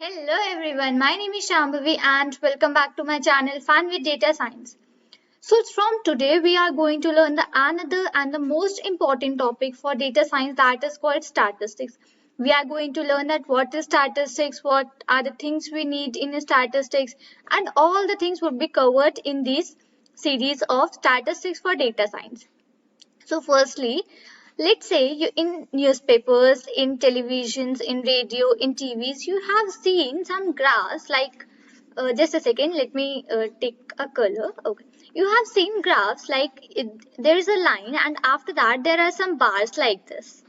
Hello everyone, my name is Shambhavi and welcome back to my channel Fun with Data Science. So from today we are going to learn the another and the most important topic for data science, that is called statistics. We are going to learn that what is statistics, what are the things we need in statistics, and all the things would be covered in this series of statistics for data science. So firstly, let's say you in newspapers, in televisions, in radio, in TVs, you have seen some graphs like just a second, let me take a color. Okay. You have seen graphs like there is a line and after that there are some bars like this.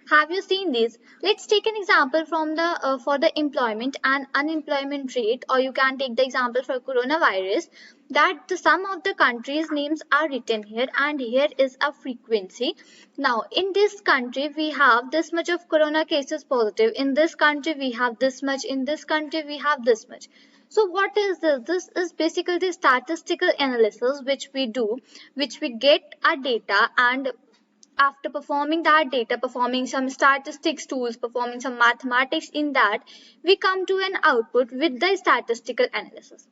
Have you seen these? Let's take an example from the for the employment and unemployment rate, or you can take the example for coronavirus. That the sum of the countries' names are written here, and here is a frequency. Now, in this country, we have this much of corona cases positive. In this country, we have this much. In this country, we have this much. So what is this? This is basically the statistical analysis which we do, which we get our data, and after performing that data, performing some statistics tools, performing some mathematics in that, we come to an output with the statistical analysis.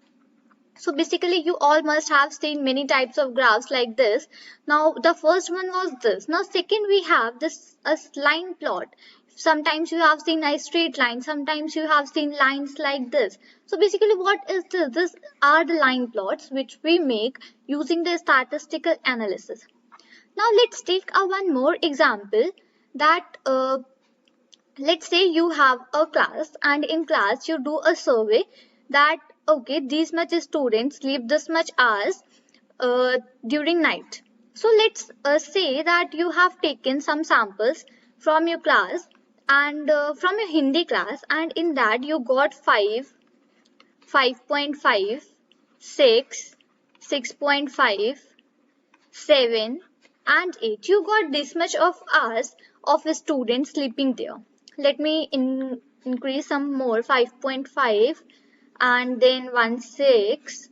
So basically you all must have seen many types of graphs like this. Now the first one was this. Now second we have this a line plot. Sometimes you have seen a straight line, sometimes you have seen lines like this. So basically what is this? These are the line plots which we make using the statistical analysis. Now let's take one more example that let's say you have a class and in class you do a survey that okay, these much students sleep this much hours during night. So let's say that you have taken some samples from your class and from your Hindi class, and in that you got 5, 5.5, 6, 6.5, 7 and 8. You got this much of hours of students sleeping there. Let me increase some more, 5.5 and then 1, 6,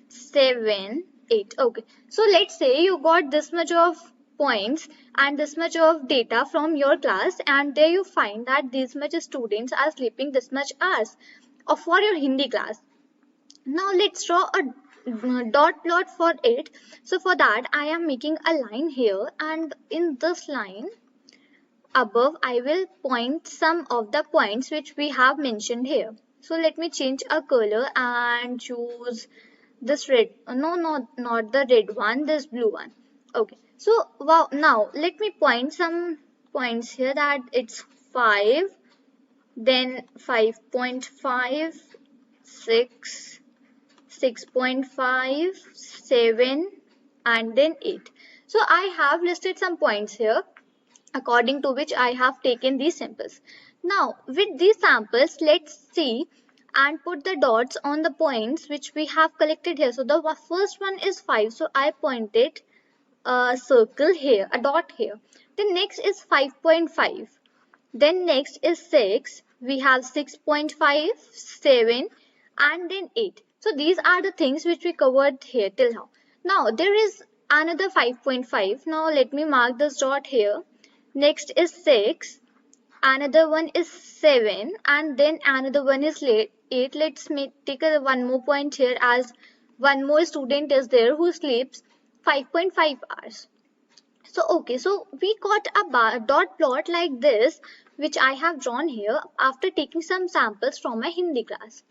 7, 8. Okay, so let's say you got this much of points and this much of data from your class, and there you find that this much students are sleeping this much hours for your Hindi class. Now let's draw a dot plot for it. So for that I am making a line here, and in this line above I will point some of the points which we have mentioned here. So let me change a color and choose this red. No, not the red one, this blue one. Okay, so wow, now let me point some points here that it's 5, then 5.5, 6, 6.5, 7 and then 8. So I have listed some points here according to which I have taken these samples. Now with these samples, let's see and put the dots on the points which we have collected here. So the first one is 5, so I pointed a circle here, a dot here. Then next is 5.5, then next is 6, we have 6.5, 7 and then 8. So these are the things which we covered here till now. Now there is another 5.5. Now let me mark this dot here. Next is 6, another one is 7 and then another one is 8. Let's take one more point here, as one more student is there who sleeps 5.5 hours. So okay, so we got a dot plot like this which I have drawn here after taking some samples from my Hindi class.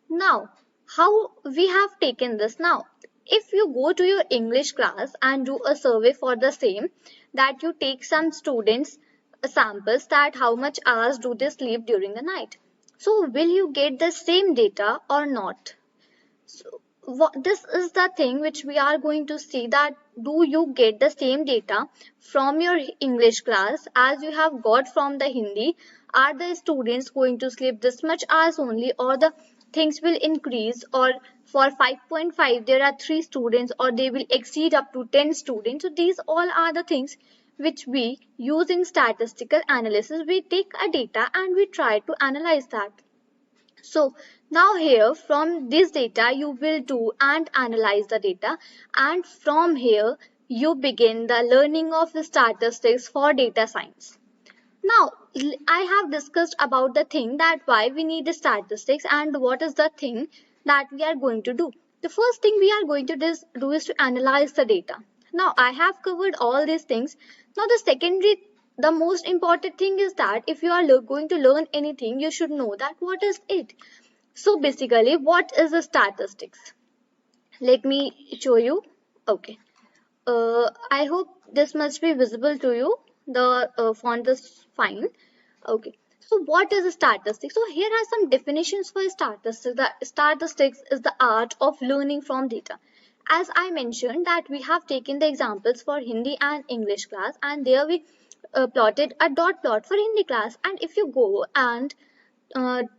Now how we have taken this? Now if you go to your English class and do a survey for the same, that you take some students samples that how much hours do they sleep during the night. So will you get the same data or not? So this is the thing which we are going to see, that do you get the same data from your English class as you have got from the Hindi? Are the students going to sleep this much hours only, or the things will increase, or for 5.5 there are 3 students, or they will exceed up to 10 students? So these all are the things which we use in statistical analysis. We take a data and we try to analyze that. So now here from this data you will do and analyze the data, and from here you begin the learning of statistics for data science. Now I have discussed about the thing that why we need the statistics and what is the thing that we are going to do. The first thing we are going to do is to analyze the data. Now I have covered all these things. Now the most important thing is that if you are going to learn anything, you should know that what is it. So basically, what is the statistics? Let me show you. Okay. I hope this must be visible to you. The font is fine. Okay. So what is a statistic? So here are some definitions for statistics. The statistics is the art of learning from data. As I mentioned that we have taken the examples for Hindi and English class, and there we plotted a dot plot for Hindi class. And if you go and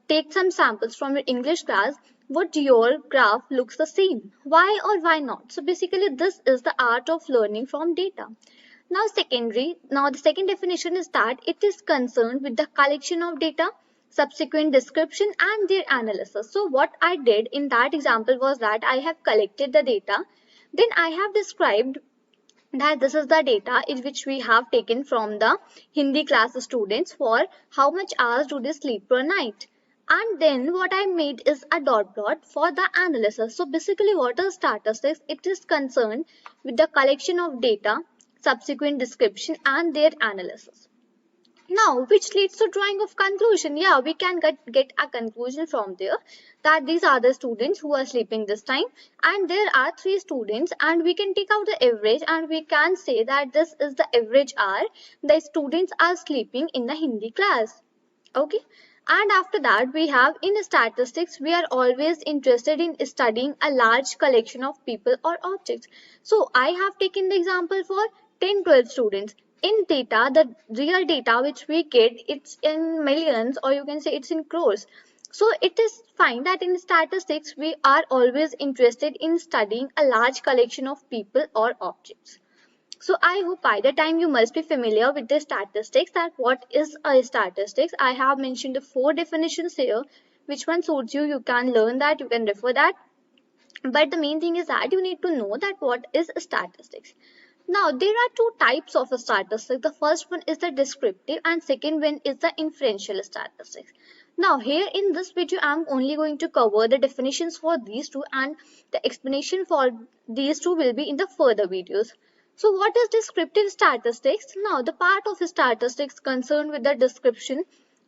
take some samples from your English class, would your graph looks the same? Why or why not? So basically this is the art of learning from data. Now the second definition is that it is concerned with the collection of data, subsequent description and their analysis. So what I did in that example was that I have collected the data, then I have described that this is the data in which we have taken from the Hindi class students for how much hours do they sleep per night. And then what I made is a dot plot for the analysis. So basically what is statistics? It is concerned with the collection of data, subsequent description and their analysis. Now, which leads to drawing of conclusion. Yeah, we can get a conclusion from there that these are the students who are sleeping this time and there are 3 students and we can take out the average and we can say that this is the average hour the students are sleeping in the Hindi class. Okay. And after that we have in statistics we are always interested in studying a large collection of people or objects. So I have taken the example for 10-12 students. In data, the real data which we get, it's in millions or you can say it's in crores. So it is fine that in statistics we are always interested in studying a large collection of people or objects. So I hope by the time you must be familiar with the statistics, that what is a statistics. I have mentioned the 4 definitions here. Which one suits you, you can learn that, you can refer that. But the main thing is that you need to know that what is statistics. Now, there are 2 types of statistics. The first one is the descriptive and second one is the inferential statistics. Now, here in this video, I am only going to cover the definitions for these 2 and the explanation for these 2 will be in the further videos. So, what is descriptive statistics? Now, the part of statistics concerned with the description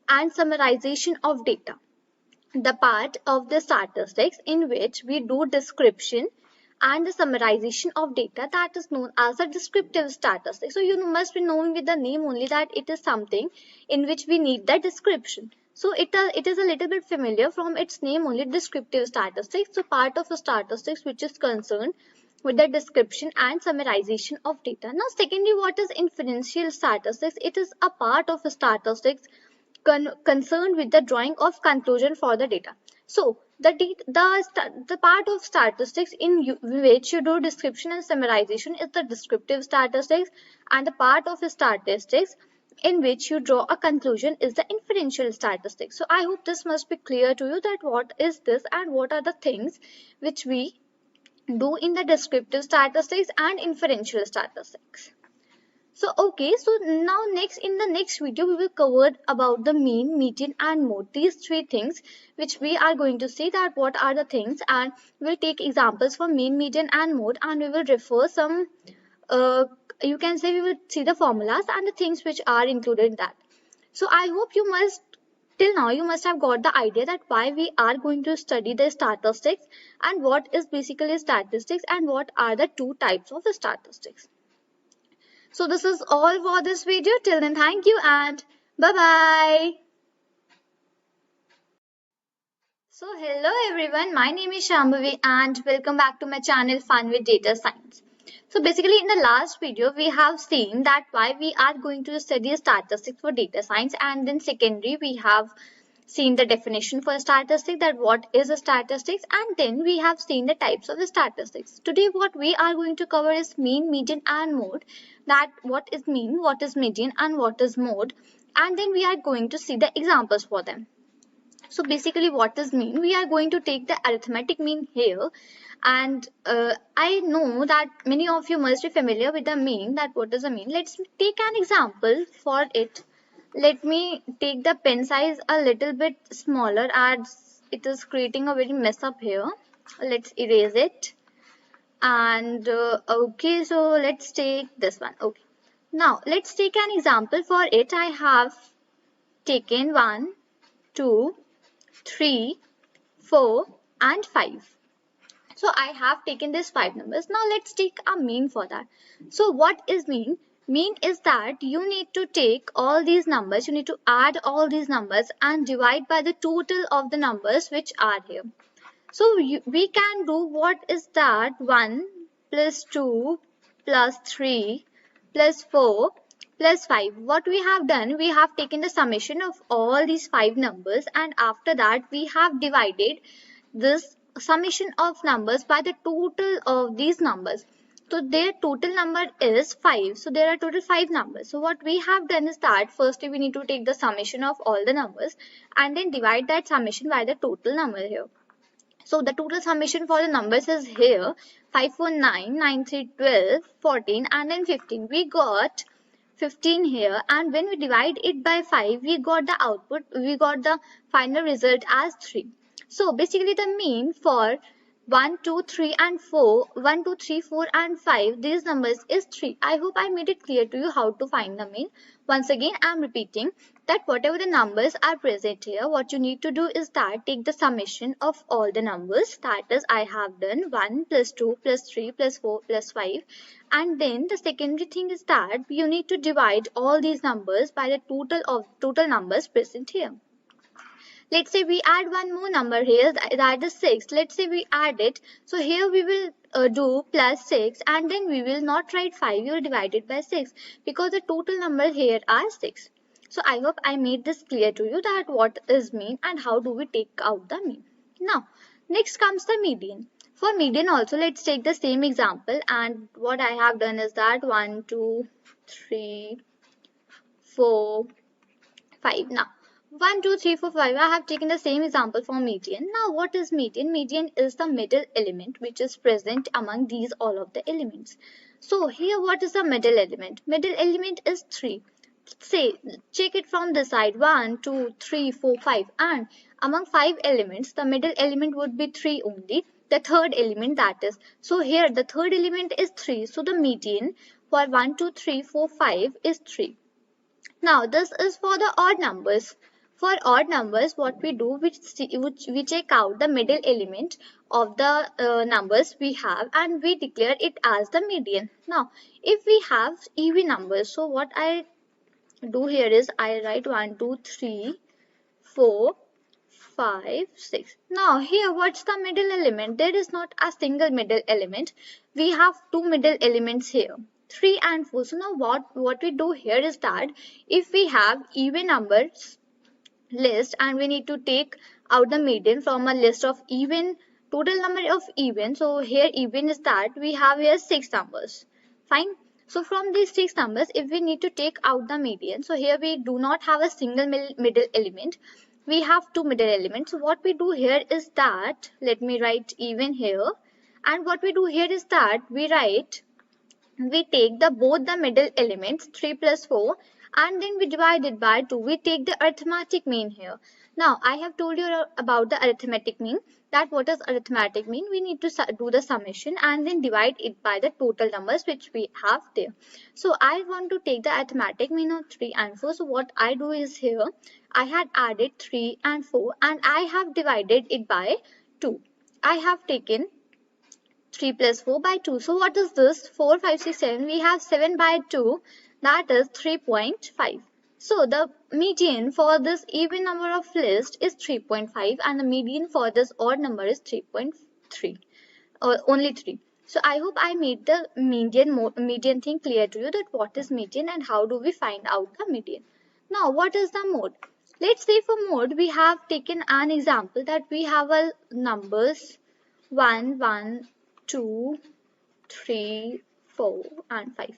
and summarization of data. The part of the statistics in which we do description and the summarization of data, that is known as a descriptive statistics. So you must be knowing with the name only that it is something in which we need the description. So it is a little bit familiar from its name only, descriptive statistics. So part of statistics which is concerned with the description and summarization of data. Now secondly, what is inferential statistics? It is a part of statistics concerned with the drawing of conclusion for the data. So the part of statistics in which you do description and summarization is the descriptive statistics, and the part of statistics in which you draw a conclusion is the inferential statistics. So I hope this must be clear to you that what is this and what are the things which we do in the descriptive statistics and inferential statistics. So now in the next video we will cover about the mean, median and mode. These 3 things which we are going to see that what are the things, and we will take examples for mean, median and mode, and we will refer some you can say we will see the formulas and the things which are included in that. So I hope till now you must have got the idea that why we are going to study the statistics and what is basically statistics and what are the 2 types of statistics. So this is all for this video. Till then, thank you and bye-bye. So hello everyone, my name is Shambhavi and welcome back to my channel Fun with Data Science. So basically in the last video, we have seen that why we are going to study statistics for data science, and then secondary we have seen the definition for statistics, that what is a statistics, and then we have seen the types of statistics. Today what we are going to cover is mean, median and mode, that what is mean, what is median and what is mode, and then we are going to see the examples for them. So basically what is mean, we are going to take the arithmetic mean here, and I know that many of you must be familiar with the mean, that what is a mean. Let's take an example for it. Let me take the pen size a little bit smaller as it is creating a very mess up here. Let's erase it. And okay, so let's take this one. Okay. Now let's take an example for it. I have taken 1, 2, 3, 4 and 5. So I have taken these 5 numbers. Now let's take a mean for that. So what is mean? Mean is that you need to take all these numbers, you need to add all these numbers and divide by the total of the numbers which are here. So we can do what is that 1 plus 2 plus 3 plus 4 plus 5. What we have done, we have taken the summation of all these 5 numbers and after that we have divided this summation of numbers by the total of these numbers. So their total number is 5. So there are total 5 numbers. So what we have done is that firstly we need to take the summation of all the numbers and then divide that summation by the total number here. So the total summation for the numbers is here 5, 4, 9, 9, 3, 12, 14 and then 15. We got 15 here and when we divide it by 5 we got the output, we got the final result as 3. So basically the mean for 1, 2, 3 and 4, 1, 2, 3, 4 and 5, these numbers is 3. I hope I made it clear to you how to find the mean. Once again I am repeating that whatever the numbers are present here, what you need to do is that take the summation of all the numbers. That is I have done 1 plus 2 plus 3 plus 4 plus 5 and then the secondary thing is that you need to divide all these numbers by the total numbers present here. Let's say we add one more number here, that is 6. Let's say we add it. So here we will do plus 6 and then we will not write 5. We will divide it by 6 because the total number here are 6. So I hope I made this clear to you that what is mean and how do we take out the mean. Now, next comes the median. For median also, let's take the same example and what I have done is that 1, 2, 3, 4, 5. Now, 1, 2, 3, 4, 5. I have taken the same example for median. Now, what is median? Median is the middle element which is present among these all of the elements. So, here what is the middle element? Middle element is 3. Say, check it from this side. 1, 2, 3, 4, 5. And among 5 elements, the middle element would be 3 only. The third element that is. So, here the third element is 3. So, the median for 1, 2, 3, 4, 5 is 3. Now, this is for the odd numbers. For odd numbers, what we do, we check out the middle element of the numbers we have and we declare it as the median. Now, if we have even numbers, so what I do here is I write 1, 2, 3, 4, 5, 6. Now, here what's the middle element? There is not a single middle element. We have two middle elements here. 3 and 4. So now what we do here is that if we have even numbers list and we need to take out the median from a list of even, total number of even. So here even is that we have here 6 numbers. Fine. So from these 6 numbers, if we need to take out the median, so here we do not have a single middle element. We have two middle elements. So what we do here is that, let me write even here. And what we do here is that we take both the middle elements 3 plus 4 and then we divide it by 2. We take the arithmetic mean here. Now I have told you about the arithmetic mean, that what is arithmetic mean? We need to do the summation and then divide it by the total numbers which we have there. So I want to take the arithmetic mean of 3 and 4. So what I do is here I had added 3 and 4 and I have divided it by 2. I have taken 3 plus 4 by 2. So what is this? 4, 5, 6, 7. We have 7 by 2. That is 3.5. So the median for this even number of list is 3.5 and the median for this odd number is 3.3 or only 3. So I hope I made the median thing clear to you, that what is median and how do we find out the median. Now what is the mode? Let's say for mode we have taken an example that we have a numbers 1, 1, 2, 3, 4 and 5.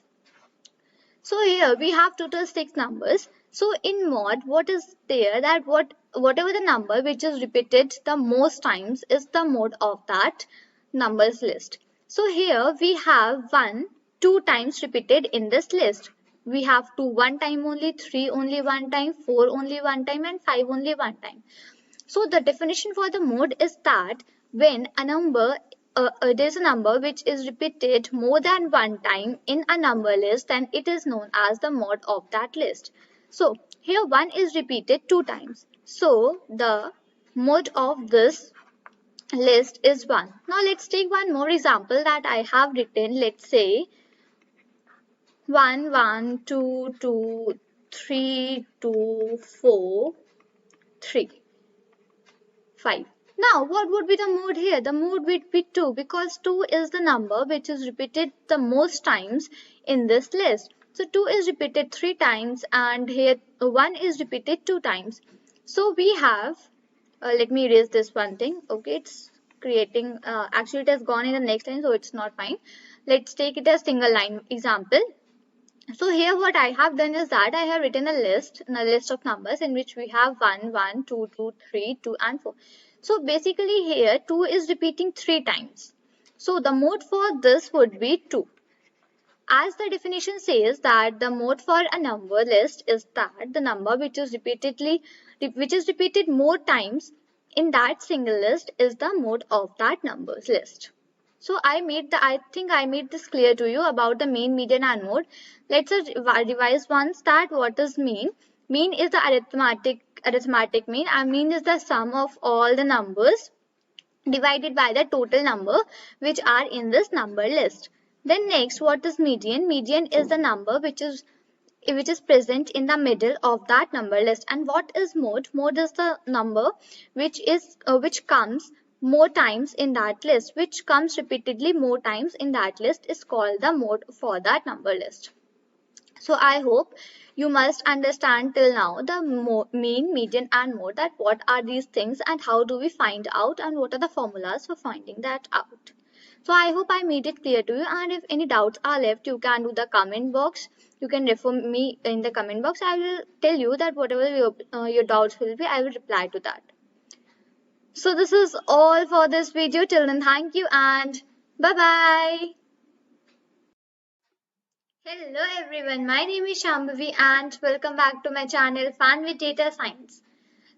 So here we have total 6 numbers. So in mod, what is there, that whatever the number which is repeated the most times is the mode of that numbers list. So here we have 1, 2 times repeated in this list. we have 2 one time only, 3 only one time, 4 only one time, and 5 only one time. So the definition for the mode is that when a number there's a number which is repeated more than one time in a number list, then it is known as the mode of that list. So here 1 is repeated 2 times. So the mode of this list is 1. Now let's take one more example that I have written. Let's say 1, 1, 2, 2, 3, 2, 4, 3. 5. Now, what would be the mode here? The mode would be 2 because 2 is the number which is repeated the most times in this list. So, 2 is repeated 3 times and here 1 is repeated 2 times. So, we have, let me erase this one thing. Okay, it's creating, actually it has gone in the next line, so it's not fine. Let's take it as single line example. So here what I have done is that I have written a list of numbers in which we have 1, 1, 2, 2, 3, 2 and 4. So basically here 2 is repeating 3 times. So the mode for this would be 2. As the definition says that the mode for a number list is that the number which is repeated more times in that single list is the mode of that numbers list. So I think I made this clear to you about the mean, median and mode. Let's revise once that what is mean. Mean is the arithmetic mean, and mean is the sum of all the numbers divided by the total number which are in this number list. Then next, what is median? Median is the number which is present in the middle of that number list. And what is mode? Mode is the number which comes more times in that list, which comes repeatedly more times in that list is called the mode for that number list. So I hope you must understand till now the mean, median and mode, that what are these things and how do we find out and what are the formulas for finding that out. So I hope I made it clear to you, and if any doubts are left, you can do the comment box. You can refer me in the comment box. I will tell you that whatever your doubts will be, I will reply to that. So this is all for this video. Till then, thank you and bye-bye. Hello everyone, my name is Shambhavi and welcome back to my channel Fun with Data Science.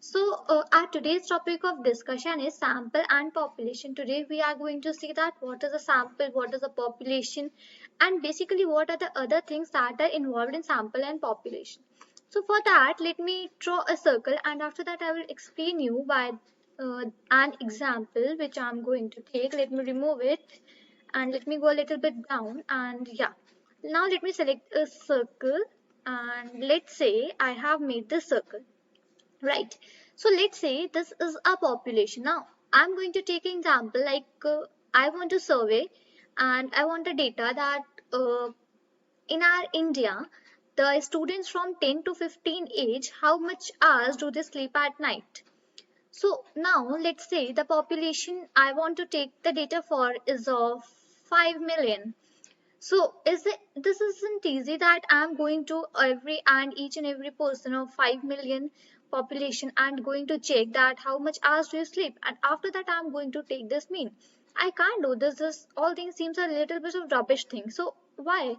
So our today's topic of discussion is sample and population. Today we are going to see that what is a sample, what is a population, and basically what are the other things that are involved in sample and population. So for that, let me draw a circle, and after that I will explain you by an example which I am going to take. Let me remove it and let me go a little bit down, and yeah. Now let me select a circle, and let's say I have made this circle. Right. So let's say this is a population. Now I'm going to take an example like I want to survey and I want the data that in our India, the students from 10 to 15 age, how much hours do they sleep at night? So now let's say the population I want to take the data for is of 5 million. So this isn't easy that I'm going to each and every person of 5 million population and going to check that how much hours do you sleep, and after that I'm going to take this mean. I can't do this. This all things seems a little bit of rubbish thing. So why?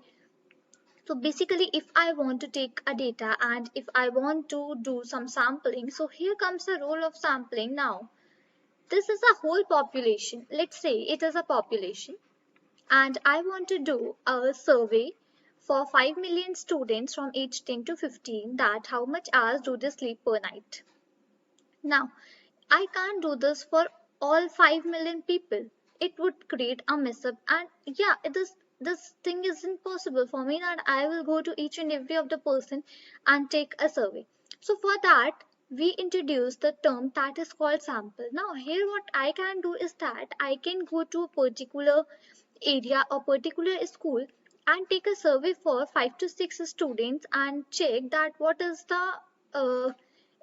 So basically if I want to take a data and if I want to do some sampling, so here comes the role of sampling. Now this is a whole population. Let's say it is a population and I want to do a survey for 5 million students from age 10 to 15, that how much hours do they sleep per night. Now, I can't do this for all 5 million people. It would create a mess up, and yeah, this thing isn't possible for me that I will go to each and every of the person and take a survey. So for that, we introduce the term that is called sample. Now here what I can do is that I can go to a particular area or particular school and take a survey for 5 to 6 students and check that what is the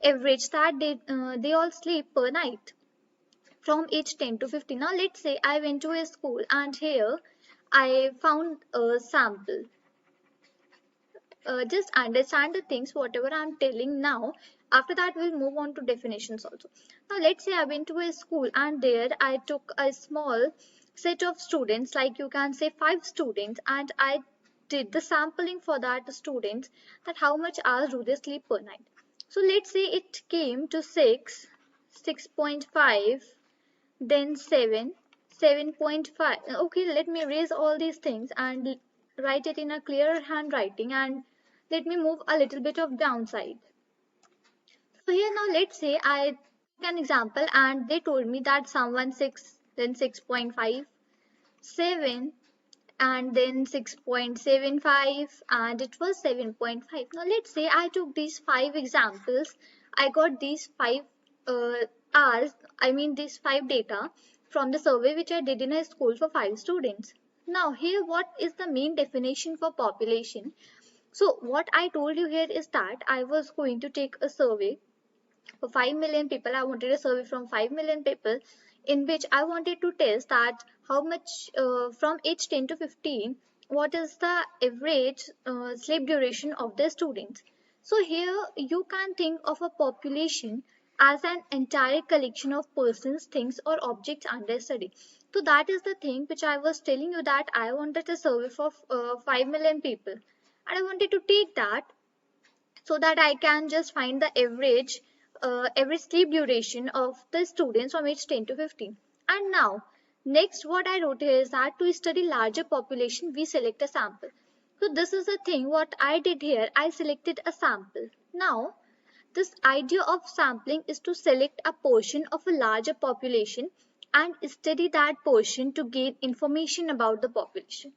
average that they all sleep per night from age 10 to 15. Now let's say I went to a school and here I found a sample. Just understand the things whatever I'm telling now. After that we'll move on to definitions also. Now let's say I went to a school and there I took a small set of students, like you can say 5 students, and I did the sampling for that students, that how much hours do they sleep per night. So let's say it came to 6, 6.5, then 7, 7.5. Okay, let me erase all these things and write it in a clearer handwriting, and let me move a little bit of downside. So here now let's say I took an example and they told me that someone 6, then 6.5, 7, and then 6.75, and it was 7.5. Now let's say I took these 5 examples. I got these 5 hours, I mean these 5 data from the survey which I did in a school for 5 students. Now here what is the main definition for population? So what I told you here is that I was going to take a survey for 5 million people. I wanted a survey from 5 million people in which I wanted to test that how much from age 10 to 15, what is the average sleep duration of the students. So here you can think of a population as an entire collection of persons, things or objects under study. So that is the thing which I was telling you, that I wanted a survey for 5 million people and I wanted to take that so that I can just find the average sleep duration of the students from age 10 to 15. And now, next what I wrote here is that to study larger population, we select a sample. So this is the thing what I did here. I selected a sample. Now, this idea of sampling is to select a portion of a larger population and study that portion to gain information about the population.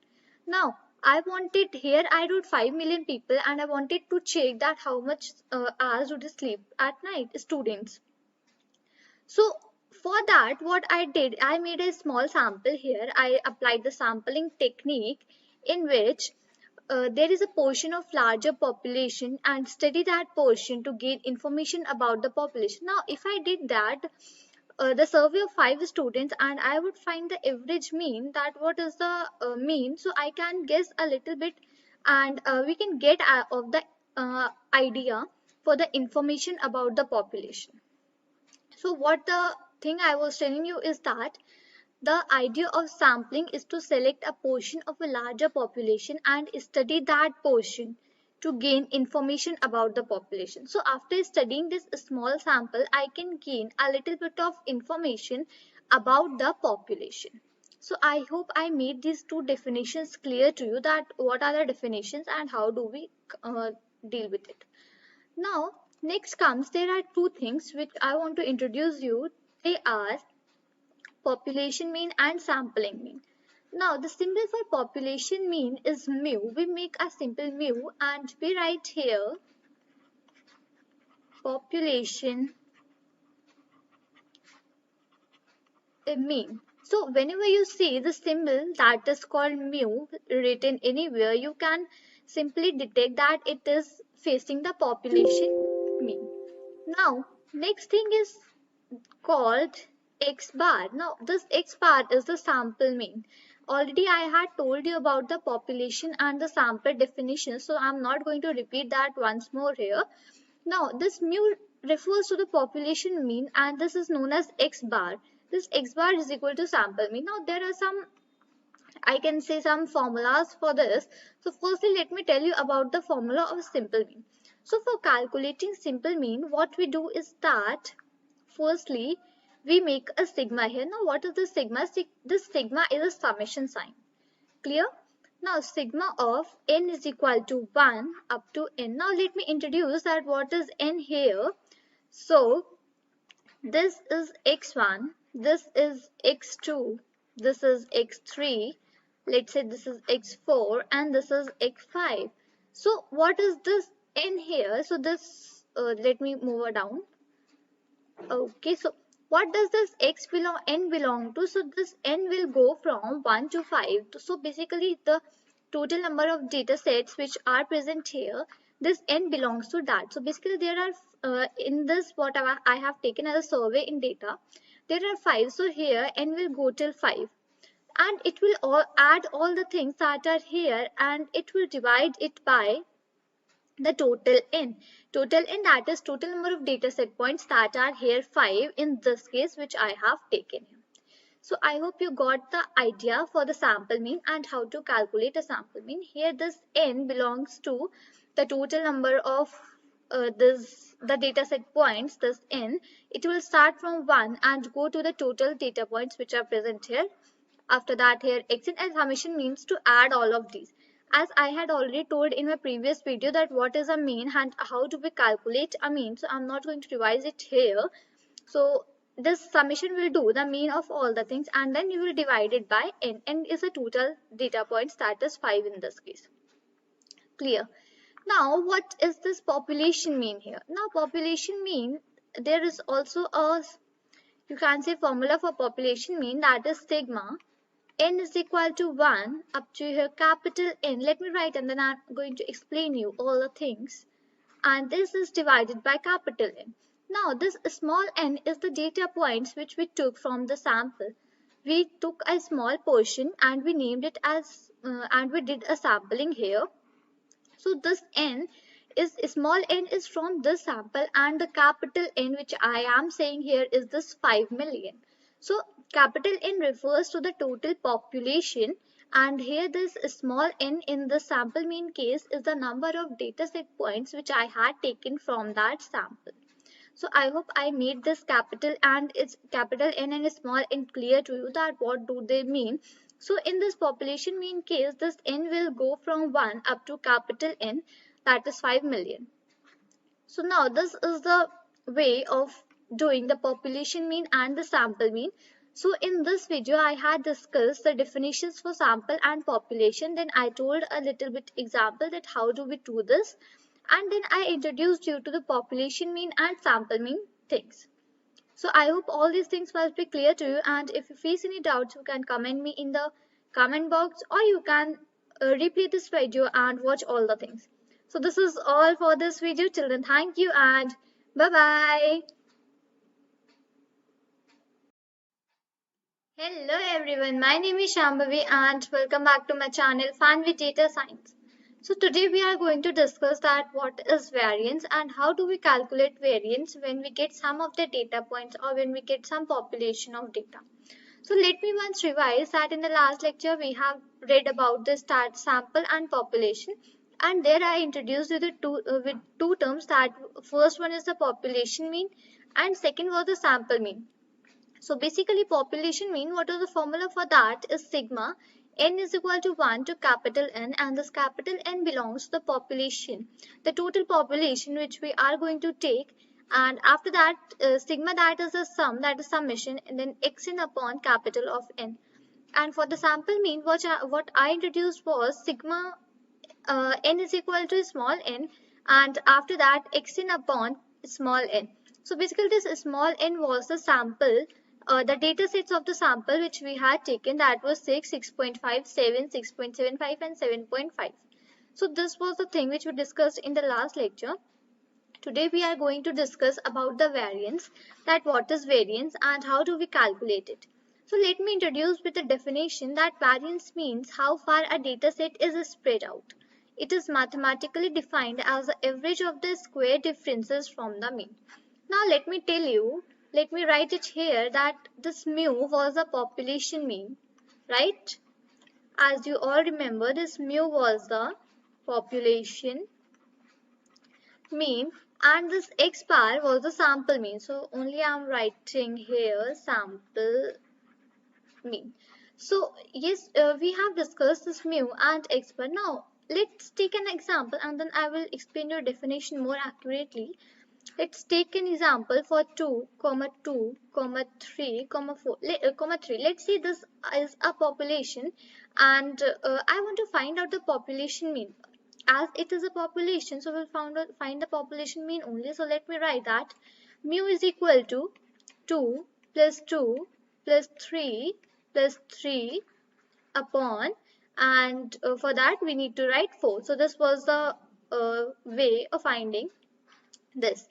Now, I wanted here, I wrote 5 million people and I wanted to check that how much hours do they sleep at night, students. So, for that, what I did, I made a small sample here. I applied the sampling technique in which there is a portion of larger population and study that portion to gain information about the population. Now, if I did that, the survey of 5 students and I would find the average mean, that what is the mean, so I can guess a little bit and we can get of the idea for the information about the population. So what the thing I was telling you is that the idea of sampling is to select a portion of a larger population and study that portion to gain information about the population. So after studying this small sample, I can gain a little bit of information about the population. So I hope I made these two definitions clear to you, that what are the definitions and how do we deal with it. Now, next comes, there are two things which I want to introduce you. They are population mean and sampling mean. Now, the symbol for population mean is mu. We make a simple mu and we write here population mean. So, whenever you see the symbol that is called mu written anywhere, you can simply detect that it is facing the population mean. Now, next thing is called X bar. Now, this X bar is the sample mean. Already I had told you about the population and the sample definition, so I'm not going to repeat that once more here. Now, this mu refers to the population mean and this is known as X bar. This X bar is equal to sample mean. Now, there are some, I can say, some formulas for this. So, firstly, let me tell you about the formula of simple mean. So, for calculating simple mean, what we do is that firstly, we make a sigma here. Now, what is the sigma? This sigma is a summation sign. Clear? Now, sigma of n is equal to 1 up to n. Now, let me introduce that what is n here. So, this is x1, this is x2, this is x3, let's say this is x4, and this is x5. So, what is this n here? So, this, let me move it down. Okay, so what does this n belong to? So this n will go from 1 to 5. So basically the total number of data sets which are present here, this n belongs to that. So basically there are in this what I have taken as a survey in data, there are 5. So here n will go till 5 and it will add all the things that are here and it will divide it by the total n. Total n, that is total number of data set points that are here 5 in this case which I have taken here. So I hope you got the idea for the sample mean and how to calculate a sample mean. Here this n belongs to the total number of the data set points, this n. It will start from 1 and go to the total data points which are present here. After that, here exit and summation means to add all of these. As I had already told in my previous video that what is a mean and how do we calculate a mean, so I'm not going to revise it here. So this summation will do the mean of all the things and then you will divide it by n. N is a total data points, that is 5 in this case. Clear? Now what is this population mean here? Now population mean, there is also a, you can say, formula for population mean, that is sigma n is equal to 1 up to here capital N. Let me write and then I'm going to explain you all the things. And this is divided by capital N. Now this small n is the data points which we took from the sample. We took a small portion and we named it as and we did a sampling here. So this n is, small n is from this sample and the capital N which I am saying here is this 5 million. So capital N refers to the total population and here this small n in the sample mean case is the number of data set points which I had taken from that sample. So I hope I made this capital and its capital N and small n clear to you that what do they mean. So in this population mean case, this n will go from 1 up to capital N, that is 5 million. So now this is the way of doing the population mean and the sample mean. So in this video I had discussed the definitions for sample and population, then I told a little bit example that how do we do this, and then I introduced you to the population mean and sample mean things. So I hope all these things must be clear to you, and if you face any doubts you can comment me in the comment box or you can replay this video and watch all the things. So this is all for this video. Till then, thank you and bye bye. Hello everyone, my name is Shambhavi and welcome back to my channel Fun with Data Science. So today we are going to discuss that what is variance and how do we calculate variance when we get some of the data points or when we get some population of data. So let me once revise that in the last lecture we have read about the sample and population, and there I introduced you with two terms, that first one is the population mean and second was the sample mean. So basically population mean, what is the formula for that is sigma n is equal to 1 to capital N, and this capital N belongs to the population, the total population which we are going to take, and after that sigma, that is a sum, that is summation, and then xn upon capital of N. And for the sample mean, what I introduced was sigma n is equal to small n, and after that xn upon small n. So basically this small n was the sample, the data sets of the sample which we had taken, that was 6, 6.5, 7, 6.75 and 7.5. So this was the thing which we discussed in the last lecture. Today we are going to discuss about the variance, that what is variance and how do we calculate it. So let me introduce with the definition that variance means how far a data set is spread out. It is mathematically defined as the average of the square differences from the mean. Now let me tell you, let me write it here, that this mu was the population mean, right? As you all remember, this mu was the population mean and this x bar was the sample mean. So only I am writing here sample mean. So yes, we have discussed this mu and x bar. Now let's take an example and then I will explain your definition more accurately. Let's take an example for 2, 2, 3, 4, 3. Let's see, this is a population and I want to find out the population mean. As it is a population, so we'll find the population mean only. So let me write that mu is equal to 2 plus 2 plus 3 plus 3 upon, and for that we need to write 4. So this was the way of finding this.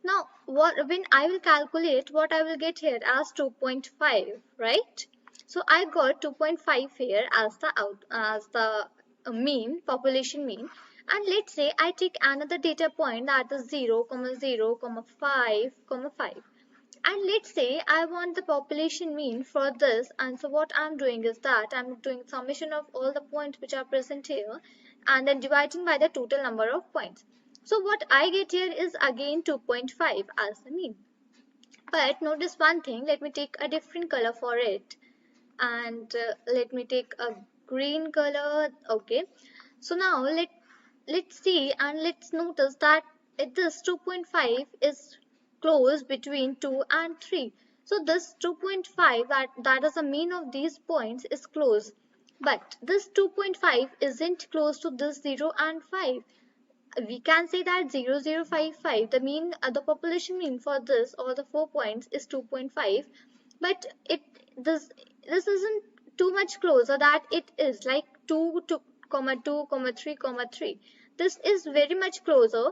Now when I will calculate, what I will get here as 2.5, right? So I got 2.5 here as the mean, population mean. And let's say I take another data point, that is 0, 0, 5, 5. And let's say I want the population mean for this, and so what I'm doing is that I'm doing summation of all the points which are present here and then dividing by the total number of points. So what I get here is again 2.5 as the mean. But notice one thing, let me take a different color for it, and let me take a green color. Okay, so now let's see and let's notice that this 2.5 is close between 2 and 3. So this 2.5, that is the mean of these points, is close, but this 2.5 isn't close to this 0 and 5. We can say that 0055, the mean, the population mean for this or the 4 points is 2.5, but this isn't too much closer that it is like 2 to comma 2 comma 3 comma 3. This is very much closer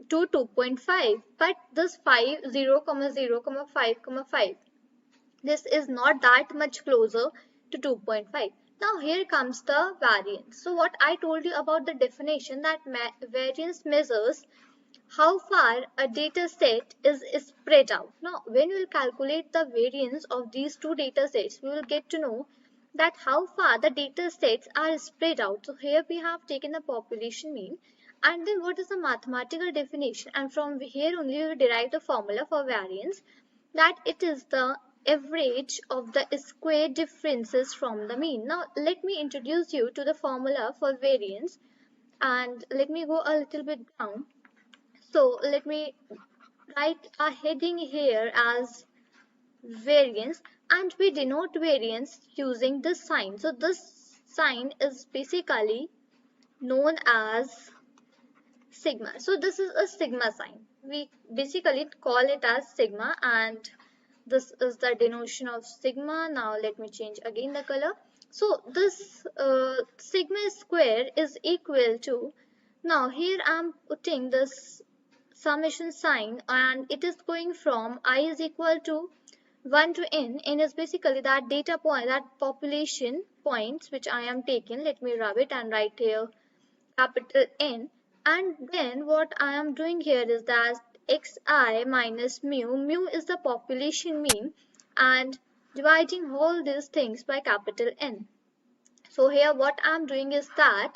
to 2.5, but this 5 0 comma 0 comma 5 comma 5, this is not that much closer to 2.5. Now here comes the variance. So what I told you about the definition, that variance measures how far a data set is spread out. Now when we will calculate the variance of these two data sets, we will get to know that how far the data sets are spread out. So here we have taken the population mean, and then what is the mathematical definition, and from here only we will derive the formula for variance, that it is the average of the square differences from the mean. Now let me introduce you to the formula for variance, and let me go a little bit down. So let me write a heading here as variance, and we denote variance using this sign. So this sign is basically known as sigma. So this is a sigma sign. We basically call it as sigma, and this is the denotation of sigma. Now let me change again the color. So this sigma square is equal to, now here I am putting this summation sign, and it is going from I is equal to 1 to n. N is basically that data point, that population points which I am taking. Let me rub it and write here capital N, and then what I am doing here is that xi minus mu, mu is the population mean, and dividing all these things by capital N. So here what I am doing is that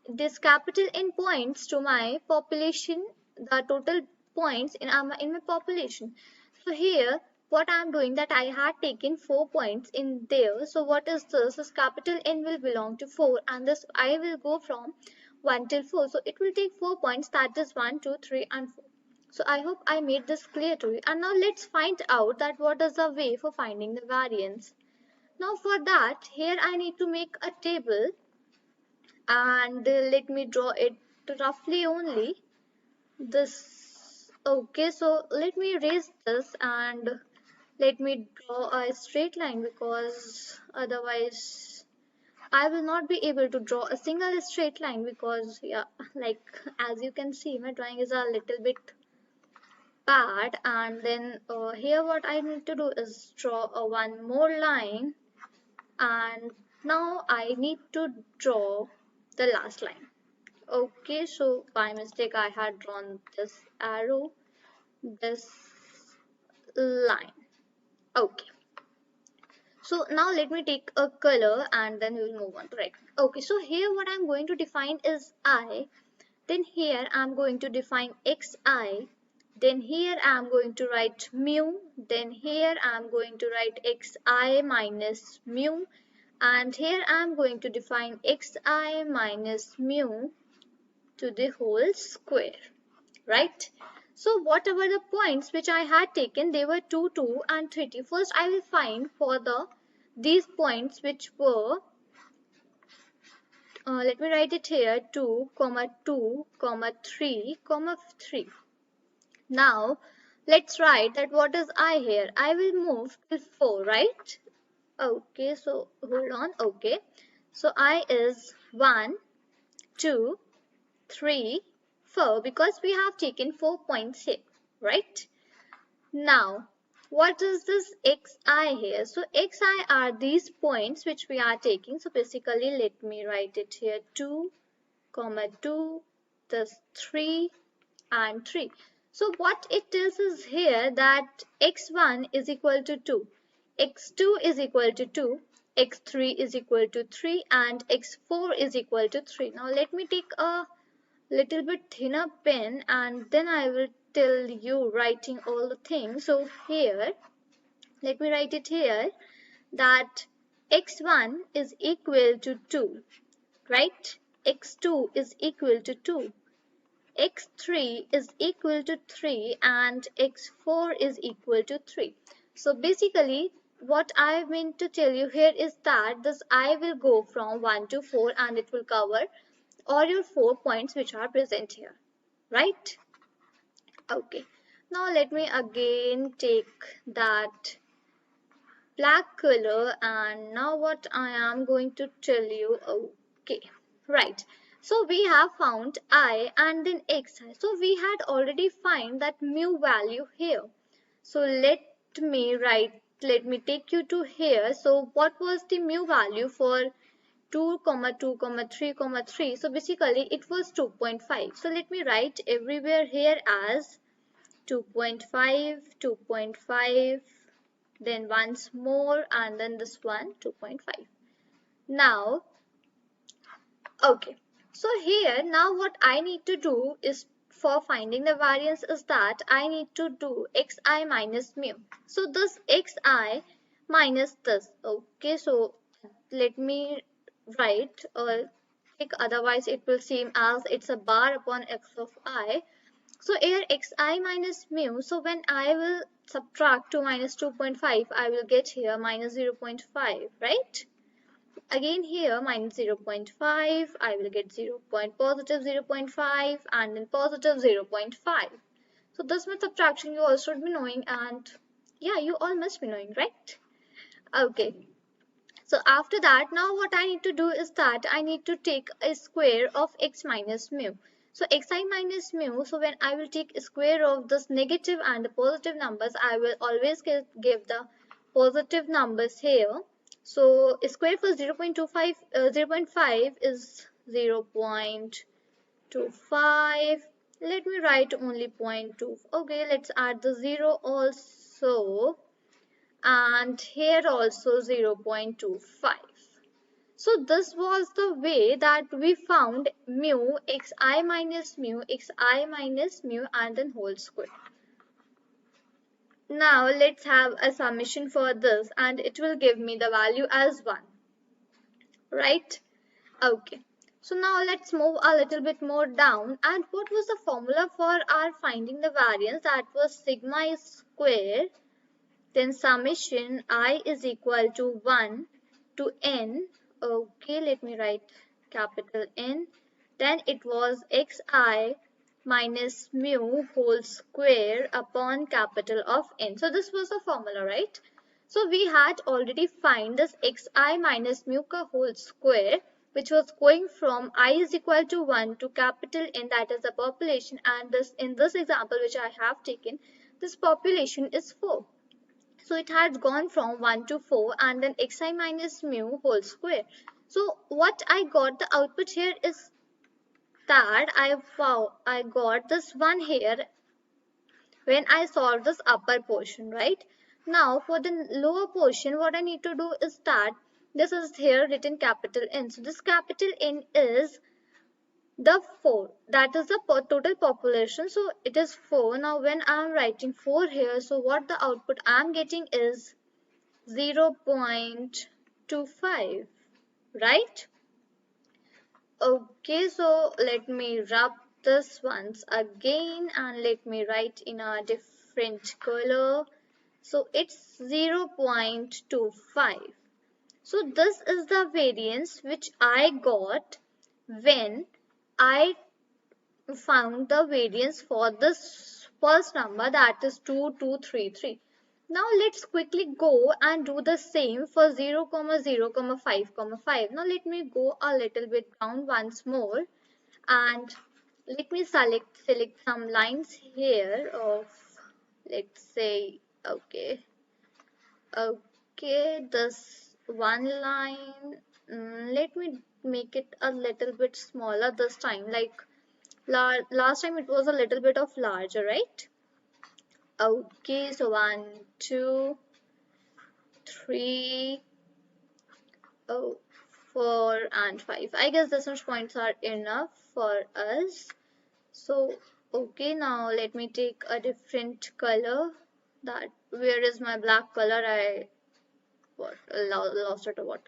this capital N points to my population, the total points in my population. So here what I am doing, that I had taken 4 points in there. So what is this? This capital N will belong to 4, and this I will go from 1 till 4. So it will take 4 points, that is 1, 2, 3 and 4. So I hope I made this clear to you. And now let's find out that what is the way for finding the variance. Now for that, here I need to make a table, and let me draw it roughly only. This, okay, so let me erase this and let me draw a straight line, because otherwise I will not be able to draw a single straight line, because yeah, like as you can see, my drawing is a little bit bad. And then here what I need to do is draw one more line, and now I need to draw the last line. Okay, so by mistake I had drawn this arrow, this line. Okay, so now let me take a color and then we will move on to write. Okay, so here what I'm going to define is I, then here I'm going to define xi, then here I'm going to write mu, then here I'm going to write xi minus mu, and here I'm going to define xi minus mu to the whole square, right? So whatever the points which I had taken, they were 2, 2 and 3. First I will find for these points which were, let me write it here, 2, 2, 3, 3. Now let's write that what is I here. I will move till 4, right? Okay, so hold on. Okay, so I is 1, 2, 3, 4, because we have taken 4 points here, right? Now what is this xi here? So xi are these points which we are taking. So basically let me write it here, 2, 2, this 3 and 3. So what it tells is here that x1 is equal to 2, x2 is equal to 2, x3 is equal to 3, and x4 is equal to 3. Now let me take a little bit thinner pen and then I will tell you writing all the things. So here, let me write it here that x1 is equal to 2, right? x2 is equal to 2. x3 is equal to 3 and x4 is equal to 3. So basically what I meant to tell you here is that this I will go from 1 to 4 and it will cover all your 4 points which are present here, right? Okay, now let me again take that black color and now what I am going to tell you. Okay, right, so we have found I and then xi. So we had already find that mu value here. So let me take you to here. So what was the mu value for 2 comma 2 comma 3 comma 3? So basically it was 2.5. So let me write everywhere here as 2.5, 2.5, then once more, and then this one 2.5. Now, okay, so here now what I need to do is for finding the variance is that I need to do xi minus mu. So this xi minus this. Okay, so let me write otherwise it will seem as it's a bar upon x of I. So here xi minus mu, so when I will subtract 2 minus 2.5, I will get here minus 0.5, right? Again here minus 0.5, I will get positive 0.5 and then positive 0.5. So this much subtraction you all should be knowing, and yeah, you all must be knowing, right? Okay. So after that, now what I need to do is that I need to take a square of x minus mu. So xi minus mu, so when I will take a square of this negative and the positive numbers, I will always give the positive numbers here. So a square for 0.25, 0.5 is 0.25. Let me write only 0.2. Okay, let's add the 0 also. And here also 0.25. So this was the way that we found mu, xi minus mu, and then whole square. Now let's have a summation for this and it will give me the value as 1. Right? Okay. So now let's move a little bit more down. And what was the formula for our finding the variance? That was sigma square. Then summation I is equal to 1 to n. Okay, let me write capital N. Then it was xi minus mu whole square upon capital of N. So this was the formula, right? So we had already find this xi minus mu ka whole square, which was going from I is equal to 1 to capital N, that is the population, and this in this example which I have taken, this population is 4. So it had gone from 1 to 4 and then xi minus mu whole square. So what I got the output here is that I got this one here when I solved this upper portion, right? Now for the lower portion, what I need to do is that this is here written capital N. So this capital N is the 4, that is the total population, so it is 4. Now when I am writing 4 here, so what the output I am getting is 0.25, right? Okay, so let me rub this once again and let me write in a different color. So it's 0.25. So this is the variance which I got when I found the variance for this first number, that is 2233. Now let's quickly go and do the same for 0, 0, 5, 5. Now let me go a little bit down once more and let me select some lines here of, let's say, okay, this one line, let me make it a little bit smaller this time, like Last time it was a little bit of larger, right? Okay, so 1, 2, 3, oh, 4 and 5. I guess this much points are enough for us. So, okay, now let me take a different color. That where is my black color? I lost it or what?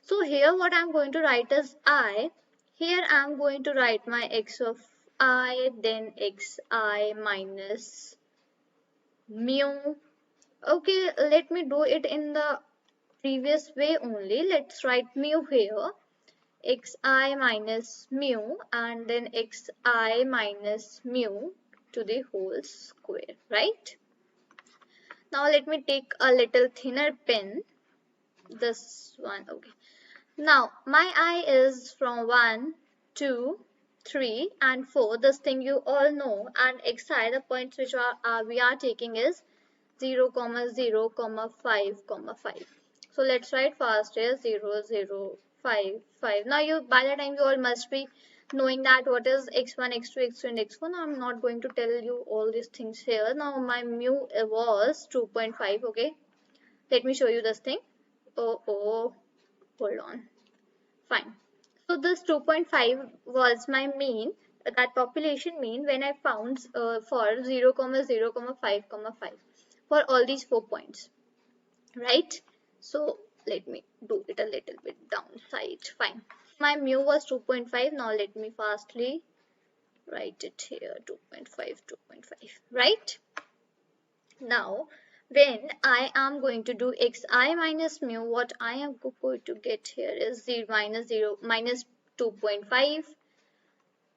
So here what I'm going to write is I. Here I'm going to write my x of I, then xi minus mu. Okay, let me do it in the previous way only. Let's write mu here. Xi minus mu and then xi minus mu to the whole square, right? Now let me take a little thinner pen. This one, okay. Now my I is from 1, 2, 3 and 4. This thing you all know, and xi, the points which we are taking is 0, 0, 5, 5. So let's write fast here 0, 0, 5, 5. Now you by the time you all must be knowing that what is x1, x2, x3 and x4. Now I'm not going to tell you all these things here. Now my mu was 2.5. Okay, let me show you this thing. Oh, hold on. Fine. So this 2.5 was my mean, that population mean when I found for 0, 0, 5, 5 for all these 4 points, right? So let me do it a little bit downside. Fine. My mu was 2.5. Now let me fastly write it here. 2.5, 2.5, right? Now when I am going to do xi minus mu, what I am going to get here is 0 minus 2.5.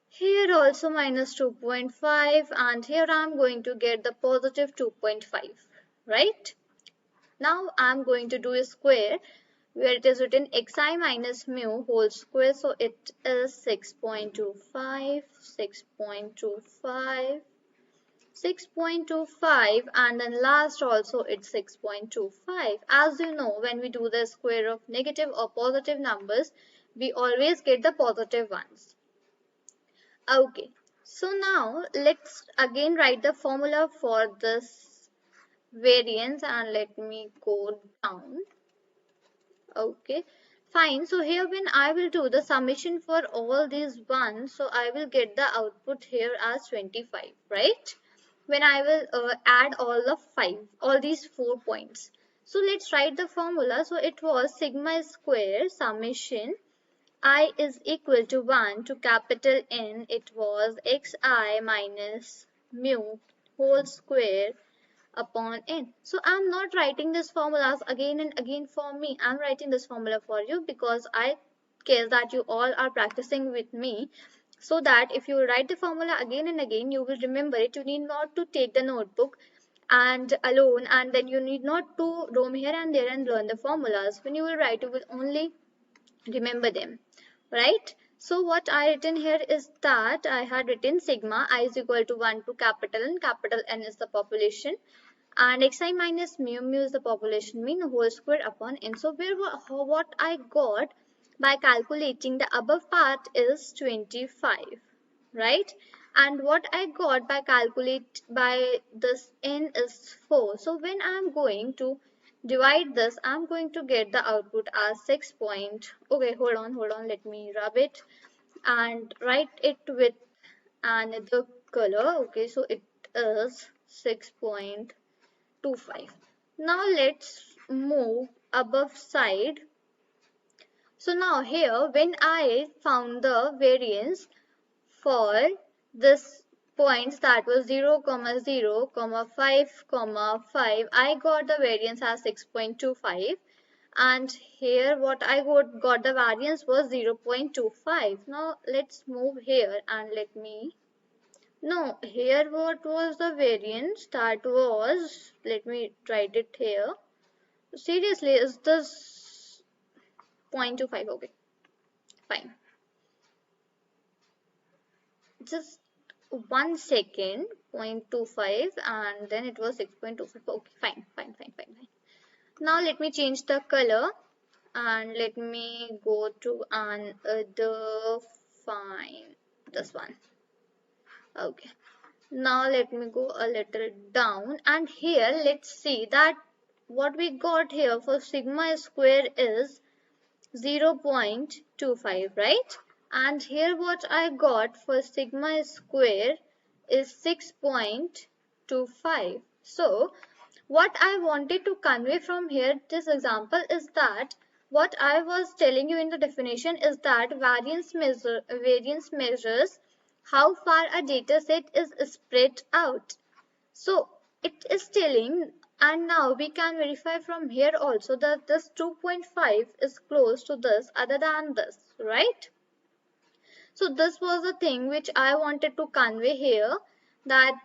Here also minus 2.5 and here I am going to get the positive 2.5, right? Now I am going to do a square where it is written xi minus mu whole square. So it is 6.25, 6.25, 6.25 and then last also it's 6.25. As you know, when we do the square of negative or positive numbers, we always get the positive ones. Okay, so now let's again write the formula for this variance and let me go down. Okay, fine. So here when I will do the summation for all these ones, so I will get the output here as 25, right? When I will add all these 4 points. So let's write the formula. So it was sigma square summation I is equal to 1 to capital N. It was xi minus mu whole square upon N. So I'm not writing this formulas again and again for me. I'm writing this formula for you because I guess that you all are practicing with me, so that if you write the formula again and again, you will remember it. You need not to take the notebook and alone and then you need not to roam here and there and learn the formulas. When you will write, you will only remember them, right? So what I written here is that I had written sigma I is equal to 1 to capital N is the population, and xi minus mu is the population mean whole square upon N. So what I got by calculating the above part is 25, right? And what I got by calculate by this N is 4. So when I am going to divide this, I'm going to get the output as 6 point. Okay, hold on, let me rub it and write it with another color. Okay, so it is 6.25. Now let's move above side. So now here when I found the variance for this points, that was 0, 0, 5, 5, I got the variance as 6.25 and here what I got the variance was 0.25. Now let's move here and let me here what was the variance, that was, let me write it here. Seriously, is this 0.25? Okay, fine. Just 1 second, 0.25 and then it was 6.25. Okay, fine. Now let me change the color and let me go to another, fine, this one. Okay, now let me go a little down, and here let's see that what we got here for sigma square is 0.25, right? And here what I got for sigma square is 6.25. So what I wanted to convey from here, this example, is that what I was telling you in the definition is that variance measures how far a data set is spread out. So it is telling, and now we can verify from here also that this 2.5 is close to this other than this, right? So this was the thing which I wanted to convey here, that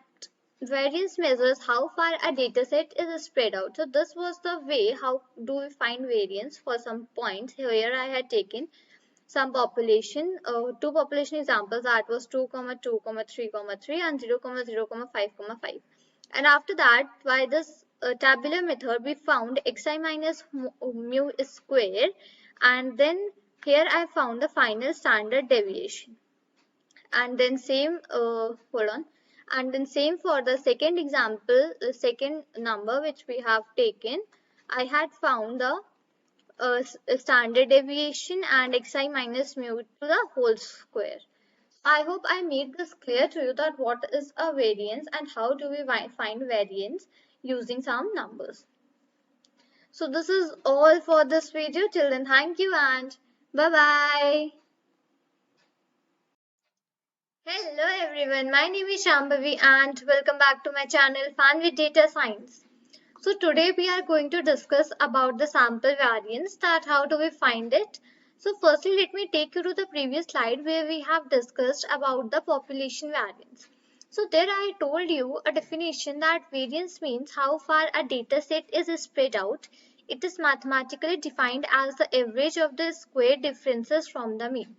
variance measures how far a data set is spread out. So this was the way how do we find variance for some points. Here I had taken some population, two population examples, that was 2, 2, 3, 3 and 0, 0, 5, 5. And after that, by this tabular method, we found xi minus mu square, and then here I found the final standard deviation. And then same, hold on, and then same for the second example, the second number which we have taken, I had found the standard deviation and xi minus mu to the whole square. I hope I made this clear to you that what is a variance and how do we find variance using some numbers. So this is all for this video. Till then, thank you and bye bye. Hello everyone, my name is Shambhavi and welcome back to my channel Fun with Data Science. So today we are going to discuss about the sample variance, that how do we find it. So firstly let me take you to the previous slide where we have discussed about the population variance. So there I told you a definition that variance means how far a data set is spread out. It is mathematically defined as the average of the square differences from the mean.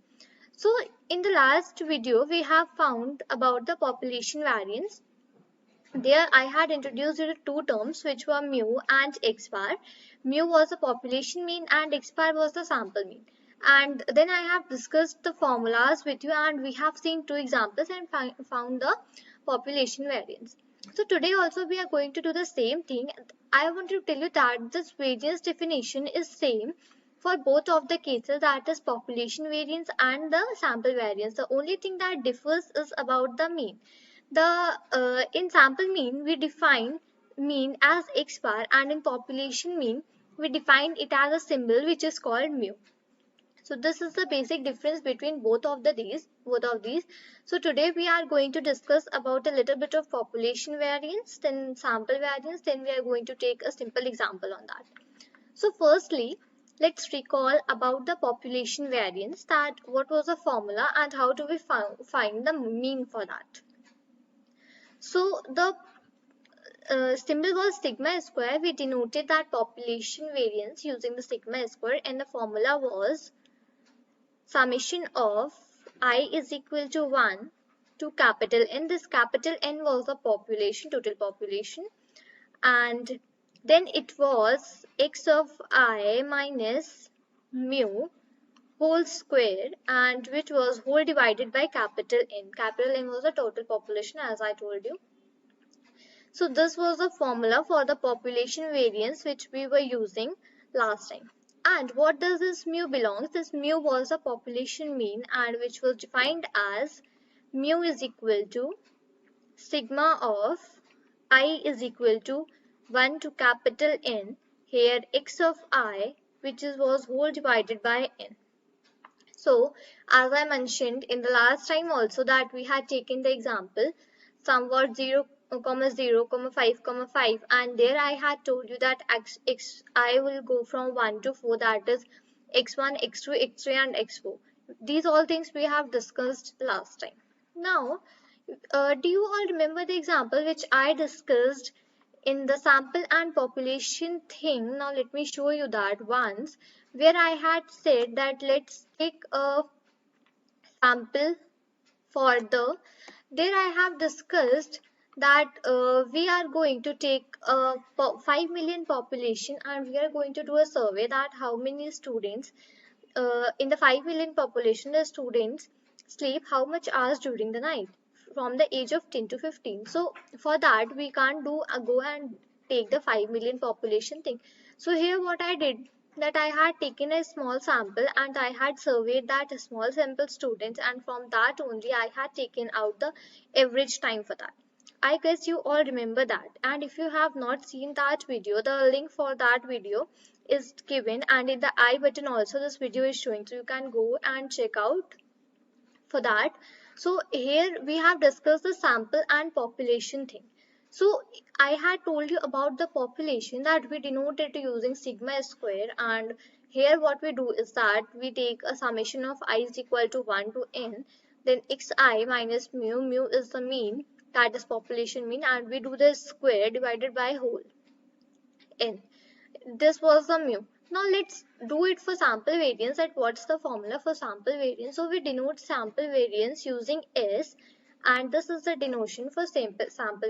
So in the last video we have found about the population variance. There I had introduced you to two terms which were mu and x bar. Mu was the population mean and x bar was the sample mean. And then I have discussed the formulas with you and we have seen two examples and found the population variance. So today also we are going to do the same thing. I want to tell you that this variance definition is same for both of the cases, that is population variance and the sample variance. The only thing that differs is about the mean. In sample mean we define mean as x bar, and in population mean we define it as a symbol which is called mu. So this is the basic difference between both of these. So today we are going to discuss about a little bit of population variance, then sample variance, then we are going to take a simple example on that. So firstly, let's recall about the population variance, that what was the formula and how do we find the mean for that. So the symbol was sigma square. We denoted that population variance using the sigma square, and the formula was summation of I is equal to 1 to capital N. This capital N was the population, total population, and then it was x of I minus mu whole square, and which was whole divided by capital N. Capital N was the total population, as I told you. So this was the formula for the population variance which we were using last time. And what does this mu belongs? This mu was the population mean, and which was defined as mu is equal to sigma of I is equal to 1 to capital N, here x of I, which was whole divided by N. So as I mentioned in the last time also, that we had taken the example somewhat 0, 0, 5, 5, and there I had told you that I will go from 1 to 4, that is x1, x2, x3 and x4. These all things we have discussed last time. Now do you all remember the example which I discussed in the sample and population thing? Now let me show you that once, where I had said that let's take a sample for there I have discussed that we are going to take a 5 million population, and we are going to do a survey that how many students in the 5 million population the students sleep how much hours during the night. from the age of 10 to 15. So for that we can't do go and take the 5 million population thing. So here what I did, that I had taken a small sample and I had surveyed that small sample students, and from that only I had taken out the average time for that. I guess you all remember that, and if you have not seen that video, the link for that video is given, and in the I button also this video is showing, so you can go and check out for that. So here we have discussed the sample and population thing. So I had told you about the population, that we denote it using sigma square, and here what we do is that we take a summation of I is equal to 1 to n, then xi minus mu, mu is the mean, that is population mean, and we do the square divided by whole n. This was the mu. Now let's do it for sample variance. That what's the formula for sample variance? So we denote sample variance using S, and this is the denotation for sample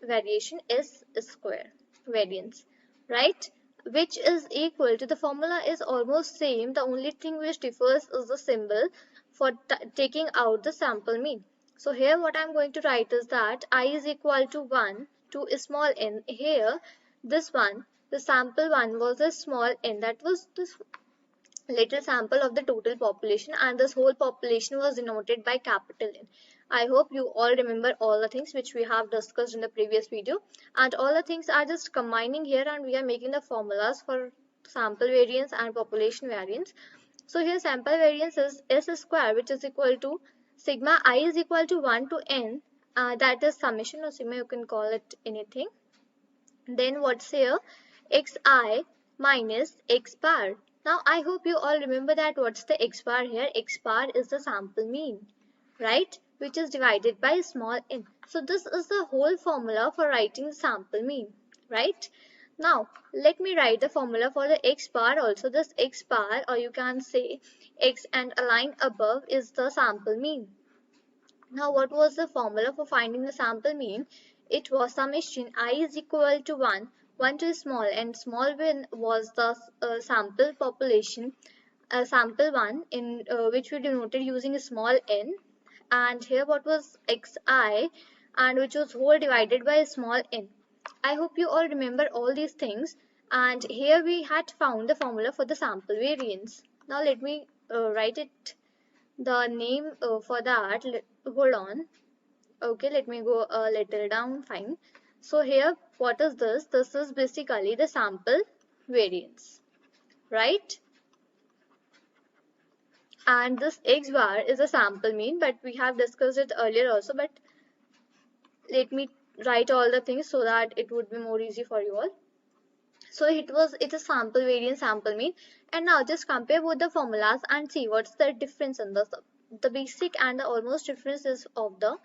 variation, S square variance, right? Which is equal to, the formula is almost same. The only thing which differs is the symbol for taking out the sample mean. So here what I'm going to write is that I is equal to 1 to small n. Here this one, the sample one, was a small n, that was this little sample of the total population, and this whole population was denoted by capital N. I hope you all remember all the things which we have discussed in the previous video, and all the things are just combining here, and we are making the formulas for sample variance and population variance. So here sample variance is S square, which is equal to sigma I is equal to 1 to n, that is summation or sigma, you can call it anything. Then what's here? Xi minus x bar. Now I hope you all remember that what's the x bar here? X bar is the sample mean, right? Which is divided by small n. So this is the whole formula for writing the sample mean, right? Now let me write the formula for the x bar also. This x bar, or you can say x and a line above, is the sample mean. Now what was the formula for finding the sample mean? It was summation I is equal to 1 to small, and small n was the sample population, sample 1, in which we denoted using a small n, and here what was xi, and which was whole divided by a small n. I hope you all remember all these things, and here we had found the formula for the sample variance. Now let me write it, the name for that. Hold on. Okay, let me go a little down. Fine. So here what is this? This is basically the sample variance, right? And this x bar is a sample mean, but we have discussed it earlier also, but let me write all the things so that it would be more easy for you all. So it's a sample variance, sample mean, and now just compare both the formulas and see what's the difference in the basic and the almost differences of the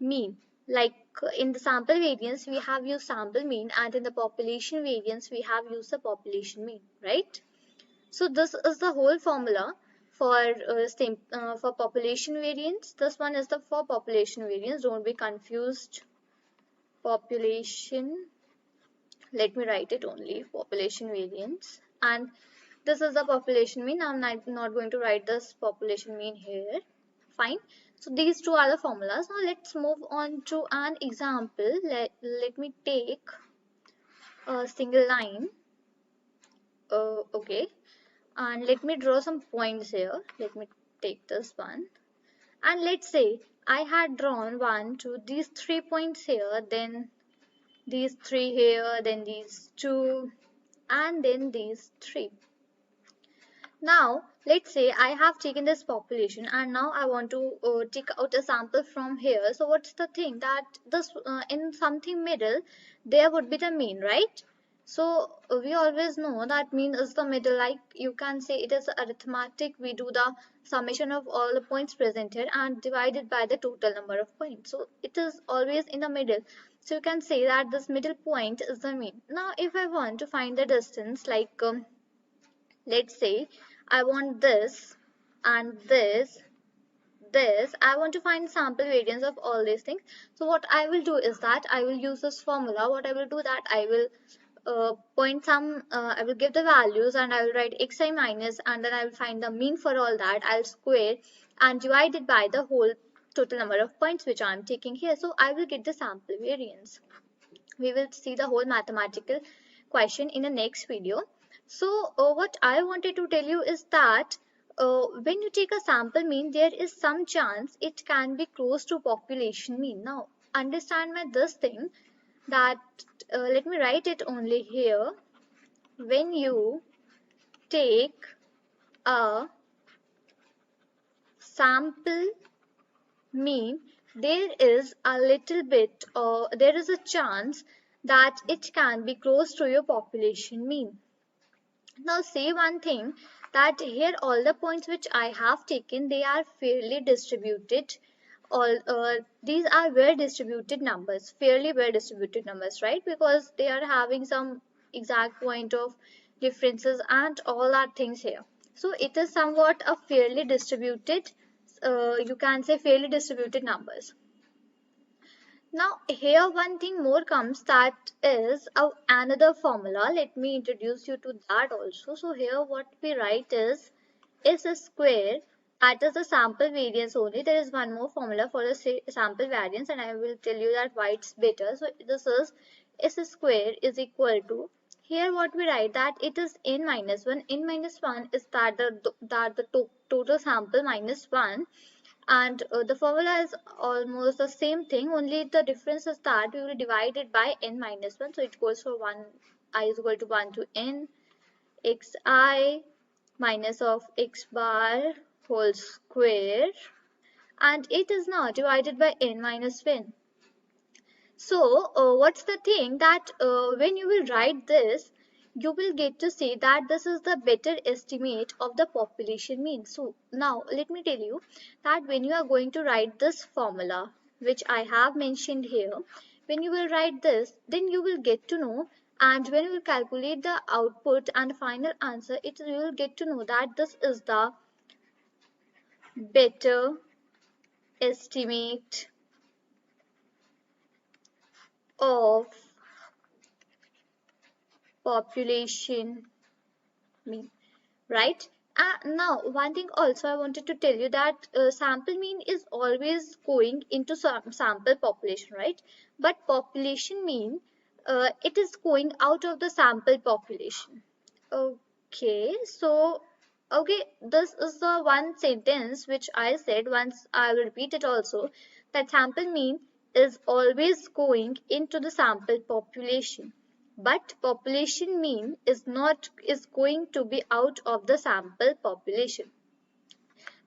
mean. Like in the sample variance we have used sample mean, and in the population variance we have used the population mean, right? So this is the whole formula for population variance. This one is the for population variance, don't be confused. Population, let me write it only, population variance, and this is the population mean. I'm not going to write this population mean here. Fine. So these two are the formulas. Now let's move on to an example. Let me take a single line. Okay, and let me draw some points here. Let me take this one, and let's say I had drawn 1, 2, these 3 points here, then these 3 here, then these 2, and then these 3. Now let's say I have taken this population, and now I want to take out a sample from here. So what's the thing, that this in something middle there would be the mean, right? So we always know that mean is the middle, like you can say it is arithmetic. We do the summation of all the points present here and divided by the total number of points. So it is always in the middle. So you can say that this middle point is the mean. Now if I want to find the distance, like let's say I want this and this, I want to find sample variance of all these things. So what I will do is that I will use this formula. What I will do, that I will I will give the values, and I will write xi minus, and then I will find the mean for all that. I'll square and divide it by the whole total number of points which I am taking here. So I will get the sample variance. We will see the whole mathematical question in the next video. So what I wanted to tell you is that when you take a sample mean, there is some chance it can be close to population mean. Now understand this thing that let me write it only here. When you take a sample mean, there is a little bit or there is a chance that it can be close to your population mean. Now say one thing, that here all the points which I have taken, they are fairly distributed. All these are well distributed numbers, fairly well distributed numbers, right? Because they are having some exact point of differences and all are things here. So it is somewhat a fairly distributed, you can say fairly distributed numbers. Now here one thing more comes, that is another formula. Let me introduce you to that also. So here what we write is S square, that is the sample variance only. There is one more formula for the sample variance and I will tell you that why it's better. So this is S square is equal to, here what we write, that it is n minus 1. N minus 1 is that the total sample minus 1, and the formula is almost the same thing, only the difference is that we will divide it by n minus 1. So it goes for 1, I is equal to 1 to n xi minus of x bar whole square, and it is now divided by n minus 1. So what's the thing, that when you will write this, you will get to see that this is the better estimate of the population mean. So now let me tell you that when you are going to write this formula which I have mentioned here, when you will write this, then you will get to know, and when you will calculate the output and the final answer, you will get to know that this is the better estimate of population mean, right? Now one thing also I wanted to tell you, that sample mean is always going into sample population, right? But population mean, it is going out of the sample population. Okay, so okay, this is the one sentence which I said. Once I will repeat it also, that sample mean is always going into the sample population, but population mean is going to be out of the sample population.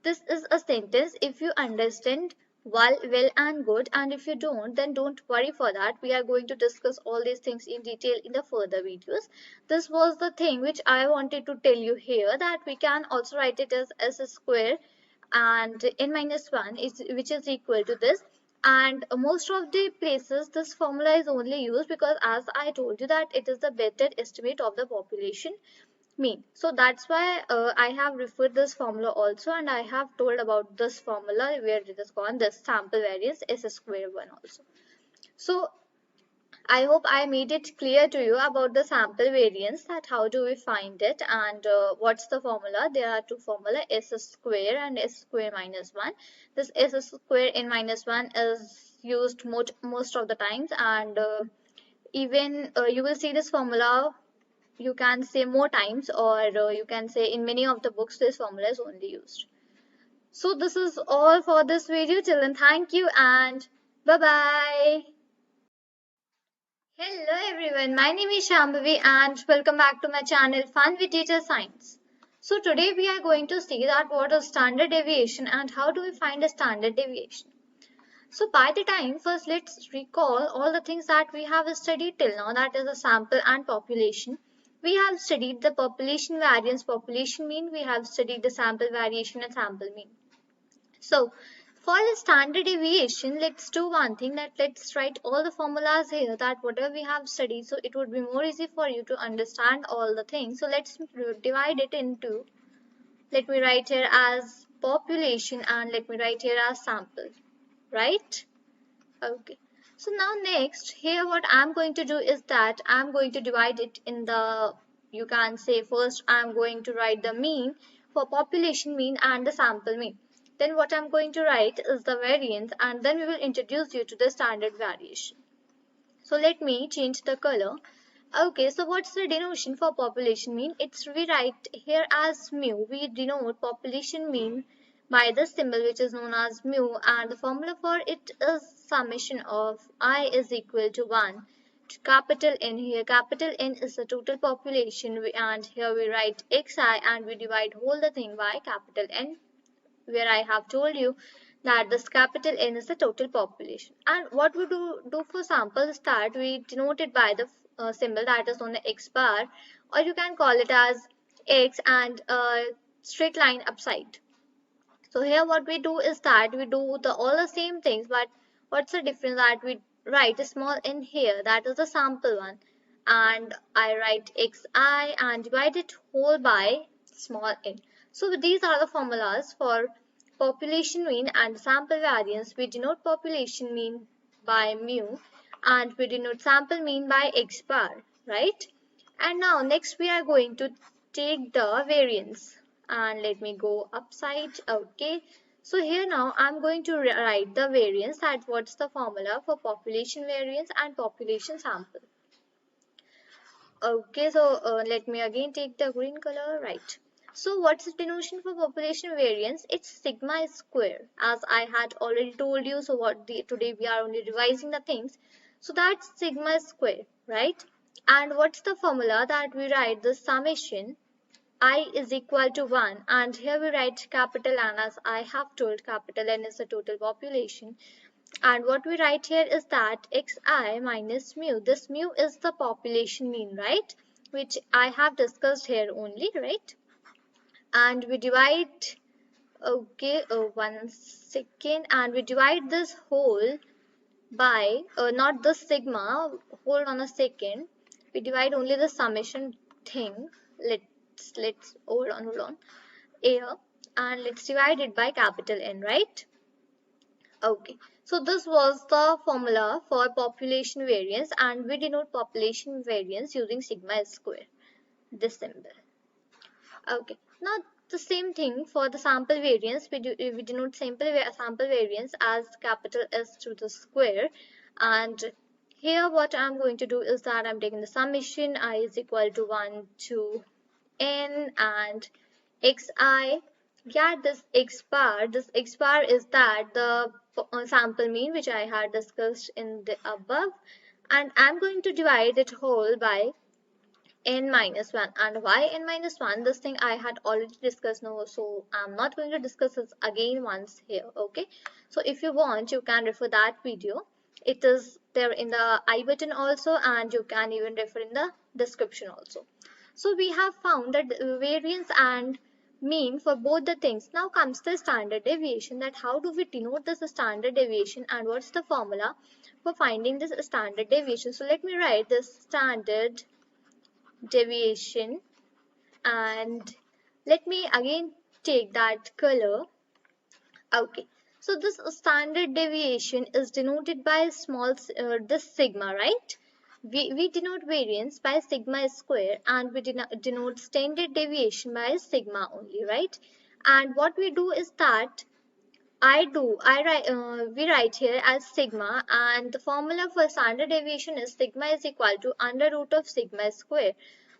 This is a sentence if you understand well and good, and if you don't, then don't worry for that. We are going to discuss all these things in detail in the further videos. This was the thing which I wanted to tell you here, that we can also write it as s square and n minus 1 is, which is equal to this. And most of the places this formula is only used because, as I told you, that it is the better estimate of the population mean. So that's why I have referred this formula also, and I have told about this formula where it is called the sample variance s square 1 also. So I hope I made it clear to you about the sample variance, that how do we find it and what's the formula. There are two formula, s square and s square minus 1. This s square n minus 1 is used most of the times, and even you will see this formula, you can say more times, or you can say in many of the books this formula is only used. So this is all for this video. Till then, thank you and bye bye. Hello everyone, my name is Shambhavi and welcome back to my channel Fun with Data Science. So today we are going to see that what is standard deviation and how do we find a standard deviation. So by the time, first let's recall all the things that we have studied till now, that is the sample and population. We have studied the population variance, population mean, we have studied the sample variation and sample mean. So for the standard deviation, let's do one thing, that let's write all the formulas here, that whatever we have studied, so it would be more easy for you to understand all the things. So let's divide it into, let me write here as population and let me write here as sample, right? Okay. So now next, here what I'm going to do is that I'm going to divide it in the, you can say first I'm going to write the mean for population mean and the sample mean. Then what I'm going to write is the variance, and then we will introduce you to the standard variation. So let me change the color. Okay, so what's the denotation for population mean? It's we write here as mu. We denote population mean by the symbol which is known as mu, and the formula for it is summation of I is equal to 1 to capital N. Here capital N is the total population, and here we write xi and we divide whole the thing by capital N, where I have told you that this capital N is the total population. And what we do for sample start, we denote it by the symbol that is on the x bar, or you can call it as x and a straight line upside. So here what we do is that we do all the same things, but what's the difference that we write a small n here, that is the sample one, and I write xi and divide it whole by small n. So these are the formulas for population mean and sample variance. We denote population mean by mu and we denote sample mean by x bar, right? And now next we are going to take the variance, and let me go upside. Okay, so here now I'm going to write the variance, that what's the formula for population variance and population sample. Okay, so let me again take the green color, right? So what's the denotation for population variance? It's sigma square, as I had already told you. So today we are only revising the things. So that's sigma square, right? And what's the formula that we write the summation I is equal to 1, and here we write capital N, as I have told capital N is the total population. And what we write here is that xi minus mu. This mu is the population mean, right? Which I have discussed here only, right? And we divide, okay, 1 second, and we divide this whole by, not the sigma, hold on a second. We divide only the summation thing. Let's hold on here, and let's divide it by capital N, right? Okay, so this was the formula for population variance, and we denote population variance using sigma square, this symbol. Okay, now the same thing for the sample variance. We denote sample variance as capital S to the square, and here what I'm going to do is that I'm taking the summation I is equal to 1 to n and xi. Yeah, this x bar is that the sample mean which I had discussed in the above, and I'm going to divide it whole by n minus 1. And why n minus 1? This thing I had already discussed now, so I'm not going to discuss this again once here. Okay, so if you want, you can refer that video. It is there in the I button also, and you can even refer in the description also. So we have found that variance and mean for both the things. Now comes the standard deviation, that how do we denote this standard deviation and what's the formula for finding this standard deviation. So let me write this standard deviation, and let me again take that color. Okay, so this standard deviation is denoted by small this sigma, right? We denote variance by sigma square, and we denote standard deviation by sigma only, right? And what we do is that we write here as sigma, and the formula for standard deviation is sigma is equal to under root of sigma square.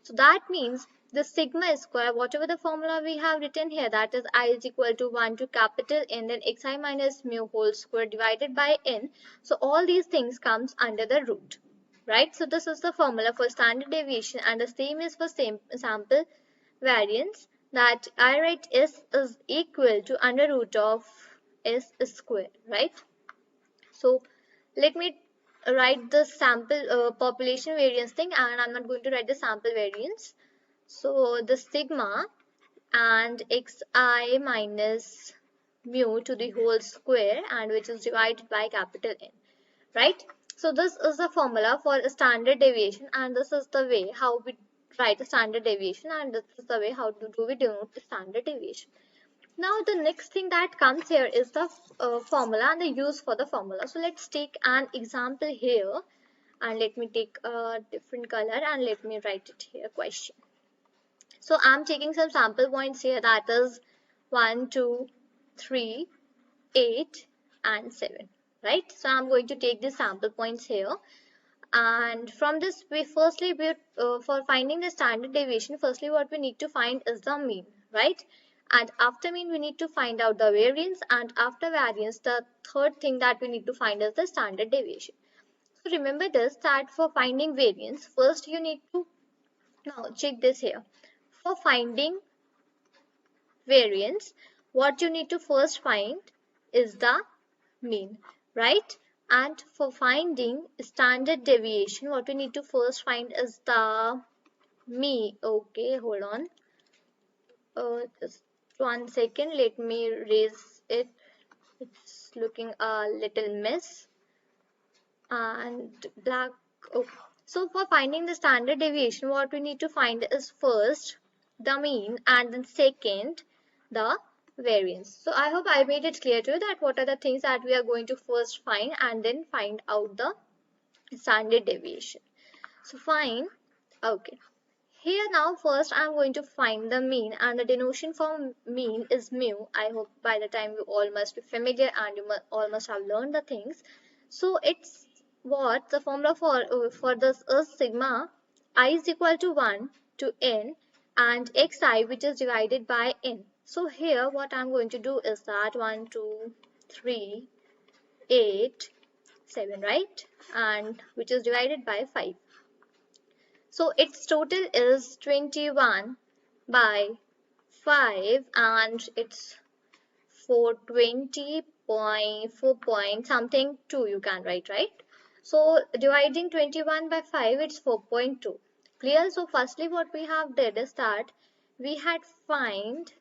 So that means the sigma square, whatever the formula we have written here, that is I is equal to 1 to capital N, then xi minus mu whole square divided by n. So all these things comes under the root, right? So this is the formula for standard deviation, and the same is for sample variance, that I write S is equal to under root of S square, right? So let me write the sample population variance thing, and I'm not going to write the sample variance. So the sigma and xi minus mu to the whole square, and which is divided by capital N, right? So this is the formula for a standard deviation, and this is the way how we write a standard deviation, and this is the way how do we denote the standard deviation. Now the next thing that comes here is the formula and the use for the formula. So let's take an example here, and let me take a different color and let me write it here, question. So I'm taking some sample points here, that is 1, 2, 3, 8 and 7, right? So I'm going to take the sample points here, and from this for finding the standard deviation, firstly what we need to find is the mean, right? And after mean we need to find out the variance, and after variance the third thing that we need to find is the standard deviation. So remember this, that for finding variance, first you need to, now check this here, for finding variance, what you need to first find is the mean, right? And for finding standard deviation, what we need to first find is the mean. Okay, hold on. Just 1 second. Let me raise it. It's looking a little mess and black. Okay. So for finding the standard deviation, what we need to find is first the mean, and then second the variance. So I hope I made it clear to you that what are the things that we are going to first find and then find out the standard deviation. So fine. Okay. Here now first I'm going to find the mean, and the denotation for mean is mu. I hope by the time you all must be familiar and you all must have learned the things. So it's what the formula for this is sigma I is equal to 1 to n and xi, which is divided by n. So here what I'm going to do is that 1, 2, 3, 8, 7, right? And which is divided by 5. So its total is 21 by 5, and it's 420.4 point something 2 you can write, right? So dividing 21 by 5, it's 4.2. Clear? So firstly what we have did is that we had find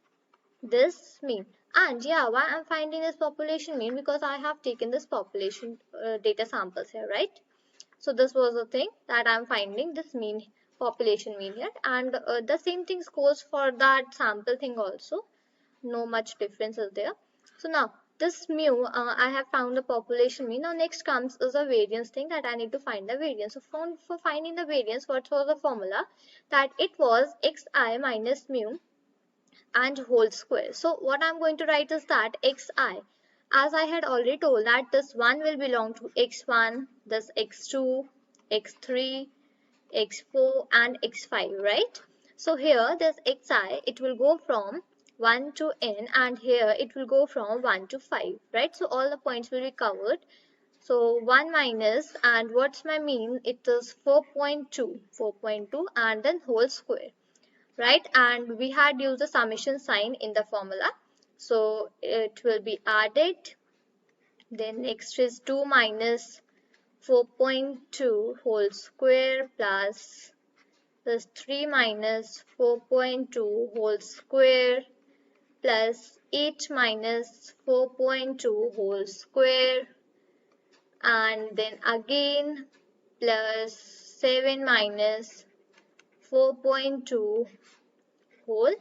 this mean. And yeah, why I'm finding this population mean? Because I have taken this population data samples here, right? So this was the thing that I'm finding this mean, population mean here, and the same thing goes for that sample thing also. No much difference is there. So now this mu, I have found the population mean. Now next comes is a variance thing, that I need to find the variance. So for finding the variance, what was the formula? That it was xi minus mu and whole square. So what I'm going to write is that xi, as I had already told, that this 1 will belong to x1, this x2, x3, x4 and x5, right? So here this xi, it will go from 1 to n, and here it will go from 1 to 5, right? So all the points will be covered. So 1 minus, and what's my mean? It is 4.2 and then whole square, right? And we had used the summation sign in the formula, so it will be added. Then next is 2 minus 4.2 whole square plus this 3 minus 4.2 whole square plus 8 minus 4.2 whole square, and then again plus 7 minus 4.2 whole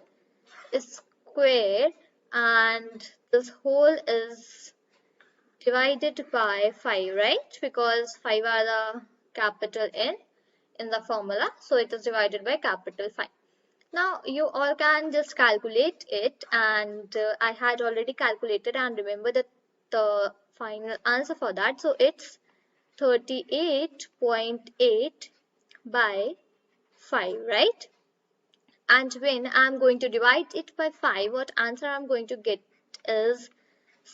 square, and this whole is divided by 5, right? Because 5 are the capital N in the formula, so it is divided by capital 5. Now you all can just calculate it, and I had already calculated, and remember that the final answer for that. So it's 38.8 by 5, right? And when I'm going to divide it by 5, what answer I'm going to get is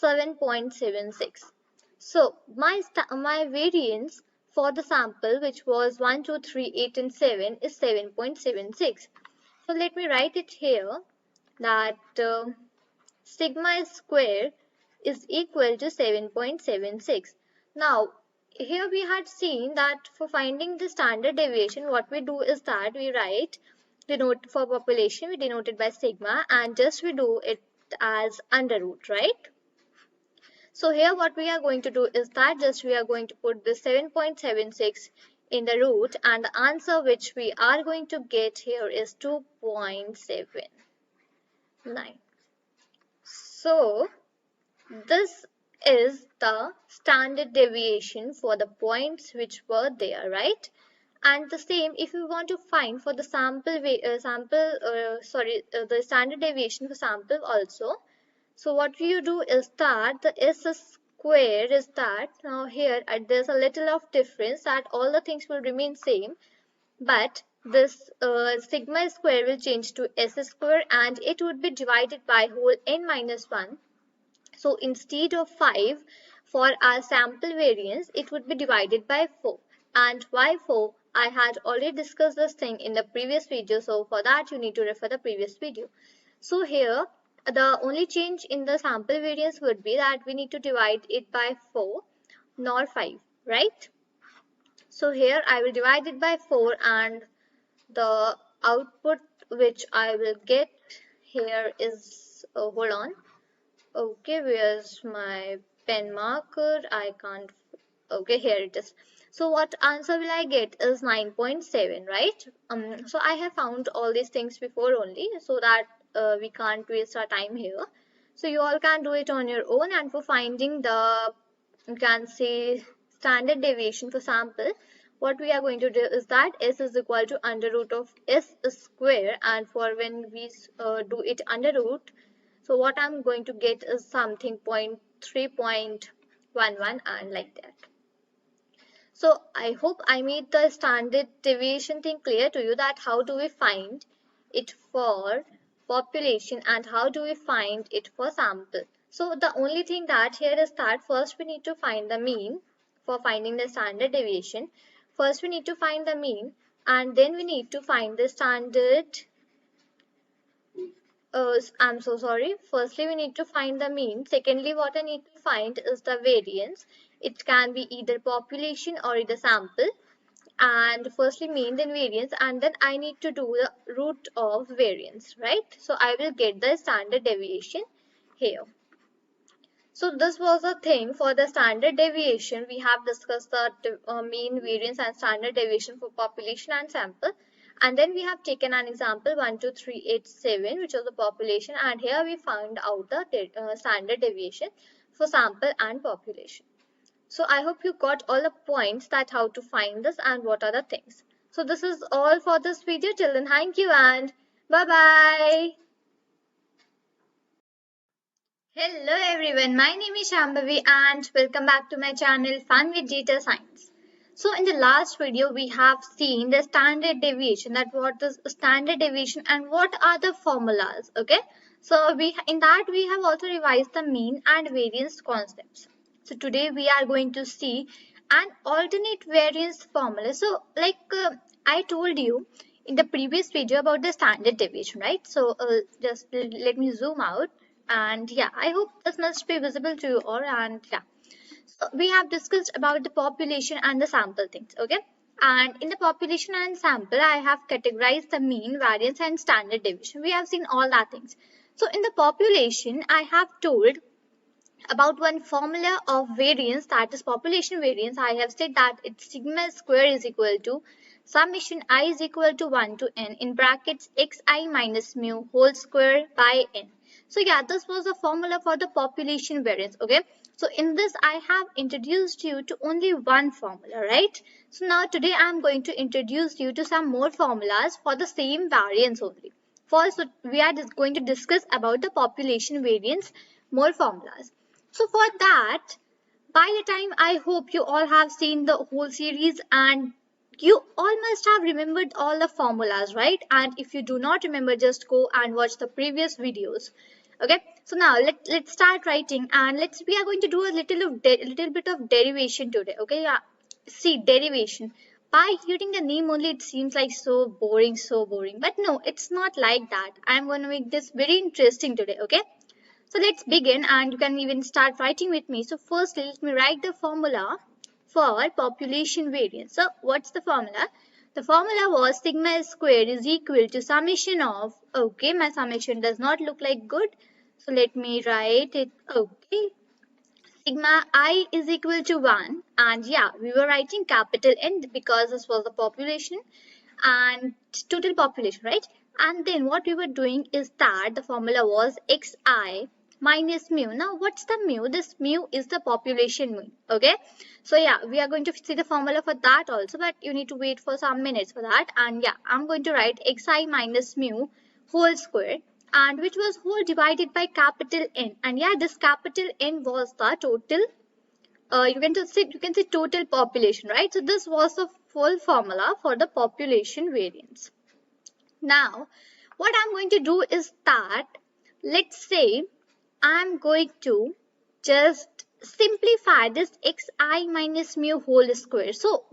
7.76. So my variance for the sample, which was 1, 2, 3, 8 and 7, is 7.76. So let me write it here, that sigma square is equal to 7.76. Now here we had seen that for finding the standard deviation, what we do is that we write, denote for population we denote it by sigma, and just we do it as under root, right? So here what we are going to do is that just we are going to put the 7.76 in the root, and the answer which we are going to get here is 2.79. So this is the standard deviation for the points which were there, right? And the same, if you want to find for the the standard deviation for sample also. So what you do is that the S square is that now here there's a little of difference that all the things will remain same, but this sigma square will change to S square and it would be divided by whole n minus 1. So instead of 5 for our sample variance, it would be divided by 4. And why 4? I had already discussed this thing in the previous video, so for that you need to refer the previous video. So here the only change in the sample variance would be that we need to divide it by 4, not 5, right? So here I will divide it by 4 and the output which I will get here is, hold on. Okay, where's my pen marker? I can't. Okay, here it is. So what answer will I get is 9.7, right? So I have found all these things before only, so that we can't waste our time here. So you all can do it on your own, and for finding the, you can say, standard deviation for sample, what we are going to do is that S is equal to under root of S square, and for when we do it under root, so what I'm going to get is something 0.3.11 and like that. So I hope I made the standard deviation thing clear to you, that how do we find it for population and how do we find it for sample. So the only thing that here is that first we need to find the mean for finding the standard deviation. First we need to find the mean and then we need to find the standard. I'm so sorry. Firstly, we need to find the mean. Secondly, what I need to find is the variance. It can be either population or either sample. And firstly, mean, then variance, and then I need to do the root of variance, right? So I will get the standard deviation here. So this was a thing for the standard deviation. We have discussed the mean, variance, and standard deviation for population and sample. And then we have taken an example 1, 2, 3, 8, 7, which was the population, and here we found out the standard deviation for sample and population. So I hope you got all the points that how to find this and what are the things. So this is all for this video. Till then, thank you and bye-bye. Hello everyone, my name is Shambhavi and welcome back to my channel Fun with Data Science. So in the last video, we have seen the standard deviation, that what is standard deviation and what are the formulas, okay? So in that we have also revised the mean and variance concepts. So today we are going to see an alternate variance formula. So like I told you in the previous video about the standard deviation, right? So just let me zoom out and yeah, I hope this must be visible to you all and yeah. We have discussed about the population and the sample things, okay? And in the population and sample, I have categorized the mean, variance, and standard deviation. We have seen all that things. So in the population, I have told about one formula of variance, that is population variance. I have said that its sigma square is equal to summation I is equal to 1 to n in brackets xi minus mu whole square by n. So yeah, this was a formula for the population variance, okay? So in this, I have introduced you to only one formula, right? So now today I am going to introduce you to some more formulas for the same variance only. First, we are just going to discuss about the population variance, more formulas. So for that, by the time I hope you all have seen the whole series and you all must have remembered all the formulas, right? And if you do not remember, just go and watch the previous videos. Okay, so now let's start writing and we are going to do a little bit of derivation today. Okay, yeah, see, derivation. By hearing the name only, it seems like so boring, but no, it's not like that. I'm going to make this very interesting today. Okay, so let's begin and you can even start writing with me. So firstly, let me write the formula for population variance. So what's the formula? The formula was sigma square is equal to summation of, okay, my summation does not look like good. So let me write it, okay. Sigma I is equal to 1 and yeah, we were writing capital N because this was the population and total population, right? And then what we were doing is that the formula was xi minus mu. Now what's the mu? This mu is the population mean, okay? So yeah, we are going to see the formula for that also, but you need to wait for some minutes for that. And yeah, I'm going to write xi minus mu whole square. and which was whole divided by capital N. And yeah, this capital N was the total, you can say total population, right? So this was the full formula for the population variance. Now, what I'm going to do is that, let's say I'm going to just simplify this xi minus mu whole square. So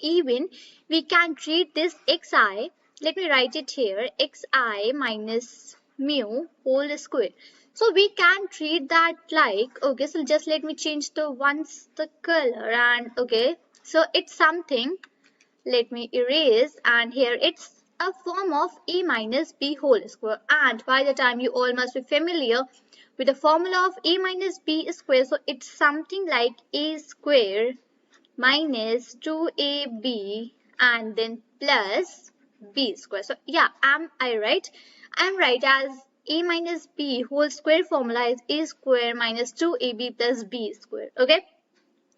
even we can treat this xi, let me write it here, xi minus mu whole square. So we can treat that like, okay, so just let me change the color, and okay, so it's something, let me erase, and here it's a form of a minus b whole square. And by the time you all must be familiar with the formula of a minus b square, so it's something like a square minus 2ab and then plus b square. So yeah, am I right? I'm right, as a minus b whole square formula is a square minus 2ab plus b square. Okay,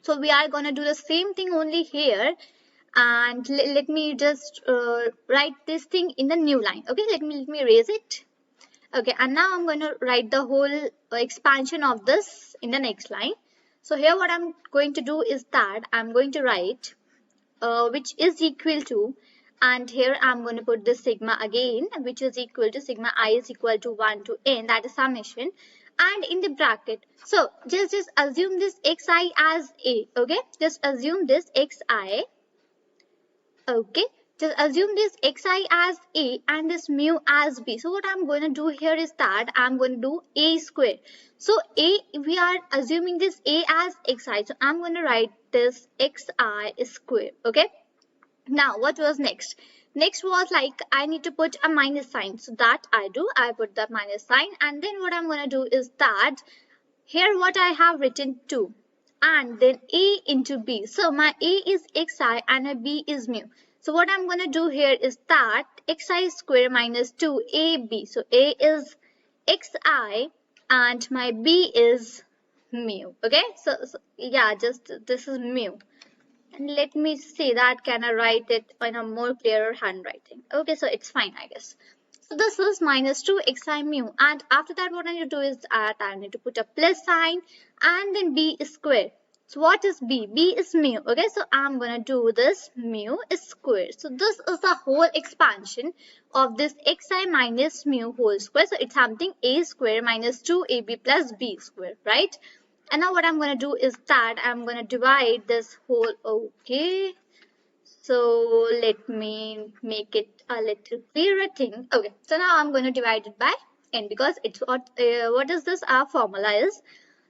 so we are gonna do the same thing only here, and let me just write this thing in the new line. Okay, let me erase it. Okay, and now I'm going to write the whole expansion of this in the next line. So here what I'm going to do is that I'm going to write which is equal to, and here I'm going to put this sigma again, which is equal to sigma I is equal to 1 to n, that is summation, and in the bracket. So just assume this xi as a. Okay, just assume this xi. Okay, just assume this xi as a and this mu as b. So what I'm going to do here is that I'm going to do a square. So a, we are assuming this a as xi. So I'm going to write this xi square. Okay. Now what was next? Next was like I need to put a minus sign. So that I do. I put the minus sign, and then what I'm going to do is that here what I have written 2. And then a into b. So my a is xi and my b is mu. So what I'm going to do here is that xi square minus 2ab. So a is xi and my b is mu. Okay, so yeah, just this is mu. And let me see that, can I write it in a more clearer handwriting? Okay, so it's fine, I guess. So this is minus 2 xi mu, and after that what I need to do is that I need to put a plus sign and then b square. So what is b? B is mu. Okay, so I'm gonna do this mu is square. So this is the whole expansion of this xi minus mu whole square. So it's something a square minus 2ab plus b square, right? And now what I'm gonna do is that I'm gonna divide this whole. Okay, so let me make it a little clearer thing. Okay, so now I'm going to divide it by n, because it's what is this? Our formula is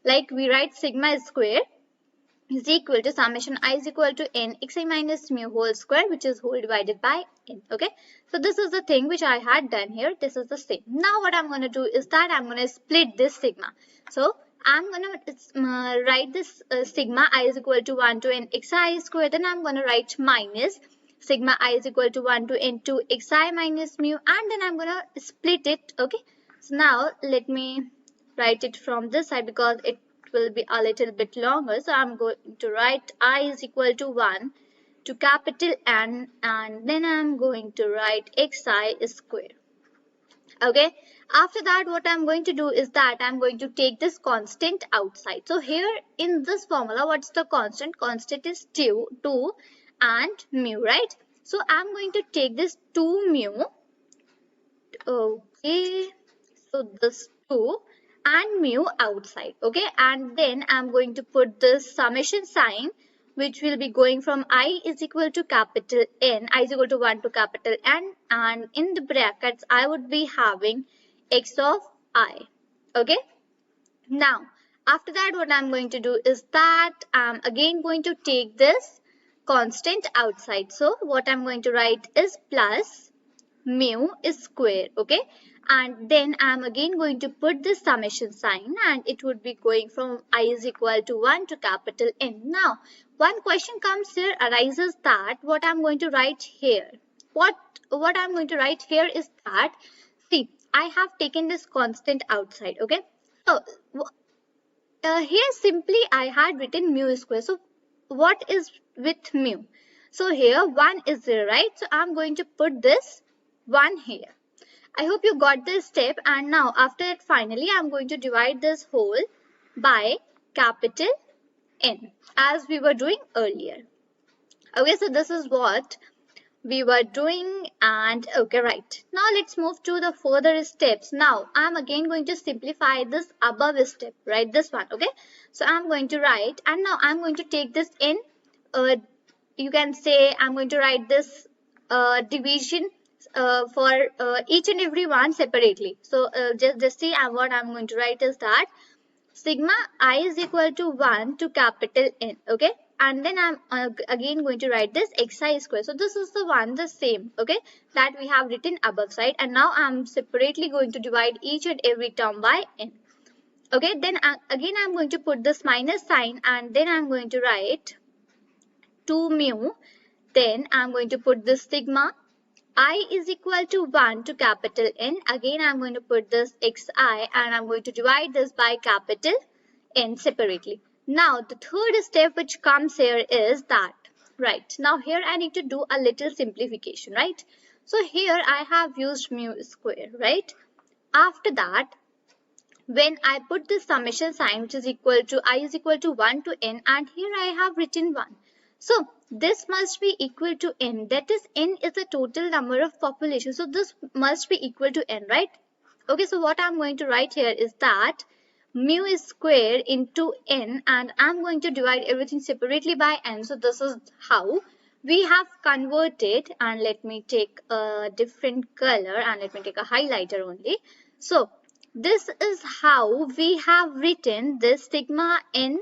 like we write sigma square is equal to summation I is equal to n xi minus mu whole square, which is whole divided by n. Okay, so this is the thing which I had done here. This is the same. Now what I'm going to do is that I'm going to split this sigma. So I'm going to write this sigma I is equal to 1 to n xi square. Then I'm going to write minus sigma I is equal to 1 to n to xi minus mu, and then I'm going to split it. Okay, so now let me write it from this side because it will be a little bit longer. So I'm going to write I is equal to 1 to capital N, and then I'm going to write xi square. Okay, after that what I'm going to do is that I'm going to take this constant outside. So here in this formula, what's the constant? Constant is 2 and mu, right? So I'm going to take this 2 mu. Okay, so this 2 and mu outside. Okay, and then I'm going to put this summation sign, which will be going from I is equal to capital N, I is equal to 1 to capital N, and in the brackets I would be having x of I. Okay, now after that what I'm going to do is that I'm again going to take this constant outside. So what I'm going to write is plus mu is square. Okay, and then I'm again going to put this summation sign, and it would be going from I is equal to 1 to capital N. Now one question comes here, arises that what I'm going to write here. What I'm going to write here is that, see, I have taken this constant outside. Okay, so here simply I had written mu square. So what is with mu? So here 1 is there, right? So I'm going to put this 1 here. I hope you got this step, and now after it finally I'm going to divide this whole by capital N as we were doing earlier. Okay, so this is what we were doing, and okay, right, now let's move to the further steps. Now I'm again going to simplify this above step, right, this one. Okay, so I'm going to write, and now I'm going to take this in you can say I'm going to write this division for each and every one separately. So just see what I'm going to write is that sigma I is equal to 1 to capital N. Okay, and then I'm again going to write this xi square. So this is the one, the same, okay, that we have written above side, and now I'm separately going to divide each and every term by n. Okay, then again I'm going to put this minus sign, and then I'm going to write 2 mu. Then I'm going to put this sigma I is equal to 1 to capital N. Again, I'm going to put this xi, and I'm going to divide this by capital N separately. Now, the third step which comes here is that, right, now here I need to do a little simplification, right? So here I have used mu square, right? After that, when I put this summation sign, which is equal to I is equal to 1 to N, and here I have written 1. So this must be equal to n, that is n is the total number of population, so this must be equal to n, right? Okay, so what I'm going to write here is that mu is square into n, and I'm going to divide everything separately by n. So this is how we have converted, and let me take a different color, and let me take a highlighter only. So this is how we have written this sigma n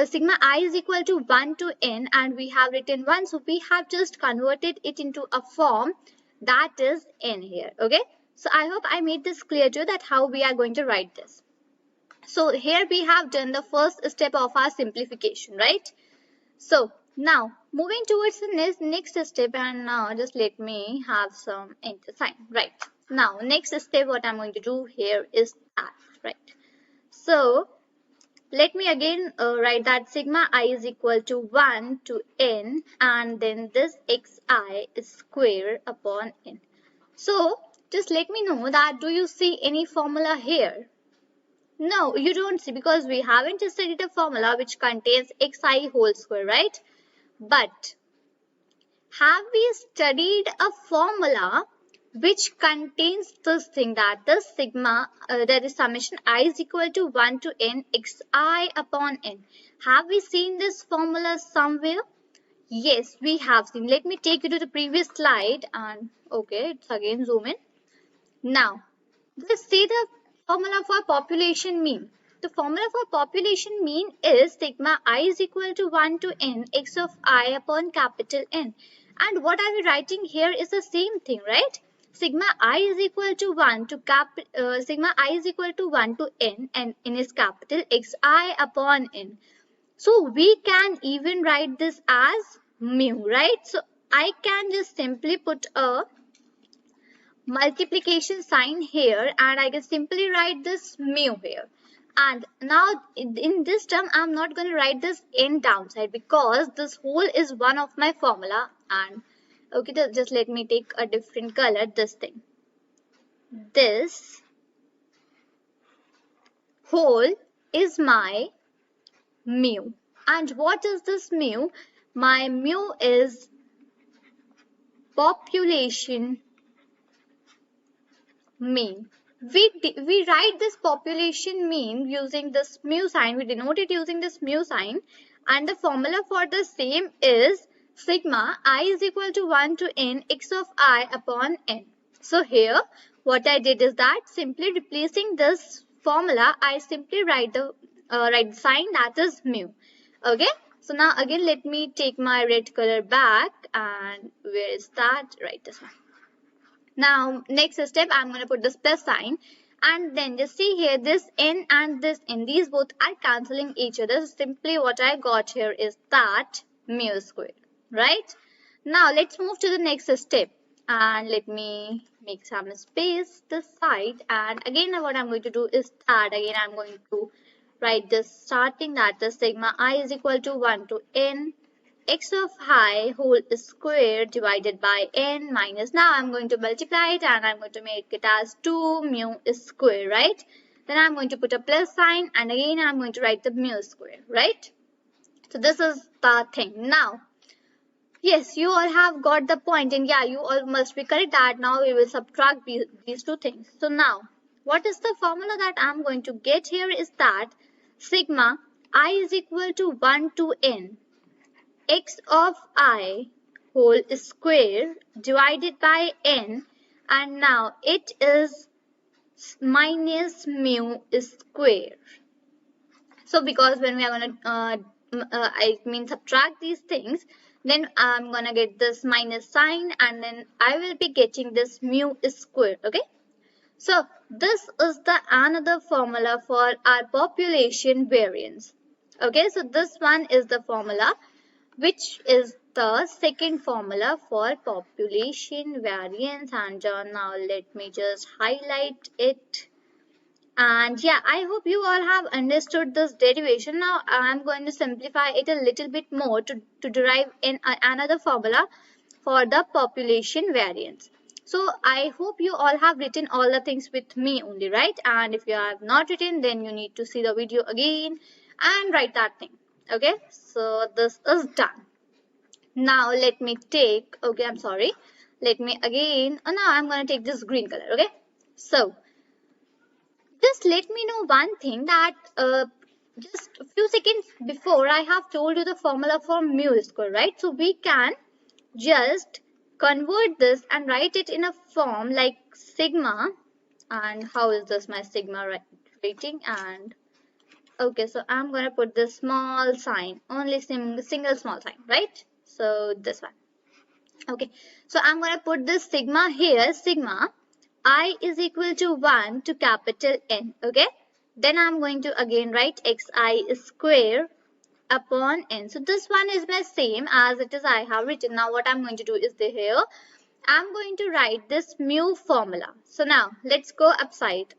sigma I is equal to 1 to n, and we have written 1, so we have just converted it into a form that is n here. Okay, so I hope I made this clear to you that how we are going to write this. So here we have done the first step of our simplification, right? So now moving towards the next step, and now just let me have some enter sign. Right, now next step what I'm going to do here is that, right? So let me again write that sigma I is equal to 1 to n, and then this xi is square upon n. So just let me know that do you see any formula here? No, you don't see, because we haven't studied a formula which contains xi whole square, right? But have we studied a formula which contains this thing, that is sigma, that is summation I is equal to 1 to n xi upon n? Have we seen this formula somewhere? Yes, we have seen. Let me take you to the previous slide, and okay, it's again zoom in. Now, let's see the formula for population mean. The formula for population mean is sigma I is equal to 1 to n x of I upon capital N. And what are we writing here is the same thing, right? Sigma I is equal to 1 to sigma I is equal to 1 to n, and n is capital xi upon n. So we can even write this as mu, right? So I can just simply put a multiplication sign here, and I can simply write this mu here. And now in this term I'm not going to write this n downside, because this whole is one of my formula. And okay, just let me take a different color, this thing. This whole is my mu. And what is this mu? My mu is population mean. We write this population mean using this mu sign. We denote it using this mu sign, and the formula for the same is sigma I is equal to 1 to n x of I upon n. So here what I did is that simply replacing this formula, I simply write the sign, that is mu. Okay, so now again let me take my red color back, and where is that? Right, this one. Now next step I'm going to put this plus sign, and then just see here this n and this n, these both are cancelling each other. So simply what I got here is that mu square, right? Now let's move to the next step, and let me make some space this side. And again what I'm going to do is that again I'm going to write this starting, that is sigma I is equal to 1 to n x of I whole square divided by n minus, now I'm going to multiply it and I'm going to make it as 2 mu square, right? Then I'm going to put a plus sign and again I'm going to write the mu square, right? So this is the thing. Now, yes, you all have got the point, and yeah, you all must be correct that now we will subtract these two things. So now, what is the formula that I'm going to get here is that sigma I is equal to 1 to n x of I whole square divided by n, and now it is minus mu square. So because when we are going to subtract these things, then I'm going to get this minus sign and then I will be getting this mu square. Okay. So this is the another formula for our population variance. Okay. So this one is the formula, which is the second formula for population variance. And now let me just highlight it. And yeah, I hope you all have understood this derivation. Now I'm going to simplify it a little bit more to derive another formula for the population variance. So I hope you all have written all the things with me only, right? And if you have not written, then you need to see the video again and write that thing. Okay, so this is done. Now let me take, okay, I'm sorry. Let me again, now I'm going to take this green color, okay? So just let me know one thing that just a few seconds before I have told you the formula for mu square, right? So we can just convert this and write it in a form like sigma. And how is this my sigma rating? And okay, so I'm going to put this small sign, only single small sign, right? So this one. Okay, so I'm going to put this sigma here, sigma I is equal to 1 to capital N, okay? Then I'm going to again write xi square upon n. So this one is the same as it is I have written. Now what I'm going to do is here, I'm going to write this mu formula. So now let's go upside.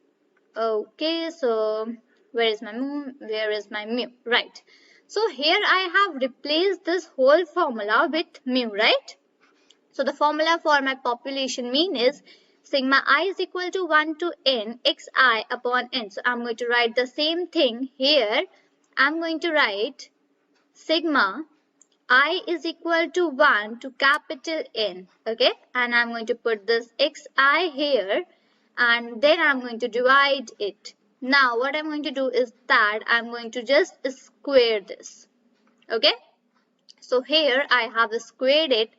Okay, so where is my mu? Where is my mu? Right. So here I have replaced this whole formula with mu, right? So the formula for my population mean is sigma I is equal to 1 to n xi upon n. So I'm going to write the same thing here. I'm going to write sigma I is equal to 1 to capital N. Okay. And I'm going to put this xi here. And then I'm going to divide it. Now what I'm going to do is that I'm going to just square this. Okay. So here I have squared it.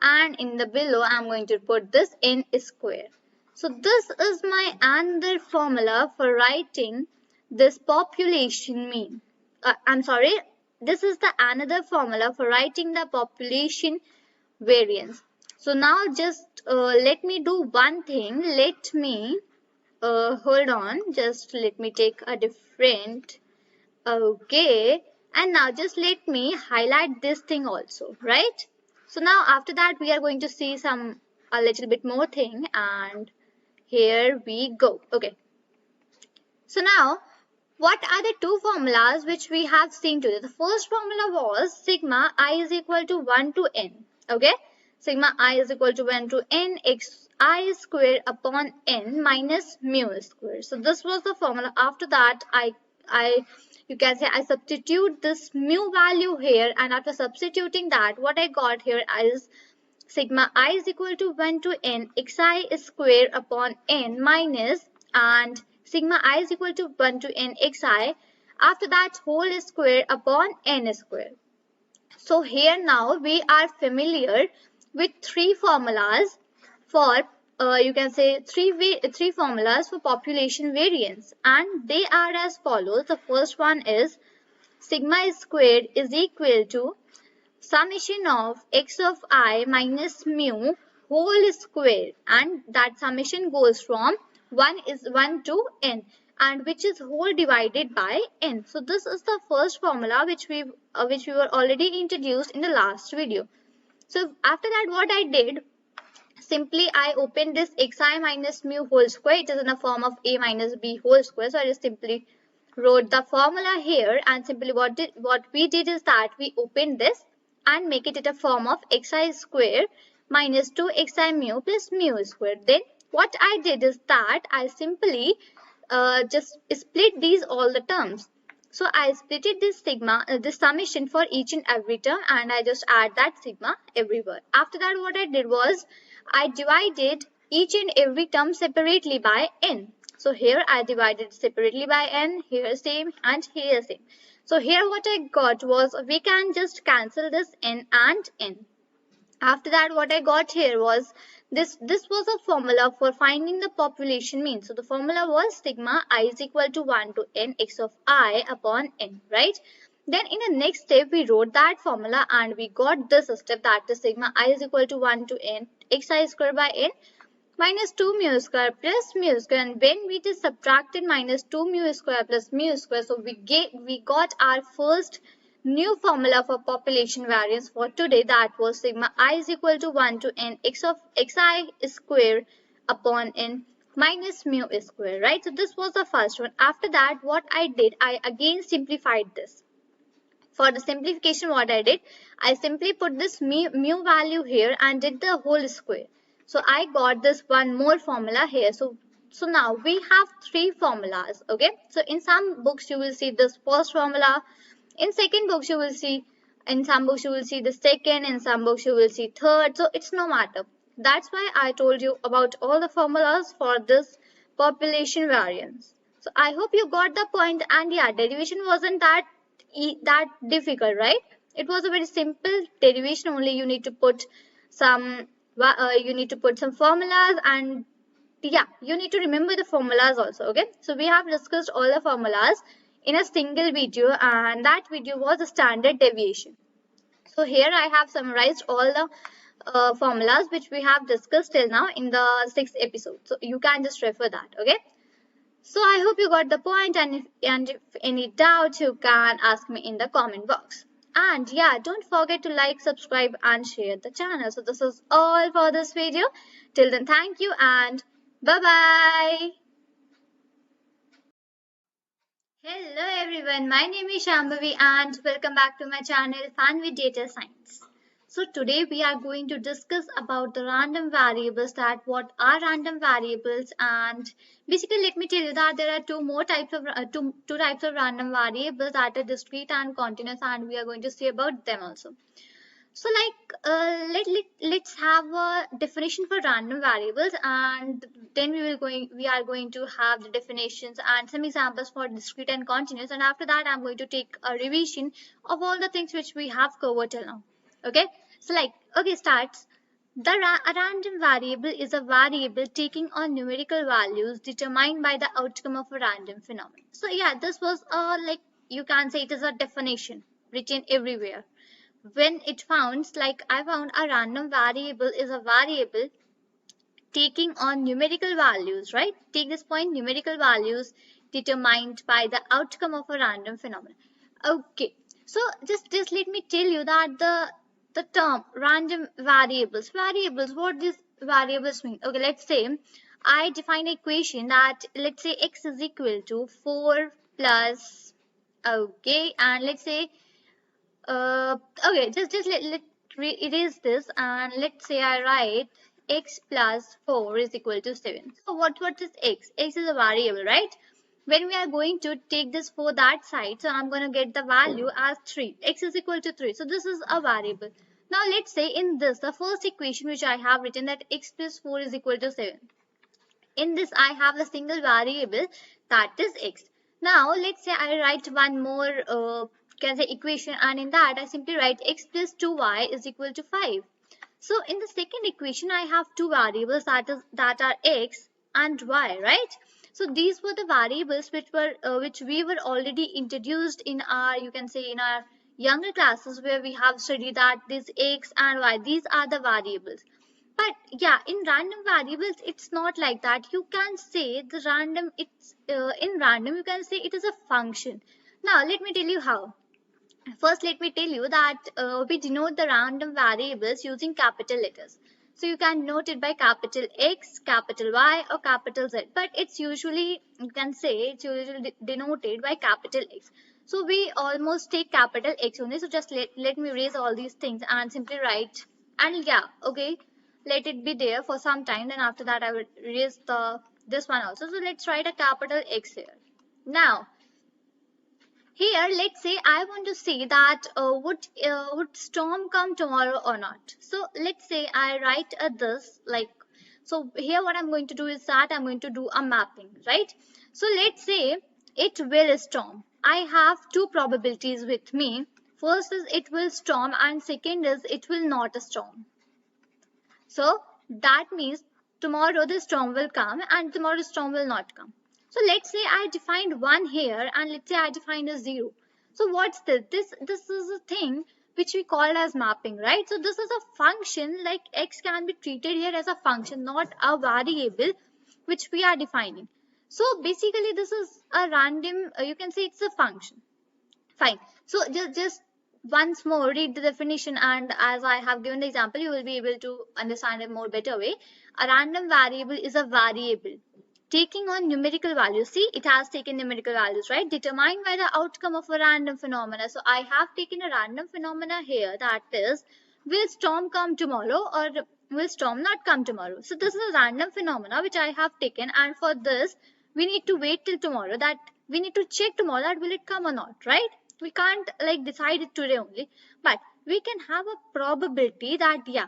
And in the below I'm going to put this n square. So this is my another formula for writing this population mean. This is the another formula for writing the population variance. So now just let me do one thing. Let me hold on. Just let me take a different. Okay. And now just let me highlight this thing also, right? So now after that we are going to see a little bit more thing, and here we go. Okay. So now what are the two formulas which we have seen today? The first formula was sigma I is equal to 1 to n. Okay. Sigma I is equal to 1 to n xi square upon n minus mu square. So this was the formula. After that you can say I substitute this mu value here, and after substituting that, what I got here is sigma I is equal to 1 to n xi square upon n minus, and sigma I is equal to 1 to n xi. After that, whole square upon n square. So here now we are familiar with three formulas for you can say three formulas for population variance, and they are as follows. The first one is sigma squared is equal to summation of x of I minus mu whole square, and that summation goes from 1 to n, and which is whole divided by n. So this is the first formula which we were already introduced in the last video. So after that, what I did, simply I opened this xi minus mu whole square. It is in the form of a minus b whole square. So I just simply wrote the formula here, and simply what we did is that we opened this and make it a form of xi square minus 2xi mu plus mu square. Then what I did is that I simply just split these all the terms. So I splitted this sigma, this summation for each and every term, and I just add that sigma everywhere. After that, what I did was I divided each and every term separately by n. So here I divided separately by n, here same, and here same. So here what I got was we can just cancel this n and n. After that, what I got here was this was a formula for finding the population mean. So the formula was sigma I is equal to 1 to n x of I upon n, right? Then in the next step, we wrote that formula and we got this step, that is sigma I is equal to 1 to n xi square by n minus 2 mu square plus mu square. And when we just subtracted minus 2 mu square plus mu square, so we got our first new formula for population variance for today, that was sigma I is equal to 1 to n x of xi square upon n minus mu square, right? So this was the first one. After that, what I did, I again simplified this. For the simplification, what I did, I simply put this mu value here and did the whole square. So I got this one more formula here. So now we have three formulas, okay? So in some books you will see this first formula, in second books you will see, in some books you will see the second, in some books you will see third. So it's no matter. That's why I told you about all the formulas for this population variance. So I hope you got the point. And yeah, derivation wasn't that difficult, right? It was a very simple derivation. Only you need to put some formulas, and yeah, you need to remember the formulas also, okay? So we have discussed all the formulas in a single video, and that video was a standard deviation. So here I have summarized all the formulas which we have discussed till now in the 6th episode. So you can just refer that, okay? So I hope you got the point, and if any doubts, you can ask me in the comment box. And yeah, don't forget to like, subscribe and share the channel. So this is all for this video. Till then, thank you and bye-bye. Hello everyone, my name is Shambhavi and welcome back to my channel Fun with Data Science. So today we are going to discuss about the random variables, that what are random variables, and basically let me tell you that there are two types of random variables, that are discrete and continuous, and we are going to see about them also. So let's have a definition for random variables, and then we are going to have the definitions and some examples for discrete and continuous, and after that I'm going to take a revision of all the things which we have covered till now. Okay, so starts. A random variable is a variable taking on numerical values determined by the outcome of a random phenomenon. So yeah, this was you can say it is a definition written everywhere. When it founds, I found a random variable is a variable taking on numerical values, right? Take this point, numerical values determined by the outcome of a random phenomenon. Okay, so just let me tell you that the term random variables, what these variables mean. Okay, let's say I define an equation that, let's say x is equal to 4 plus, okay, and let's say okay, just let erase this, and let's say I write x plus 4 is equal to 7. So what is x? X is a variable, right? When we are going to take this for that side, so I'm going to get the value as 3. X is equal to 3. So this is a variable. Now let's say in this, the first equation which I have written, that x plus 4 is equal to 7. In this I have a single variable, that is x. Now let's say I write one more equation, and in that I simply write x plus 2y is equal to 5. So in the second equation I have two variables, that are x and y, right? So these were the variables which we were already introduced in our, you can say, in our younger classes, where we have studied that this x and y, these are the variables. But yeah, in random variables it's not like that. You can say the random, in random you can say it is a function. Now let me tell you how. First, let me tell you that we denote the random variables using capital letters. So you can note it by capital X, capital Y, or capital Z. But it's usually, you can say, it's usually denoted by capital X. So we almost take capital X only. So just let me erase all these things and simply write, and yeah, okay, let it be there for some time. Then after that I will erase this one also. So let's write a capital X here. Now here, let's say I want to see that would storm come tomorrow or not. So let's say I write this like, so here what I'm going to do is that I'm going to do a mapping, right? So let's say it will storm. I have two probabilities with me. First is it will storm and second is it will not storm. So that means tomorrow the storm will come and tomorrow the storm will not come. So let's say I defined 1 here and let's say I defined a 0. So what's this? This is a thing which we call as mapping, right? So this is a function, like x can be treated here as a function, not a variable which we are defining. So basically this is a random, you can say it's a function. Fine. So just once more read the definition, and as I have given the example, you will be able to understand it more better way. A random variable is a variable taking on numerical values. See, it has taken numerical values, right? Determined by the outcome of a random phenomena. So I have taken a random phenomena here, that is, will storm come tomorrow or will storm not come tomorrow. So this is a random phenomena which I have taken, and for this we need to wait till tomorrow, that we need to check tomorrow that will it come or not, right? We can't like decide it today only, but we can have a probability that yeah,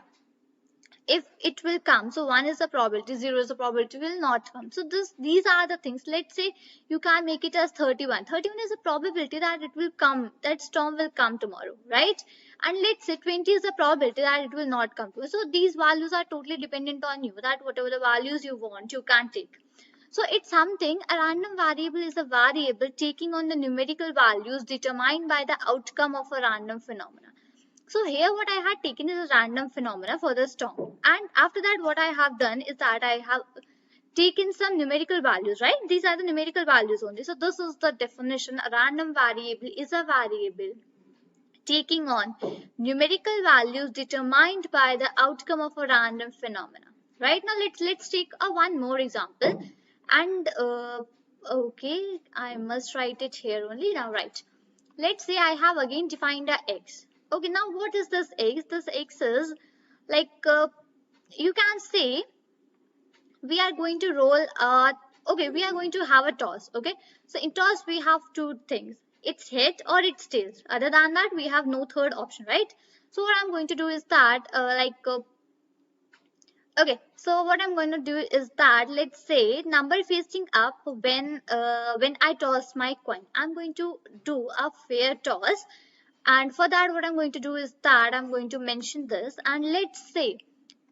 if it will come. So 1 is the probability, 0 is the probability will not come. So these are the things. Let's say you can make it as 31. 31 is a probability that it will come, that storm will come tomorrow, right? And let's say 20 is the probability that it will not come tomorrow. So these values are totally dependent on you, that whatever the values you want, you can take. So it's something, a random variable is a variable taking on the numerical values determined by the outcome of a random phenomena. So here what I had taken is a random phenomena for the storm, and after that what I have done is that I have taken some numerical values, right? These are the numerical values only. So this is the definition. A random variable is a variable taking on numerical values determined by the outcome of a random phenomena. Right, now let's take one more example, and okay, I must write it here only now, right? Let's say I have again defined a x. Okay, now what is this x? This x is like, you can say we are going to roll okay, we are going to have a toss. Okay, so in toss we have two things, it's head or it's tails. Other than that we have no third option, right? So what I'm going to do is that okay, so what I'm going to do is that, let's say number facing up, when I toss my coin, I'm going to do a fair toss, and for that what I'm going to do is that I'm going to mention this, and let's say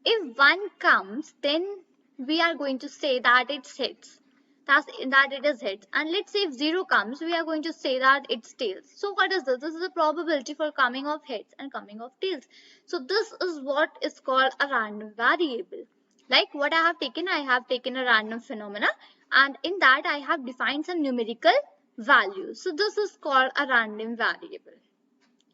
if 1 comes, then we are going to say that it's heads. That it is heads. And let's say if 0 comes, we are going to say that it's tails. So what is this? This is a probability for coming of heads and coming of tails. So this is what is called a random variable. Like what I have taken a random phenomena, and in that I have defined some numerical values. So this is called a random variable.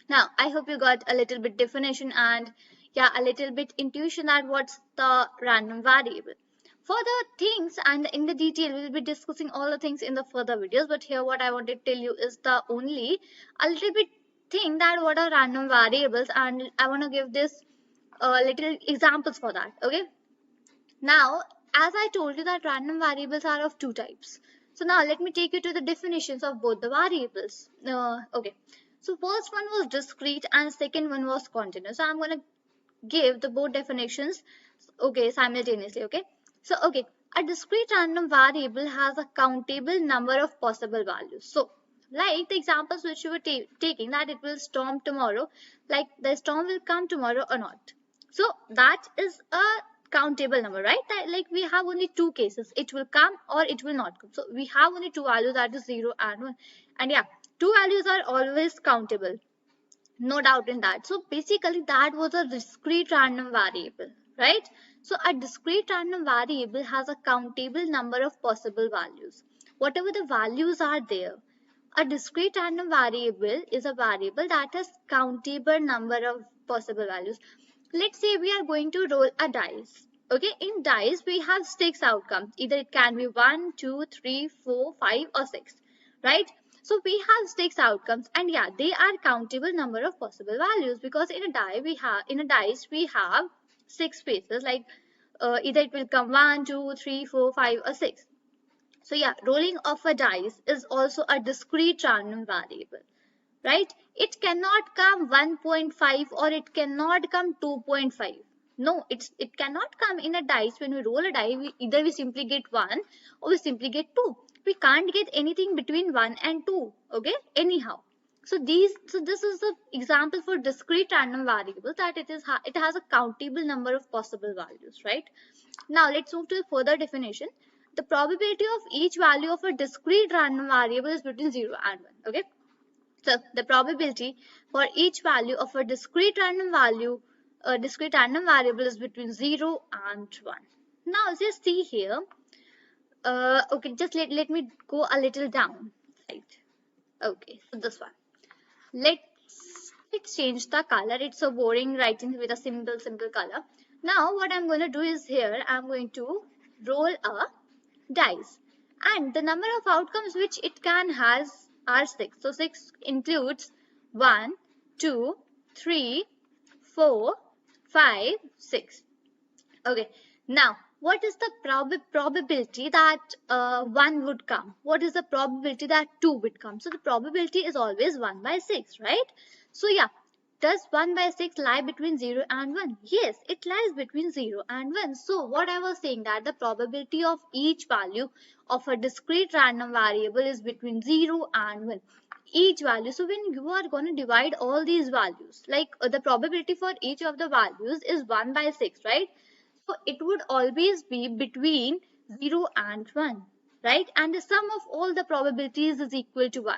Now, I hope you got a little bit definition and yeah, a little bit intuition that what's the random variable. For the things and in the detail, we'll be discussing all the things in the further videos. But here what I want to tell you is the only a little bit thing that what are random variables, and I want to give this little examples for that. Okay. Now, as I told you that random variables are of two types. So now let me take you to the definitions of both the variables. Okay. So first one was discrete and second one was continuous. So I'm going to give the both definitions, okay, simultaneously. Okay. So okay, a discrete random variable has a countable number of possible values. So like the examples which you were taking, that it will storm tomorrow, like the storm will come tomorrow or not. So that is a countable number, right? That, like we have only two cases, it will come or it will not come. So we have only two values, that is 0 and 1. And yeah, two values are always countable, no doubt in that. So basically that was a discrete random variable, right? So a discrete random variable has a countable number of possible values. Whatever the values are there, a discrete random variable is a variable that has countable number of possible values. Let's say we are going to roll a dice. Okay, in dice we have 6 outcomes. Either it can be 1, 2, 3, 4, 5 or 6, right? So we have 6 outcomes, and yeah, they are countable number of possible values, because in a dice we have 6 spaces, like either it will come 1, 2, 3, 4, 5 or 6. So yeah, rolling of a dice is also a discrete random variable, right? It cannot come 1.5 or it cannot come 2.5. No, it cannot come in a dice. When we roll a die, either we simply get 1 or we simply get 2. We can't get anything between 1 and 2, okay? Anyhow. So this is the example for discrete random variable, that it has a countable number of possible values, right? Now let's move to a further definition. The probability of each value of a discrete random variable is between 0 and 1, okay? So the probability for each value of a discrete random variable is between 0 and 1. Now just see here. Okay, just let me go a little down. Right. Okay, so this one. Let's change the color. It's so boring writing with a simple color. Now what I'm going to do is, here I'm going to roll a dice, and the number of outcomes which it can has are 6. So 6 includes 1, 2, 3, 4, 5, 6. Okay, now what is the probability that 1 would come? What is the probability that 2 would come? So the probability is always 1 by 6, right? So yeah, does 1 by 6 lie between 0 and 1? Yes, it lies between 0 and 1. So what I was saying, that the probability of each value of a discrete random variable is between 0 and 1. Each value. So when you are going to divide all these values, like the probability for each of the values is 1 by 6, right? So it would always be between 0 and 1, right? And the sum of all the probabilities is equal to 1.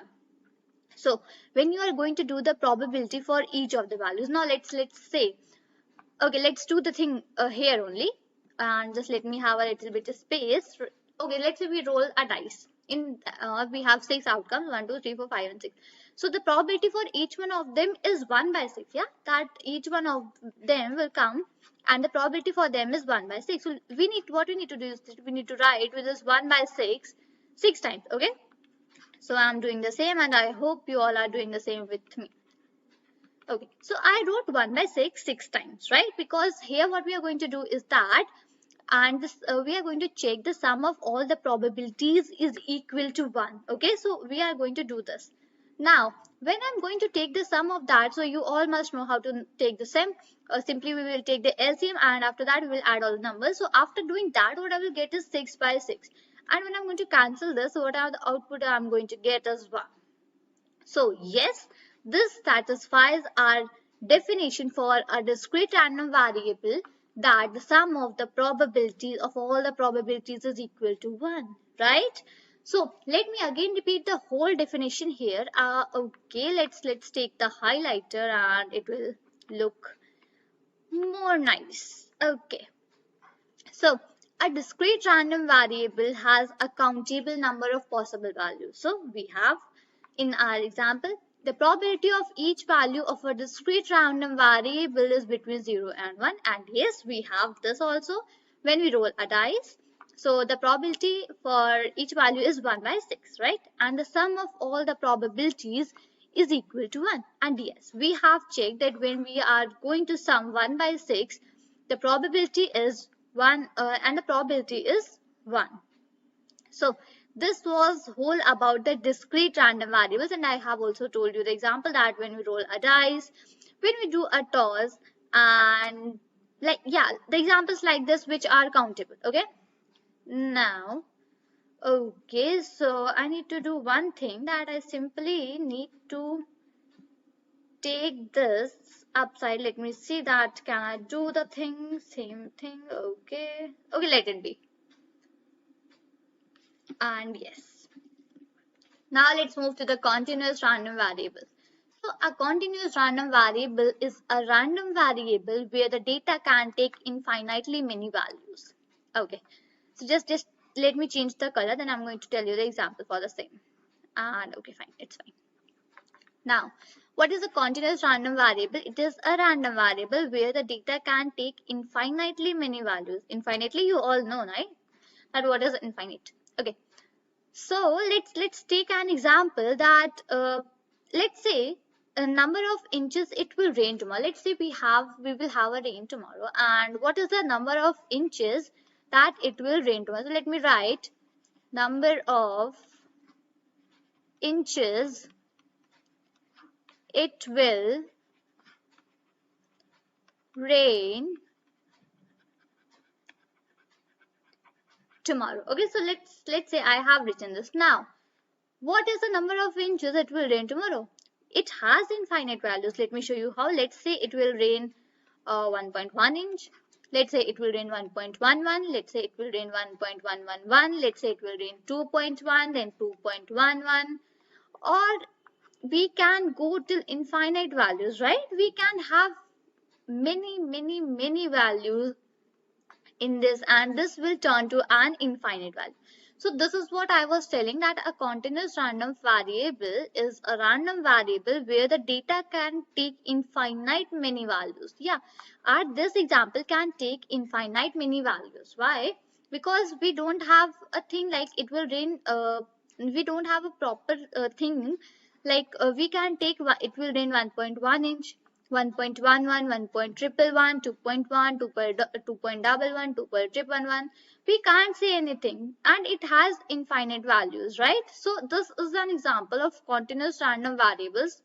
So when you are going to do the probability for each of the values, now let's say, okay, let's do the thing here only, and just let me have a little bit of space. Okay, let's say we roll a dice. We have 6 outcomes, 1, 2, 3, 4, 5 and 6. So the probability for each one of them is 1 by 6, yeah, that each one of them will come, and the probability for them is 1 by 6. So what we need to do is we need to write with this 1 by 6 times, okay? So I'm doing the same, and I hope you all are doing the same with me. Okay, so I wrote 1 by 6 times, right? Because here what we are going to do is that, and this we are going to check the sum of all the probabilities is equal to 1. Okay, so we are going to do this. Now, when I'm going to take the sum of that, so you all must know how to take the sum. Simply we will take the LCM, and after that we will add all the numbers. So after doing that, what I will get is 6 by 6. And when I'm going to cancel this, what are the output I'm going to get is 1. So yes, this satisfies our definition for a discrete random variable, that the sum of the probabilities of all the probabilities is equal to 1, right? So let me again repeat the whole definition here. Okay, let's take the highlighter and it will look more nice. Okay, so a discrete random variable has a countable number of possible values. So we have, in our example, the probability of each value of a discrete random variable is between 0 and 1. And yes, we have this also when we roll a dice. So the probability for each value is 1 by 6, right? And the sum of all the probabilities is equal to 1. And yes, we have checked that when we are going to sum 1 by 6, the probability is 1 and the probability is 1. So this was whole about the discrete random variables, and I have also told you the example that when we roll a dice, when we do a toss, and like, yeah, the examples like this which are countable. Okay, now, okay, so I need to do one thing, that I simply need to take this upside. Let me see that, can I do the thing, same thing? Okay, let it be. And yes, now let's move to the continuous random variable. So a continuous random variable is a random variable where the data can take infinitely many values. Okay, so just let me change the color, then I'm going to tell you the example for the same. And okay, fine, it's fine. Now, what is a continuous random variable? It is a random variable where the data can take infinitely many values. Infinitely, you all know, right? That what is infinite. Okay. So let's take an example that let's say a number of inches it will rain tomorrow. Let's say we will have a rain tomorrow, and what is the number of inches that it will rain tomorrow? So let me write number of inches it will rain tomorrow. Okay, so let's say I have written this. Now what is the number of inches it will rain tomorrow? It has infinite values. Let me show you how. Let's say it will rain 1.1 inch. Let's say it will rain 1.11. Let's say it will rain 1.111. Let's say it will rain 2.1, then 2.11. Or we can go till infinite values, right? We can have many values in this, and this will turn to an infinite value. So this is what I was telling, that a continuous random variable is a random variable where the data can take infinite many values. Yeah, at this example can take infinite many values. Why? Because we don't have a thing like it will rain, we don't have a proper thing like we can take it will rain 1.1 inch, 1.11, 1.111, 2.1, 2.11, 2.111. We can't say anything, and it has infinite values, right? So this is an example of continuous random variables,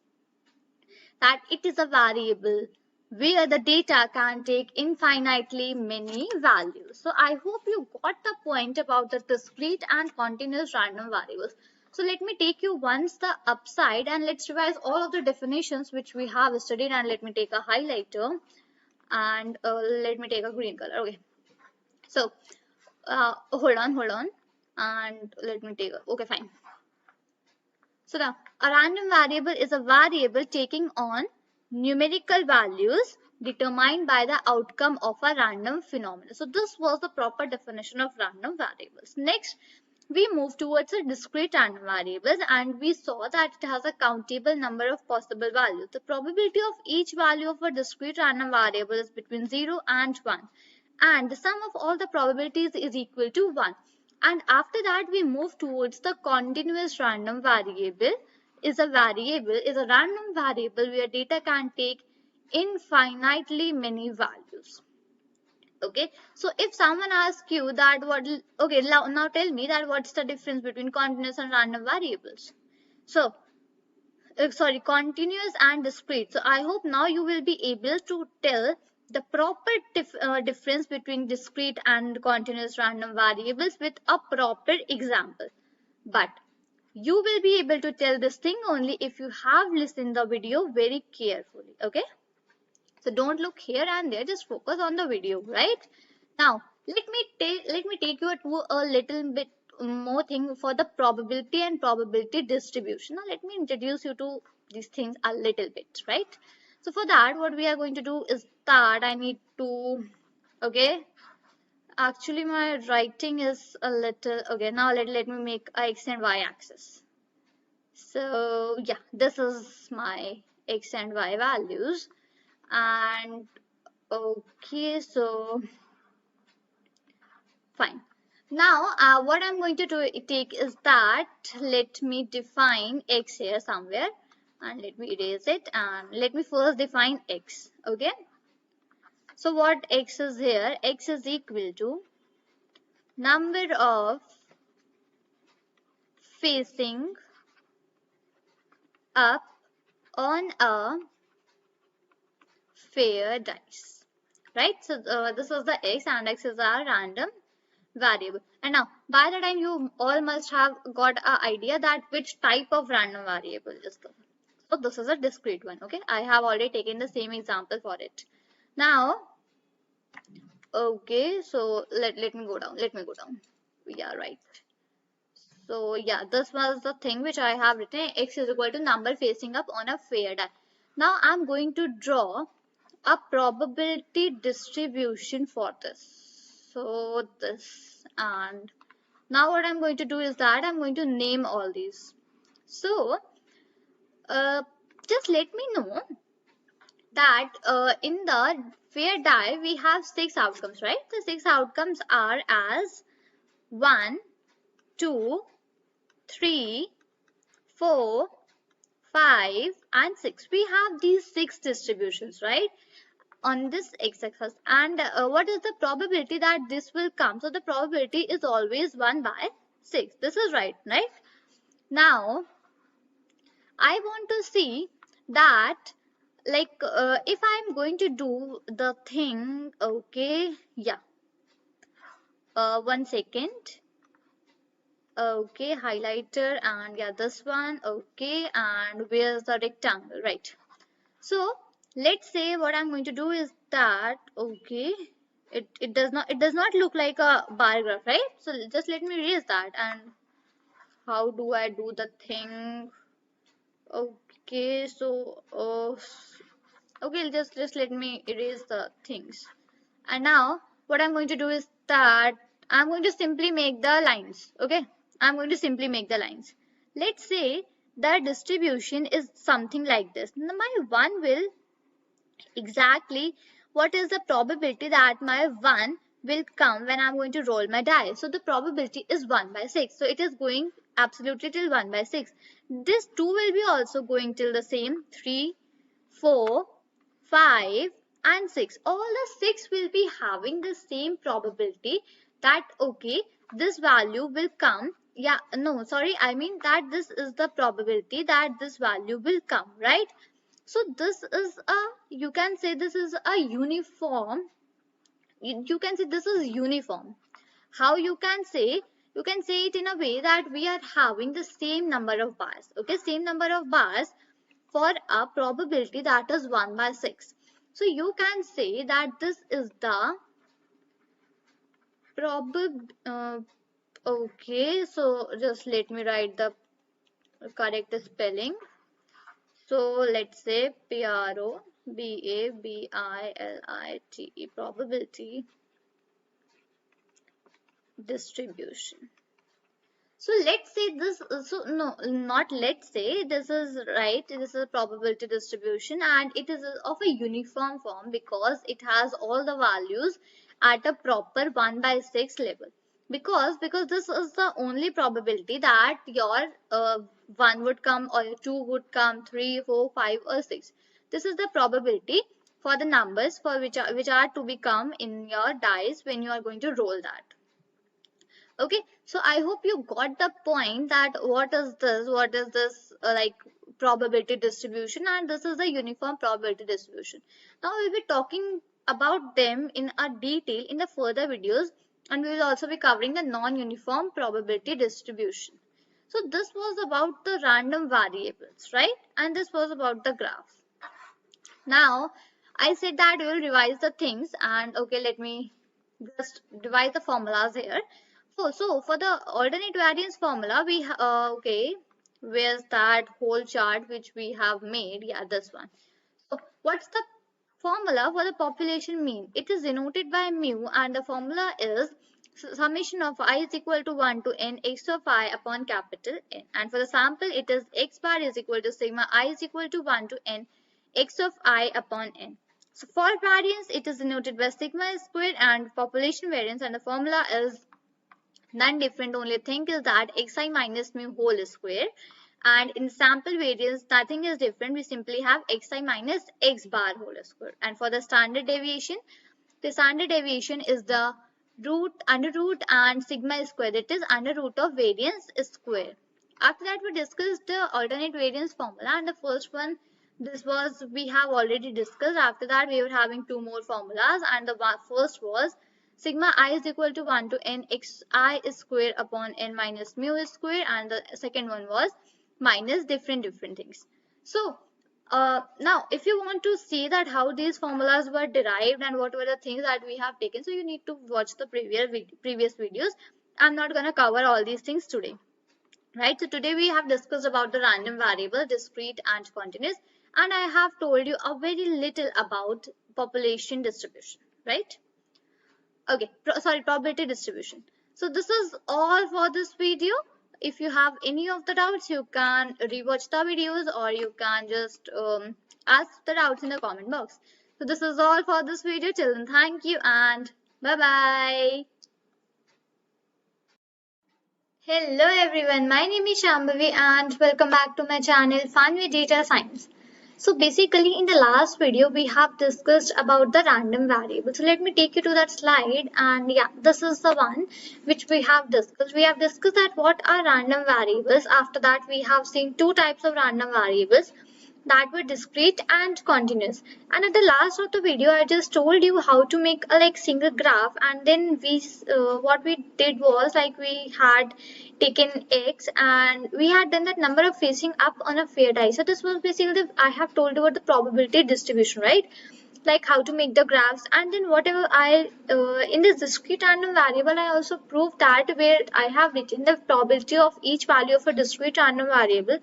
that it is a variable where the data can take infinitely many values. So I hope you got the point about the discrete and continuous random variables. So let me take you once the upside, and let's revise all of the definitions which we have studied, and let me take a highlighter, and let me take a green color. Okay, so hold on, and let me take okay, fine. So now a random variable is a variable taking on numerical values determined by the outcome of a random phenomenon. So this was the proper definition of random variables. Next, we move towards a discrete random variables, and we saw that it has a countable number of possible values. The probability of each value of a discrete random variable is between 0 and 1, and the sum of all the probabilities is equal to 1. And after that we move towards the continuous random variable. Is a random variable where data can take infinitely many values. Okay, so if someone asks you that now tell me that what's the difference between continuous and random variables. So continuous and discrete. So I hope now you will be able to tell the proper difference between discrete and continuous random variables with a proper example. But you will be able to tell this thing only if you have listened the video very carefully. Okay, so don't look here and there, just focus on the video, right? Now let me take you to a little bit more thing for the probability and probability distribution. Now let me introduce you to these things a little bit, right? So for that what we are going to do is that I need to, okay, actually my writing is a little, okay, now let me make a x and y axis. So yeah, this is my x and y values, and okay, so fine. Now what I'm going to take is that let me define x here somewhere, and let me erase it, and let me first define x. Okay, so what x is here? X is equal to number of facing up on a fair dice, right? So this is the x, and x is our random variable. And now by the time you all must have got an idea that which type of random variable is this. So this is a discrete one. Okay, I have already taken the same example for it. Now okay, so let me go down, yeah, right. So yeah, this was the thing which I have written. X is equal to number facing up on a fair die. Now I'm going to draw a probability distribution for this. So this, and now what I'm going to do is that I'm going to name all these. So just let me know that in the fair die we have 6 outcomes, right? The 6 outcomes are as 1, 2, 3, 4, 5 and 6. We have these 6 distributions, right, on this x-axis. And what is the probability that this will come? So the probability is always 1 by 6. This is right? Now I want to see that, like, if I'm going to do the thing, okay, yeah, 1 second. Okay, highlighter, and yeah, this one. Okay, and where's the rectangle? Right. So let's say what I'm going to do is that, okay, it does not look like a bar graph, right? So just let me erase that. And how do I do the thing? Okay, so okay, just let me erase the things. And now what I'm going to do is that I'm going to simply make the lines. Okay, I'm going to simply make the lines. Let's say the distribution is something like this. My 1 will exactly, what is the probability that my 1 will come when I'm going to roll my die? So the probability is 1 by 6. So it is going absolutely till 1 by 6. This 2 will be also going till the same 3, 4, 5 and 6. All the 6 will be having the same probability that, okay, this value will come. Yeah, no, sorry, I mean that this is the probability that this value will come, right? So this is a, you can say this is a uniform. You can say this is uniform. How you can say? You can say it in a way that we are having the same number of bars. Okay, same number of bars for a probability that is 1 by 6. So you can say that this is the okay, so just let me write the correct spelling. So let's say probability, probability distribution. So let's say this, so no, not let's say, this is right, this is a probability distribution and it is of a uniform form because it has all the values at a proper 1 by 6 level. Because this is the only probability that your 1 would come or 2 would come, 3, 4, 5 or 6. This is the probability for the numbers for which are to become in your dice when you are going to roll that. Okay, so I hope you got the point that what is this like probability distribution, and this is the uniform probability distribution. Now we'll be talking about them in a detail in the further videos, and we will also be covering the non-uniform probability distribution. So this was about the random variables, right? And this was about the graph. Now I said that we will revise the things, and okay, let me just devise the formulas here. So for the alternate variance formula, we okay, where's that whole chart which we have made? Yeah, this one. So what's the formula for the population mean? It is denoted by mu, and the formula is summation of I is equal to 1 to n x of I upon capital N. And for the sample, it is x bar is equal to sigma I is equal to 1 to n x of I upon n. So for variance, it is denoted by sigma squared, and population variance, and the formula is none different, only thing is that xi minus mu whole square, and in sample variance nothing is different, we simply have xi minus x bar whole square. And for the standard deviation, the standard deviation is the under root and sigma square, that is under root of variance square. After that we discussed the alternate variance formula, and the first one, this was we have already discussed. After that we were having two more formulas, and the first was sigma I is equal to 1 to n xi square upon n minus mu square, and the second one was minus different things. So now if you want to see that how these formulas were derived and what were the things that we have taken, so you need to watch the previous videos. I'm not going to cover all these things today, right? So today we have discussed about the random variable, discrete and continuous, and I have told you a very little about population distribution, right? Okay, probability distribution. So this is all for this video. If you have any of the doubts, you can rewatch the videos, or you can just ask the doubts in the comment box. So this is all for this video. Till then, thank you and bye bye. Hello everyone, my name is Shambhavi and welcome back to my channel Fun with Data Science. So basically in the last video we have discussed about the random variable. So let me take you to that slide, and yeah, this is the one which we have discussed. We have discussed that what are random variables. After that we have seen two types of random variables, that were discrete and continuous. And at the last of the video I just told you how to make a single graph, and then we what we did was we had taken x and we had done that number of facing up on a fair die. So this was basically I have told you about the probability distribution, right? Like how to make the graphs. And then whatever I in this discrete random variable I also proved that where I have written the probability of each value of a discrete random variable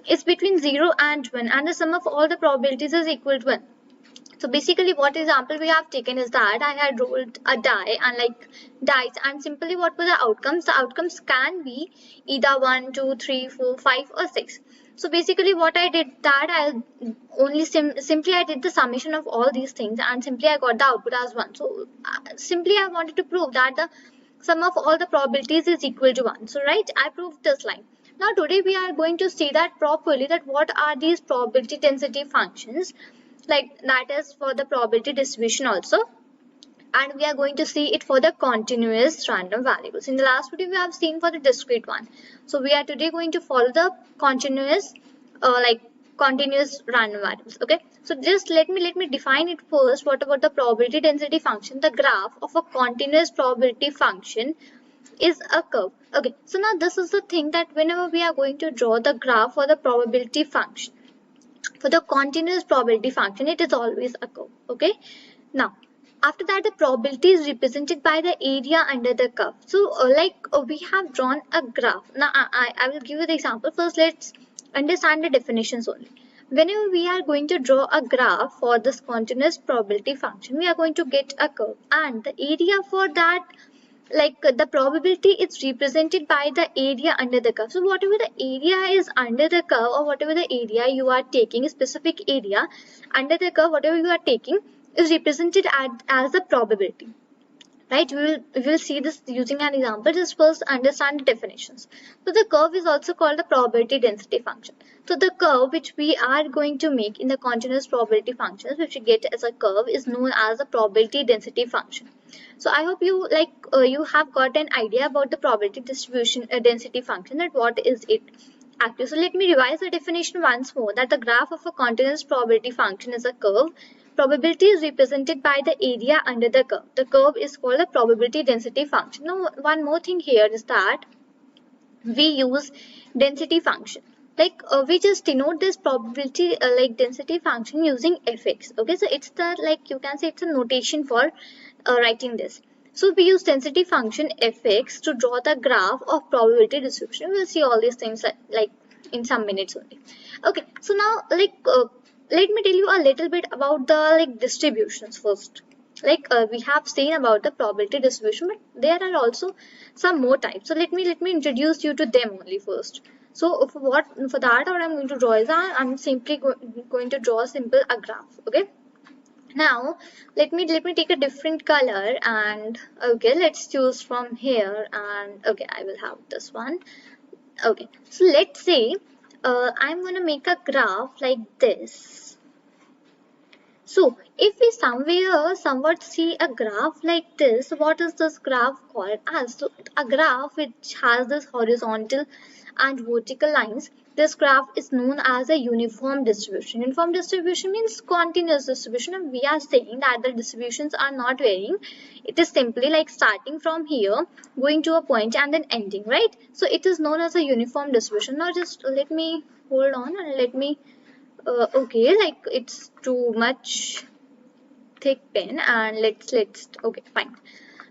is between 0 and 1, and the sum of all the probabilities is equal to 1. So basically what example we have taken is that I had rolled a die and dice, and simply what were the outcomes? The outcomes can be either 1, 2, 3, 4, 5 or 6. So basically what I did that I only simply I did the summation of all these things and simply I got the output as 1. So simply I wanted to prove that the sum of all the probabilities is equal to 1. So right, I proved this line. Now today we are going to see that properly, that what are these probability density functions, like that is for the probability distribution also, and we are going to see it for the continuous random variables. In the last video we have seen for the discrete one, so we are today going to follow the continuous continuous random variables. Okay, so just let me define it first. What about the probability density function? The graph of a continuous probability function is a curve. Okay, so now this is the thing that whenever we are going to draw the graph for the probability function, for the continuous probability function, it is always a curve. Okay, now after that the probability is represented by the area under the curve. So we have drawn a graph. Now I will give you the example. First let's understand the definitions only. Whenever we are going to draw a graph for this continuous probability function, we are going to get a curve, and the area for that, the probability is represented by the area under the curve. So whatever the area is under the curve, or whatever the area you are taking, a specific area under the curve, whatever you are taking is represented as the probability, right? We will see this using an example. Just first understand the definitions. So the curve is also called the probability density function. So the curve which we are going to make in the continuous probability functions, which we get as a curve, is known as the probability density function. So I hope you you have got an idea about the probability distribution density function, that what is it actually. So let me revise the definition once more, that the graph of a continuous probability function is a curve. Probability is represented by the area under the curve. The curve is called the probability density function. Now one more thing here is that we use density function. We just denote this probability density function using fx. Okay, so it's the you can say it's a notation for writing this. So we use density function fx to draw the graph of probability distribution. We'll see all these things in some minutes only. Okay, so now let me tell you a little bit about the distributions first. We have seen about the probability distribution, but there are also some more types. So let me introduce you to them only first. So for that what I'm going to draw is I'm simply going to draw a graph. Okay, now let me take a different color, and okay, let's choose from here, and okay, I will have this one. Okay, so let's say I'm gonna make a graph like this. So if we somewhat see a graph like this, what is this graph called as? So a graph which has this horizontal and vertical lines, this graph is known as a uniform distribution. Uniform distribution means continuous distribution, and we are saying that the distributions are not varying. It is simply like starting from here, going to a point and then ending, right? So it is known as a uniform distribution. Now just let me hold on and let me okay, it's too much thick pen, and let's okay, fine.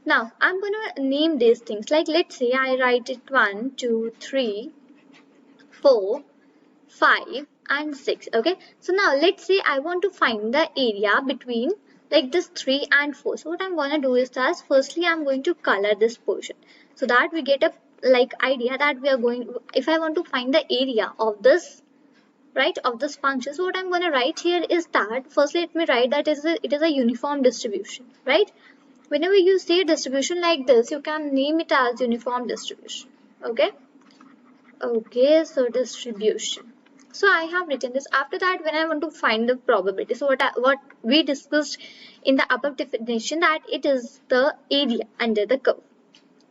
Now I'm gonna name these things. Let's say I write it 1, 2, 3, 4, 5 and 6. Okay, so now let's say I want to find the area between this 3 and 4. So what I'm gonna do is that firstly I'm going to color this portion, so that we get a idea that we are going, if I want to find the area of this, right, of this function. So what I'm going to write here is that firstly let me write that it is a uniform distribution, right? Whenever you see a distribution like this, you can name it as uniform distribution. Okay. Okay, so distribution. So I have written this. After that, when I want to find the probability, so what we discussed in the above definition, that it is the area under the curve.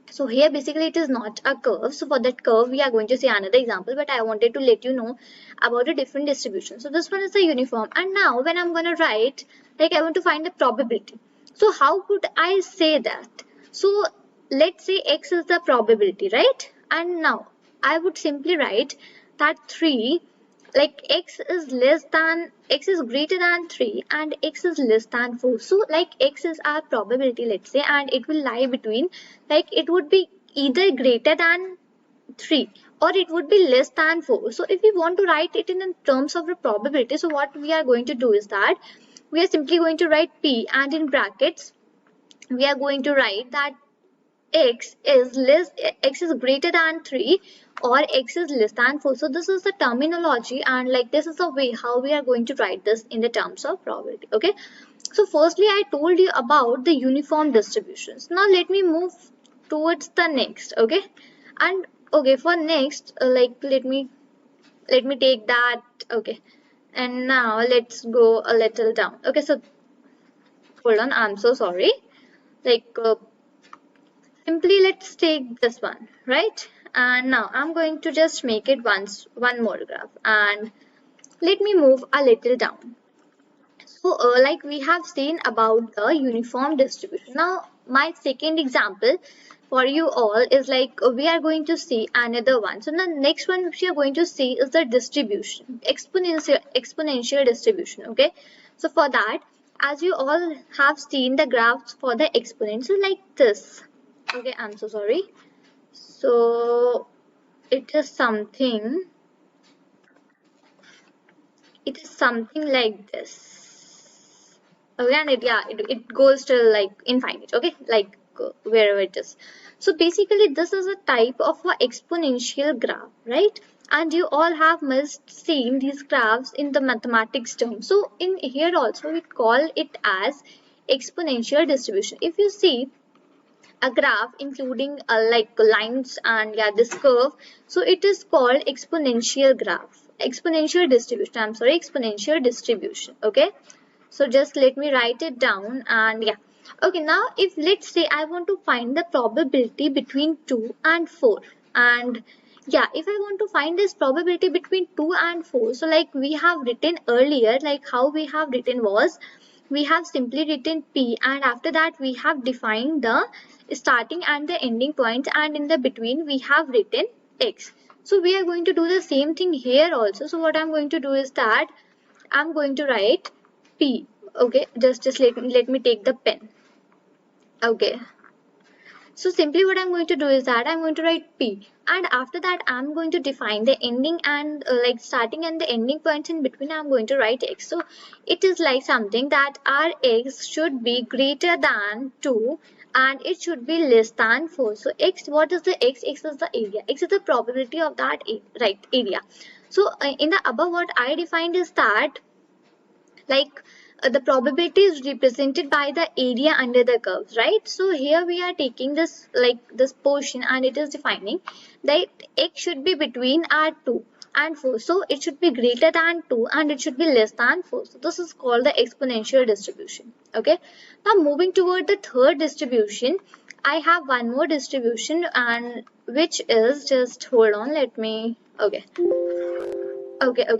So here basically it is not a curve. So for that curve we are going to see another example, but I wanted to let you know about a different distribution. So this one is a uniform, and now when I'm going to write, like I want to find the probability. So how could I say that? So let's say x is the probability, right? And now I would simply write that 3, like x is greater than 3 and x is less than 4. So like x is our probability, let's say, and it will lie between, like it would be either greater than 3 or it would be less than 4. So if we want to write it in terms of the probability, so what we are going to do is that we are simply going to write p, and in brackets we are going to write that x is greater than 3 or x is less than 4. So this is the terminology, and like this is the way how we are going to write this in the terms of probability. Okay, so firstly I told you about the uniform distributions. Now let me move towards the next. Okay, and okay, for next like let me take that. Okay, and now let's go a little down. Okay, so hold on, I'm so sorry. Like simply let's take this one, right? And now I'm going to just make it one more graph, and let me move a little down. So like we have seen about the uniform distribution. Now my second example for you all is like we are going to see another one. So the next one which we are going to see is the distribution, exponential distribution. Okay, so for that, as you all have seen the graphs for the exponential like this. Okay, I'm so sorry. So it is something like this. Okay, and it goes till like infinite. Okay, like wherever it is. So basically this is a type of a exponential graph, right? And you all have must seen these graphs in the mathematics term. So in here also we call it as exponential distribution. If you see a graph including like lines and yeah this curve, so it is called exponential graph, exponential distribution, I'm sorry, exponential distribution. Okay, so just let me write it down, and yeah. Okay, now if let's say I want to find the probability between 2 and 4, and yeah, if I want to find this probability between 2 and 4, so like we have written earlier, like how we have written was, we have simply written p, and after that we have defined the starting and the ending points, and in the between we have written x. So we are going to do the same thing here also. So what I'm going to do is that I'm going to write p. Okay, just let me take the pen. Okay, so simply what I'm going to do is that I'm going to write P, and after that I'm going to define the ending and like starting and the ending points in between. I'm going to write X. So it is like something that our X should be greater than 2 and it should be less than 4. So X, what is the X? X is the area. X is the probability of that right area. So in the above what I defined is that like the probability is represented by the area under the curves, right? So here we are taking this like this portion, and it is defining that x should be between our 2 and 4. So it should be greater than 2 and it should be less than 4. So this is called the exponential distribution. Okay, now moving toward the third distribution, I have one more distribution, and which is, just hold on, let me, okay,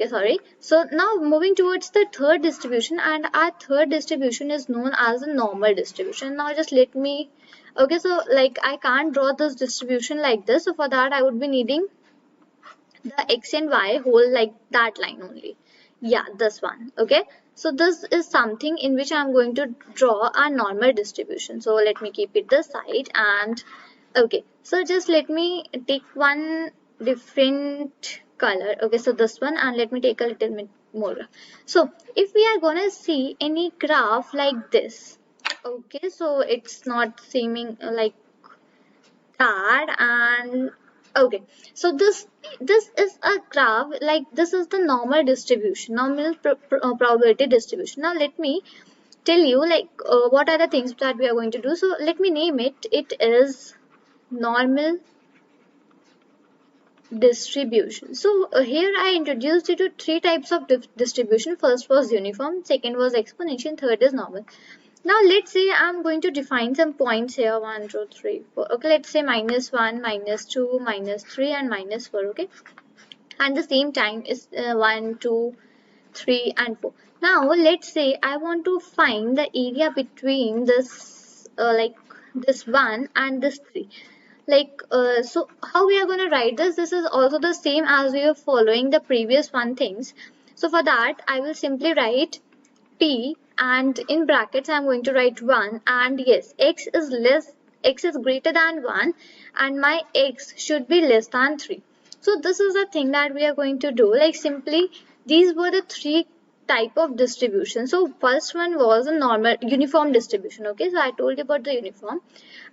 sorry. So now moving towards the third distribution, and our third distribution is known as a normal distribution. Now just let me, okay, so like I can't draw this distribution like this. So for that I would be needing the x and y whole, like that line only. Yeah, this one. Okay. So this is something in which I'm going to draw a normal distribution. So let me keep it this side, and okay. So just let me take one different color. Okay, so this one, and let me take a little bit more. So if we are gonna see any graph like this, okay, so it's not seeming like that, and okay, so this is a graph, like this is the normal distribution, normal probability distribution. Now let me tell you like what are the things that we are going to do. So let me name it. It is normal distribution. So here I introduced you to three types of distribution. First was uniform, second was exponential, third is normal. Now let's say I'm going to define some points here, 1, 2, 3, 4. Okay, let's say -1, -2, -3 and -4. Okay, and the same time is 1, 2, 3 and 4. Now let's say I want to find the area between this like this 1 and this 3. So how we are going to write this is also the same as we were following the previous one things. So for that I will simply write p, and in brackets I'm going to write 1, and yes, x is greater than 1 and my x should be less than 3. So this is the thing that we are going to do. Like simply these were the three type of distribution. So first one was a normal uniform distribution. Okay, so I told you about the uniform.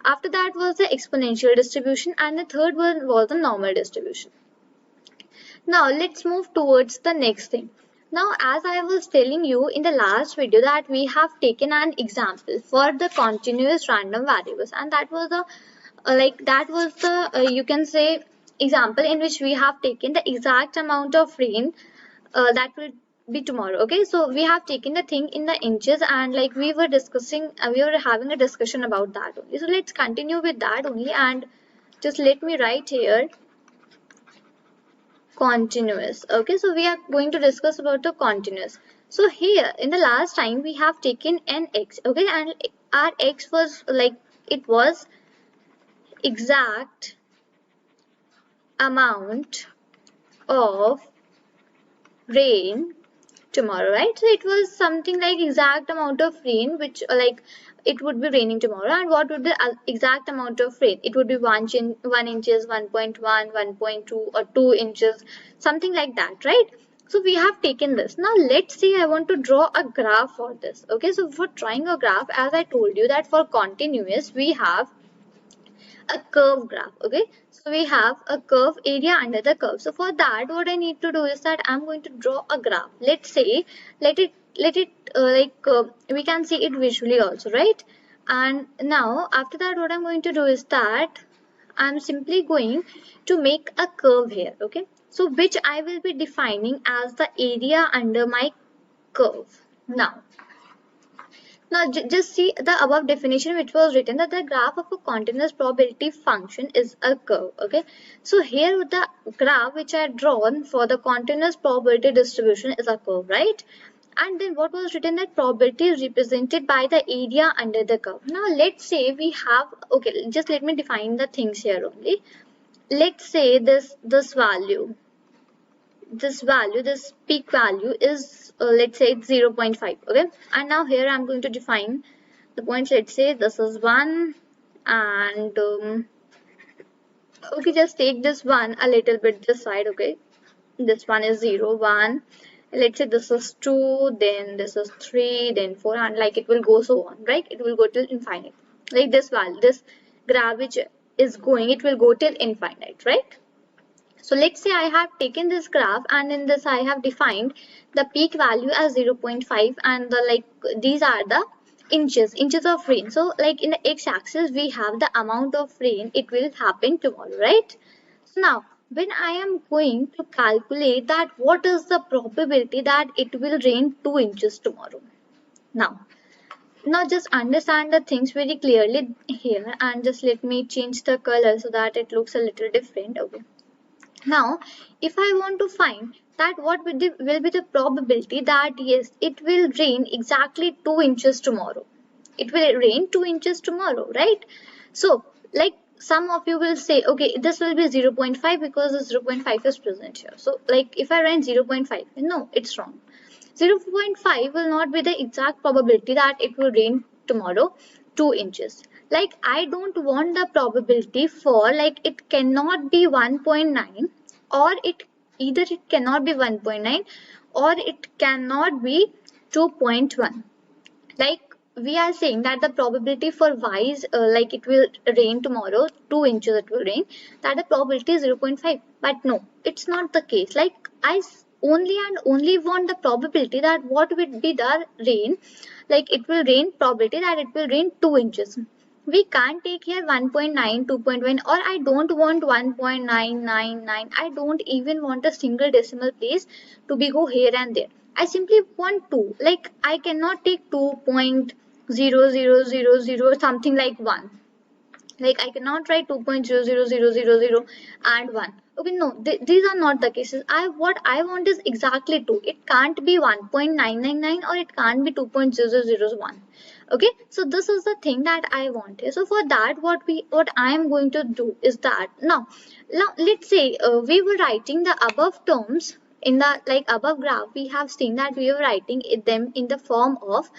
After that was the exponential distribution, and the third one was the normal distribution. Now let's move towards the next thing. Now as I was telling you in the last video that we have taken an example for the continuous random variables, and that was the you can say example in which we have taken the exact amount of rain that will be tomorrow. Okay, so we have taken the thing in the inches, and like we were discussing, we were having a discussion about that only. So let's continue with that only, and just let me write here continuous. Okay, so we are going to discuss about the continuous. So here in the last time we have taken an x. Okay, and our x was like it was exact amount of rain tomorrow, right? So it was something like exact amount of rain which like it would be raining tomorrow. And what would the exact amount of rain? It would be 1 inches, 1.1, 1.2 or 2 inches, something like that, right? So we have taken this. Now let's see, I want to draw a graph for this. Okay, so for drawing a graph, as I told you that for continuous we have a curve graph. Okay, so we have a curve area under the curve. So for that what I need to do is that I'm going to draw a graph. Let's say let it we can see it visually also, right? And now after that what I'm going to do is that I'm simply going to make a curve here. Okay, so which I will be defining as the area under my curve. Now just see the above definition which was written, that the graph of a continuous probability function is a curve. Okay, so here the graph which I had drawn for the continuous probability distribution is a curve, right? And then what was written, that probability is represented by the area under the curve. Now let's say we have, okay, just let me define the things here only. Let's say this value, this peak value is let's say it's 0.5. okay, and now here I'm going to define the points. Let's say this is 1, and okay, just take this one a little bit this side. Okay, this one is 0, 1, let's say this is 2, then this is 3, then 4, and like it will go so on, right? It will go till infinite. Like this value, this graph which is going, it will go till infinite, right? So let's say I have taken this graph, and in this I have defined the peak value as 0.5, and the these are the inches of rain. So like in the x-axis we have the amount of rain it will happen tomorrow, right? So now when I am going to calculate that what is the probability that it will rain 2 inches tomorrow. Now just understand the things very clearly here, and just let me change the color so that it looks a little different. Okay. Now, if I want to find that what will be the probability that yes, it will rain exactly 2 inches tomorrow. It will rain 2 inches tomorrow, right? So, like some of you will say, okay, this will be 0.5 because the 0.5 is present here. So, like if I write 0.5, no, it's wrong. 0.5 will not be the exact probability that it will rain tomorrow 2 inches. Like I don't want the probability for like it cannot be 1.9, or either it cannot be 1.9 or it cannot be 2.1. Like we are saying that the probability for y is like it will rain tomorrow 2 inches, it will rain, that the probability is 0.5. But no, it's not the case. Like I only and only want the probability that what would be the rain, like it will rain, probability that it will rain 2 inches. we can't take here 1.9, 2.1, or I don't want 1.999. I don't even want a single decimal place to be go here and there. I simply want 2. Like I cannot take 2.0000 something like 1. Like I cannot write 2.00000 and 1. Okay, no, these are not the cases. What I want is exactly 2. It can't be 1.999 or it can't be 2.0001. Okay, so this is the thing that I want here. So for that, what I am going to do is that now let's say we were writing the above terms in the like above graph. We have seen that we were writing them in the form of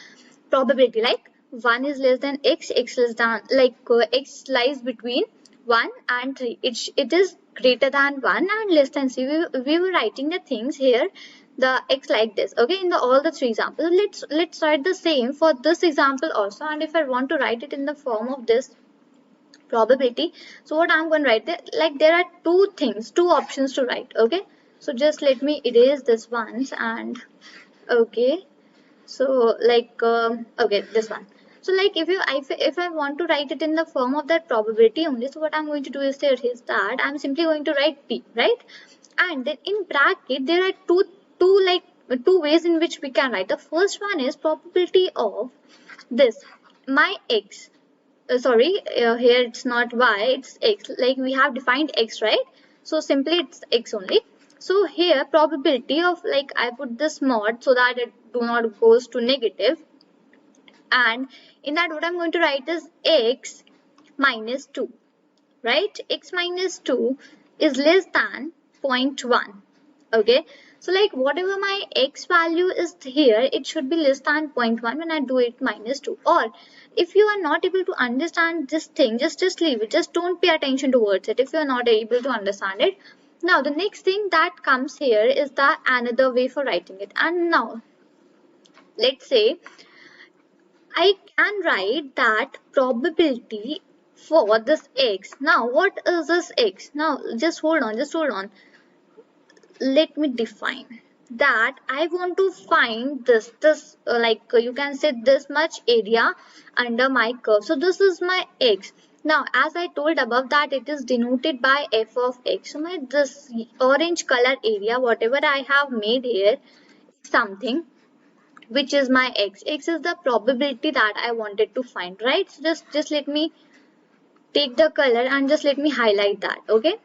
probability, like 1 is less than x, x less than x lies between 1 and 3. It is greater than 1 and less than 3. We were writing the things here, the x like this. Okay, in the all the three examples. Let's write the same for this example also. And if I want to write it in the form of this probability, so what I'm going to write there, like there are two options to write. Okay, so just let me erase this once. And okay, so like okay, this one. So like if I want to write it in the form of that probability only, so what I'm going to do is that I'm simply going to write p, right? And then in bracket there are two ways in which we can write. The first one is probability of this my x. Sorry, here it's not y, it's x. Like we have defined x, right? So simply it's x only. So here probability of, like I put this mod so that it do not goes to negative, and in that what I'm going to write is x minus 2, right? X minus 2 is less than 0.1. Okay, so like whatever my x value is here, it should be less than 0.1 when I do it minus 2. Or if you are not able to understand this thing, just leave it. Just don't pay attention towards it if you are not able to understand it. Now the next thing that comes here is the another way for writing it. And now let's say I can write that probability for this x. Now what is this x? Now just hold on. Let me define that. I want to find this you can say this much area under my curve. So this is my x. Now as I told above that it is denoted by f of x. So my this orange color area, whatever I have made here, something which is my x. X is the probability that I wanted to find, right? So just let me take the color and just let me highlight that. Okay,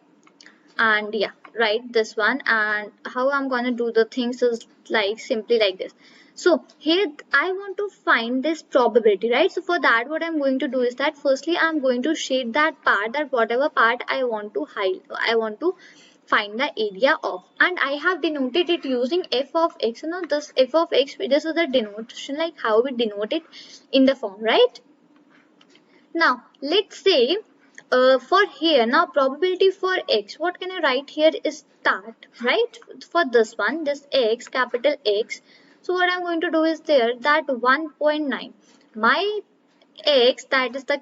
and yeah, write this one. And how I'm gonna do the things is like simply like this. So here I want to find this probability, right? So for that what I'm going to do is that firstly I'm going to shade that part, that whatever part I want to find the area of, and I have denoted it using f of x. Now this f of x, this is the denotation, like how we denote it in the form, right? Now let's say for here, now probability for x, what can I write here is that, right? For this one, this x, capital X. So what I'm going to do is there that 1.9, my x, that is the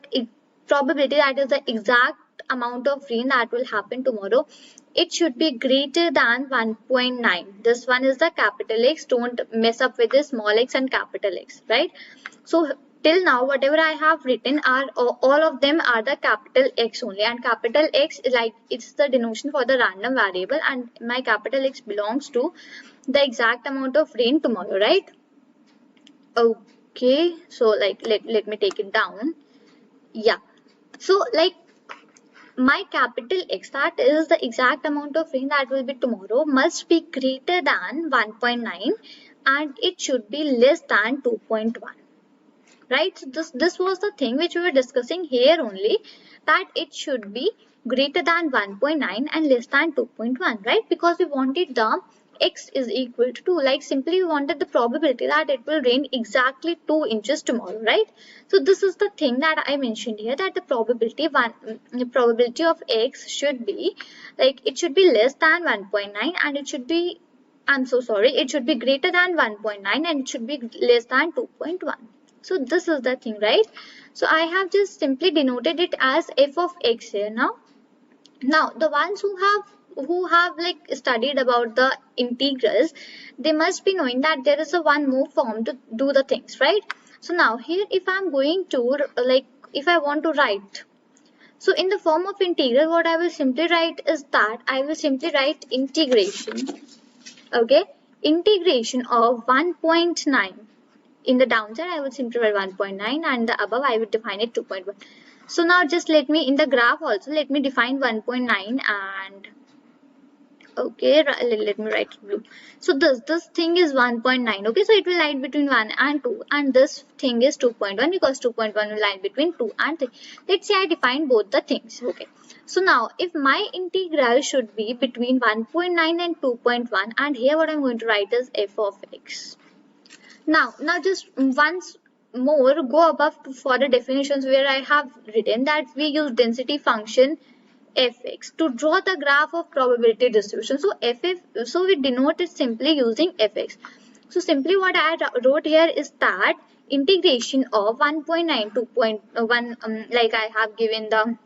probability, that is the exact amount of rain that will happen tomorrow. It should be greater than 1.9. This one is the capital X. Don't mess up with this small x and capital X, right? So till now whatever I have written are all of them are the capital X only, and capital X is like it's the denotation for the random variable, and my capital X belongs to the exact amount of rain tomorrow, right? Okay, so like let me take it down. Yeah, so like my capital X, that is the exact amount of rain that will be tomorrow, must be greater than 1.9 and it should be less than 2.1. Right, so this was the thing which we were discussing here only, that it should be greater than 1.9 and less than 2.1, right? Because we wanted the x is equal to 2, like simply we wanted the probability that it will rain exactly 2 inches tomorrow, right? So this is the thing that I mentioned here, that the probability of x should be like it should be less than 1.9 and it should be, I'm so sorry, it should be greater than 1.9 and it should be less than 2.1. So this is the thing, right? So I have just simply denoted it as f of x here. Now the ones who have like studied about the integrals, they must be knowing that there is a one more form to do the things, right? So now here if I'm going to like if I want to write. So in the form of integral, what I will simply write is that I will simply write integration. Okay, integration of 1.9. In the downside, I will simply write 1.9, and the above I will define it 2.1. So now just let me, in the graph also, let me define 1.9 and okay, let me write blue. So this thing is 1.9. Okay, so it will lie between 1 and 2, and this thing is 2.1 because 2.1 will lie between 2 and 3. Let's say I define both the things. Okay, so now if my integral should be between 1.9 and 2.1, and here what I'm going to write is f of x. Now just once more go above for the definitions where I have written that we use density function fx to draw the graph of probability distribution. So we denote it simply using fx. So simply what I wrote here is that integration of 1.9 to 2.1, like I have given the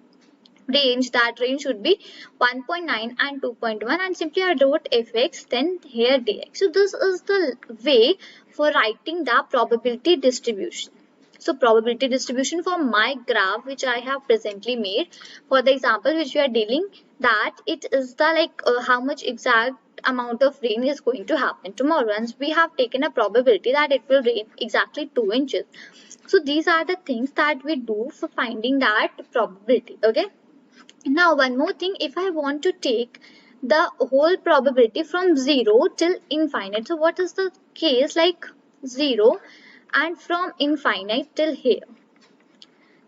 range, that range should be 1.9 and 2.1, and simply I wrote fx, then here dx. So this is the way for writing the probability distribution. So probability distribution for my graph which I have presently made for the example which we are dealing, that it is the how much exact amount of rain is going to happen tomorrow, and we have taken a probability that it will rain exactly 2 inches. So these are the things that we do for finding that probability. Okay, now one more thing, if I want to take the whole probability from 0 till infinite, so what is the case, like 0 and from infinite till here,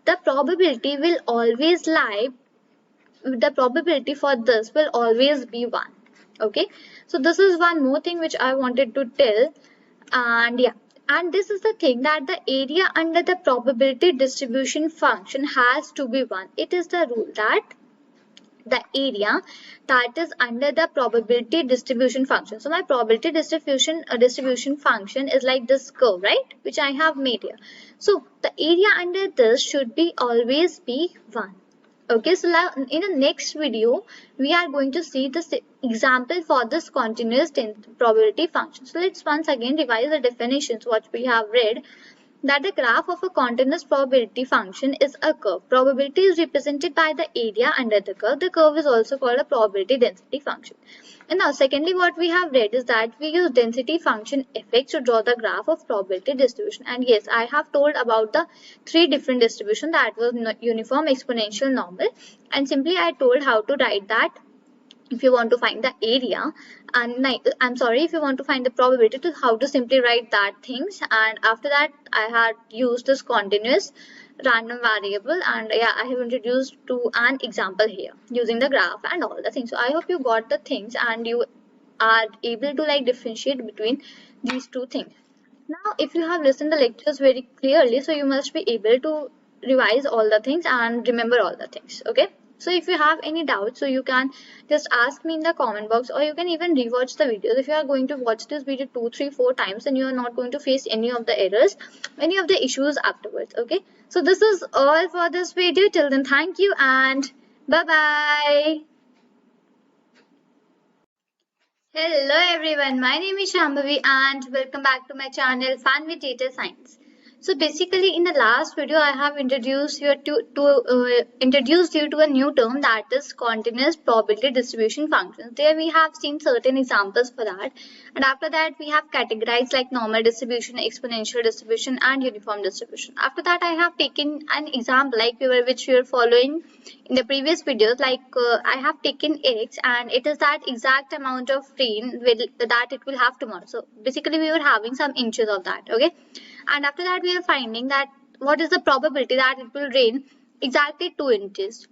the probability will always lie, the probability for this will always be 1. Okay, so this is one more thing which I wanted to tell. And yeah, and this is the thing that the area under the probability distribution function has to be 1. It is the rule that the area that is under the probability distribution function. So my probability distribution function is like this curve, right, which I have made here. So the area under this should be always be 1. Okay, so now in the next video we are going to see this example for this continuous probability function. So let's once again revise the definitions what we have read, that the graph of a continuous probability function is a curve. Probability is represented by the area under the curve. The curve is also called a probability density function. And now secondly what we have read is that we use density function fx to draw the graph of probability distribution. And yes, I have told about the 3 different distribution, that was uniform, exponential, normal, and simply I told how to write that. If you want to find the area, and if you want to find the probability, to how to simply write that things. And after that I had used this continuous random variable, and yeah, I have introduced to an example here using the graph and all the things. So I hope you got the things and you are able to differentiate between these 2 things. Now if you have listened the lectures very clearly, so you must be able to revise all the things and remember all the things. Okay, so if you have any doubts, so you can just ask me in the comment box, or you can even rewatch the videos. If you are going to watch this video 2, 3, 4 times, then you are not going to face any of the errors, any of the issues afterwards. Okay, so this is all for this video. Till then, thank you and bye bye. Hello everyone, my name is Shambhavi and welcome back to my channel Fun with Data Science. So basically in the last video I have introduced you to a new term, that is continuous probability distribution functions. There we have seen certain examples for that, and after that we have categorized like normal distribution, exponential distribution and uniform distribution. After that I have taken an example which we were following in the previous videos, I have taken x and it is that exact amount of rain that it will have tomorrow. So basically we were having some inches of that. Okay, and after that we are finding that what is the probability that it will rain exactly 2 inches,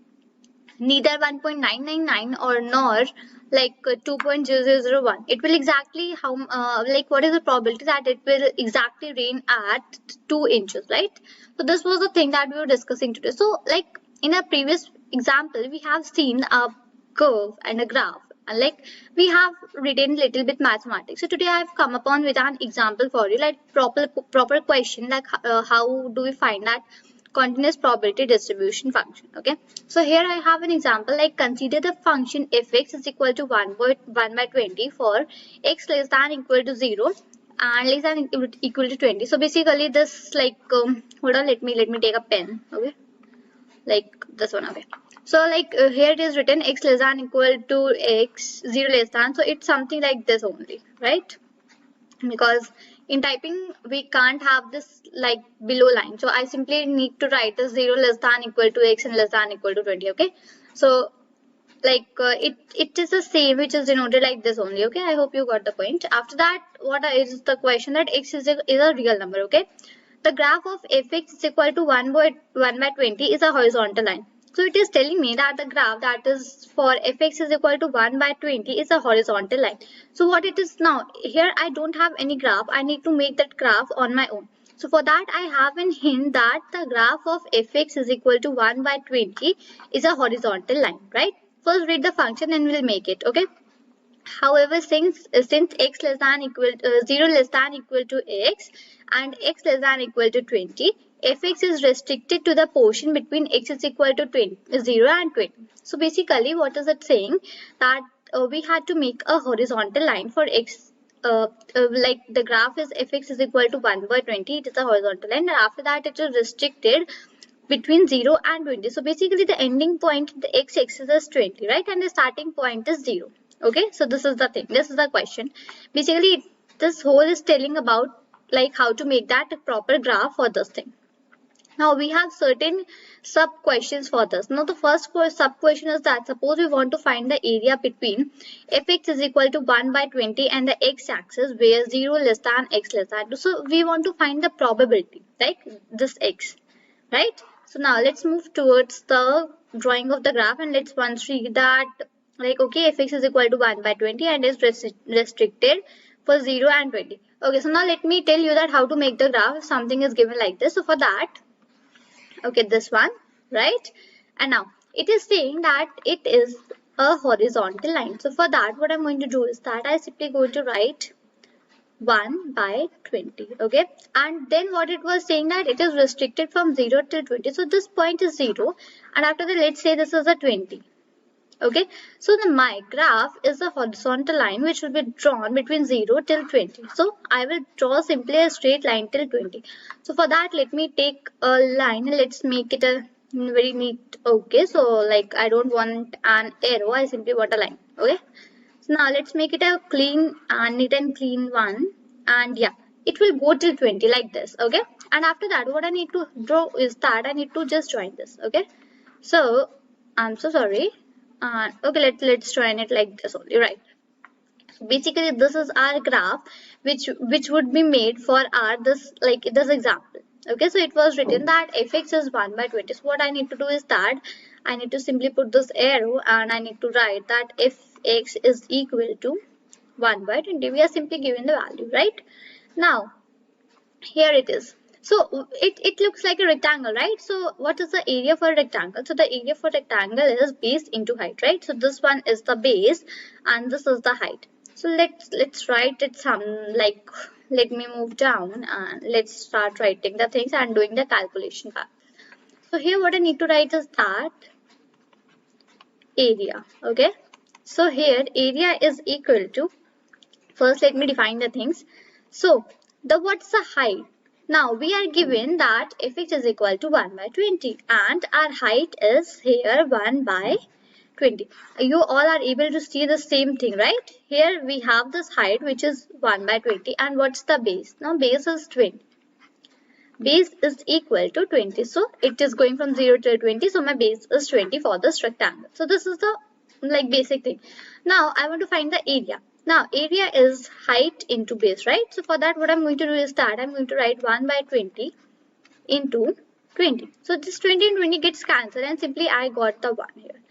neither 1.999 or nor 2.0001. It will exactly what is the probability that it will exactly rain at 2 inches, right? So this was the thing that we were discussing today. So in a previous example we have seen a curve and a graph, and we have written little bit mathematics. So today I have come upon with an example for you, proper question, how do we find that continuous probability distribution function. Okay, so here I have an example, consider the function fx is equal to 1 by 20 for x less than equal to 0 and less than equal to 20. So basically this hold on, let me take a pen. Okay, like this one. Okay, so like here it is written x less than equal to x 0 less than, so it's something like this only, right? Because in typing we can't have this like below line, so I simply need to write this 0 less than equal to x and less than equal to 20. Okay, so like it is the same which is denoted like this only. Okay, I hope you got the point. After that, what is the question that x is a real number. Okay, the graph of fx is equal to 1 by 20 is a horizontal line. So it is telling me that the graph that is for fx is equal to 1 by 20 is a horizontal line. So what it is now, here I don't have any graph, I need to make that graph on my own. So for that I have an hint that the graph of fx is equal to 1 by 20 is a horizontal line, right? First read the function and we'll make it. Okay. However, since x less than equal 0 less than equal to x and x less than equal to 20, fx is restricted to the portion between x is equal to 0 and 20. So basically, what is it saying? That we had to make a horizontal line for x. Like the graph is fx is equal to 1 by 20. It is a horizontal line, and after that it is restricted between 0 and 20. So basically, the ending point, the x-axis is 20, right? And the starting point is 0. Okay, so this is the thing, this is the question. Basically this whole is telling about like how to make that proper graph for this thing. Now we have certain sub questions for this. Now the first sub question is that suppose we want to find the area between fx is equal to 1 by 20 and the x-axis where 0 less than x less than 2. So we want to find the probability, like this x, right? So now let's move towards the drawing of the graph and let's once read that. Like, okay, fx is equal to 1 by 20 and is restricted for 0 and 20. Okay, so now let me tell you that how to make the graph if something is given like this. So for that, okay, this one, right? And now it is saying that it is a horizontal line. So for that, what I'm going to do is that I simply going to write 1 by 20. Okay, and then what it was saying that it is restricted from 0 till 20. So this point is 0 and after that, let's say this is a 20. Okay, so my graph is a horizontal line which will be drawn between 0 till 20. So I will draw simply a straight line till 20. So for that, let me take a line and let's make it a very neat. Okay, so like I don't want an arrow, I simply want a line. Okay, so now let's make it a clean and neat and clean one, and yeah, it will go till 20 like this. Okay, and after that, what I need to draw is that I need to just join this. Okay, so I'm so sorry. Okay, let's join it like this only, right? So basically, this is our graph which would be made for our this example. Okay, so it was written that fx is 1 by 20. So what I need to do is that I need to simply put this arrow and I need to write that fx is equal to 1 by 20. We are simply given the value, right? Now, here it is. So it looks like a rectangle, right? So what is the area for a rectangle? So the area for rectangle is base into height, right? So this one is the base and this is the height. So let's write it some like, let me move down and let's start writing the things and doing the calculation part. So here what I need to write is that area. Okay, so here area is equal to, first let me define the things. So what's the height? Now we are given that fx is equal to 1 by 20 and our height is here 1 by 20. You all are able to see the same thing, right? Here we have this height which is 1 by 20 and what's the base? Now base is 20. Base is equal to 20. So it is going from 0 to 20. So my base is 20 for this rectangle. So this is the like basic thing. Now I want to find the area. Now area is height into base, right? So for that what I'm going to do is that I'm going to write 1 by 20 into 20. So this 20 and 20 gets cancelled and simply I got the 1 here.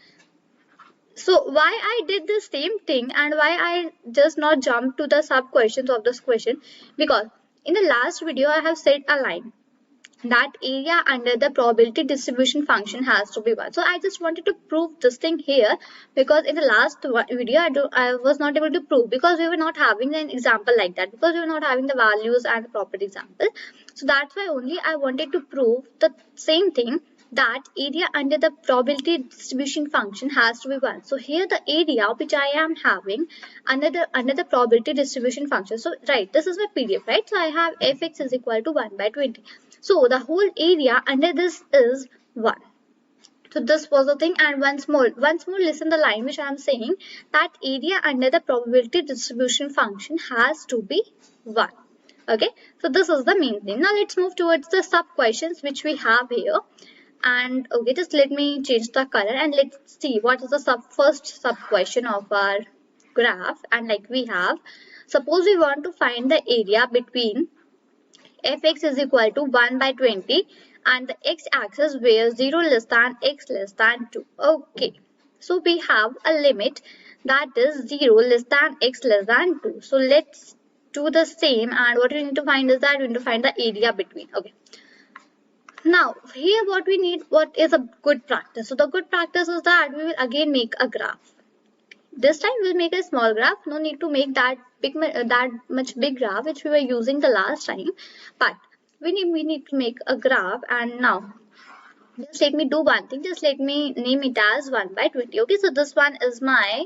So why I did the same thing and why I just not jump to the sub questions of this question? Because in the last video I have set a line that area under the probability distribution function has to be 1. So I just wanted to prove this thing here because in the last video I was not able to prove because we were not having an example like that, because we were not having the values and the property example. So that's why only I wanted to prove the same thing, that area under the probability distribution function has to be 1. So here the area which I am having under the probability distribution function. So right, this is my PDF, right? So I have fx is equal to 1 by 20. So the whole area under this is 1. So this was the thing, and once more listen the line which I am saying, that area under the probability distribution function has to be 1. Okay, so this is the main thing. Now let's move towards the sub questions which we have here. And okay, just let me change the color and let's see what is the first sub question of our graph. And like we have, suppose we want to find the area between fx is equal to 1 by 20 and the x-axis where 0 less than x less than 2. Okay, so we have a limit that is 0 less than x less than 2. So let's do the same, and what we need to find is that we need to find the area between. Okay, now here what we need, what is a good practice? So the good practice is that we will again make a graph. This time we'll make a small graph. No need to make that much big graph which we were using the last time. But we need to make a graph. And now just let me do one thing. Just let me name it as 1 by 20. Okay, so this one is my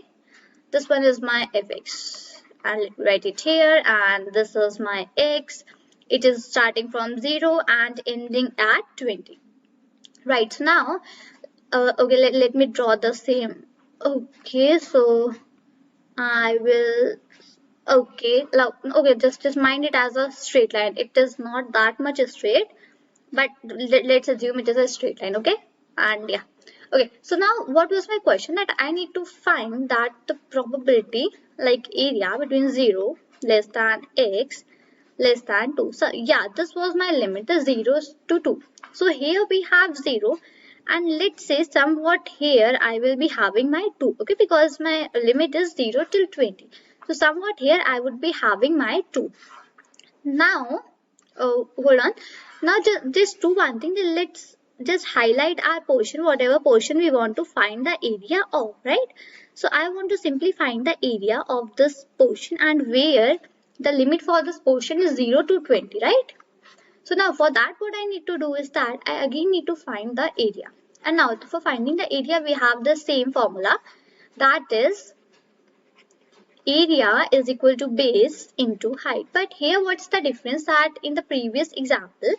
fx. And let me write it here. And this is my x. It is starting from 0 and ending at 20. Right, so now okay, let me draw the same. Okay, so I will, okay, just mind it as a straight line. It is not that much straight, but let's assume it is a straight line. Okay, and yeah, okay, so now what was my question? That I need to find that the probability, like area between 0 less than x less than 2. So yeah, this was my limit, the 0 to 2. So here we have 0. And let's say somewhat here I will be having my 2, okay, because my limit is 0 till 20. So somewhat here I would be having my 2. Now, hold on. Now just do one thing. Let's just highlight our portion, whatever portion we want to find the area of, right? So I want to simply find the area of this portion, and where the limit for this portion is 0 to 20, right? So now for that, what I need to do is that I again need to find the area. And now for finding the area, we have the same formula, that is area is equal to base into height. But here what's the difference? That in the previous example,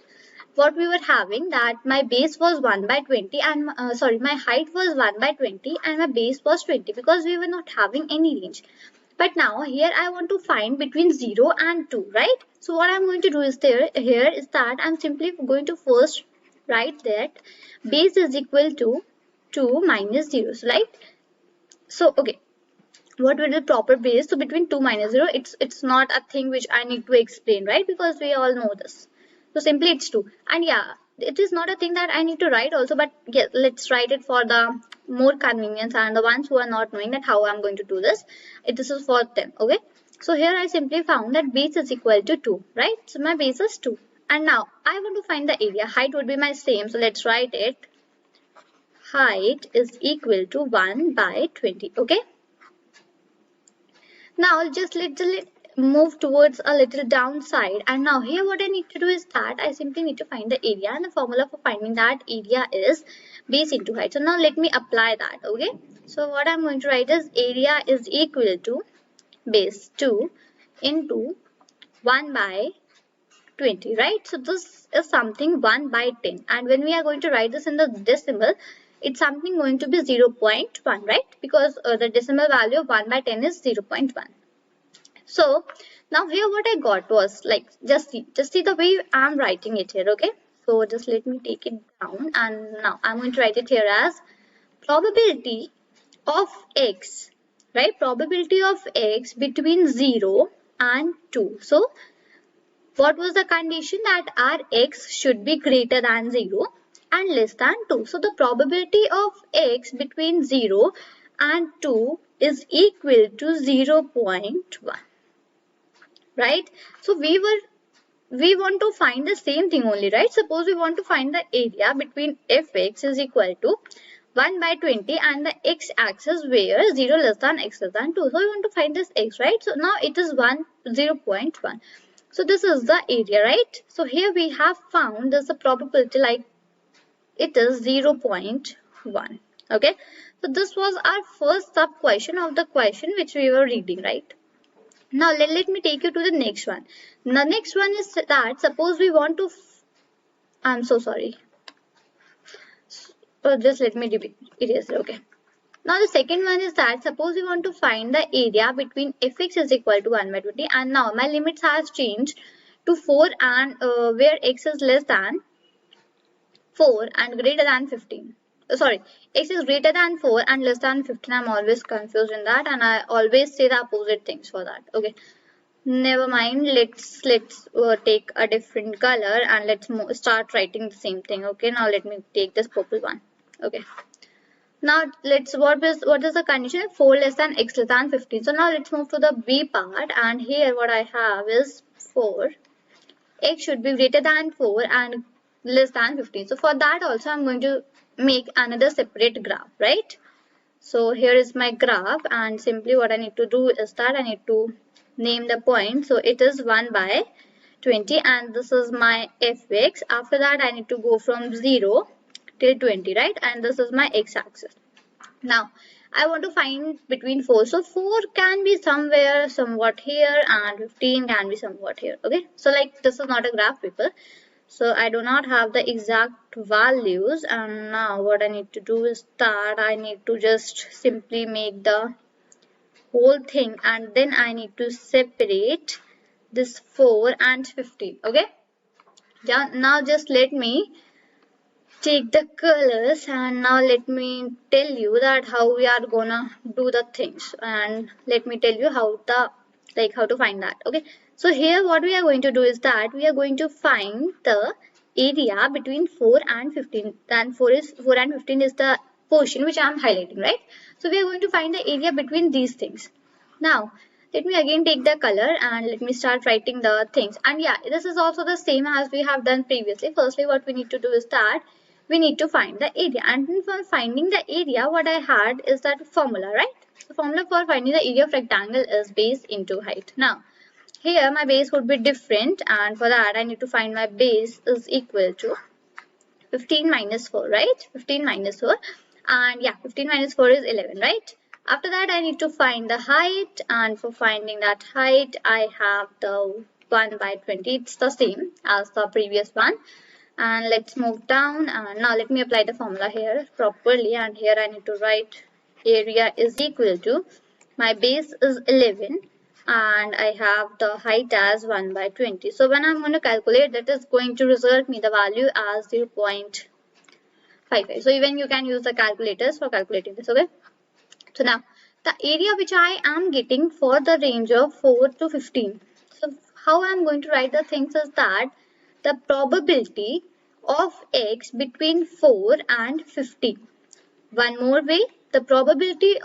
what we were having, that my base was 1 by 20 and my height was 1 by 20 and my base was 20, because we were not having any range. But now here I want to find between 0 and 2, right? So what I'm going to do is here is that I'm simply going to first write that base is equal to 2 minus 0. So right? So okay, what will be the proper base? So between 2 minus 0, it's not a thing which I need to explain, right? Because we all know this. So simply it's 2. And yeah, it is not a thing that I need to write also, but yes, let's write it for the more convenience, and the ones who are not knowing that how I'm going to do this, this is for them. Okay, so here I simply found that base is equal to 2, right? So my base is 2, and now I want to find the area. Height would be my same, so let's write it. Height is equal to 1 by 20. Okay, now just let's move towards a little downside, and now here what I need to do is that I simply need to find the area, and the formula for finding that area is base into height. So now let me apply that. Okay, so what I'm going to write is area is equal to base 2 into 1 by 20, right? So this is something 1 by 10, and when we are going to write this in the decimal, it's something going to be 0.1, right? Because the decimal value of 1 by 10 is 0.1. So now here what I got was, like, just see the way I'm writing it here. Okay, so just let me take it down, and now I'm going to write it here as probability of x, right? Probability of x between 0 and 2. So what was the condition? That our x should be greater than 0 and less than 2. So the probability of x between 0 and 2 is equal to 0.1. Right? So we want to find the same thing only, right? Suppose we want to find the area between fx is equal to 1 by 20 and the x-axis where 0 less than x less than 2. So we want to find this x, right? So now it is 0.1. So this is the area, right? So here we have found there's a probability, like it is 0.1. Okay. So this was our first sub question of the question which we were reading, right? Now let me take you to the next one. The next one is that suppose we want to, I'm so sorry. So just let me erase it. Okay. Now the second one is that suppose we want to find the area between fx is equal to 1 by 20, and now my limits has changed to 4 and where x is less than 4 and greater than 15. Sorry, x is greater than 4 and less than 15. I'm always confused in that, and I always say the opposite things for that. Okay, never mind. Let's take a different color and let's start writing the same thing. Okay, now let me take this purple one. Okay. Now what is the condition? 4 less than x less than 15. So now let's move to the B part, and here what I have is 4. X should be greater than 4 and less than 15. So for that also I'm going to make another separate graph, right? So here is my graph, and simply what I need to do is that I need to name the point. So it is 1 by 20, and this is my fx. After that I need to go from 0 till 20, right? And this is my x-axis. Now I want to find between 4. So 4 can be somewhere somewhat here and 15 can be somewhat here. Okay, so like this is not a graph, people. So I do not have the exact values, and now what I need to do is that I need to just simply make the whole thing, and then I need to separate this 4 and 15. Okay, yeah, now just let me take the colors, and now let me tell you that how we are gonna do the things, and let me tell you how to find that. Okay, so here what we are going to do is that we are going to find the area between 4 and 15, and 4 and 15 is the portion which I am highlighting, right? So we are going to find the area between these things. Now let me again take the color and let me start writing the things, and yeah, this is also the same as we have done previously. Firstly what we need to do is that we need to find the area, and for finding the area what I had is that formula, right? The formula for finding the area of rectangle is base into height. Now here my base would be different, and for that I need to find my base is equal to 15 minus 4, right? 15 minus 4, and yeah, 15 minus 4 is 11, right? After that I need to find the height, and for finding that height I have the 1 by 20. It's the same as the previous one. And let's move down, and now let me apply the formula here properly, and here I need to write area is equal to my base is 11 and I have the height as 1 by 20. So when I'm going to calculate, that is going to result me the value as 0.55. So even you can use the calculators for calculating this. Okay, so now the area which I am getting for the range of 4 to 15. So how I'm going to write the things is that the probability of x between 4 and 15. One more way, the probability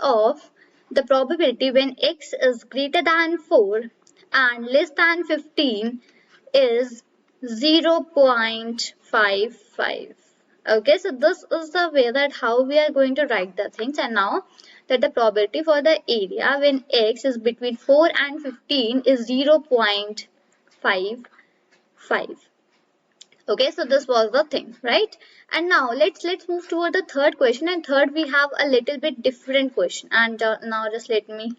when x is greater than 4 and less than 15 is 0.55. Okay, so this is the way that how we are going to write the things. And now that the probability for the area when x is between 4 and 15 is 0.55. Okay, so this was the thing, right? And now let's move toward the third question, and third we have a little bit different question. And now just let me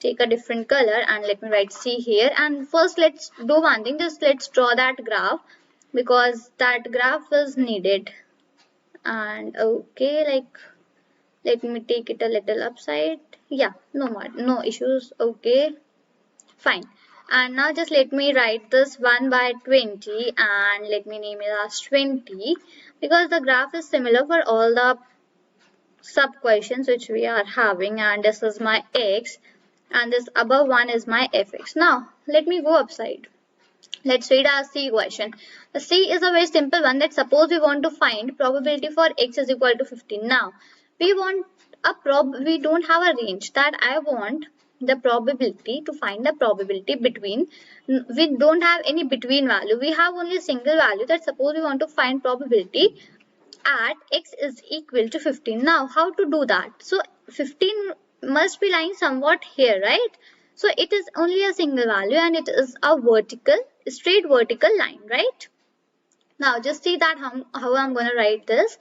take a different color and let me write C here. And first let's do one thing, just let's draw that graph, because that graph is needed. And okay, like let me take it a little upside. Yeah, no issues. Okay, fine. And now just let me write this 1 by 20 and let me name it as 20, because the graph is similar for all the sub questions which we are having, and this is my x and this above one is my fx. Now let me go upside. Let's read our C question. The C is a very simple one, that suppose we want to find probability for x is equal to 15. Now we want we don't have a range, that I want the probability to find the probability between. We don't have any between value, we have only a single value, that suppose we want to find probability at x is equal to 15. Now how to do that? So 15 must be lying somewhat here, right? So it is only a single value and it is a straight vertical line, right? Now just see that how I'm going to write this,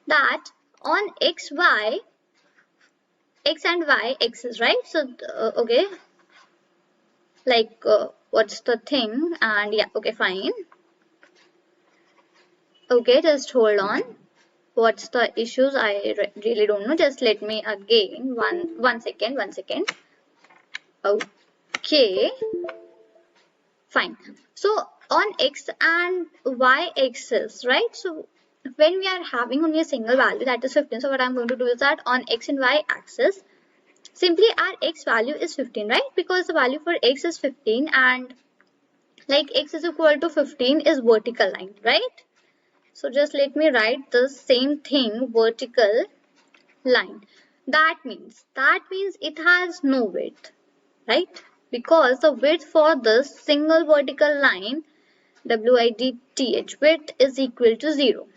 that on x and y axis, right? So okay, like what's the thing, and yeah, okay, fine. Okay, just hold on. what's the issues. I really don't know. Just let me again one second. Okay, fine. So on x and y axis, right? So when we are having only a single value, that is 15. So what I'm going to do is that on x and y axis, simply our x value is 15, right? Because the value for x is 15, and like x is equal to 15 is vertical line, right? So just let me write the same thing, vertical line. That means it has no width, right? Because the width for this single vertical line, width, width is equal to 0.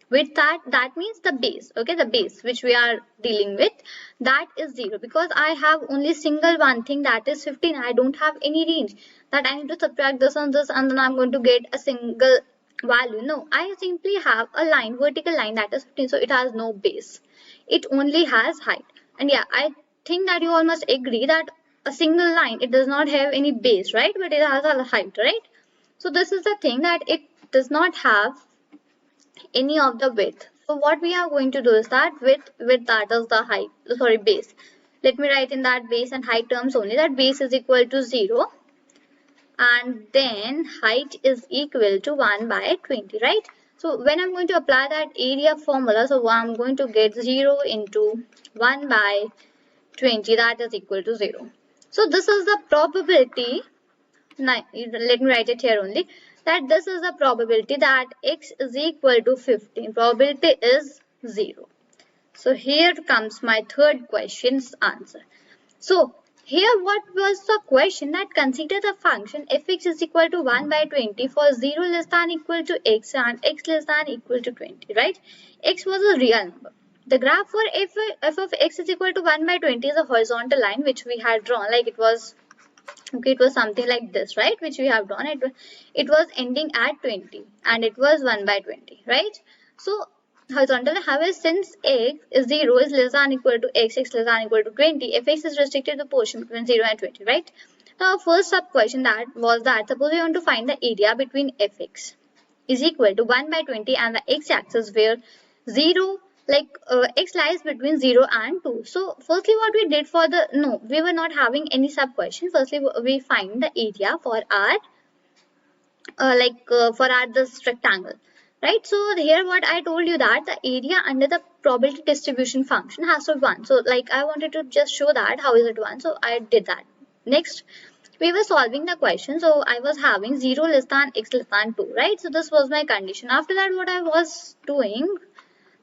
With that means the base, okay, the base which we are dealing with, that is 0, because I have only single one thing, that is 15. I don't have any range that I need to subtract this and this and then I'm going to get a single value. No, I simply have a line, vertical line, that is 15. So it has no base, it only has height. And yeah, I think that you all must agree that a single line, it does not have any base, right? But it has a height, right? So this is the thing, that it does not have any of the width. So what we are going to do is that with that is the height, sorry, base. Let me write in that base and height terms only, that base is equal to 0 and then height is equal to 1 by 20, right? So when I'm going to apply that area formula, so I'm going to get 0 into 1 by 20, that is equal to 0. So this is the probability. Let me write it here only, that this is the probability that x is equal to 15. Probability is 0. So here comes my third question's answer. So here what was the question, that consider the function fx is equal to 1 by 20 for 0 less than equal to x and x less than equal to 20, right? X was a real number. The graph for f of x is equal to 1 by 20 is a horizontal line which we had drawn, like it was, okay, it was something like this, right, which we have drawn. It was ending at 20 and it was 1 by 20, right? So horizontal, however, since x is 0 is less than equal to x, x less than equal to 20, fx is restricted to the portion between 0 and 20, right? Now first sub question that was that, suppose we want to find the area between fx is equal to 1 by 20 and the x-axis where 0, like x lies between 0 and 2. So firstly what we did for the, no, we were not having any sub question. Firstly we find the area for our this rectangle, right? So here what I told you, that the area under the probability distribution function has to be 1. So like I wanted to just show that how is it 1, so I did that. Next we were solving the question, so I was having 0 less than x less than 2, right? So this was my condition. After that what I was doing,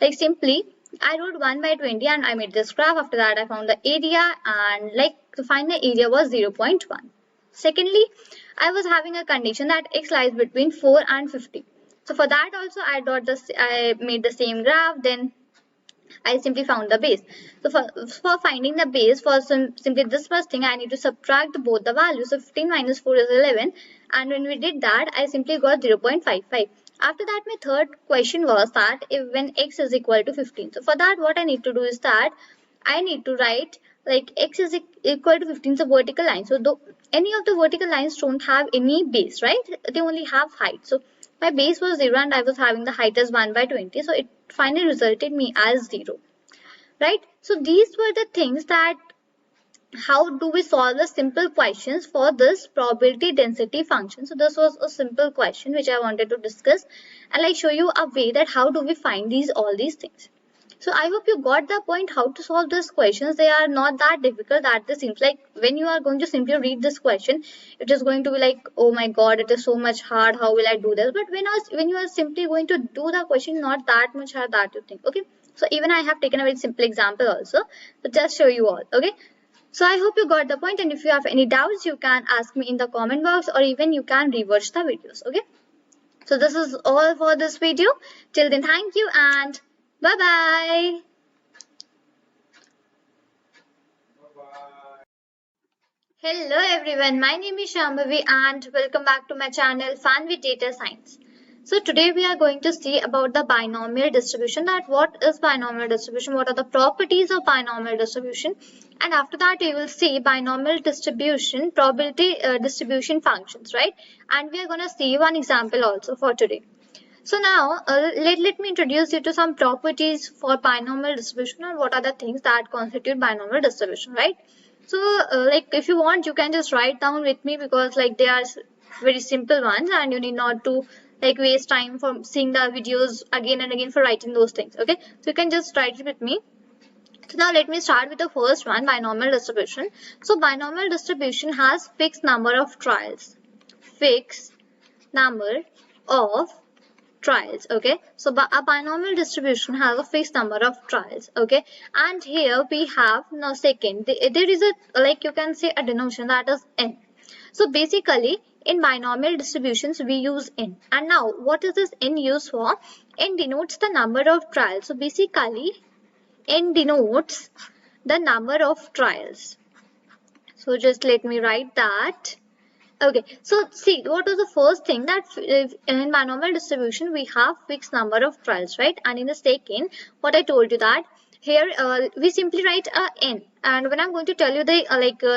like simply I wrote 1 by 20 and I made this graph. After that I found the area, and like to find the area was 0.1. Secondly, I was having a condition that x lies between 4 and 50. So for that also I made the same graph. Then I simply found the base. So for finding the base, for simply this first thing, I need to subtract both the values. So 15 minus 4 is 11. And when we did that, I simply got 0.55. After that, my third question was that if when x is equal to 15. So for that, what I need to do is that I need to write like x is equal to 15 is a vertical line. So though any of the vertical lines don't have any base, right? They only have height. So my base was 0 and I was having the height as 1 by 20. So it finally resulted me as 0, right? So these were the things that how do we solve the simple questions for this probability density function. So this was a simple question which I wanted to discuss and like show you a way that how do we find all these things. So I hope you got the point how to solve these questions. They are not that difficult that this seems like. When you are going to simply read this question, it is going to be like, oh my god, it is so much hard, how will I do this? But when you are simply going to do the question, not that much hard that you think. Okay, so even I have taken a very simple example also, so just show you all. Okay, so I hope you got the point, and if you have any doubts you can ask me in the comment box, or even you can rewatch the videos. Okay, so this is all for this video. Till then, thank you and bye bye. Hello everyone, my name is Shambhavi and welcome back to my channel Fun with Data Science. So today we are going to see about the binomial distribution, that what is binomial distribution, what are the properties of binomial distribution, and after that we will see binomial distribution probability distribution functions, right? And we are going to see one example also for today. So now let me introduce you to some properties for binomial distribution and what are the things that constitute binomial distribution, right? So like if you want, you can just write down with me, because like they are very simple ones and you need not to like waste time for seeing the videos again and again for writing those things. Okay, so you can just write it with me. So now let me start with the first one, binomial distribution. So binomial distribution has fixed number of trials. Fixed number of trials. Okay, so a binomial distribution has a fixed number of trials. Okay, and here we have now second, there is a, like you can say, a denotation that is n. So basically in binomial distributions we use n, and now what is this n used for? N denotes the number of trials. So basically n denotes the number of trials. So just let me write that. Okay, so see, what was the first thing? That in binomial distribution we have fixed number of trials, right? And in the second, what I told you, that here we simply write n, and when I'm going to tell you the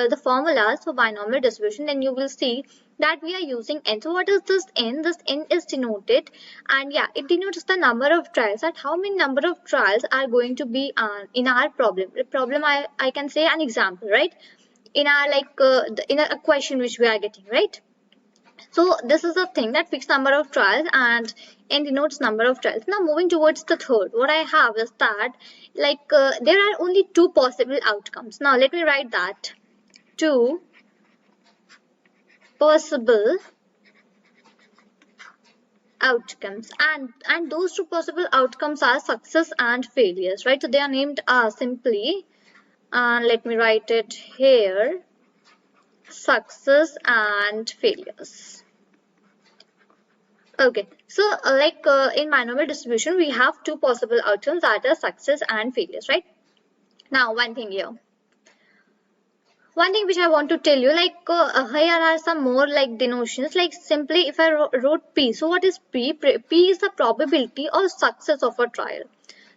the formulas for binomial distribution, then you will see that we are using n. So what is this n? This n is denoted, and yeah, it denotes the number of trials, that how many number of trials are going to be in our problem. The problem, I can say an example, right? In our in a question which we are getting, right? So this is the thing, that fixed number of trials, and n denotes number of trials. Now moving towards the third, what I have is that there are only two possible outcomes. Now let me write that. Two possible outcomes, and those two possible outcomes are success and failures, right? So they are named simply, and let me write it here, success and failures. Okay, so in binomial distribution we have two possible outcomes, that are success and failures, right? Now one thing which I want to tell you, here are some more like denotations. Like simply if I wrote P, so what is P? P is the probability of success of a trial.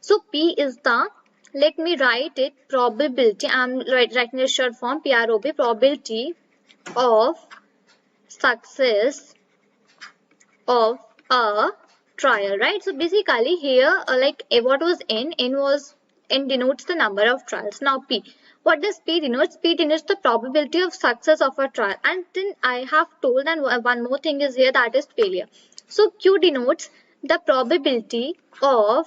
So P is the, let me write it, probability. I'm writing the short form, PROB, probability of success of a trial, right? So basically here what was n? N denotes the number of trials. Now P, what does P denotes? P denotes the probability of success of a trial. And then I have told, and one more thing is here, that is failure. So Q denotes the probability of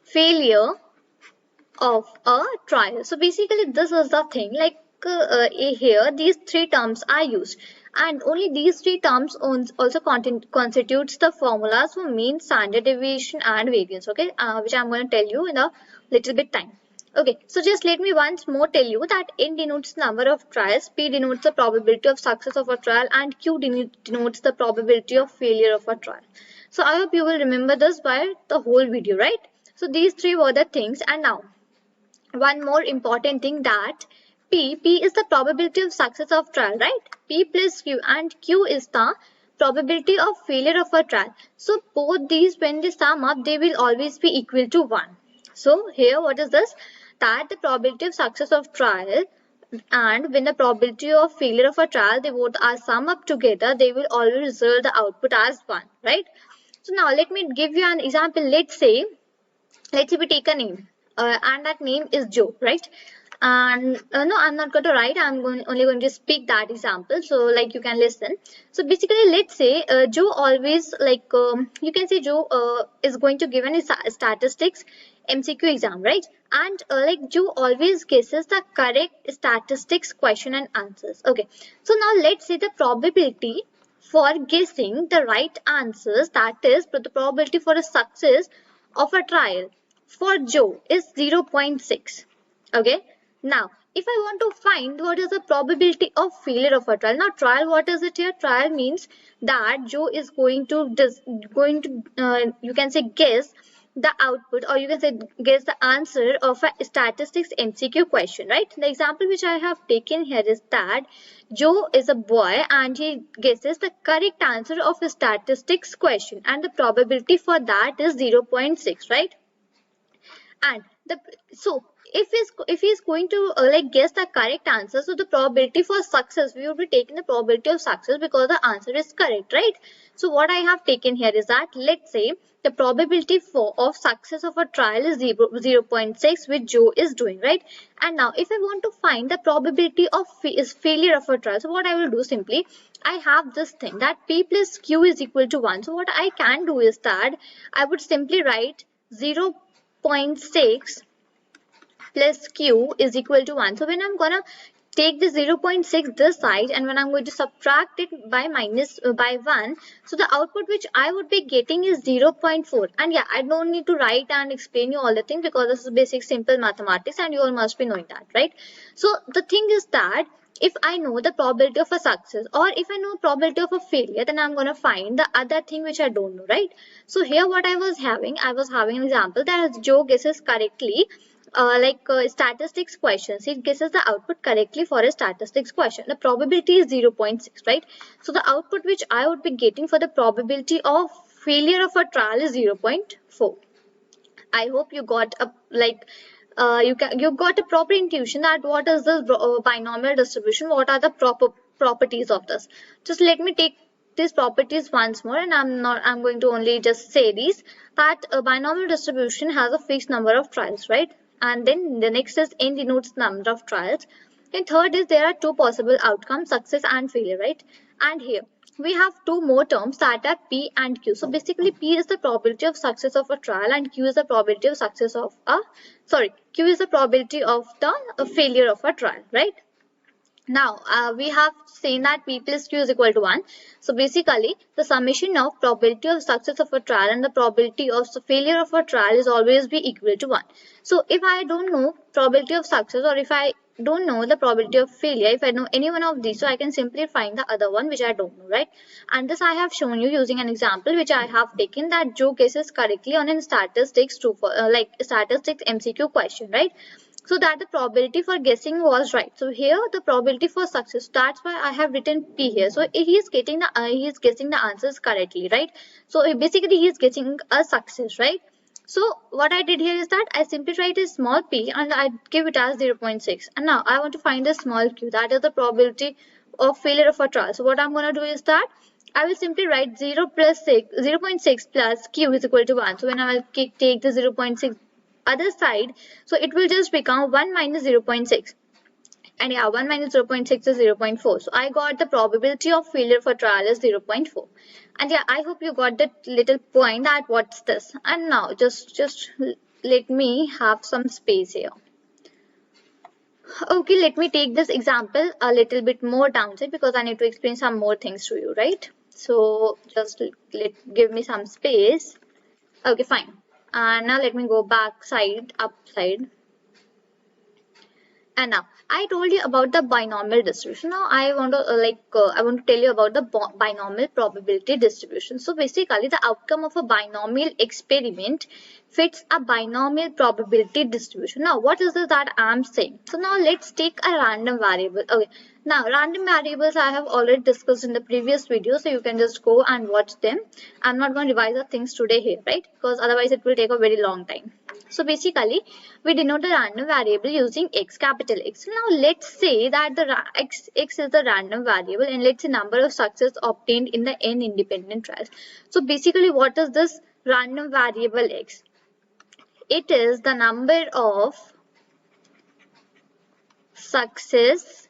failure of a trial. So basically this is the thing, here these three terms are used, and only these three terms also constitutes the formulas for mean, standard deviation and variance. Okay, which I'm going to tell you in a little bit time. Okay, so just let me once more tell you that n denotes number of trials, P denotes the probability of success of a trial, and Q denotes the probability of failure of a trial. So I hope you will remember this by the whole video, right? So these three were the things. And now one more important thing, that P is the probability of success of trial, right? P plus Q, and Q is the probability of failure of a trial. So both these, when they sum up, they will always be equal to 1. So here what is this? That the probability of success of trial and when the probability of failure of a trial, they both are sum up together, they will always result the output as 1, right? So now let me give you an example. Let's say we take a name, and that name is Joe, right? And no, I'm not going to write, only going to speak that example, so you can listen. So basically let's say Joe always you can say Joe is going to give a statistics MCQ exam, right? And Joe always guesses the correct statistics question and answers. Okay, so now let's say the probability for guessing the right answers, that is the probability for a success of a trial for Joe is 0.6. Okay, now if I want to find what is the probability of failure of a trial. Now trial, what is it here? Trial means that Joe is going to you can say guess the output, or you can say guess the answer of a statistics MCQ question, right? The example which I have taken here is that Joe is a boy and he guesses the correct answer of a statistics question, and the probability for that is 0.6, right? And so if he's going to like guess the correct answer, so the probability for success, we will be taking the probability of success because the answer is correct, right? So what I have taken here is that, let's say the probability of success of a trial is 0.6, which Joe is doing, right? And now if I want to find the probability of failure of a trial, so what I will do, simply I have this thing that P plus Q is equal to 1. So what I can do is that I would simply write 0.6 plus Q is equal to 1. So when I'm gonna take the 0.6 this side, and when I'm going to subtract it by 1, so the output which I would be getting is 0.4. And yeah, I don't need to write and explain you all the things because this is basic simple mathematics and you all must be knowing that, right? So the thing is that if I know the probability of a success, or if I know probability of a failure, then I'm going to find the other thing which I don't know, right? So here what I was having an example that Joe guesses correctly statistics questions. It guesses the output correctly for a statistics question. The probability is 0.6, right? So the output which I would be getting for the probability of failure of a trial is 0.4. I hope you got a you got a proper intuition that what is the binomial distribution, what are the proper properties of this. Just let me take these properties once more, and I'm going to only just say these, that a binomial distribution has a fixed number of trials, right? And then the next is n denotes number of trials, and third is there are two possible outcomes, success and failure, right? And here we have two more terms that are P and Q. So basically P is the probability of success of a trial and Q is the probability of success of a Q is the probability of the failure of a trial, right? Now we have seen that P plus Q is equal to 1. So basically the summation of probability of success of a trial and the probability of failure of a trial is always be equal to 1. So if I don't know probability of success, or if I don't know the probability of failure, if I know any one of these, so I can simply find the other one which I don't know, right? And this I have shown you using an example which I have taken, that Joe guesses correctly on a statistics statistics MCQ question, right? So that the probability for guessing was right. So here the probability for success, that's why I have written P here. So he is getting he is guessing the answers correctly, right? So basically he is getting a success, right? So what I did here is that I simply write a small p and I give it as 0.6. And now I want to find the small q, that is the probability of failure of a trial. So what I'm going to do is that I will simply write 0.6 plus q is equal to 1. So when I will take the 0.6 other side, so it will just become 1 minus 0.6. And yeah, 1 minus 0.6 is 0.4. So I got the probability of failure for trial is 0.4. And yeah, I hope you got that little point that what's this. And now just let me have some space here. Okay, let me take this example a little bit more downside because I need to explain some more things to you, right? So just give me some space. Okay, fine. And now let me go back upside. And now I told you about the binomial distribution. Now I want to tell you about the binomial probability distribution. So basically the outcome of a binomial experiment fits a binomial probability distribution. Now what is it that I am saying? So now let's take a random variable. Okay. Now random variables I have already discussed in the previous video, so you can just go and watch them. I'm not going to revise the things today here, right? Because otherwise it will take a very long time. So basically we denote the random variable using x, capital X. Now let's say that the x is the random variable, and let's say number of success obtained in the n independent trials. So basically what is this random variable x? It is the number of success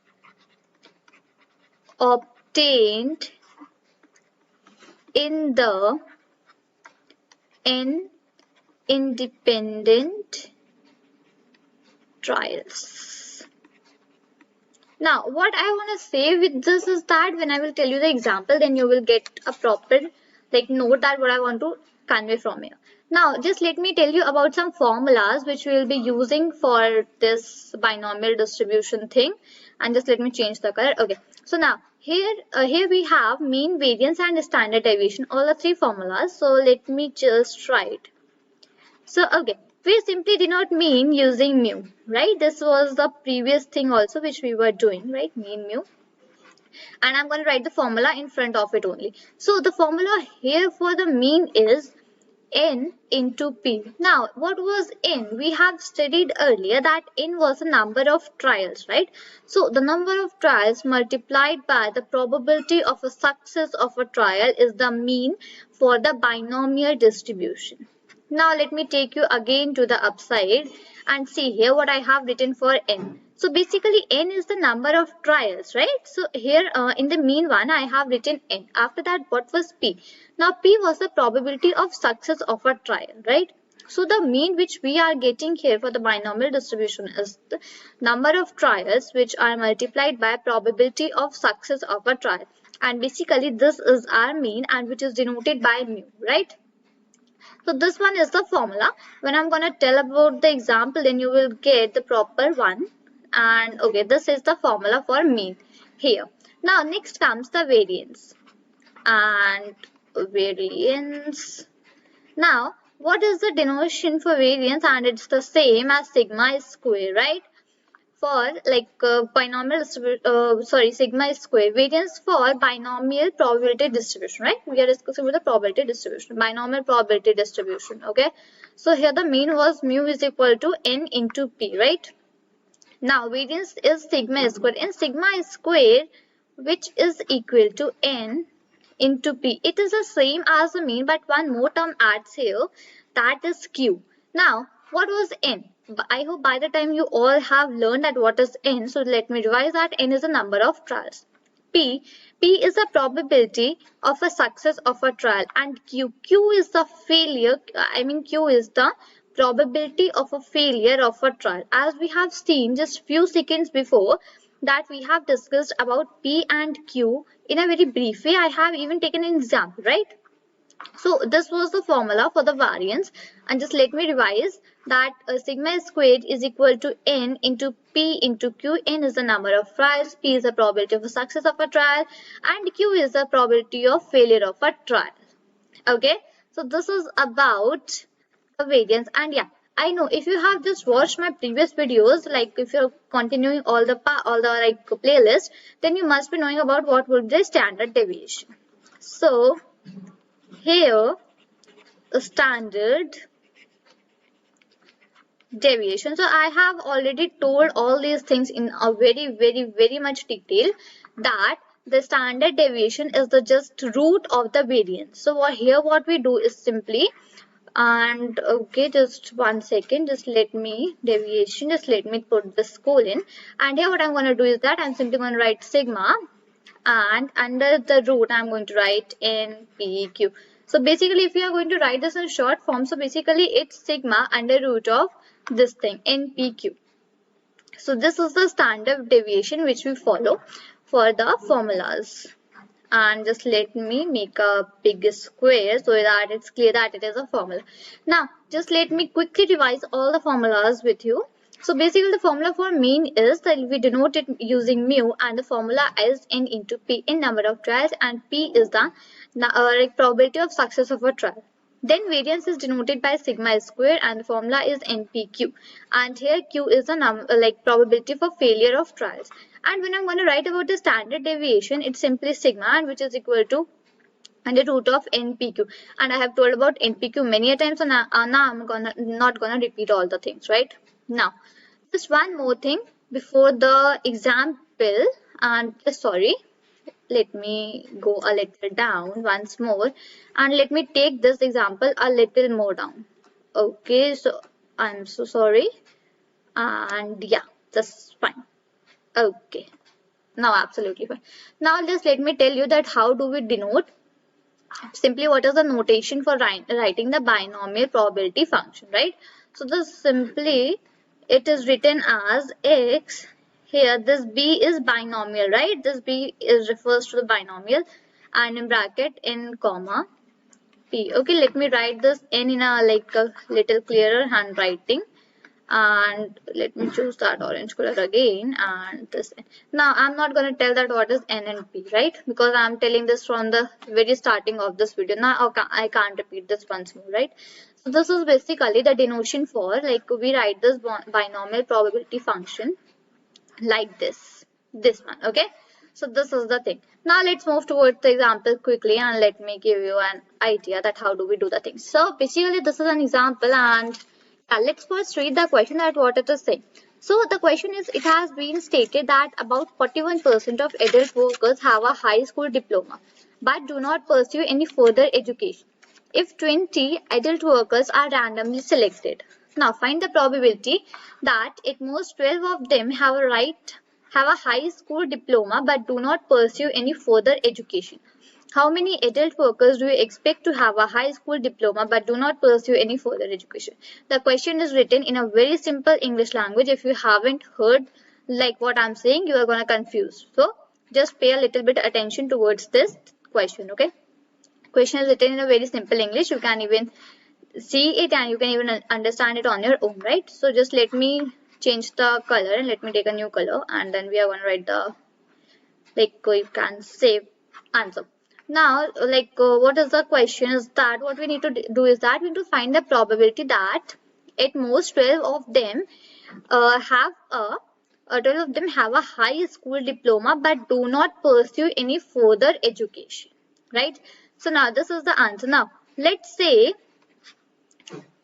obtained in the n independent trials. Now what I want to say with this is that when I will tell you the example, then you will get a proper note that what I want to convey from here. Now just let me tell you about some formulas which we will be using for this binomial distribution thing, and just let me change the color. Okay, so now here we have mean, variance and standard deviation, all the three formulas. So let me just write. So okay, we simply denote mean using mu, right? This was the previous thing also which we were doing, right? Mean, mu. And I'm going to write the formula in front of it only. So the formula here for the mean is n into p. Now, what was n? We have studied earlier that n was the number of trials, right? So, the number of trials multiplied by the probability of a success of a trial is the mean for the binomial distribution. Now, let me take you again to the upside and see here what I have written for n. So basically n is the number of trials, right? So here in the mean one I have written n. After that, what was p? Now p was the probability of success of a trial, right? So the mean which we are getting here for the binomial distribution is the number of trials which are multiplied by probability of success of a trial. And basically this is our mean and which is denoted by mu, right? So this one is the formula. When I'm going to tell about the example, then you will get the proper one. And okay, this is the formula for mean here. Now next comes the variance. And variance. Now what is the denotation for variance? And it's the same as sigma square, right? For like binomial sigma square. Variance for binomial probability distribution, right? We are discussing about the probability distribution, binomial probability distribution. Okay, so here the mean was mu is equal to n into p, right? Now variance is sigma square, and sigma square which is equal to n into p. It is the same as the mean, but one more term adds here, that is q. Now what was n? I hope by the time you all have learned that what is n. So let me revise that. N is the number of trials. P is the probability of a success of a trial, and Q is the failure. Q is the probability of a failure of a trial. As we have seen just few seconds before that we have discussed about P and Q in a very brief way. I have even taken an example, right? So this was the formula for the variance, and just let me revise that sigma squared is equal to n into p into q. N is the number of trials, p is the probability of the success of a trial, and q is the probability of failure of a trial. Okay, so this is about the variance. And yeah, I know if you have just watched my previous videos, like if you're continuing all the like playlist, then you must be knowing about what would be the standard deviation. So here the standard deviation. So I have already told all these things in a very much detail that the standard deviation is the just root of the variance. So what we do is simply, and okay, just one second, just let me put this colon, and here what I'm going to do is that I'm simply going to write sigma, and under the root I'm going to write NPQ. So basically if you are going to write this in short form, so basically it's sigma under root of this thing NPQ. So this is the standard deviation which we follow for the formulas. And just let me make a big square so that it's clear that it is a formula. Now just let me quickly revise all the formulas with you. So basically the formula for mean is that we denote it using mu, and the formula is n into p in number of trials, and p is the probability of success of a trial. Then variance is denoted by sigma square, and the formula is NPQ. And here Q is the probability for failure of trials. And when I'm going to write about the standard deviation, it's simply sigma, and which is equal to under root of NPQ. And I have told about NPQ many a times, so now I'm not gonna repeat all the things, right? Now, just one more thing before the example, and sorry, let me go a little down once more, and let me take this example a little more down. Okay, so I'm so sorry, and yeah, that's fine. Okay, now absolutely fine. Now just let me tell you that how do we denote. Simply, what is the notation for writing the binomial probability function, right? So this simply, it is written as x. Here this b is binomial, right? This b is refers to the binomial, and in bracket n comma p. Okay, let me write this n in a little clearer handwriting, and let me choose that orange color again, and this. Now I'm not going to tell that what is n and p, right? Because I'm telling this from the very starting of this video. Now I can't repeat this once more, right? So this is basically the denotation for, we write this binomial probability function like this one. Okay, So this is the thing. Now let's move towards the example quickly and let me give you an idea that how do we do the thing. So basically this is an example, and let's first read the question that what it is saying. So the question is, it has been stated that about 41% of adult workers have a high school diploma but do not pursue any further education. If 20 adult workers are randomly selected, now find the probability that at most 12 of them have a high school diploma but do not pursue any further education. How many adult workers do you expect to have a high school diploma but do not pursue any further education? The question is written in a very simple English language. If you haven't heard like what I'm saying, you are going to confuse. So just pay a little bit attention towards this question, okay? Question is written in a very simple English. You can even see it and you can even understand it on your own, right? So just let me change the color and let me take a new color, and then we are going to write the, like, you can save answer. Now, like, what is the question is that what we need to do is that we need to find the probability that at most 12 of them have a high school diploma but do not pursue any further education, right? So now this is the answer. Now let's say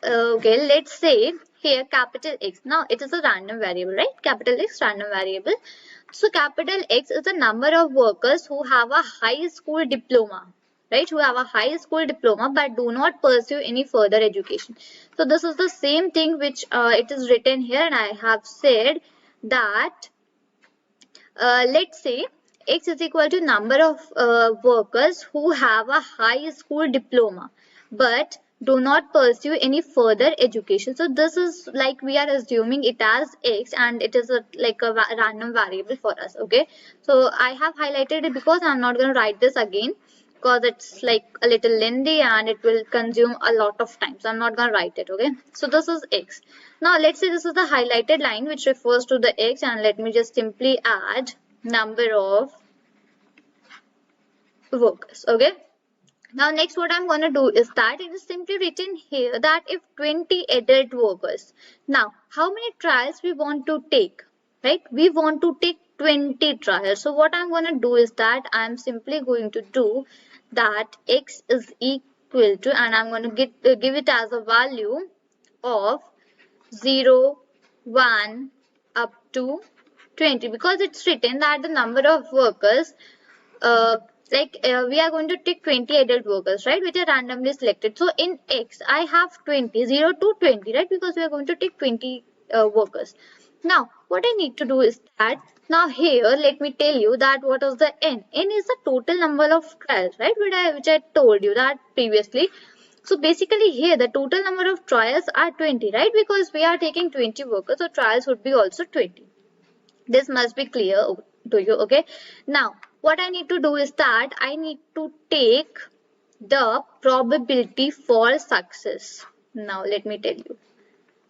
let's say here capital X. Now it is a random variable, right? Capital X, random variable. So capital X is the number of workers who have a high school diploma, right? Who have a high school diploma but do not pursue any further education. So this is the same thing which it is written here, and I have said that let's say X is equal to number of workers who have a high school diploma but do not pursue any further education. So this is like we are assuming it as X, and it is like a random variable for us, okay? So I have highlighted it because I'm not going to write this again because it's like a little lengthy and it will consume a lot of time. So I'm not going to write it, okay? So this is X. Now let's say this is the highlighted line which refers to the X, and let me just simply add number of workers, okay? Now next what I'm going to do is that it is simply written here that if 20 adult workers, now how many trials we want to take, right? We want to take 20 trials. So what I'm going to do is that I'm simply going to do that X is equal to, and I'm going to give it as a value of 0, 1 up to 20, because it's written that the number of workers we are going to take 20 adult workers, right, which are randomly selected. So in X I have 20, 0 to 20, right, because we are going to take 20 workers. Now what I need to do is that now here let me tell you that what is the N. N is the total number of trials, right, which I told you that previously. So basically here the total number of trials are 20, right, because we are taking 20 workers, so trials would be also 20. This must be clear to you, okay? Now what I need to do is that I need to take the probability for success. Now let me tell you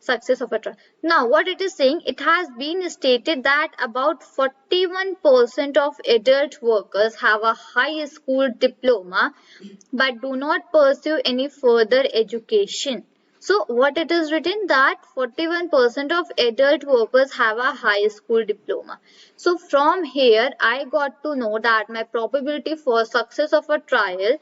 success of a trial. Now what it is saying, it has been stated that about 41% of adult workers have a high school diploma but do not pursue any further education. So what it is written that 41% of adult workers have a high school diploma. So from here I got to know that my probability for success of a trial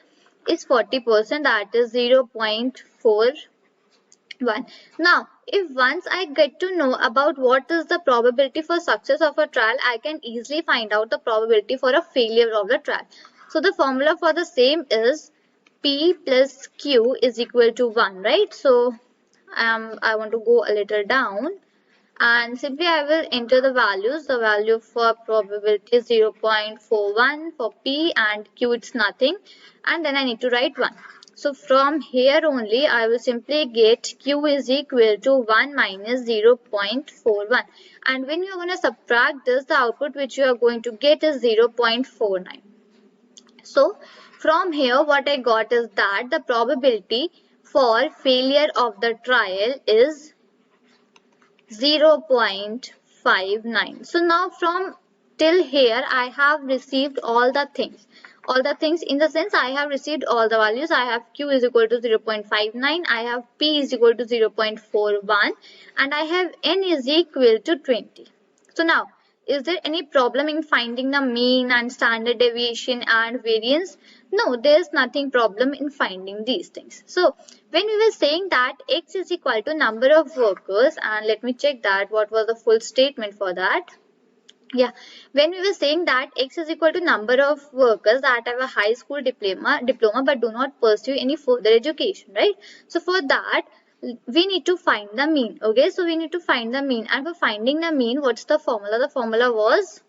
is 40%, that is 0.41. Now if once I get to know about what is the probability for success of a trial, I can easily find out the probability for a failure of the trial. So the formula for the same is P plus Q is equal to 1, right? So I want to go a little down and simply I will enter the values. The value for probability is 0.41 for P, and Q it's nothing, and then I need to write 1. So from here only I will simply get Q is equal to 1 minus 0.41, and when you are going to subtract this, the output which you are going to get is 0.49. So from here what I got is that the probability for failure of the trial is 0.59. So now from till here I have received all the things. All the things in the sense I have received all the values. I have Q is equal to 0.59, I have P is equal to 0.41, and I have N is equal to 20. So now is there any problem in finding the mean and standard deviation and variance? No, there's nothing problem in finding these things. So when we were saying that x is equal to number of workers, and let me check that what was the full statement for that. Yeah, when we were saying that x is equal to number of workers that have a high school diploma but do not pursue any further education, right? So for that we need to find the mean. Okay, so we need to find the mean, and for finding the mean, what's the formula? The formula was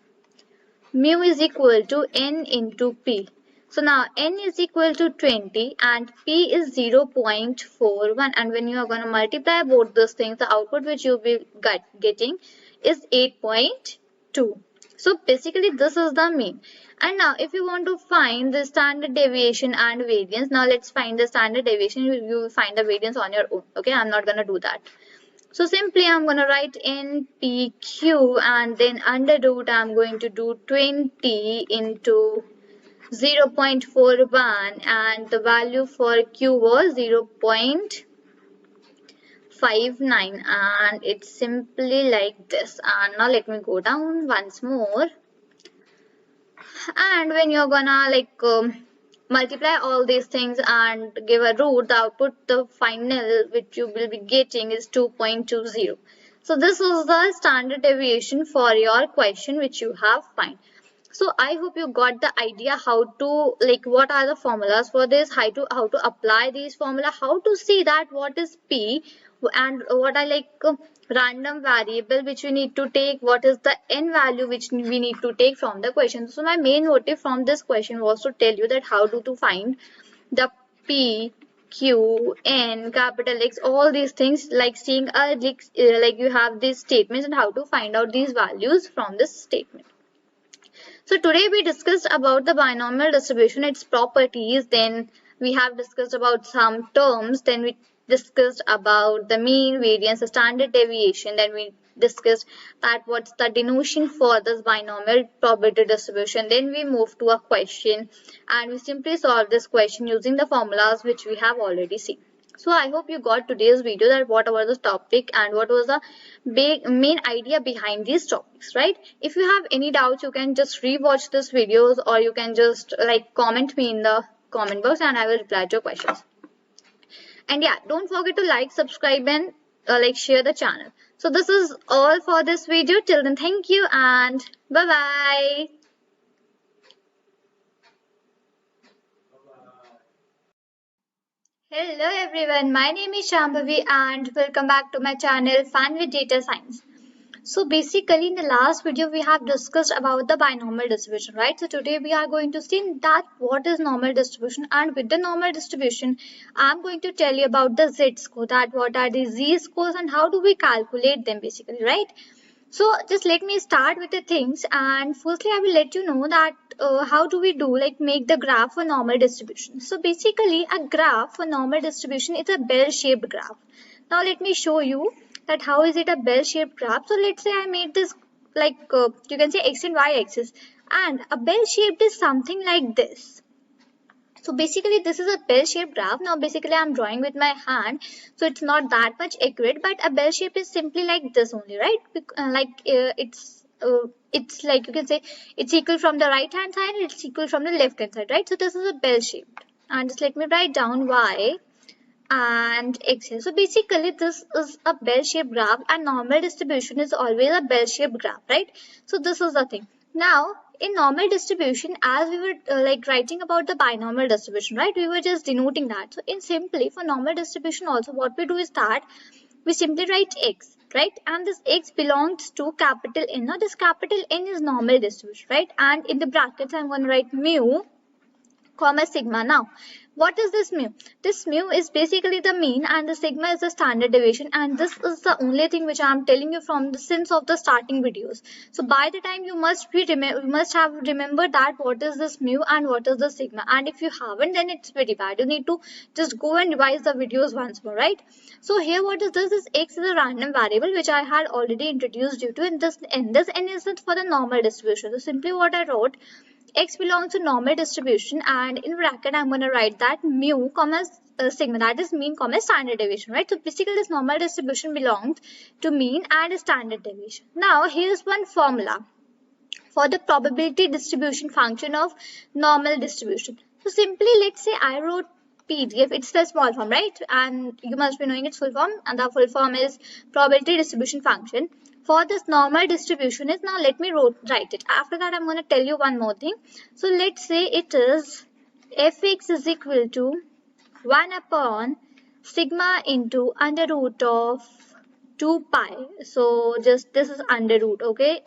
mu is equal to n into p. So now n is equal to 20 and p is 0.41, and when you are going to multiply both those things, the output which you will be getting is 8.2. So basically this is the mean. And now if you want to find the standard deviation and variance, now let's find the standard deviation. You will find the variance on your own. Okay, I'm not going to do that. So simply I'm going to write in PQ, and then under root I'm going to do 20 into 0.41, and the value for Q was 0.59, and it's simply like this. And now let me go down once more, and when you're gonna multiply all these things and give a root, the output, the final which you will be getting is 2.20. So this is the standard deviation for your question which you have find. So I hope you got the idea how to, what are the formulas for this, how to apply these formula, how to see that what is p and what are random variable which we need to take, what is the n value which we need to take from the question. So my main motive from this question was to tell you that how to find the p, q, n, capital X, all these things, like seeing you have these statements and how to find out these values from this statement. So today we discussed about the binomial distribution, its properties, then we have discussed about some terms, then we discussed about the mean, variance, standard deviation, then we discussed that what's the denotation for this binomial probability distribution, then we moved to a question and we simply solved this question using the formulas which we have already seen. So I hope you got today's video, that what was the topic and what was the main idea behind these topics, right? If you have any doubts, you can just rewatch this videos, or you can just comment me in the comment box and I will reply to your questions. And yeah, don't forget to like, subscribe and share the channel. So this is all for this video. Till then, thank you and bye bye. Hello everyone, my name is Shambhavi and welcome back to my channel Fun with Data Science. So basically in the last video we have discussed about the binomial distribution, right? So today we are going to see that what is normal distribution, and with the normal distribution I'm going to tell you about the z-score, that what are the z-scores and how do we calculate them basically, right? So just let me start with the things, and firstly I will let you know that how do we do make the graph for normal distribution. So basically a graph for normal distribution is a bell-shaped graph. Now let me show you that how is it a bell-shaped graph. So let's say I made this you can say x and y axis, and a bell-shaped is something like this. So basically this is a bell-shaped graph. Now basically I'm drawing with my hand, so it's not that much accurate, but a bell shape is simply like this only, right? It's like you can say it's equal from the right hand side, it's equal from the left hand side, right? So this is a bell shape, and just let me write down y and x here. So basically this is a bell-shaped graph, and normal distribution is always a bell-shaped graph, right? So this is the thing. Now in normal distribution, as we were writing about the binomial distribution, right, we were just denoting that. So in simply for normal distribution also, what we do is that we simply write x, right, and this x belongs to capital N. Now this capital N is normal distribution, right, and in the brackets I'm going to write mu comma sigma. Now what is this mu? This mu is basically the mean, and the sigma is the standard deviation, and this is the only thing which I am telling you from the since of the starting videos. So by the time you must have remembered that what is this mu and what is the sigma, and if you haven't, then it's very bad. You need to just go and revise the videos once more, right? So here what is this? This x is a random variable which I had already introduced you to, and this n is for the normal distribution. So simply what I wrote, x belongs to normal distribution, and in bracket I'm going to write that mu comma sigma, that is mean comma standard deviation, right? So basically this normal distribution belongs to mean and standard deviation. Now here's one formula. for the probability distribution function of normal distribution. So simply, let's say I wrote PDF, it's the small form, right? And you must be knowing its full form, and the full form is probability distribution function. For this normal distribution is, now let me write it. After that, I'm going to tell you one more thing. So let's say it is fx is equal to 1 upon sigma into under root of 2 pi. So just this is under root, okay?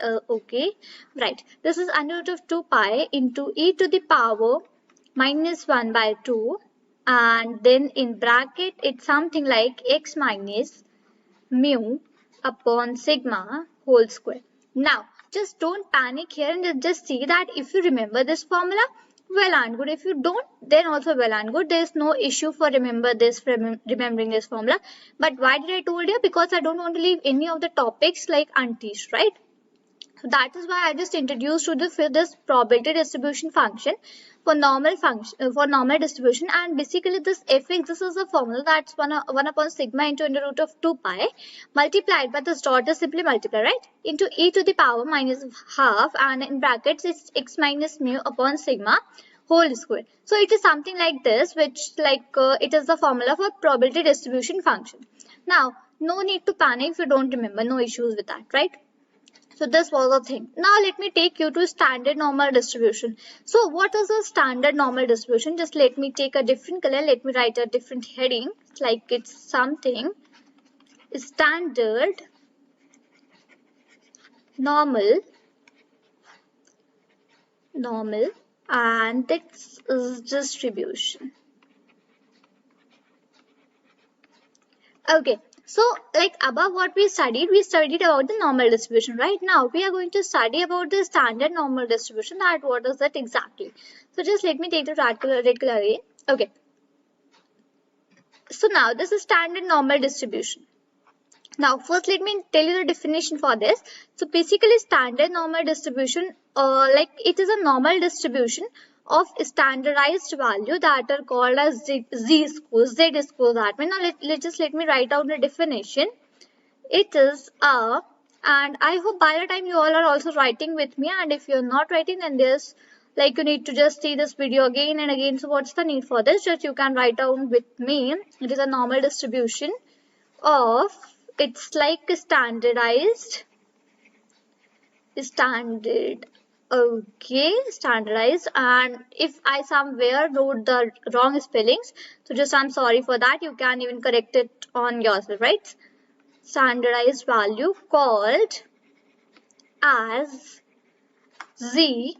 Right. This is under root of 2 pi into e to the power minus 1 by 2, and then in bracket it's something like x minus mu upon sigma whole square. Now just don't panic here and just see that if you remember this formula, well and good. If you don't, then also well and good. There is no issue for remembering this formula. But why did I told you? Because I don't want to leave any of the topics like unteached, right? So that is why I just introduced to this probability distribution function for normal distribution, and basically this fx, this is a formula that's 1 upon sigma into under root of 2 pi multiplied by this dot is simply multiply, right, into e to the power minus half, and in brackets it's x minus mu upon sigma whole square. So it is something like this, which it is the formula for probability distribution function. Now no need to panic if you don't remember, no issues with that, right? So this was the thing. Now let me take you to standard normal distribution. So what is a standard normal distribution? Just let me take a different color. Let me write a different heading. Like it's something standard normal, and this is distribution. Okay. So like above what we studied about the normal distribution, right? Now we are going to study about the standard normal distribution. That what is that exactly? So just let me take the red color again. Okay. So now this is standard normal distribution. Now first let me tell you the definition for this. So basically standard normal distribution, it is a normal distribution of standardized value that are called as z-scores. That means, now let me write out the definition. It is a, and I hope by the time you all are also writing with me, and if you're not writing, then there's you need to just see this video again and again. So what's the need for this? Just you can write down with me. It is a normal distribution of, it's like a standardized, and if I somewhere wrote the wrong spellings, so just I'm sorry for that. You can even correct it on yourself, right? Standardized value called as z.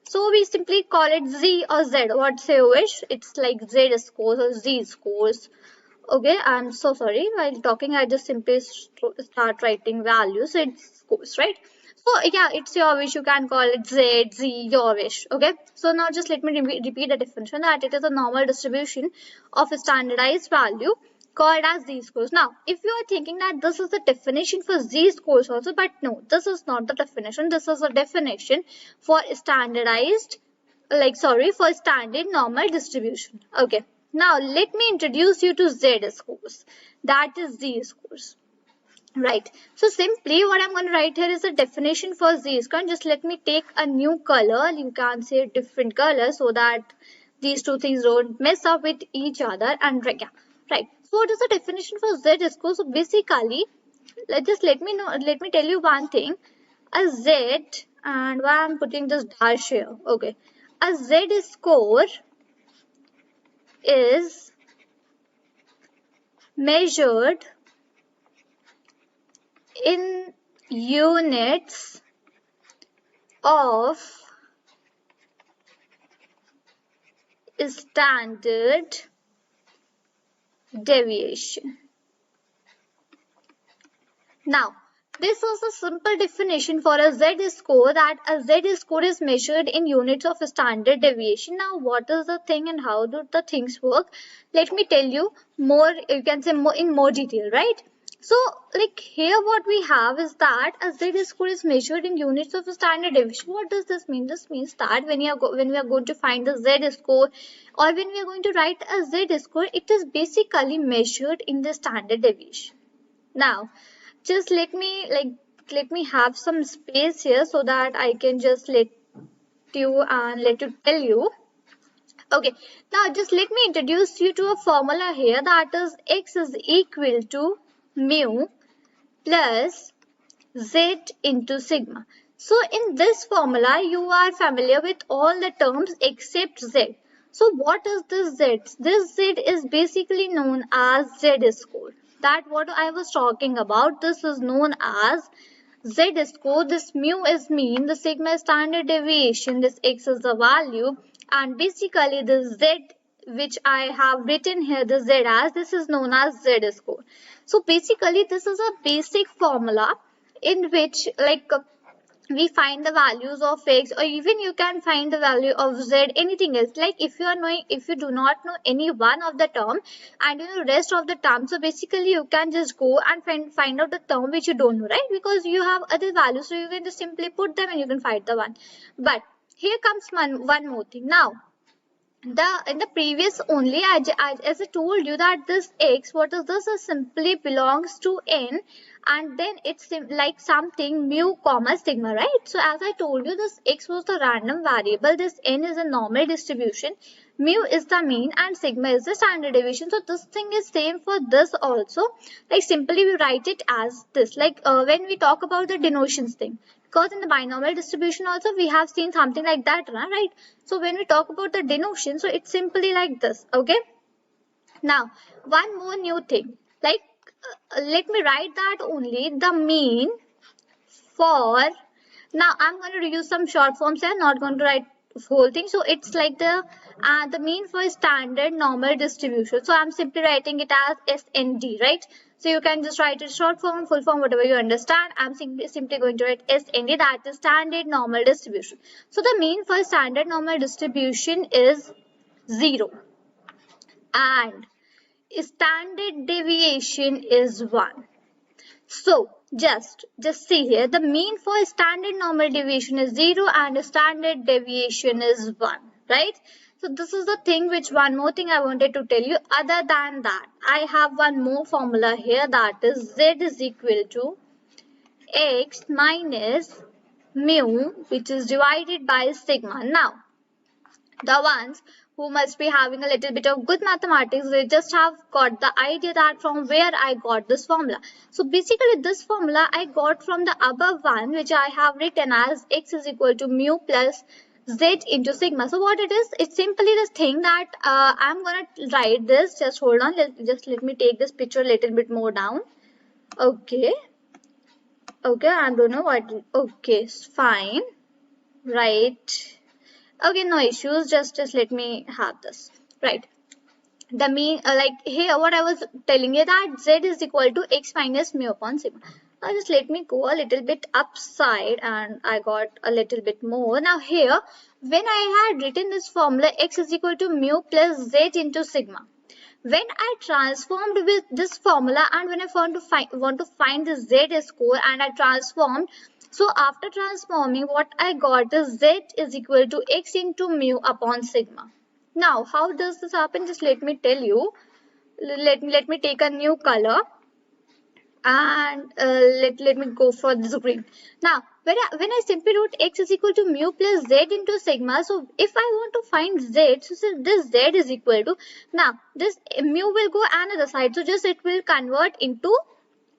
So we simply call it z or z. What say you wish? It's like z scores or z scores. Okay, I'm so sorry. While talking, I just simply start writing values. So it's scores, right? So yeah, it's your wish. You can call it Z, your wish. Okay. So now just let me repeat the definition, that it is a normal distribution of a standardized value called as z-scores. Now, if you are thinking that this is the definition for z-scores also, but no, this is not the definition. This is a definition for standardized, for standard normal distribution. Okay. Now, let me introduce you to z-scores. That is z-scores. Right. So simply what I'm going to write here is a definition for z-score. Just let me take a new color. You can say a different color so that these two things don't mess up with each other. And yeah, right. So what is the definition for z-score? So basically, let me tell you one thing. A z, and why I'm putting this dash here. Okay. A z-score is measured in units of standard deviation. Now, this was a simple definition for a z-score, that a z-score is measured in units of standard deviation. Now, what is the thing and how do the things work? Let me tell you more, you can say more in more detail, right? So, here what we have is that a z-score is measured in units of standard deviation. What does this mean? This means that when we are going to find the z-score, or when we are going to write a z-score, it is basically measured in the standard deviation. Now, just let me let me have some space here so that I can just let you tell you. Okay, now just let me introduce you to a formula here, that is x is equal to mu plus z into sigma. So in this formula, you are familiar with all the terms except z. So what is this z? This z is basically known as z score. That what I was talking about. This is known as z score. This mu is mean, the sigma is standard deviation, this x is the value, and basically this z which I have written here, the z as, this is known as z score. So basically this is a basic formula in which we find the values of x, or even you can find the value of z, anything else. Like if you do not know any one of the term and you know rest of the term, so basically you can just go and find out the term which you don't know, right? Because you have other values, so you can just simply put them and you can find the one. But here comes one more thing. Now in the previous only, as I told you that this x, what is this, is simply belongs to n, and then it's like something mu comma sigma, right? So as I told you, this x was the random variable, this n is a normal distribution, mu is the mean, and sigma is the standard deviation. So this thing is same for this also. Like simply we write it as this, like when we talk about the denotions thing, because in the binomial distribution also we have seen something like that, right? So when we talk about the denotion, so it's simply like this. Okay, now one more new thing, like let me write that only the mean for, now I'm going to use some short forms here, not going to write whole thing. So it's like the mean for standard normal distribution. So I'm simply writing it as SND, right? So you can just write it short form, full form, whatever you understand. I'm simply going to write SND, that is standard normal distribution. So the mean for standard normal distribution is 0 and standard deviation is 1. So just see here, the mean for standard normal deviation is 0 and standard deviation is 1, right? So this is the thing, which one more thing I wanted to tell you. Other than that, I have one more formula here, that is z is equal to x minus mu, which is divided by sigma. Now the ones who must be having a little bit of good mathematics, they just have got the idea that from where I got this formula. So basically this formula I got from the above one, which I have written as x is equal to mu plus z into sigma. So what it is, it's simply this thing that I'm gonna write this, just hold on, let me take this picture a little bit more down. Okay, I don't know what, okay, fine, right. Okay, no issues, just let me have this, right? The mean, like here what I was telling you, that z is equal to x minus mu upon sigma. Now just let me go a little bit upside and I got a little bit more. Now here, when I had written this formula, x is equal to mu plus z into sigma, when I transformed with this formula and when I want to find the z score and I transformed, so after transforming, what I got is z is equal to x into mu upon sigma. Now how does this happen? Just let me tell you. Let me take a new color and let me go for this green. Now when I simply wrote x is equal to mu plus z into sigma, so if I want to find z, so this z is equal to, now this mu will go another side, so just it will convert into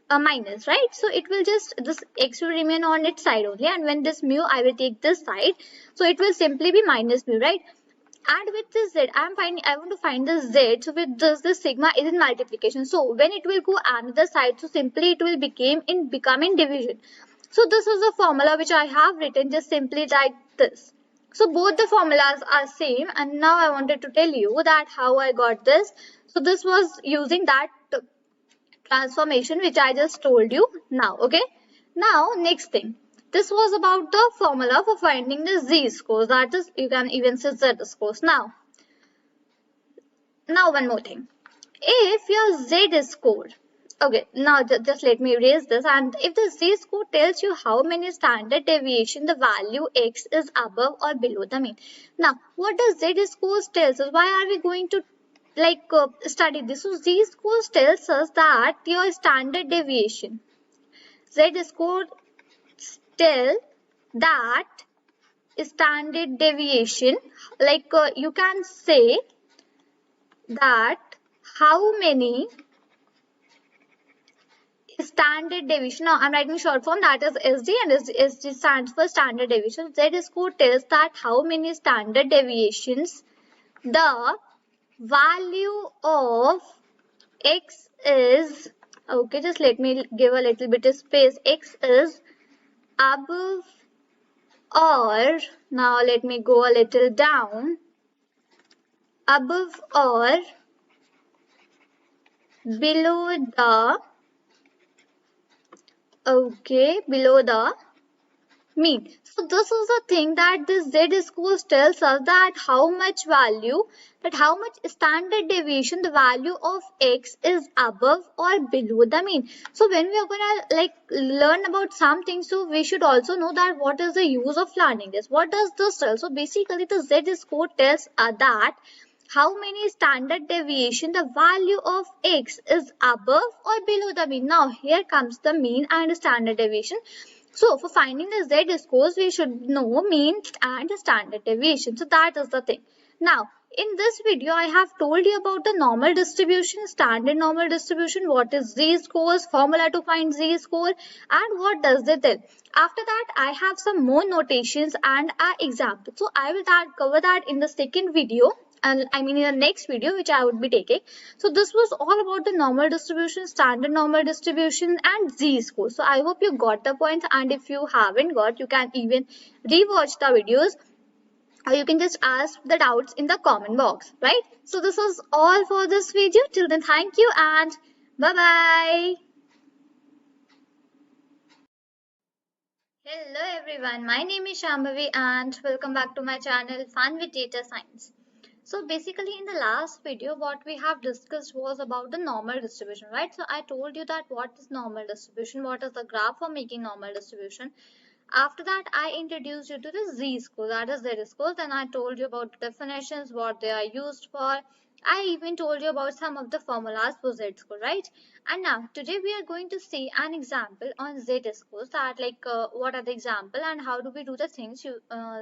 a minus, right? So it will just, this x will remain on its side only, and when this mu I will take this side, so it will simply be minus mu, right? And with this z, I want to find the z. So with this sigma is in multiplication. So when it will go another side, so simply it will become in division. So this is the formula which I have written, just simply like this. So both the formulas are same, and now I wanted to tell you that how I got this. So this was using that transformation which I just told you now. Okay. Now next thing. This was about the formula for finding the z-scores, that is, you can even say z-scores. Now one more thing. If your z-score, okay, now just let me erase this, and if the z-score tells you how many standard deviation the value x is above or below the mean. Now, what does z-scores tells us? Why are we going to study this? So z-scores tells us that your standard deviation, z-score tell that standard deviation, like you can say that how many standard deviation. Now I'm writing short form, that is SD, and SD stands for standard deviation. Z score tells that how many standard deviations the value of x is, okay, just let me give a little bit of space, x is above or, now let me go a little down, above or below the, okay, below the mean. So this is the thing that this Z score tells us that how much value, that how much standard deviation the value of x is above or below the mean. So when we are gonna like learn about something, so we should also know that what is the use of learning this. What does this tell? So basically the Z score tells that how many standard deviation the value of x is above or below the mean. Now here comes the mean and standard deviation. So for finding the Z scores, we should know mean and standard deviation. So that is the thing. Now, in this video, I have told you about the normal distribution, standard normal distribution, what is Z scores, formula to find Z score, and what does it tell. After that, I have some more notations and an example. So I will cover that in the second video. And I mean in the next video which I would be taking. So this was all about the normal distribution, standard normal distribution and Z-score. So I hope you got the points, and if you haven't got, you can even rewatch the videos or you can just ask the doubts in the comment box, right? So this was all for this video. Till then, thank you and bye-bye. Hello everyone, my name is Shambhavi and welcome back to my channel Fun with Data Science. So basically in the last video what we have discussed was about the normal distribution, right? So I told you that what is normal distribution, what is the graph for making normal distribution. After that I introduced you to the Z-score, that is Z-score. Then I told you about the definitions, what they are used for. I even told you about some of the formulas for Z-score, right? And now today we are going to see an example on Z-scores, that like what are the example and how do we do the things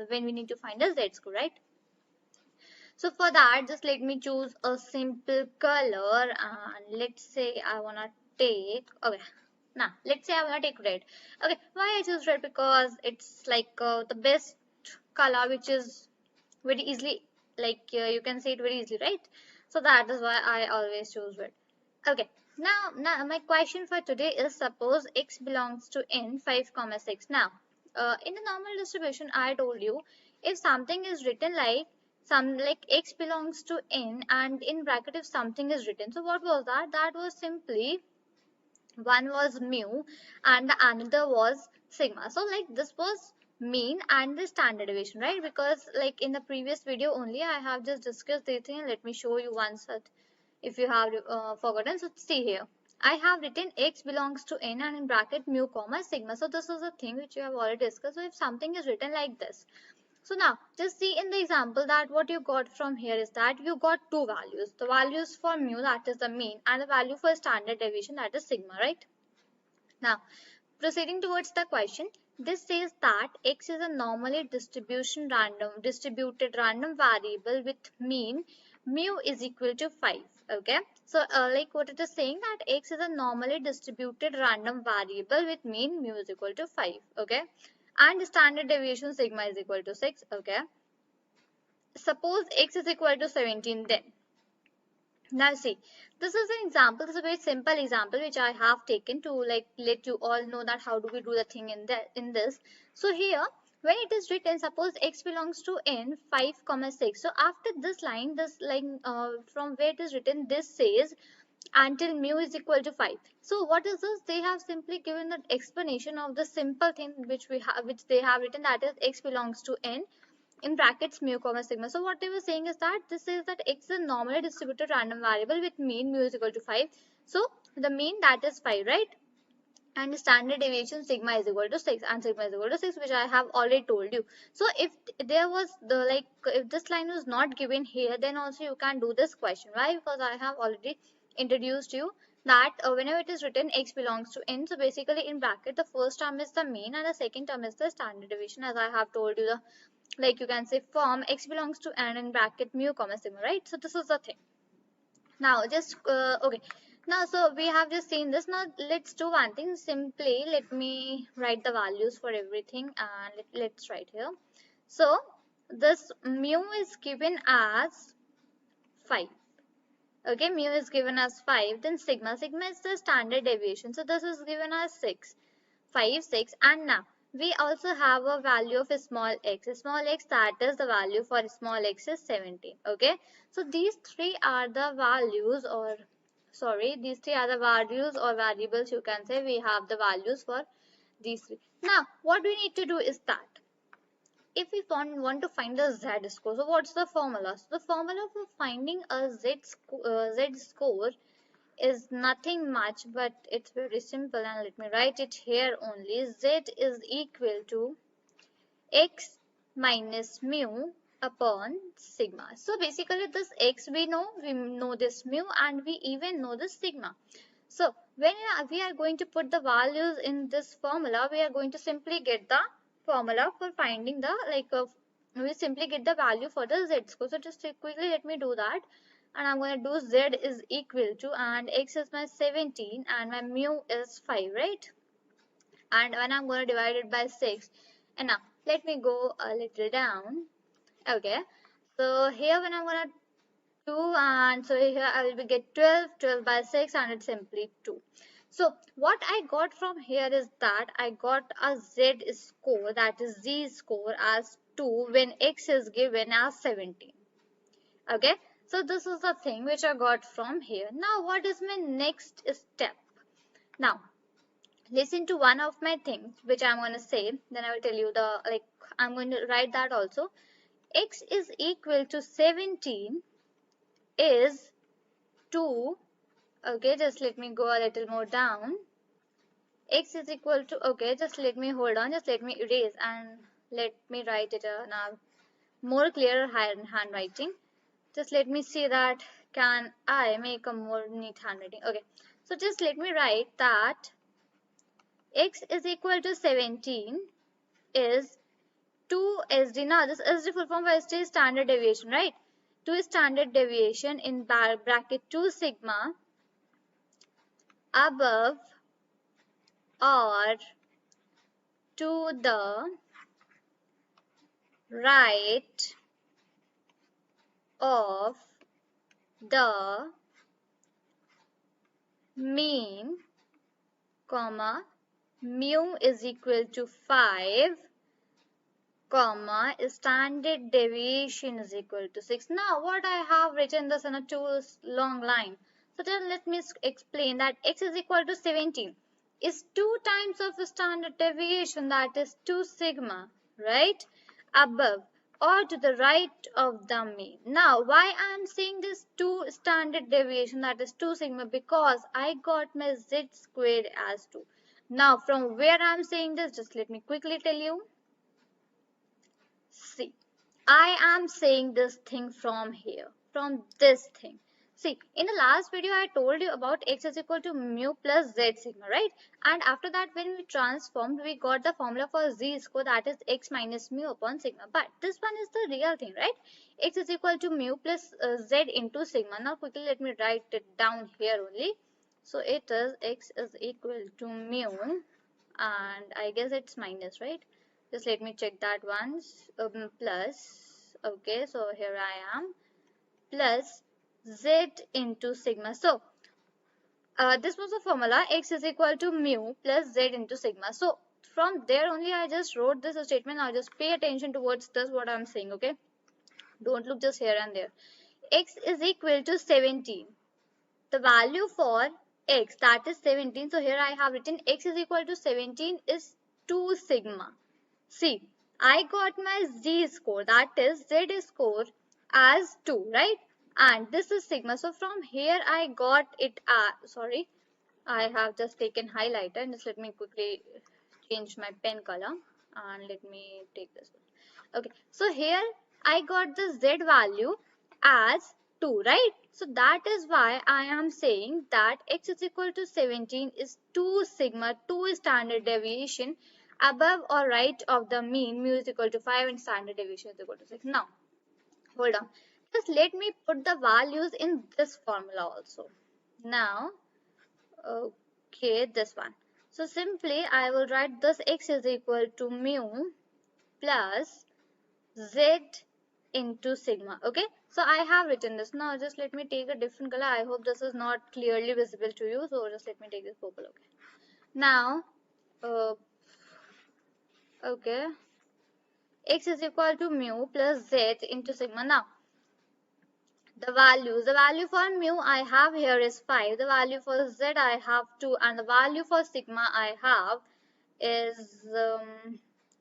when we need to find a Z-score, right? So for that, just let me choose a simple color and let's say I wanna take, okay, now let's say I wanna take red. Okay, why I choose red? Because it's like the best color which is very easily, like you can see it very easily, right? So that is why I always choose red. Okay, now my question for today is, suppose x belongs to n 5, 6. Now, in the normal distribution, I told you if something is written like x belongs to n and in bracket if something is written. So what was that? That was simply one was mu and the another was sigma. So like this was mean and the standard deviation, right? Because like in the previous video only I have just discussed the thing. Let me show you once that if you have forgotten. So see here, I have written x belongs to n and in bracket mu comma sigma. So this is a thing which you have already discussed. So if something is written like this, so now just see in the example that what you got from here is that you got two values. The values for mu, that is the mean, and the value for standard deviation, that is sigma, right? Now proceeding towards the question, this says that x is a normally distributed random variable with mean mu is equal to 5. Okay, so like what it is saying that x is a normally distributed random variable with mean mu is equal to 5. Okay, and standard deviation sigma is equal to 6. Okay, suppose x is equal to 17, then now see, this is an example. This is a very simple example which I have taken to like let you all know that how do we do the thing in this. So here when it is written, suppose x belongs to n 5, 6. So after this line, from where it is written, this says until mu is equal to 5. So what is this? They have simply given the explanation of the simple thing which they have written, that is x belongs to n in brackets mu comma sigma. So what they were saying is that this says that x is a normally distributed random variable with mean mu is equal to 5. So the mean, that is 5, right? And standard deviation sigma is equal to 6 and sigma is equal to 6, which I have already told you. So if there was the if this line was not given here, then also you can do this question. Why? Because I have already introduced you that whenever it is written x belongs to n, so basically in bracket the first term is the mean and the second term is the standard deviation, as I have told you, the like you can say form x belongs to n in bracket mu comma sigma, right? So this is the thing. Now just okay, now so we have just seen this. Now let's do one thing. Simply let me write the values for everything and let's write here. So this mu is given as 5. Okay, mu is given as 5. Then sigma is the standard deviation, so this is given as 6, 5, 6. And now we also have a value of a small x. That is the value for small x is 17. Okay, so these three are the values, or sorry, these three are the values or variables, you can say. We have the values for these three. Now what we need to do is that if we want to find the z score, so what's the formula? So the formula for finding a z score is nothing much, but it's very simple, and let me write it here only. Z is equal to x minus mu upon sigma. So basically this x we know this mu, and we even know this sigma. So when we are going to put the values in this formula, we are going to simply get the formula for finding the we simply get the value for the z score. So just quickly let me do that, and I'm going to do z is equal to, and x is my 17 and my mu is 5, right? And when I'm going to divide it by 6, and now let me go a little down. Okay, so here when I'm going to 2, and so here I will get 12 by 6, and it's simply 2. So what I got from here is that I got a z score, that is z score, as 2 when x is given as 17. Okay, so this is the thing which I got from here. Now what is my next step? Now listen to one of my things which I'm going to say, then I will tell you the I'm going to write that also. X is equal to 17 is 2. Okay, just let me go a little more down. X is equal to, okay, just let me hold on, just let me erase and let me write it now more clearer handwriting. Just let me see that can I make a more neat handwriting. Okay, so just let me write that x is equal to 17 is 2 SD. Now this SD full form for SD is standard deviation, right? 2 is standard deviation in bracket 2 sigma above or to the right of the mean, comma, mu is equal to 5, comma, standard deviation is equal to 6. Now what I have written this in a too long line. So then let me explain that x is equal to 17 is 2 times of the standard deviation, that is 2 sigma, right, above or to the right of the mean. Now why I am saying this 2 standard deviation, that is 2 sigma, because I got my z squared as 2. Now from where I am saying this, just let me quickly tell you. See, I am saying this thing from here, from this thing. See, in the last video I told you about x is equal to mu plus z sigma, right? And after that when we transformed, we got the formula for z score, that is x minus mu upon sigma. But this one is the real thing, right? X is equal to mu plus z into sigma. Now quickly let me write it down here only. So it is x is equal to mu, and I guess it's minus, right? Just let me check that once. Plus, okay, so here I am, plus z into sigma. So this was the formula, x is equal to mu plus z into sigma. So from there only I just wrote this statement. Now just pay attention towards this, what I'm saying, okay? Don't look just here and there. X is equal to 17. The value for x, that is 17. So here I have written x is equal to 17 is 2 sigma. See, I got my z score, that is z score, as 2, right? And this is sigma. So from here I got it sorry, I have just taken highlighter, and just let me quickly change my pen color and let me take this one. Okay, so here I got the z value as 2, right? So that is why I am saying that x is equal to 17 is 2 sigma, 2 is standard deviation above or right of the mean. Mu is equal to 5 and standard deviation is equal to 6. Now, hold on. Just let me put the values in this formula also. Now, okay, this one. So simply I will write this x is equal to mu plus z into sigma. Okay, so I have written this. Now just let me take a different color. I hope this is not clearly visible to you, so just let me take this purple. Okay, now okay, x is equal to mu plus z into sigma. Now the value for mu I have here is 5, the value for z I have 2, and the value for sigma I have is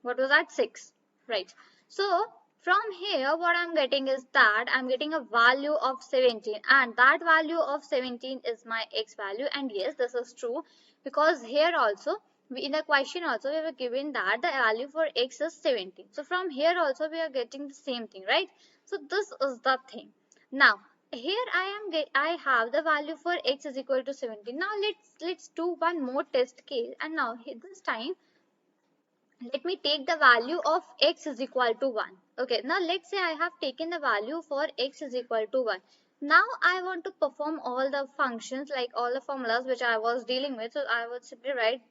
what was that, 6, right? So from here what I'm getting is that I'm getting a value of 17, and that value of 17 is my x value. And yes, this is true, because here also in the question also we were given that the value for x is 17. So from here also we are getting the same thing, right? So this is the thing. Now here I have the value for x is equal to 17. Now let's do one more test case, and now this time let me take the value of x is equal to 1. Okay, now let's say I have taken the value for x is equal to 1. Now I want to perform all the functions, like all the formulas which I was dealing with. So I would simply write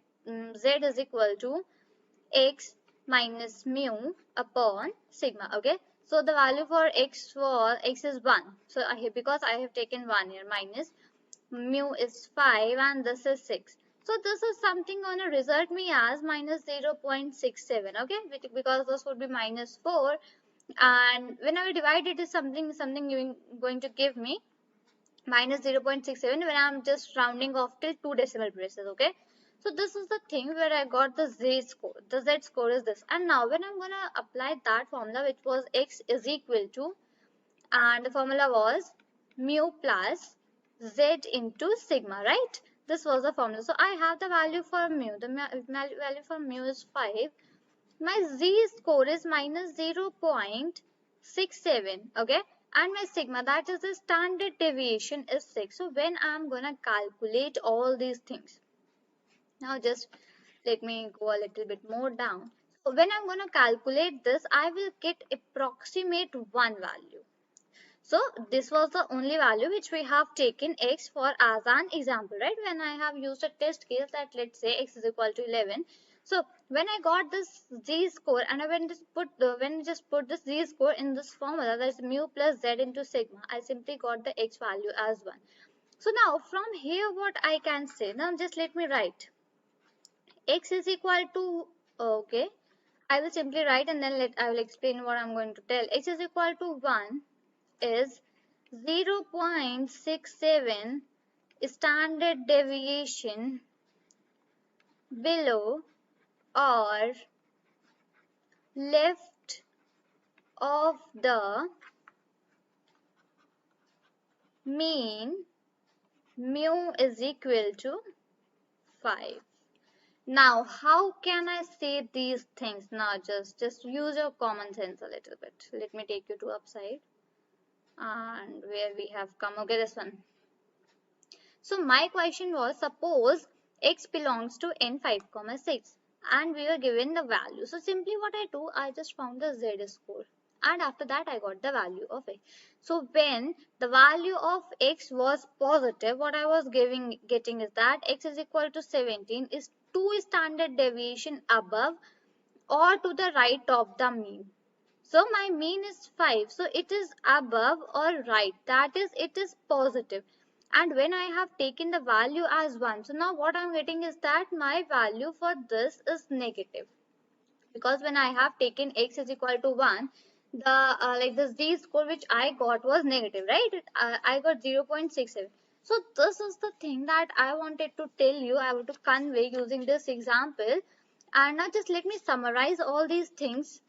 z is equal to x minus mu upon sigma. Okay, so the value for x is 1. So because I have taken 1 here, minus mu is 5 and this is 6. So this is something going to result me as minus 0.67. Okay, because this would be minus 4, and when I divide it is something going to give me minus 0.67 when I'm just rounding off till 2 decimal places. Okay, so this is the thing where I got the z score. The z score is this, and now when I'm gonna apply that formula, which was x is equal to, and the formula was mu plus z into sigma, right? This was the formula. So I have the value for mu. The value for mu is 5. My z score is minus 0.67. Okay, and my sigma, that is the standard deviation, is 6. So when I'm gonna calculate all these things, now just let me go a little bit more down. So when I'm gonna calculate this, I will get approximate one value. So this was the only value which we have taken x for as an example, right? When I have used a test case that let's say x is equal to 11. So when I got this z score, and I just put this z score in this formula, that is mu plus z into sigma, I simply got the x value as 1. So now from here what I can say, now just let me write x is equal to, okay, I will simply write and then I will explain what I'm going to tell. X is equal to 1 is 0.67 standard deviation below or left of the mean. Mu is equal to 5. Now how can I say these things? Now just use your common sense a little bit. Let me take you to upside, and where we have come. Okay, this one. So my question was, suppose x belongs to n5, 6, and we were given the value. So simply what I do, I just found the z score, and after that I got the value of x. So when the value of x was positive, what I was getting is that x is equal to 17 is 2 standard deviation above or to the right of the mean. So my mean is 5, so it is above or right, that is it is positive. And when I have taken the value as 1, so now what I'm getting is that my value for this is negative, because when I have taken x is equal to 1, the like the z score which I got was negative, right? I got 0.67. So this is the thing that I wanted to tell you, I want to convey using this example. And now just let me summarize all these things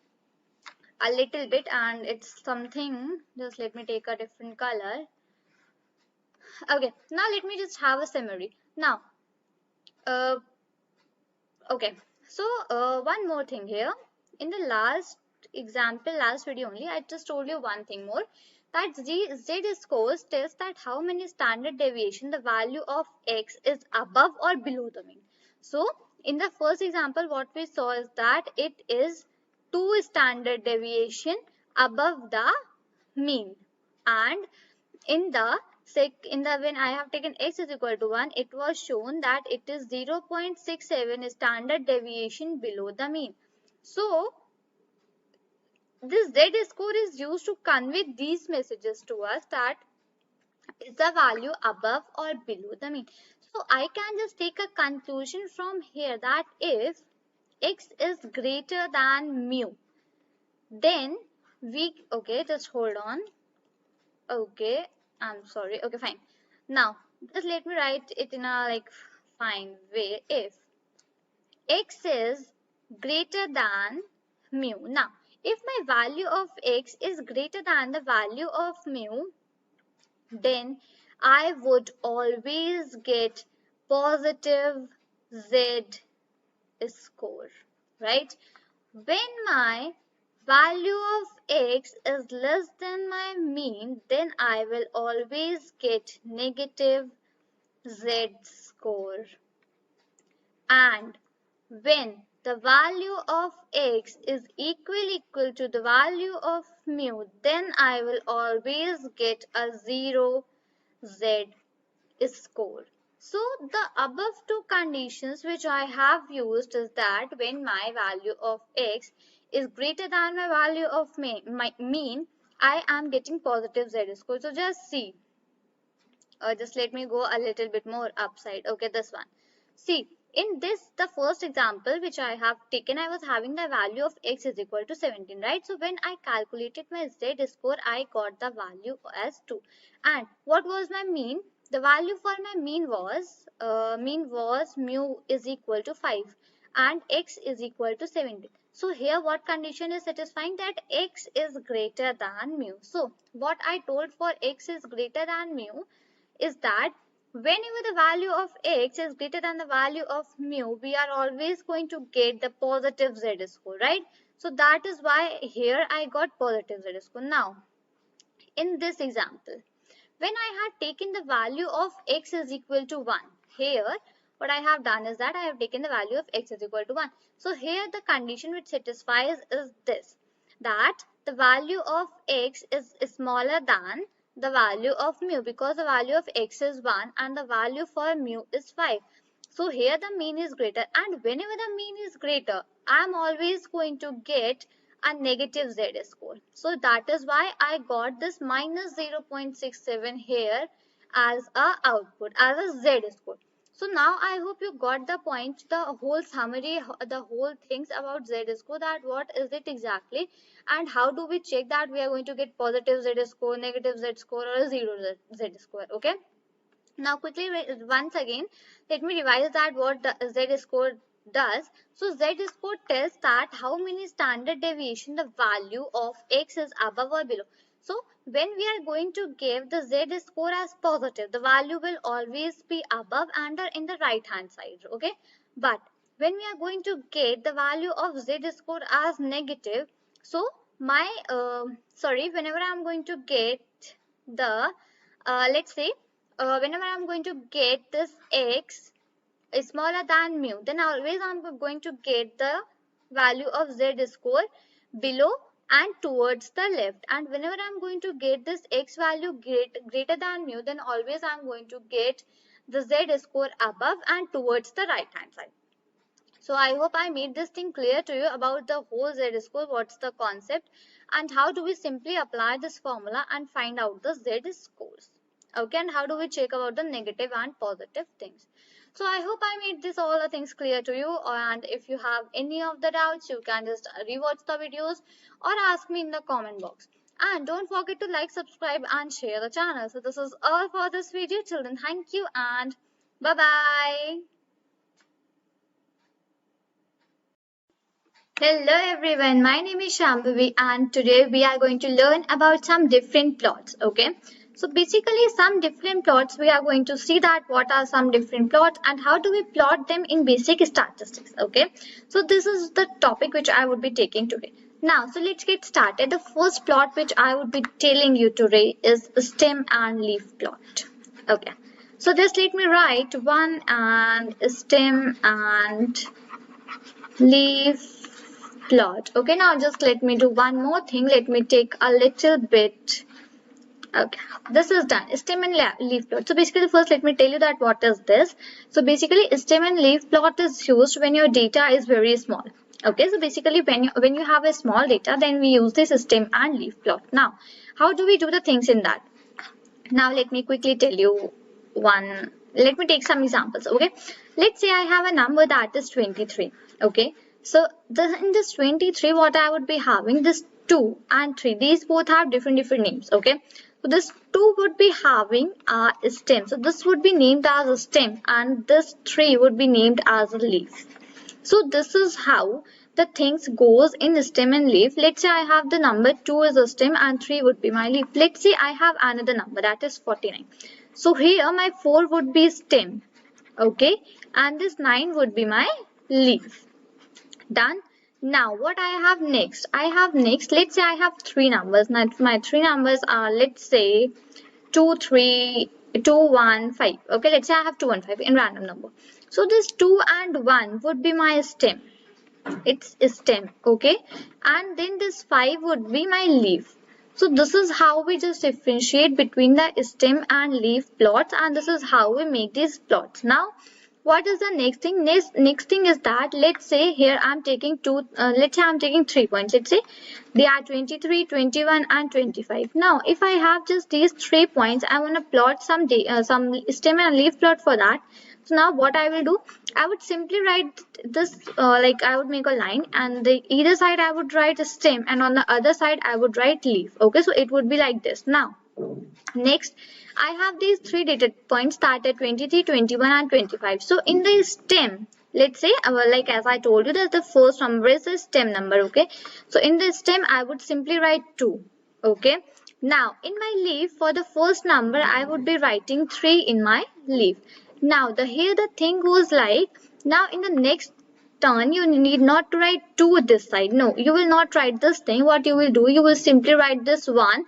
a little bit, and it's something, just let me take a different color. Okay, now let me just have a summary. Now okay, so one more thing here. In the last example, last video only, I just told you one thing more, That z-scores test that how many standard deviation the value of x is above or below the mean. So in the first example, what we saw is that it is 2 standard deviation above the mean, and in the when I have taken x is equal to 1, it was shown that it is 0.67 standard deviation below the mean. So this z-score is used to convey these messages to us, that is the value above or below the mean. So I can just take a conclusion from here that if x is greater than mu, then okay, just hold on. Okay, I'm sorry. Okay, fine. Now, just let me write it in a fine way. If x is greater than mu. Now, if my value of x is greater than the value of mu, then I would always get positive z score, right? When my value of x is less than my mean, then I will always get negative z score. And when the value of x is equal to the value of mu, then I will always get a 0 z score. So the above two conditions which I have used is that when my value of x is greater than my value of my mean, I am getting positive z score. So just see, just let me go a little bit more upside. Okay, this one. See, in this, the first example which I have taken, I was having the value of x is equal to 17, right? So when I calculated my z score, I got the value as 2. And what was my mean? The value for my mean was mu is equal to 5 and x is equal to 17. So here what condition is satisfying? That x is greater than mu. So what I told for x is greater than mu is that whenever the value of x is greater than the value of mu, we are always going to get the positive z score, right? So that is why here I got positive z score. Now, in this example, when I had taken the value of x is equal to 1, here what I have done is that I have taken the value of x is equal to 1. So here the condition which satisfies is this, that the value of x is smaller than the value of mu, because the value of x is 1 and the value for mu is 5. So here the mean is greater, and whenever the mean is greater, I am always going to get a negative z score. So that is why I got this minus 0.67 here as a output, as a z score. So now I hope you got the point, the whole summary, the whole things about z score, that what is it exactly and how do we check that we are going to get positive z score, negative z score or a 0 z score. Okay. Now quickly once again let me revise that what the z score does. So z score tests that how many standard deviation the value of x is above or below. So when we are going to give the z score as positive, the value will always be above and in the right hand side. Okay, but when we are going to get the value of z score as negative, so my whenever I am going to get the let's say whenever I'm going to get this x is smaller than mu, then always I'm going to get the value of z score below and towards the left. And whenever I'm going to get this x value greater than mu, then always I'm going to get the z score above and towards the right hand side. So I hope I made this thing clear to you about the whole z score, what's the concept and how do we simply apply this formula and find out the z scores. Okay, and how do we check about the negative and positive things. So I hope I made this all the things clear to you, and if you have any of the doubts, you can just rewatch the videos or ask me in the comment box. And don't forget to like, subscribe and share the channel. So this is all for this video. Till then, thank you and bye-bye. Hello everyone, my name is Shambhavi and today we are going to learn about some different plots. Okay, so basically some different plots, we are going to see that what are some different plots and how do we plot them in basic statistics. Okay, so this is the topic which I would be taking today. Now, so let's get started. The first plot which I would be telling you today is stem and leaf plot. Okay, so just let me write one and stem and leaf plot. Okay, now just let me do one more thing. Let me take a little bit. Okay, this is done. Stem and leaf plot. So basically, first let me tell you that what is this. So basically, stem and leaf plot is used when your data is very small. Okay, so basically when you have a small data, then we use this stem and leaf plot. Now, how do we do the things in that? Now let me quickly tell you one. Let me take some examples. Okay, let's say I have a number that is 23. Okay, so in this 23, what I would be having, this 2 and 3, these both have different names. Okay, so this 2 would be having a stem, so this would be named as a stem, and this 3 would be named as a leaf. So this is how the things goes in stem and leaf. Let's say I have the number 2 is a stem and 3 would be my leaf. Let's say I have another number that is 49. So here my 4 would be stem. Okay, and this 9 would be my leaf. Done. Now what I have next? Let's say I have 3 numbers. Now my 3 numbers are, let's say 2, 3, 2, 1, 5. Okay, let's say I have 2 and 5 in random number. So this 2 and 1 would be my stem. It's stem. Okay, and then this 5 would be my leaf. So this is how we just differentiate between the stem and leaf plots, and this is how we make these plots. Now what is the next thing? Next thing is that, let's say here I'm taking let's say I'm taking 3 points. Let's say they are 23, 21 and 25. Now if I have just these 3 points, I want to plot some stem and leaf plot for that. So now what I will do, I would simply write this like I would make a line, and the either side I would write a stem, and on the other side I would write leaf. Okay, so it would be like this. Now next, I have these 3 data points that are 23, 21 and 25. So in the stem, let's say like as I told you that the first number is the stem number. Okay, so in the stem I would simply write 2. Okay, now in my leaf, for the first number I would be writing 3 in my leaf. Now here the thing goes like, now in the next turn you need not to write 2 this side. No, you will not write this thing. What you will do, you will simply write this 1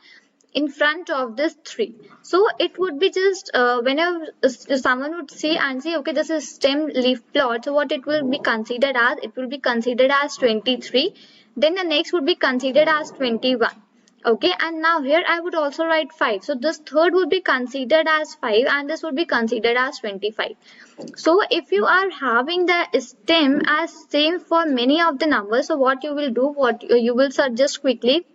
in front of this 3. So it would be just whenever someone would see and say, okay, this is stem leaf plot, so what it will be considered as, it will be considered as 23. Then the next would be considered as 21. Okay, and now here I would also write 5. So this third would be considered as 5, and this would be considered as 25. So if you are having the stem as same for many of the numbers, so what you will do, what you will just quickly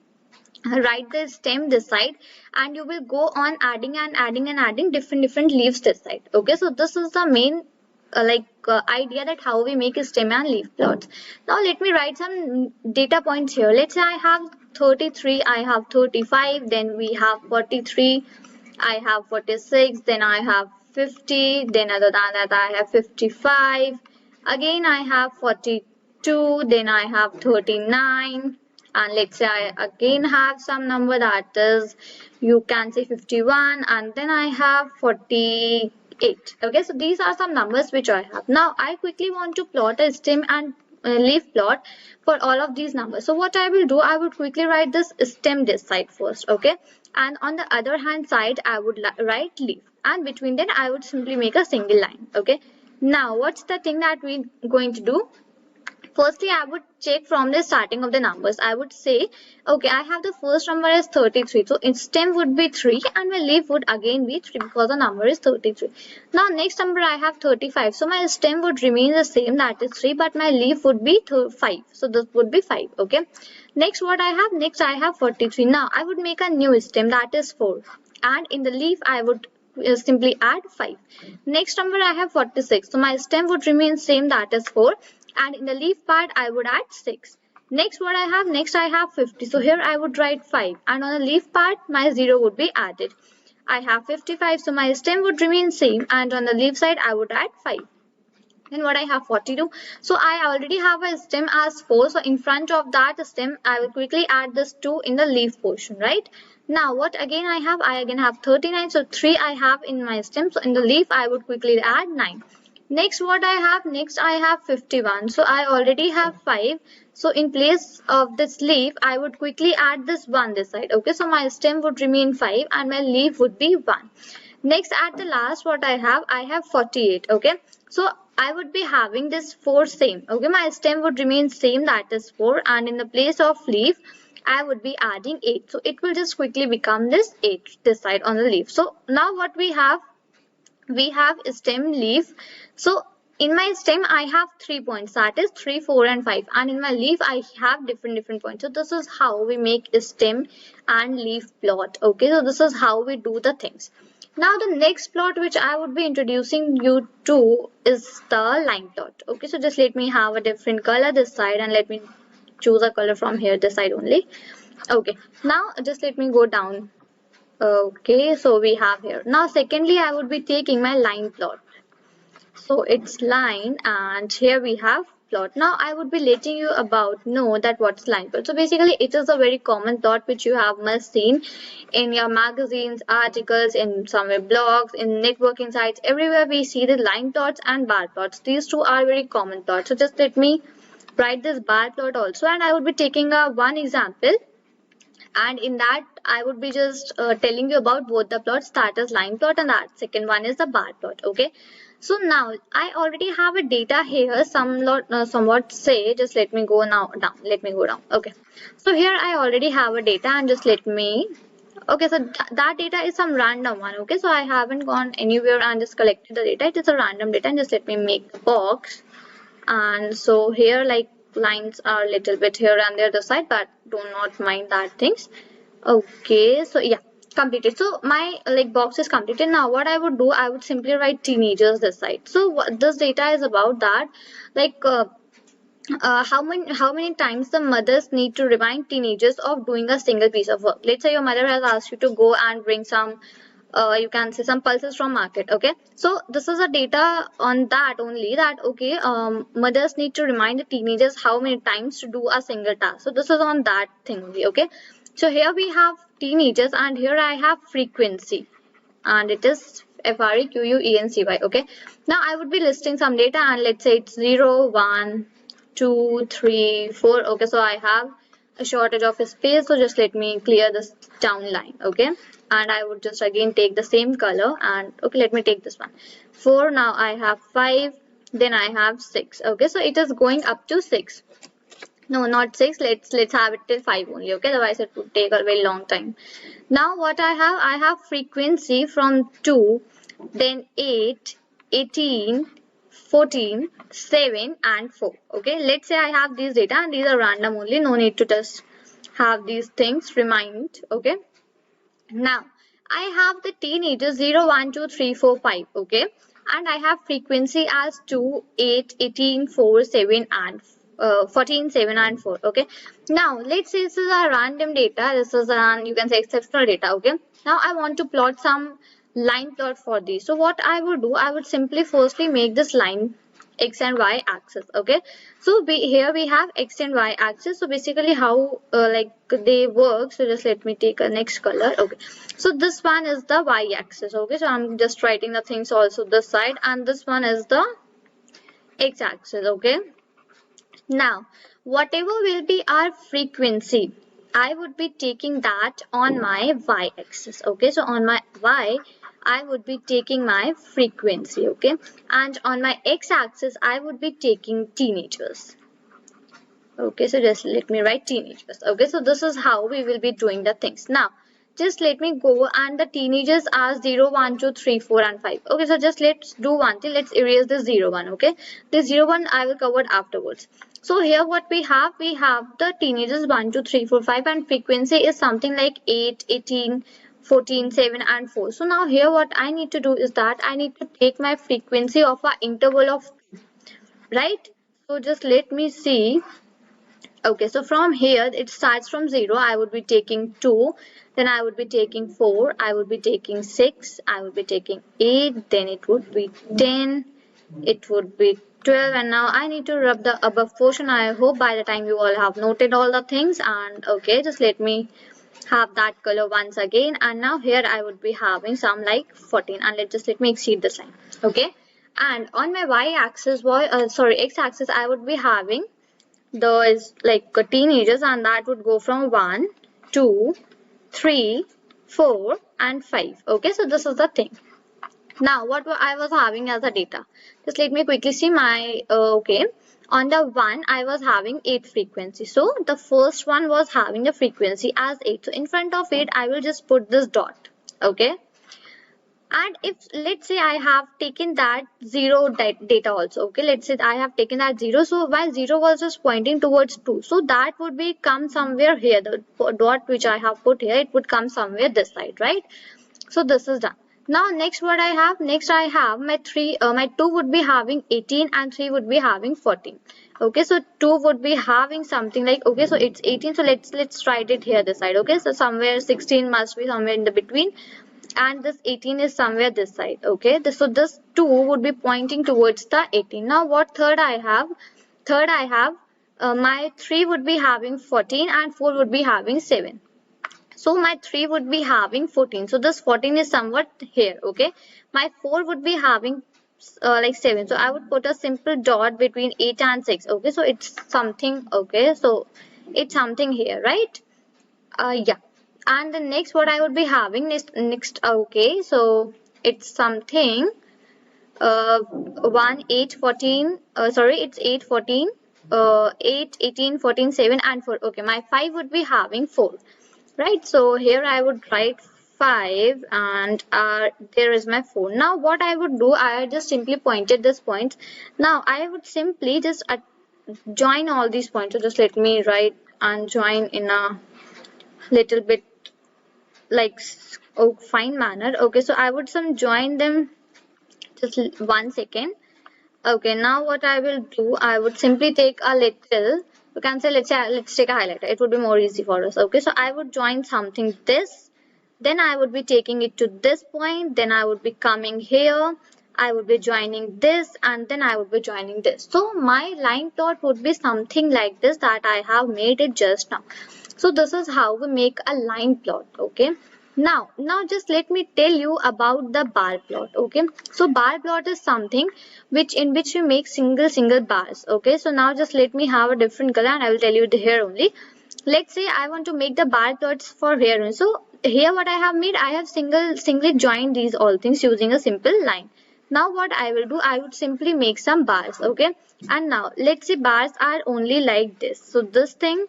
write the stem this side, and you will go on adding and adding and adding different leaves this side. Okay, so this is the main idea that how we make a stem and leaf plots. Now let me write some data points here. Let's say I have 33, I have 35, then we have 43, I have 46, then I have 50, then other than that I have 55, again I have 42, then I have 39, and let's say I again have some number that is, you can say 51, and then I have 48. Okay, so these are some numbers which I have. Now I quickly want to plot a stem and leaf plot for all of these numbers. So what I will do, I would quickly write this stem this side first. Okay, and on the other hand side I would write leaf, and between them I would simply make a single line. Okay, now what's the thing that we're going to do? Firstly, I would check from the starting of the numbers. I would say, okay, I have the first number is 33. So its stem would be 3 and my leaf would again be 3 because the number is 33. Now next number I have 35. So my stem would remain the same, that is 3, but my leaf would be 5. So this would be 5. Okay. Next what I have? Next I have 43. Now I would make a new stem, that is 4. And in the leaf I would simply add 5. Next number I have 46. So my stem would remain same, that is 4. And in the leaf part I would add 6. Next what I have? Next I have 50. So here I would write 5. And on the leaf part my 0 would be added. I have 55. So my stem would remain same. And on the leaf side I would add 5. Then what I have? 42. So I already have a stem as 4. So in front of that stem I will quickly add this 2 in the leaf portion, right? Now what again I have? I again have 39. So 3 I have in my stem. So in the leaf I would quickly add 9. Next, what I have? Next, I have 51. So I already have 5. So in place of this leaf, I would quickly add this 1 this side. Okay, so my stem would remain 5 and my leaf would be 1. Next, at the last, what I have 48. Okay, so I would be having this 4 same. Okay, my stem would remain same, that is 4, and in the place of leaf, I would be adding 8. So it will just quickly become this 8 this side on the leaf. So now what we have stem, leaf. So in my stem I have 3 points, that is 3, 4 and 5, and in my leaf I have different points. So this is how we make a stem and leaf plot. Okay, so this is how we do the things. Now the next plot which I would be introducing you to is the line plot. Okay, so just let me have a different color this side, and let me choose a color from here this side only. Okay, now just let me go down. Okay, so we have here. Now secondly, I would be taking my line plot. So it's line, and here we have plot. Now I would be letting you know that what's line plot. So basically it is a very common plot which you have must seen in your magazines, articles, in somewhere blogs, in networking sites. Everywhere we see the line plots and bar plots. These two are very common plots. So just let me write this bar plot also, and I would be taking one example. And in that I would be just telling you about both the plots, that is line plot, and that second one is the bar plot. Okay, so now I already have a data here, somewhat say, just let me go down. Okay, so here I already have a data, and just let me, okay, so that data is some random one. Okay, so I haven't gone anywhere and just collected the data. It is a random data, and just let me make the box. And so here like lines are a little bit here and there the side, but do not mind that things. Okay, so yeah, completed. So my box is completed. Now what I would do, I would simply write teenagers this side. So what this data is about, that how many times the mothers need to remind teenagers of doing a single piece of work. Let's say your mother has asked you to go and bring some you can say some pulses from market. Okay, so this is a data on that only, that okay, mothers need to remind the teenagers how many times to do a single task. So this is on that thing only. Okay, so here we have teenagers, and here I have frequency, and it is FREQUENCY. Okay, now I would be listing some data, and let's say it's 0, 1, 2, 3, 4. Okay, so I have a shortage of space, so just let me clear this down line. Okay, and I would just again take the same color, and okay, let me take this one 4. Now I have 5, then I have 6. Okay, so it is going up to 6. No, not 6. Let's have it till 5 only. Okay, otherwise it would take a very long time. Now what I have frequency from 2, then 8, 18, 14, 7 and 4. Okay, let's say I have these data, and these are random only, no need to just have these things remind. Okay, now I have the teenagers 0, 1, 2, 3, 4, 5. Okay, and I have frequency as 2, 8, 18, 4, 7 and 14, 7 and 4. Okay, now let's say this is a random data, this is an, you can say, exceptional data. Okay, now I want to plot some line plot for these. So what I would do, I would simply firstly make this line x and y axis. Okay, so here we have x and y axis. So basically how they work, so just let me take a next color. Okay, so this one is the y axis. Okay, so I'm just writing the things also this side, and this one is the x axis. Okay, now whatever will be our frequency, I would be taking that on my y axis. Okay, so on my y I would be taking my frequency. Okay, and on my x axis I would be taking teenagers. Okay, so just let me write teenagers. Okay, so this is how we will be doing the things. Now just let me go, and the teenagers are 0, 1, 2, 3, 4 and 5. Okay, so just let's do one thing, let's erase this 0, 1. Okay, this 0, 1 I will cover afterwards. So here what we have the teenagers 1, 2, 3, 4, 5, and frequency is something like 8, 18, 14, 7 and 4. So now here what I need to do is that I need to take my frequency of an interval of 2, right? So just let me see. Okay, so from here it starts from 0, I would be taking 2, then I would be taking 4, I would be taking 6, I would be taking 8, then it would be 10, it would be 12, and now I need to rub the above portion. I hope by the time you all have noted all the things. And okay, just let me have that color once again, and now here I would be having some like 14, and let me exceed this line. Okay, And on my y-axis, x-axis, I would be having the is like teenagers, and that would go from 1, 2, 3, 4, and 5. Okay, so this is the thing. Now, what I was having as a data? Just let me quickly see my, okay. On the 1, I was having 8 frequency. So, the first one was having a frequency as 8. So, in front of it, I will just put this dot. Okay. And if, let's say, I have taken that 0 data also. Okay. Let's say I have taken that 0. So, while 0 was just pointing towards 2. So, that would be come somewhere here. The dot which I have put here, it would come somewhere this side, right? So this is done. Now next what I have? Next I have my 2 would be having 18 and 3 would be having 14. Okay, so 2 would be having something like, okay, so it's 18. So let's write it here this side. Okay, so somewhere 16 must be somewhere in the between, and this 18 is somewhere this side. Okay, so this 2 would be pointing towards the 18. Now what third I have? Third I have my 3 would be having 14 and 4 would be having 7. So my 3 would be having 14. So this 14 is somewhat here. Okay. My 4 would be having like 7. So I would put a simple dot between 8 and 6. Okay. So it's something. Okay. So it's something here, right? Yeah. And the next what I would be having is next. Okay. So it's something 1, 8, 14. Sorry, it's 8, 14. 8, 18, 14, 7 and 4. Okay. My 5 would be having 4. Right, so here I would write 5 and there is my 4. Now what I would do, I just simply pointed this point. Now I would simply just join all these points. So just let me write and join in a little bit like fine manner. Okay, so I would join them just 1 second. Okay, now what I will do, I would simply take a little, you can say, let's take a highlighter. It would be more easy for us. Okay, so I would join something this, then I would be taking it to this point, then I would be coming here, I would be joining this, and then I would be joining this. So my line plot would be something like this that I have made it just now. So this is how we make a line plot. Okay. Now just let me tell you about the bar plot. Okay, so bar plot is something in which you make single bars. Okay, so now just let me have a different color and I will tell you the here only. Let's say I want to make the bar plots for here only. So here what I have made, I have singly joined these all things using a simple line. Now what I will do, I would simply make some bars. Okay, and now let's say bars are only like this. So this thing,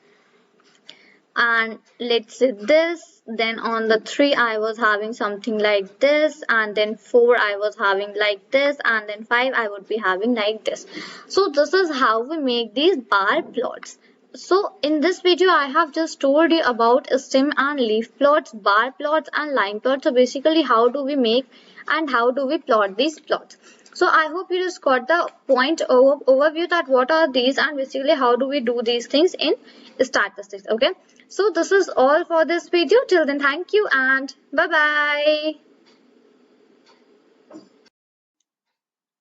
and let's say this, then on the 3 I was having something like this, and then 4 I was having like this, and then 5 I would be having like this. So this is how we make these bar plots. So in this video I have just told you about stem and leaf plots, bar plots and line plots. So basically how do we make and how do we plot these plots. So I hope you just got the point overview that what are these and basically how do we do these things in statistics. Okay, so this is all for this video. Till then, thank you and bye bye.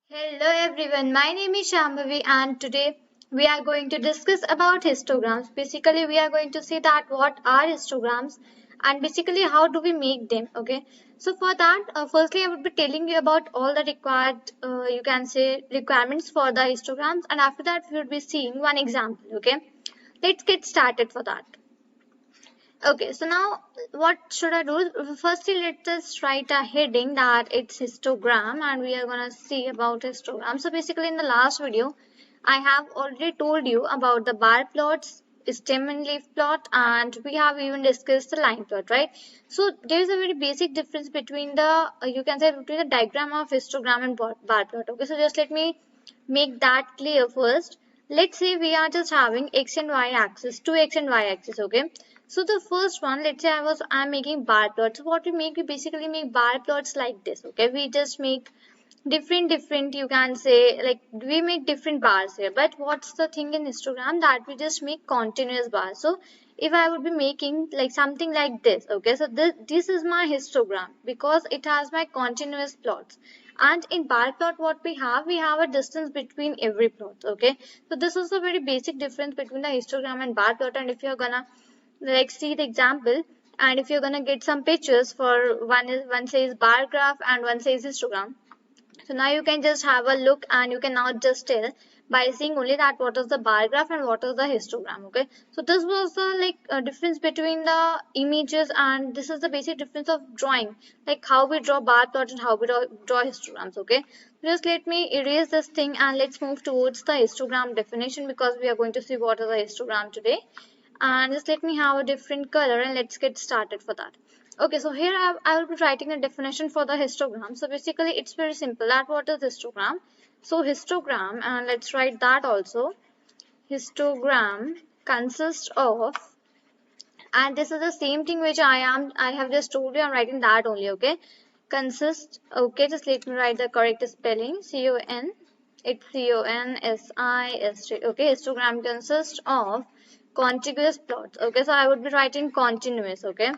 Hello everyone, my name is Shambhavi and today we are going to discuss about histograms. Basically we are going to see that what are histograms and basically how do we make them. Okay, so for that firstly I would be telling you about all the required you can say requirements for the histograms, and after that we will be seeing one example. Okay, let's get started for that. Okay, so now what should I do? Firstly, let's just write a heading that it's histogram and we are going to see about histogram. So basically in the last video, I have already told you about the bar plots, stem and leaf plot, and we have even discussed the line plot, right? So there is a very basic difference between the, you can say between the diagram of histogram and bar plot. Okay, so just let me make that clear first. Let's say we are just having x and y axis, 2x and y axis. Okay, so the first one, let's say I'm making bar plots. So what we basically make bar plots like this. Okay, we just make different you can say, like we make different bars here, but what's the thing in histogram that we just make continuous bars. So if I would be making like something like this, okay, so this is my histogram because it has my continuous plots. And in bar plot what we have a distance between every plot. Okay, so this is a very basic difference between the histogram and bar plot. And if you're gonna like see the example, and if you're gonna get some pictures for one says bar graph and one says histogram, So now you can just have a look and you can now just tell by seeing only that what is the bar graph and what is the histogram. Okay, so this was the difference between the images, and this is the basic difference of drawing, like how we draw bar plots and how we draw histograms. Okay, just let me erase this thing and let's move towards the histogram definition, because we are going to see what is a histogram today. And just let me have a different color and let's get started for that. Okay, so here I will be writing a definition for the histogram. So basically it's very simple, that what is histogram. So histogram, and let's write that also. Histogram consists of, and this is the same thing which I have just told you, I'm writing that only. Okay, consist. Okay, just let me write the correct spelling. C-O-N, it's C-O-N-S-I-S-T. Okay, histogram consists of contiguous plots. Okay, so I would be writing continuous. Okay,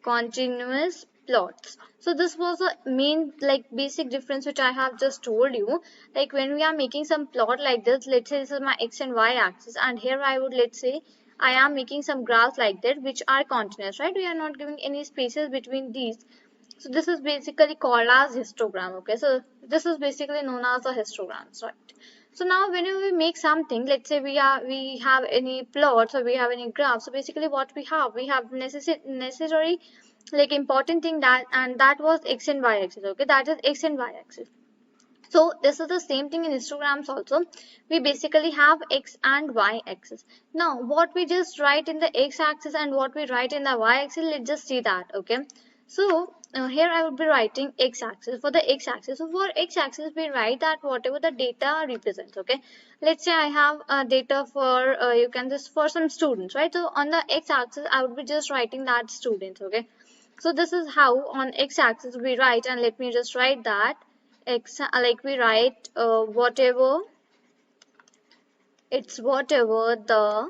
continuous plots. So this was the main basic difference which I have just told you. Like when we are making some plot like this, let's say this is my x and y axis, and here I would, let's say I am making some graphs like that which are continuous, right? We are not giving any spaces between these. So this is basically called as histogram. Okay, so this is basically known as the histograms, right? So now whenever we make something, let's say we have any plots or we have any graphs, so basically what we have necessary important thing, that and that was x and y axis. Okay, that is x and y axis. So this is the same thing in histograms also. We basically have x and y axis. Now what we just write in the x axis and what we write in the y axis, let's just see that. Okay, so here I would be writing x axis. For the x axis, so for x axis we write that whatever the data represents. Okay, let's say I have data for you can just for some students, right? So on the x axis I would be just writing that students. Okay, so this is how on x axis we write, and let me just write that x, we write whatever the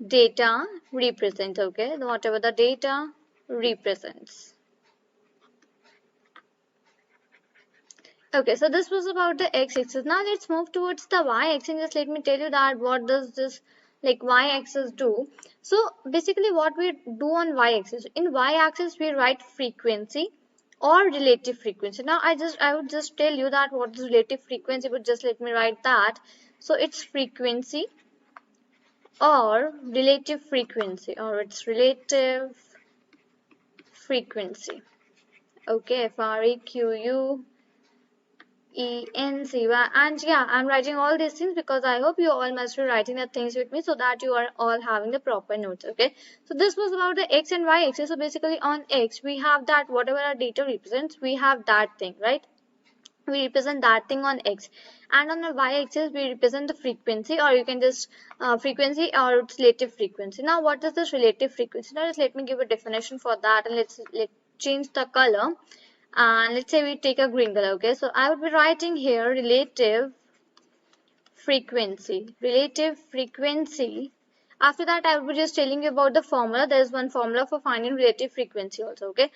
data represents. Okay, whatever the data represents. Okay, so this was about the x-axis. Now let's move towards the y-axis. Just let me tell you that what does this y-axis do. So basically what we do on y-axis, in y-axis we write frequency or relative frequency. Now I would just tell you that what is relative frequency, but just let me write that. So it's frequency or relative frequency, or it's relative frequency. Okay, FREQU ENCY, and yeah, I'm writing all these things because I hope you all must be writing the things with me so that you are all having the proper notes. Okay, so this was about the x and y axis. So basically on x we have that whatever our data represents, we have that thing, right? We represent that thing on x, and on the y axis we represent the frequency, or you can just frequency or its relative frequency. Now what is this relative frequency? Now just let me give a definition for that, and let's change the color. And let's say we take a green color. Okay, so I would be writing here relative frequency. After that I will be just telling you about the formula. There is one formula for finding relative frequency also. Okay,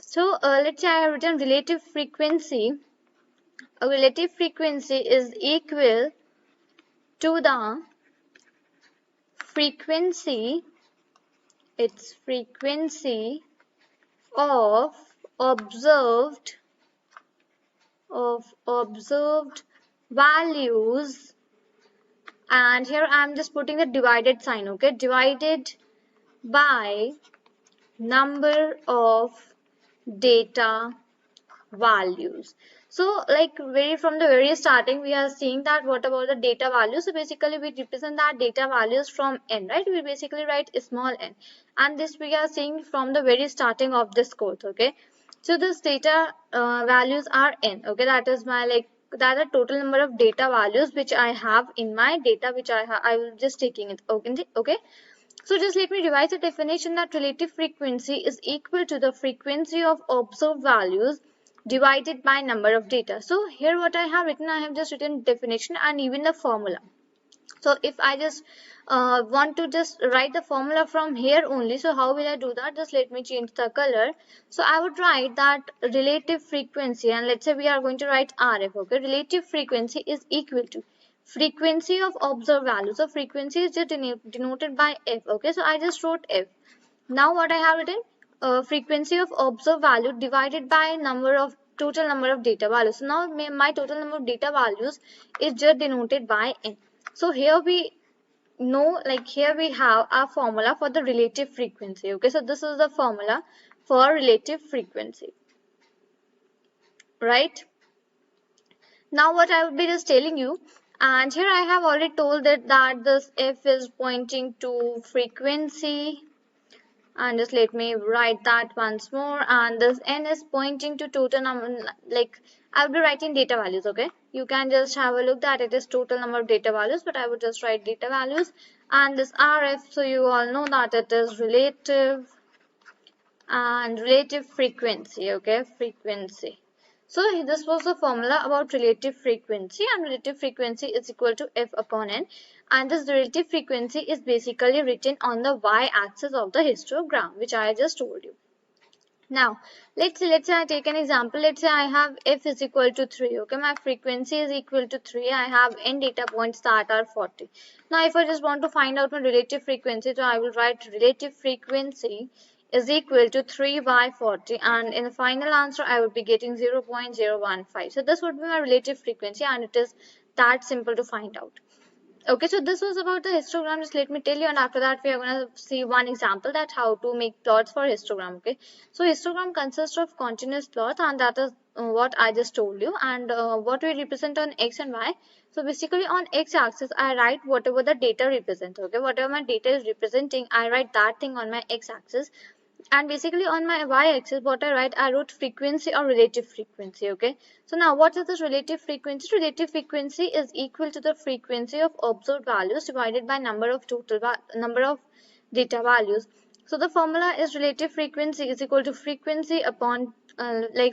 so let's say I have written relative frequency. A relative frequency is equal to the frequency, its frequency of observed values, and here I am just putting the divided sign. Okay, divided by number of data values. So from the very starting we are seeing that what about the data values. So basically we represent that data values from n, right? We basically write small n, and this we are seeing from the very starting of this course. Okay, so this data values are n. Okay, that is my that are total number of data values which I have in my data, which I will just taking it. Okay, so just let me revise the definition, that relative frequency is equal to the frequency of observed values divided by number of data. So here what I have written, I have just written definition and even the formula. So if I just want to just write the formula from here only, so how will I do that? Just let me change the color. So I would write that relative frequency, and let's say we are going to write RF. Okay, relative frequency is equal to frequency of observed value. So frequency is just denoted by F. Okay, so I just wrote F. Now what I have written, frequency of observed value divided by number of total number of data values. So now my total number of data values is just denoted by n. So here we know, like here we have a formula for the relative frequency. Okay, so this is the formula for relative frequency, right? Now what I will be just telling you, and here I have already told that this f is pointing to frequency, and just let me write that once more, and this n is pointing to total number, like I'll be writing data values. Okay, you can just have a look that it is total number of data values, but I would just write data values, and this rf, so you all know that it is relative and relative frequency. Okay, frequency. So this was the formula about relative frequency, and relative frequency is equal to f upon n, and this relative frequency is basically written on the y-axis of the histogram, which I just told you. Now let's say I take an example. Let's say I have f is equal to 3. Okay, my frequency is equal to 3. I have n data points that are 40. Now if I just want to find out my relative frequency, so I will write relative frequency is equal to 3 by 40, and in the final answer I would be getting 0.015. So this would be my relative frequency, and it is that simple to find out. Okay, so this was about the histogram. Just let me tell you, and after that we are going to see one example that how to make plots for histogram. Okay, so histogram consists of continuous plots, and that is what I just told you, and what we represent on x and y. So basically on x axis I write whatever the data represents. Okay, whatever my data is representing, I write that thing on my x axis. And basically on my y-axis, what I wrote frequency or relative frequency. Okay, so now what is this relative frequency? Relative frequency is equal to the frequency of observed values divided by number of data values. So the formula is relative frequency is equal to frequency upon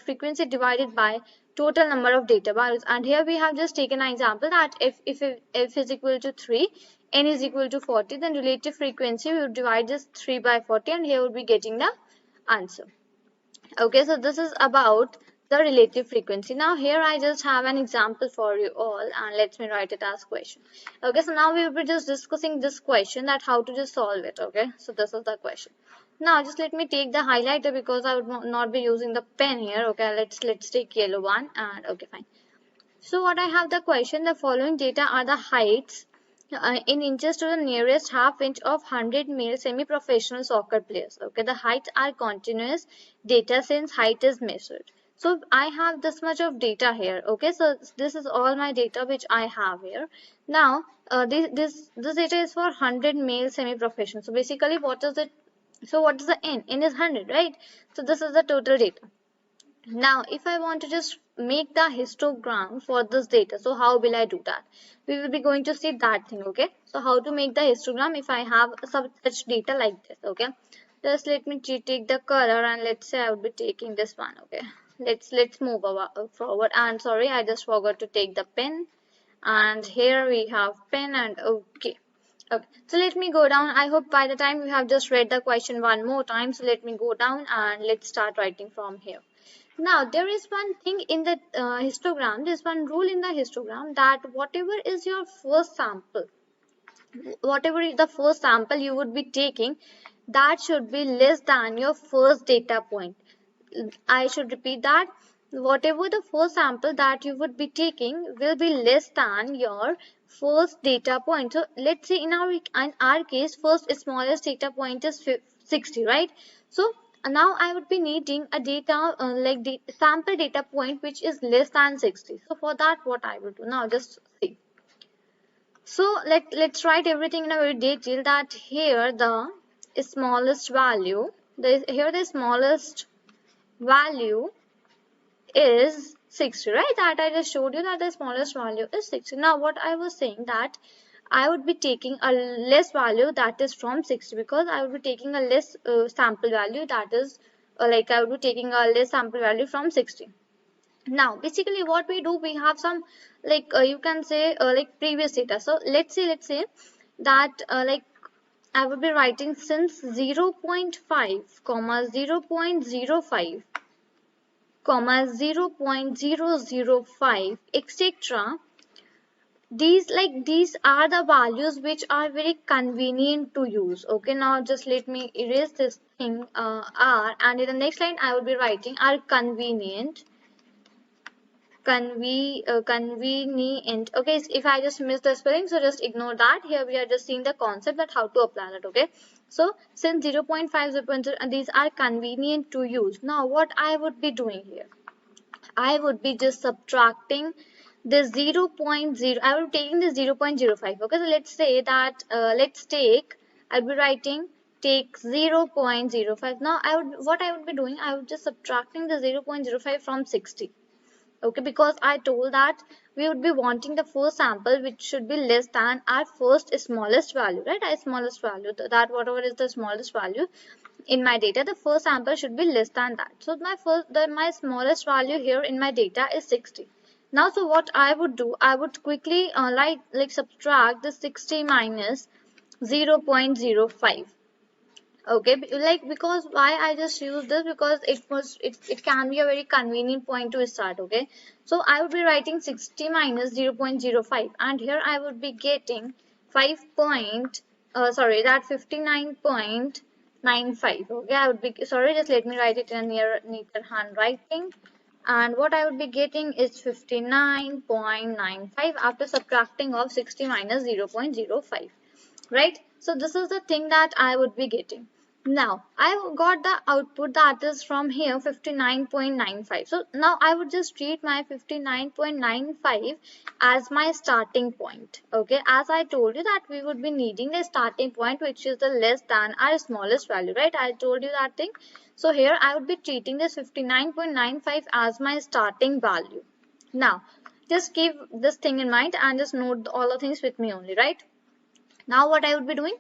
frequency divided by total number of data values. And here we have just taken an example that if f is equal to 3, n is equal to 40, then relative frequency we would divide this 3 by 40, and here would be getting the answer. Okay, so this is about the relative frequency. Now here I just have an example for you all, and let me write it as question. Okay, so now we will be just discussing this question, that how to just solve it. Okay, so this is the question. Now just let me take the highlighter because I would not be using the pen here. Okay, let's take yellow one, and okay, fine. So what I have the question, the following data are the heights in inches to the nearest half inch of 100 male semi-professional soccer players. Okay, the heights are continuous data since height is measured. So I have this much of data here. Okay, so this is all my data which I have here. Now this data is for 100 male semi-professional. So basically what is it? So what is the n? N is 100, right? So this is the total data. Now if I want to just make the histogram for this data, so how will I do that? We will be going to see that thing. Okay, so how to make the histogram if I have such data like this. Okay, just let me take the color, and let's say I will be taking this one. Okay, let's move forward, and sorry, I just forgot to take the pen, and here we have pen, and okay, so let me go down. I hope by the time you have just read the question one more time, so let me go down and let's start writing from here. Now there is one thing in the histogram, there's one rule in the histogram, that whatever is your first sample, whatever is the first sample you would be taking, that should be less than your first data point. I should repeat that, whatever the first sample that you would be taking will be less than your first data point. So let's say in our case, first smallest data point is 60, right? So now I would be needing a data the sample data point which is less than 60. So for that, what I will do now, just see. So let's write everything in a very detail, that here the smallest value, here the smallest value is 60, right? That I just showed you, that the smallest value is 60. Now what I was saying, that I would be taking a less value that is from 60, because I would be taking a less sample value, that is I would be taking a less sample value from 60. Now basically what we do, we have some you can say previous data. So let's say that I would be writing since 0.5 comma 0.05 comma 0.005 etc. These are the values which are very convenient to use. Okay, now just let me erase this thing r, and in the next line I will be writing are convenient convenient. Okay, if I just missed the spelling, so just ignore that. Here we are just seeing the concept that how to apply that. Okay, so since 0.5, 0.0, and these are convenient to use. Now what I would be doing here, I would be just subtracting this 0.0. I will be taking this 0.05. Okay, so let's say that I'll be writing take 0.05. Now what I would be doing, I would just subtracting the 0.05 from 60. Okay, because I told that we would be wanting the first sample which should be less than our first smallest value, right? Our smallest value, that whatever is the smallest value in my data, the first sample should be less than that. So my smallest value here in my data is 60. Now, so what I would do, I would quickly like subtract the 60 minus 0.05. Okay, like, because why I just use this, because it can be a very convenient point to start. Okay, so I would be writing 60 minus 0.05, and here I would be getting 5 point sorry, that 59.95. okay, I would be, sorry, just let me write it in a neater handwriting, and what I would be getting is 59.95 after subtracting of 60 minus 0.05, right? So this is the thing that I would be getting. Now I got the output that is from here 59.95. So now I would just treat my 59.95 as my starting point. Okay, as I told you that we would be needing a starting point which is the less than our smallest value, right? I told you that thing. So here I would be treating this 59.95 as my starting value. Now just keep this thing in mind and just note all the things with me only, right? Now what I would be doing,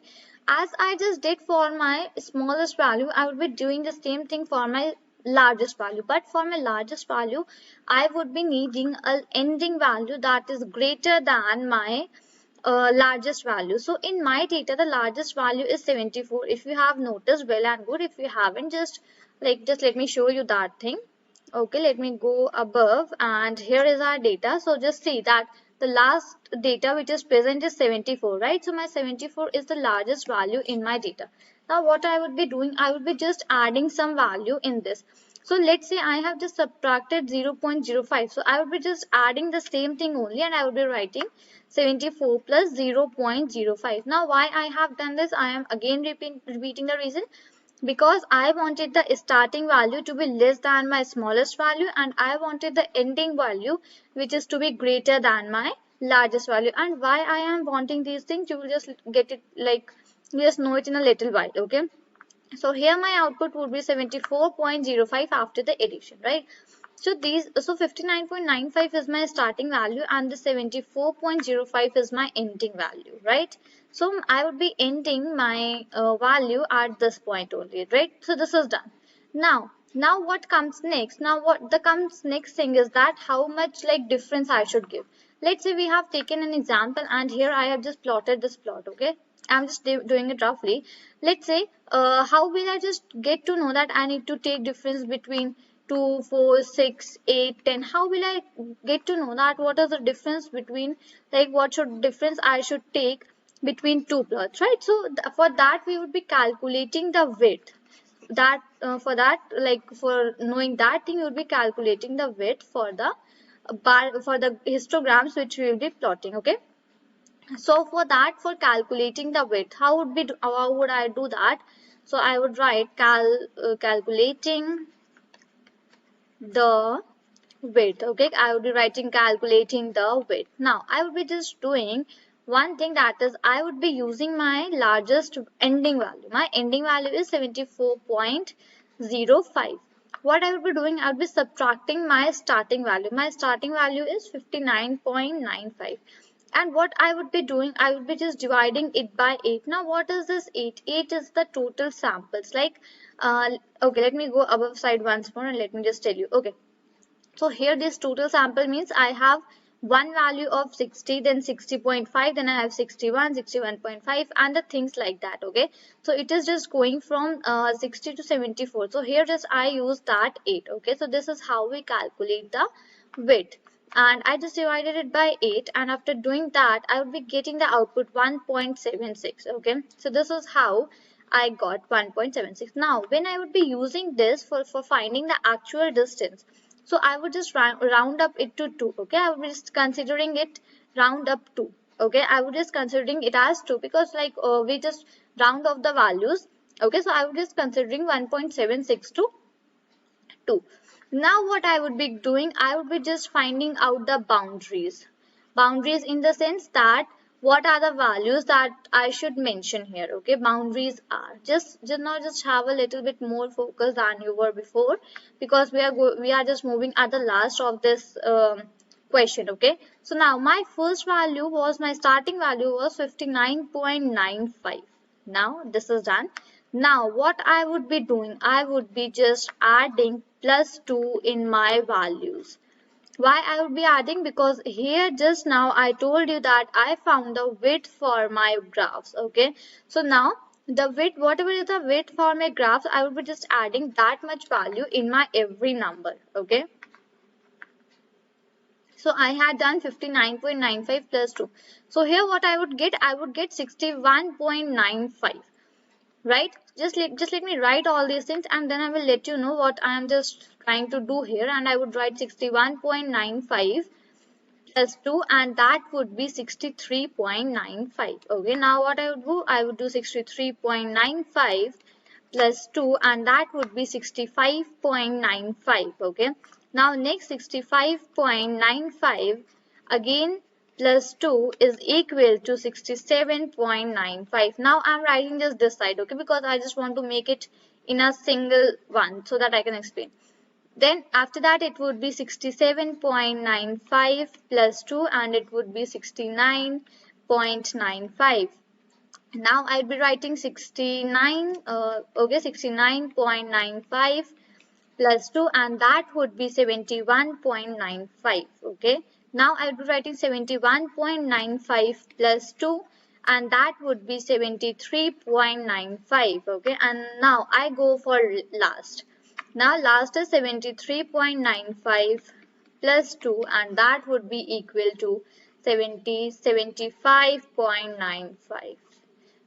as I just did for my smallest value, I would be doing the same thing for my largest value. But for my largest value, I would be needing an ending value that is greater than my largest value. So in my data, the largest value is 74. If you have noticed, well and good. If you haven't, just let me show you that thing. Okay, let me go above, and here is our data. So just see that the last data which is present is 74, right? So my 74 is the largest value in my data. Now what I would be doing, I would be just adding some value in this. So let's say I have just subtracted 0.05. So I would be just adding the same thing only, and I would be writing 74 plus 0.05. Now why I have done this, I am again repeating the reason, because I wanted the starting value to be less than my smallest value, and I wanted the ending value which is to be greater than my largest value. And why I am wanting these things, you will just get it, like, you just know it in a little while. Okay, so here my output would be 74.05 after the addition, right? So 59.95 is my starting value and the 74.05 is my ending value, right? So I would be ending my value at this point only, right? So this is done. Now what comes next? Now what the comes next thing is that how much like difference I should give. Let's say we have taken an example, and here I have just plotted this plot. Okay, I'm just doing it roughly. Let's say how will I just get to know that I need to take difference between 2, 4, 6, 8, 10. How will I get to know that what is the difference between, like, what should difference I should take between two plots, right? So for that we would be calculating the width. That for that, like, for knowing that thing, you would be calculating the width for the histograms which we will be plotting. Okay, so for that, for calculating the width, how would I do that? So I would write calculating the width. Okay, I would be writing calculating the width. Now I would be just doing one thing, that is I would be using my largest ending value. My ending value is 74.05. What I would be doing, I would be subtracting my starting value. My starting value is 59.95. And what I would be doing, I would be just dividing it by 8. Now what is this 8? 8 is the total samples. Like, okay, let me go above side once more and let me just tell you. Okay, so here this total sample means I have one value of 60, then 60.5, then I have 61, 61.5, and the things like that. Okay, so it is just going from 60 to 74. So here just I use that 8. Okay, so this is how we calculate the width, and I just divided it by 8, and after doing that I would be getting the output 1.76. okay, so this is how I got 1.76. Now when I would be using this for finding the actual distance, So I would just round up it to 2. Okay, I would be just considering it round up 2. Okay, I would just considering it as 2 because like we just round off the values. Okay, so I would just considering 1.76 to 2. Now what I would be doing, I would be just finding out the boundaries. Boundaries in the sense that what are the values that I should mention here. Okay, boundaries are just now just have a little bit more focus than you were before because we are just moving at the last of this question. Okay, so now my first value was my starting value was 59.95. Now this is done. Now what I would be doing, I would be just adding plus 2 in my values. Why I would be adding? Because here just now I told you that I found the width for my graphs. Okay, so now the width, whatever is the width for my graphs, I would be just adding that much value in my every number. Okay, so I had done 59.95 plus 2. So here what I would get, I would get 61.95. Right, just let me write all these things and then I will let you know what I am just trying to do here. And I would write 61.95 plus 2 and that would be 63.95. okay, now what I would do, I would do 63.95 plus 2 and that would be 65.95. okay, now next 65.95 again plus 2 is equal to 67.95. Now I'm writing just this side, okay, because I just want to make it in a single one so that I can explain. Then after that it would be 67.95 plus 2 and it would be 69.95. Now I'll be writing 69.95 plus 2 and that would be 71.95. okay, now I'll be writing 71.95 plus 2 and that would be 73.95. okay, and now I go for last. Now last is 73.95 plus 2 and that would be equal to 75.95.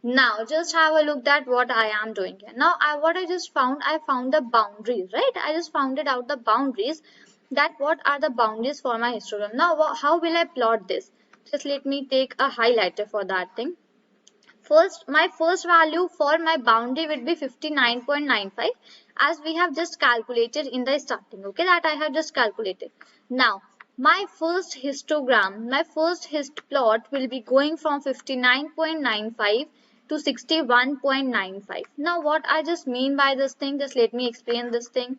Now just have a look at what I am doing here. Now what I just found, I found the boundaries, right? I just found out the boundaries, that what are the boundaries for my histogram. Now how will I plot this? Just let me take a highlighter for that thing. First, my first value for my boundary would be 59.95 as we have just calculated in the starting. Okay, that I have just calculated. Now my first histogram, my first hist plot will be going from 59.95 to 61.95. Now what I just mean by this thing, just let me explain this thing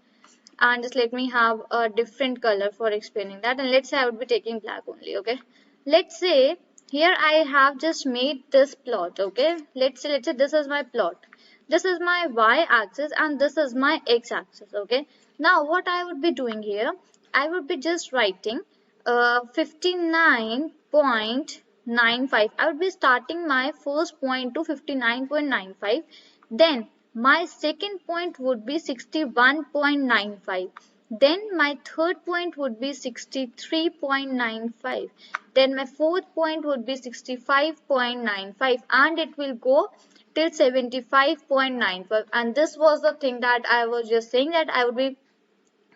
and just let me have a different color for explaining that. And let's say I would be taking black only. Okay, let's say here I have just made this plot. Okay, let's say this is my plot, this is my y-axis and this is my x-axis. Okay, now what I would be doing here, I would be just writing 59.95. I would be starting my first point to 59.95. Then my second point would be 61.95. Then my third point would be 63.95. Then my fourth point would be 65.95 and it will go till 75.95. And this was the thing that I was just saying, that I would be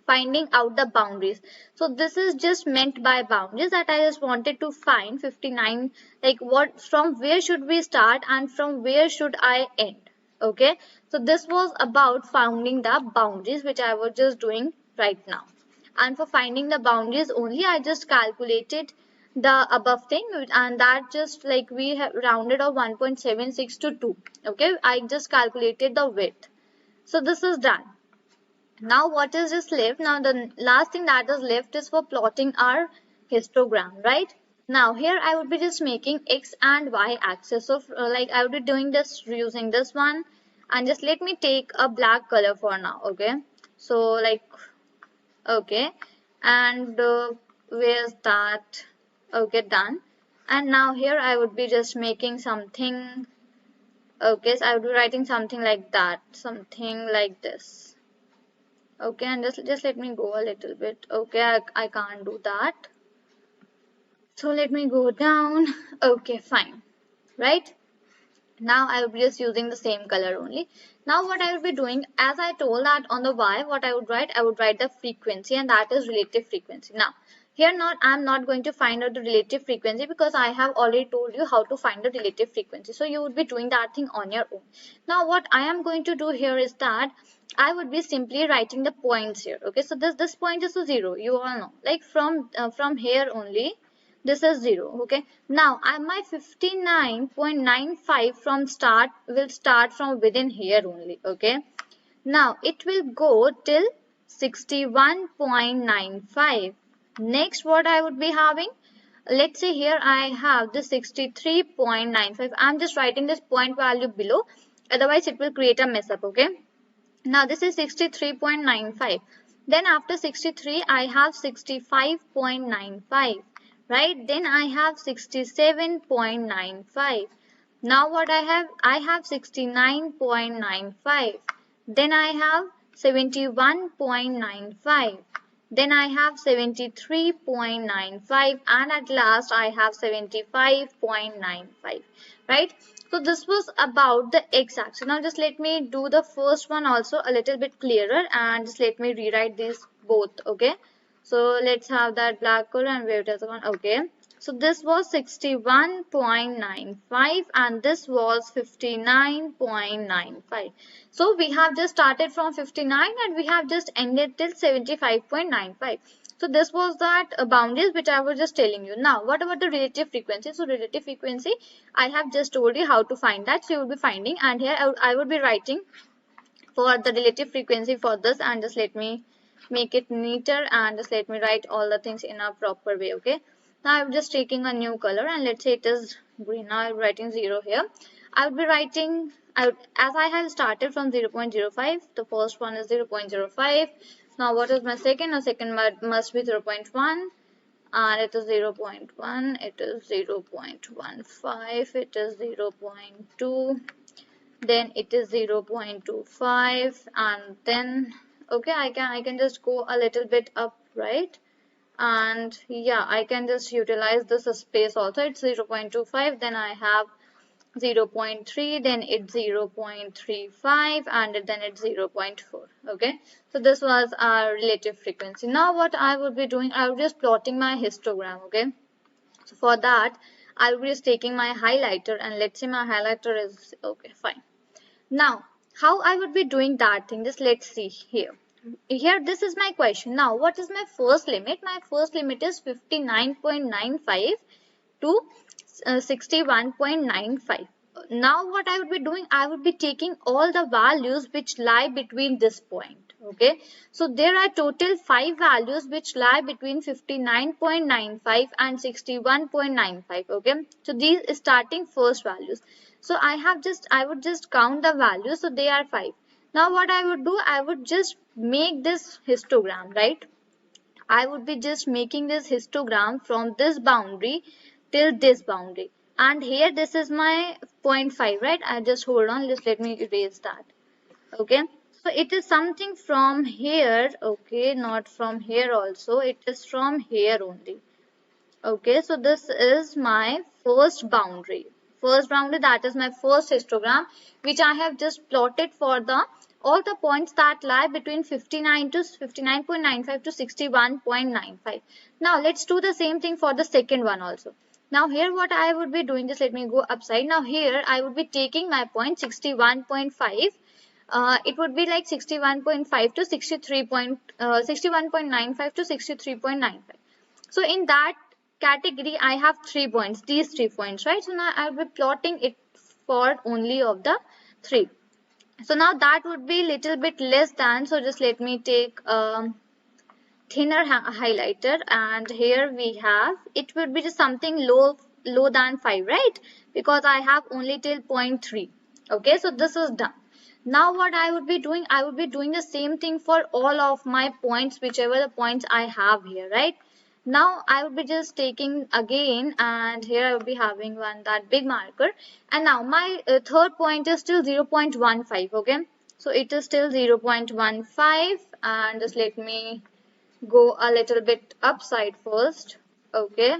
finding out the boundaries. So this is just meant by boundaries, that I just wanted to find 59, like what, from where should we start and from where should I end. Okay, so this was about finding the boundaries, which I was just doing right now. And for finding the boundaries only, I just calculated the above thing, and that just like we have rounded off 1.76 to 2. Okay, I just calculated the width. So this is done. Now what is just left? Now the last thing that is left is for plotting our histogram, right? Now here I would be just making x and y axis. So like I would be doing this using this one, and just let me take a black color for now. Okay, so like okay, and where's that? Okay, done. And now here I would be just making something. Okay, so I would be writing something like that, something like this. Okay, and just let me go a little bit. Okay, I can't do that. So let me go down. Okay, fine. Right? Now I will be just using the same color only. Now what I will be doing, as I told that on the y, what I would write the frequency, and that is relative frequency. Now here I'm not going to find out the relative frequency because I have already told you how to find the relative frequency. So you would be doing that thing on your own. Now what I am going to do here is that I would be simply writing the points here. Okay, so this point is a 0. You all know, like from here only, this is 0. Okay, now my 59.95 from start will start from within here only. Okay, now it will go till 61.95. Next, what I would be having, let's say here I have the 63.95. I'm just writing this point value below, otherwise it will create a mess up. Okay, now this is 63.95. Then after 63 I have 65.95, right? Then I have 67.95. Now what I have 69.95. Then I have 71.95. Then I have 73.95, and at last I have 75.95, right? So this was about the x-axis. Now just let me do the first one also a little bit clearer, and just let me rewrite these both. Okay, so let's have that black color and where it is one. Okay, so this was 61.95 and this was 59.95. So we have just started from 59 and we have just ended till 75.95. So this was that boundaries which I was just telling you. Now what about the relative frequency? So relative frequency, I have just told you how to find that. So you will be finding, and here I would be writing for the relative frequency for this, and just let me make it neater and just let me write all the things in a proper way. Okay, now I'm just taking a new color and let's say it is green. Now I'm writing 0 here. I would be writing, as I have started from 0.05, the first one is 0.05. Now what is my second? Now second must be 0.1, and it is 0.1, it is 0.15, it is 0.2, then it is 0.25, and then okay, I can just go a little bit up, right? And yeah, I can just utilize this space also. It's 0.25, then I have 0.3, then it's 0.35, and then it's 0.4. Okay, so this was our relative frequency. Now what I would be doing, I would just plotting my histogram. Okay, so for that I will be just taking my highlighter, and let's say my highlighter is okay, fine. Now how I would be doing that thing, just let's see here. Here this is my question. Now what is my first limit? My first limit is 59.95 to 61.95. Now what I would be doing, I would be taking all the values which lie between this point. Okay, so there are total 5 values which lie between 59.95 and 61.95. Okay, so these starting first values. So I would just count the values. So they are 5. Now what I would do, I would just make this histogram, right? I would be just making this histogram from this boundary till this boundary, and here this is my 0.5, right? I just hold on, just let me erase that. Okay, so it is something from here. Okay, not from here also, it is from here only. Okay, so this is my first boundary. That is my first histogram, which I have just plotted for the all the points that lie between 59.95 to 61.95. Now let's do the same thing for the second one also. Now here what I would be doing, just let me go upside. Now here I would be taking my point 61.5. It would be like 61.5 to 61.95 to 63.95. So in that category I have 3 points, these 3 points, right? So now I will be plotting it for only of the 3. So now that would be little bit less than, so just let me take thinner highlighter, and here we have, it would be just something low than 5, right? Because I have only till 0.3. Okay, so this is done. Now what I would be doing, I would be doing the same thing for all of my points, whichever the points I have here, right? Now I will be just taking again, and here I will be having that big marker, and now my third point is still 0.15. okay, so it is still 0.15, and just let me go a little bit upside first. Okay,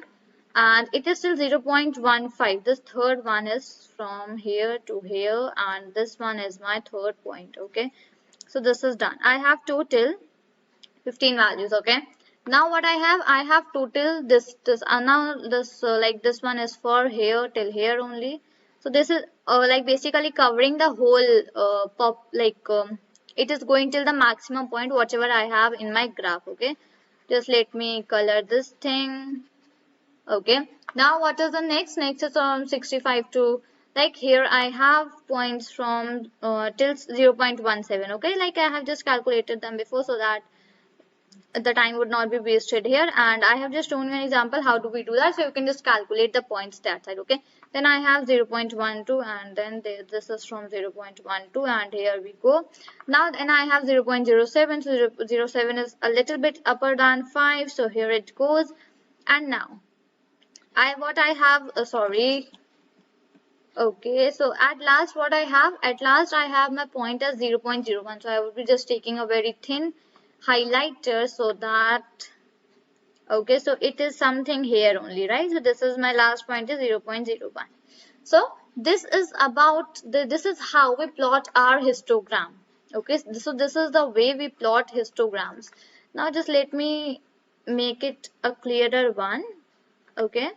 and it is still 0.15. This third one is from here to here, and this one is my third point. Okay, so this is done. I have total 15 values. Okay, now what I have total this now this like this one is for here till here only. So this is like basically covering the whole it is going till the maximum point whatever I have in my graph. Okay, just let me color this thing. Okay, now what is the next? Next is from 65 to, like, here I have points from till 0.17. Okay, like I have just calculated them before so that the time would not be wasted here, and I have just shown you an example how do we do that, so you can just calculate the points that side. Okay, then I have 0.12, and then this is from 0.12, and here we go. Now then I have 0.07, so 0.07 is a little bit upper than 5, so here it goes. And now I have okay, so at last what I have, I have my point as 0.01, so I will be just taking a very thin highlighter so that, okay, so it is something here only, right? So this is my last point is 0.01. So this is about this is how we plot our histogram. Okay, so this is the way we plot histograms. Now just let me make it a clearer one. Okay,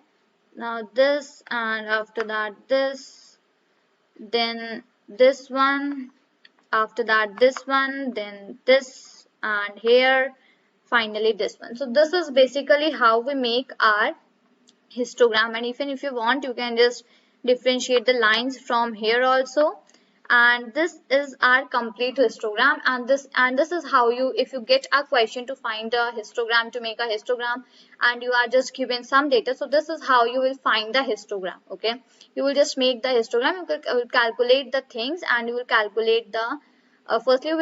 now this, and after that this, then this one, after that this one, then this, and here finally this one. So this is basically how we make our histogram, and even if you want you can just differentiate the lines from here also. And this is our complete histogram, and this is how you, if you get a question to find a histogram, to make a histogram, and you are just given some data, so this is how you will find the histogram. Okay, you will just make the histogram, you will calculate the things, and you will calculate the firstly you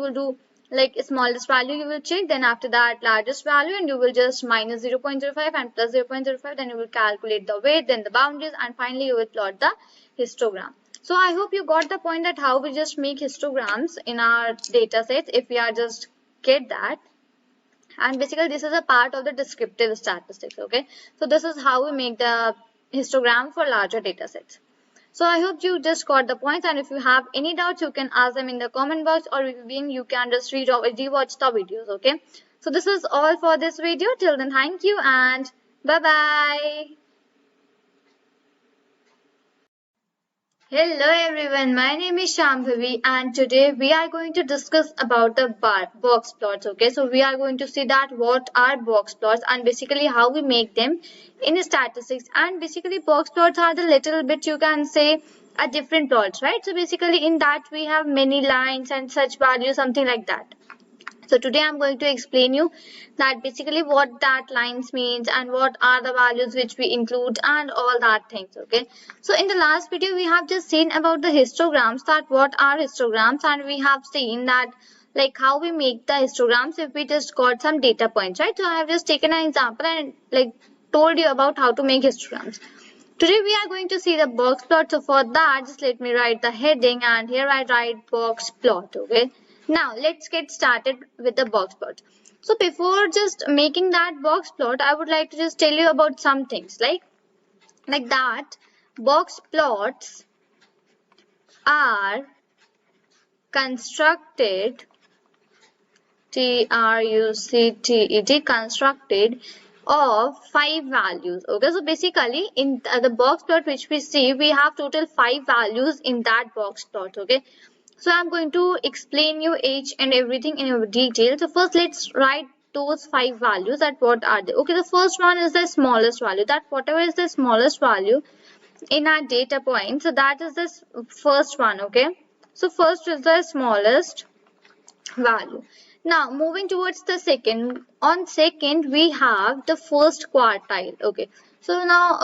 will do like smallest value you will check, then after that largest value, and you will just minus 0.05 and plus 0.05, then you will calculate the weight, then the boundaries, and finally you will plot the histogram. So I hope you got the point that how we just make histograms in our data sets, if we are just get that. And basically this is a part of the descriptive statistics. Okay, so this is how we make the histogram for larger data sets. So I hope you just got the points, and if you have any doubts you can ask them in the comment box, or you can just rewatch the videos. Okay, so this is all for this video. Till then, thank you and bye bye. Hello everyone, my name is Shambhavi, and today we are going to discuss about the box plots. Okay, so we are going to see that what are box plots and basically how we make them in statistics. And basically box plots are the little bit, you can say, a different plots, right? So basically in that we have many lines and such values, something like that. So today I'm going to explain you that basically what that lines means and what are the values which we include and all that things. Okay, so in the last video we have just seen about the histograms, that what are histograms, and we have seen that like how we make the histograms if we just got some data points, right? So I have just taken an example and like told you about how to make histograms. Today we are going to see the box plot. So for that, just let me write the heading, and here I write box plot. Okay, now let's get started with the box plot. So before just making that box plot, I would like to just tell you about some things like that box plots are constructed, T-R-U-C-T-E-D, constructed of 5 values. Okay, so basically in the box plot which we see, we have total 5 values in that box plot. Okay, so I'm going to explain you each and everything in detail. So first let's write those 5 values, that what are they. Okay, the first one is the smallest value, that whatever is the smallest value in our data point, so that is the first one. Okay, so first is the smallest value. Now moving towards the second, on second we have the first quartile. Okay, so now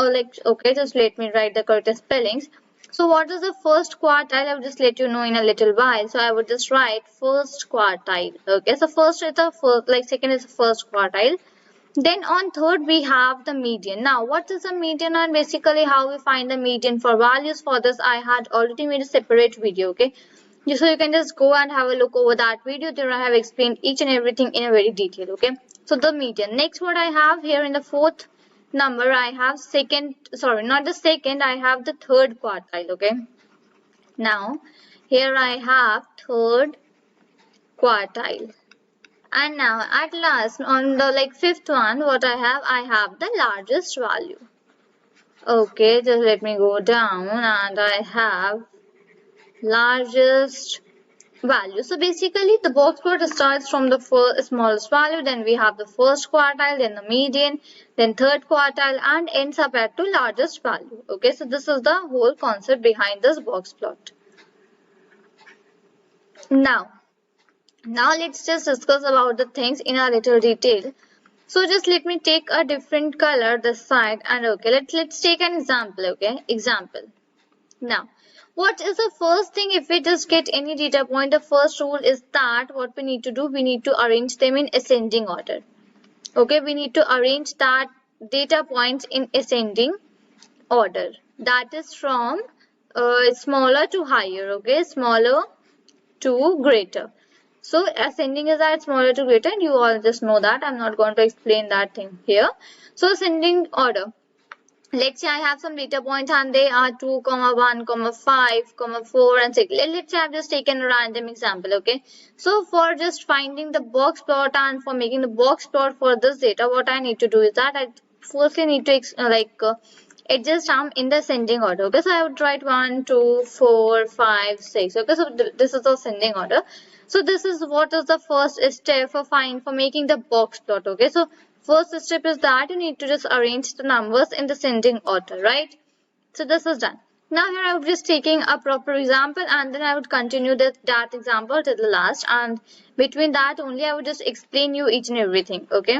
okay, just let me write the correct spellings. So what is the first quartile? I will just let you know in a little while. So I would just write first quartile. Okay, so first is the first, like second is the first quartile. Then on third we have the median. Now what is the median, and basically how we find the median for values? For this I had already made a separate video. Okay, so you can just go and have a look over that video. There I have explained each and everything in a very detail. Okay, so the median. Next what I have here in the fourth, number, I have second, sorry, not the second, I have the third quartile, okay. Now, here I have third quartile. And now, at last, on the fifth one, what I have the largest value. Okay, just let me go down, and I have largest value. So basically the box plot starts from the smallest value, then we have the first quartile, then the median, then third quartile, and ends up at the largest value. Okay, so this is the whole concept behind this box plot. Now let's just discuss about the things in a little detail. So just let me take a different color this side, and okay, let's take an example. Okay, example. Now, what is the first thing if we just get any data point? The first rule is that what we need to do, we need to arrange them in ascending order. Okay, we need to arrange that data points in ascending order. That is from smaller to higher. Okay, smaller to greater. So ascending is that smaller to greater, and you all just know that. I'm not going to explain that thing here. So ascending order. Let's say I have some data points and they are 2, 1, 5, 4 and 6. Let's say I've just taken a random example, okay. So for just finding the box plot and for making the box plot for this data, what I need to do is that I firstly need to adjust them in the ascending order. Okay, so I would write 1, 2, 4, 5, 6. Okay, so this is the ascending order. So this is what is the first step for making the box plot. Okay, so first step is that you need to just arrange the numbers in the ascending order, right? So this is done. Now here I would just taking a proper example, and then I would continue that example to the last, and between that only I would just explain you each and everything. Okay.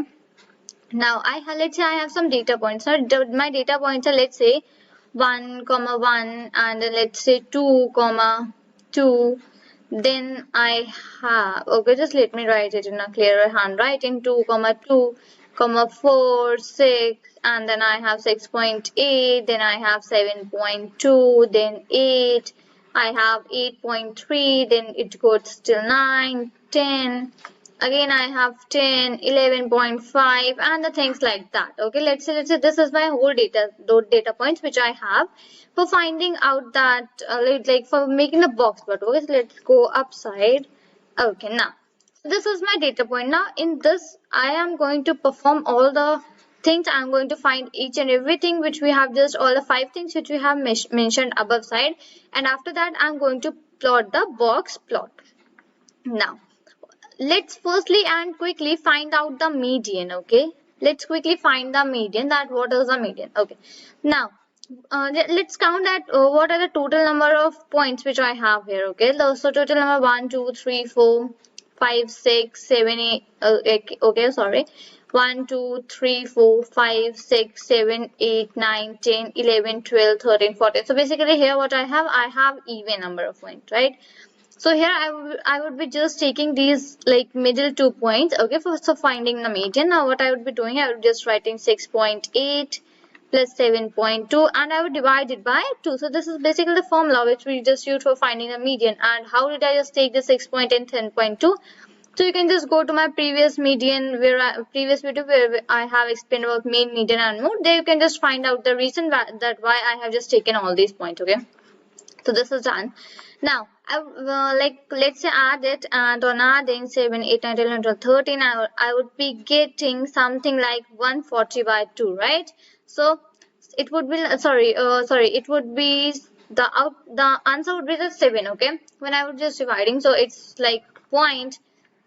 Now let's say I have some data points. Now my data points are, let's say 1, 1, and then let's say 2, 2. Then I have, okay, just let me write it in a clearer handwriting. 2, 2, 4, 6, and then I have 6.8, then I have 7.2, then 8, I have 8.3, then it goes till 9, 10, again I have 10, 11.5, and the things like that. Okay, let's say this is my whole data points which I have for finding out that for making the box plot. Okay, so let's go upside. Okay, now this is my data point. Now in this I am going to perform all the things. I am going to find each and everything which we have, just all the 5 things which we have mentioned above side, and after that I am going to plot the box plot. Now let's firstly and quickly find out the median. Okay, let's quickly find the median, that what is the median. Okay, now let's count that what are the total number of points which I have here. Okay, so total number 1, 2, 3, 4, 5, 6, 7, 8. Okay, sorry, 1, 2, 3, 4, 5, 6, 7, 8, 9, 10, 11, 12, 13, 14. So basically here what I have even number of points, right? So here I would be just taking these middle 2 points. Okay, for finding the median. Now what I would be doing, I would just writing 6.8 plus 7.2, and I would divide it by 2. So this is basically the formula which we just used for finding the median. And how did I just take the 6.8 and 10.2? So you can just go to my previous previous video where I have explained about mean, median and mode. There you can just find out the reason that why I have just taken all these points. Okay, so this is done. Now let's say add it, and on adding 7, 8, 9, 10, 11, 12, 13, I would be getting something like 140 by 2, right? So it would be it would be the answer would be the 7. Okay, when I would just dividing, so it's like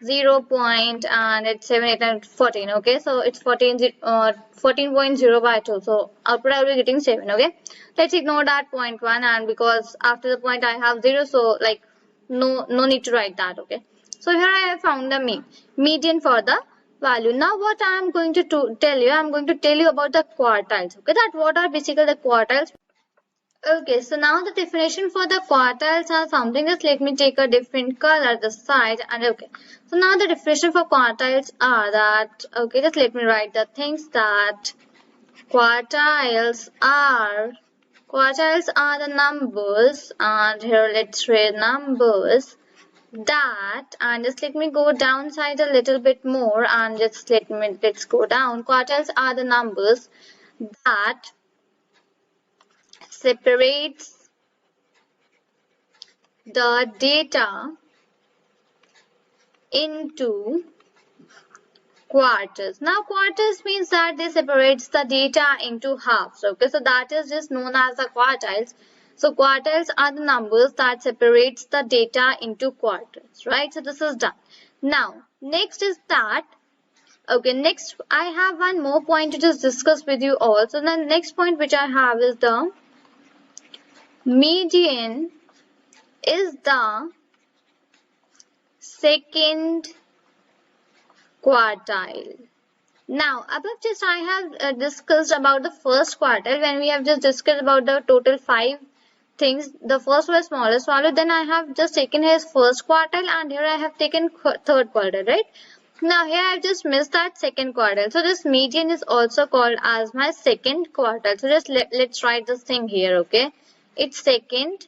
0 point and it's 7, 8 and 14. Okay, so it's 14.0 by 2, so output I will be getting 7. Okay, let's ignore that 0.1, and because after the point I have 0, so no need to write that. Okay, so here I have found the median for the value. Now what I am going to tell you, I am going to tell you about the quartiles. Okay, that what are basically the quartiles. Okay, so now the definition for the quartiles are something. Just let me take a different color this side, and okay, so now the definition for quartiles are that, okay, just let me write the things that quartiles are the numbers, and here let's read numbers that, and just let me go downside a little bit more, and let's go down. Quartiles are the numbers that separates the data into quarters. Now quarters means that they separates the data into halves. Okay, so that is just known as the quartiles. So quartiles are the numbers that separates the data into quarters, right? So this is done. Now next is that, okay, next I have one more point to just discuss with you all. So the next point which I have is the median is the second quartile. Now above just I have discussed about the first quartile when we have just discussed about the total 5 things. The first was smallest value, then I have just taken his first quartile, and here I have taken third quartile, right? Now here I have just missed that second quartile. So this median is also called as my second quartile. So just let's write this thing here, okay? It's second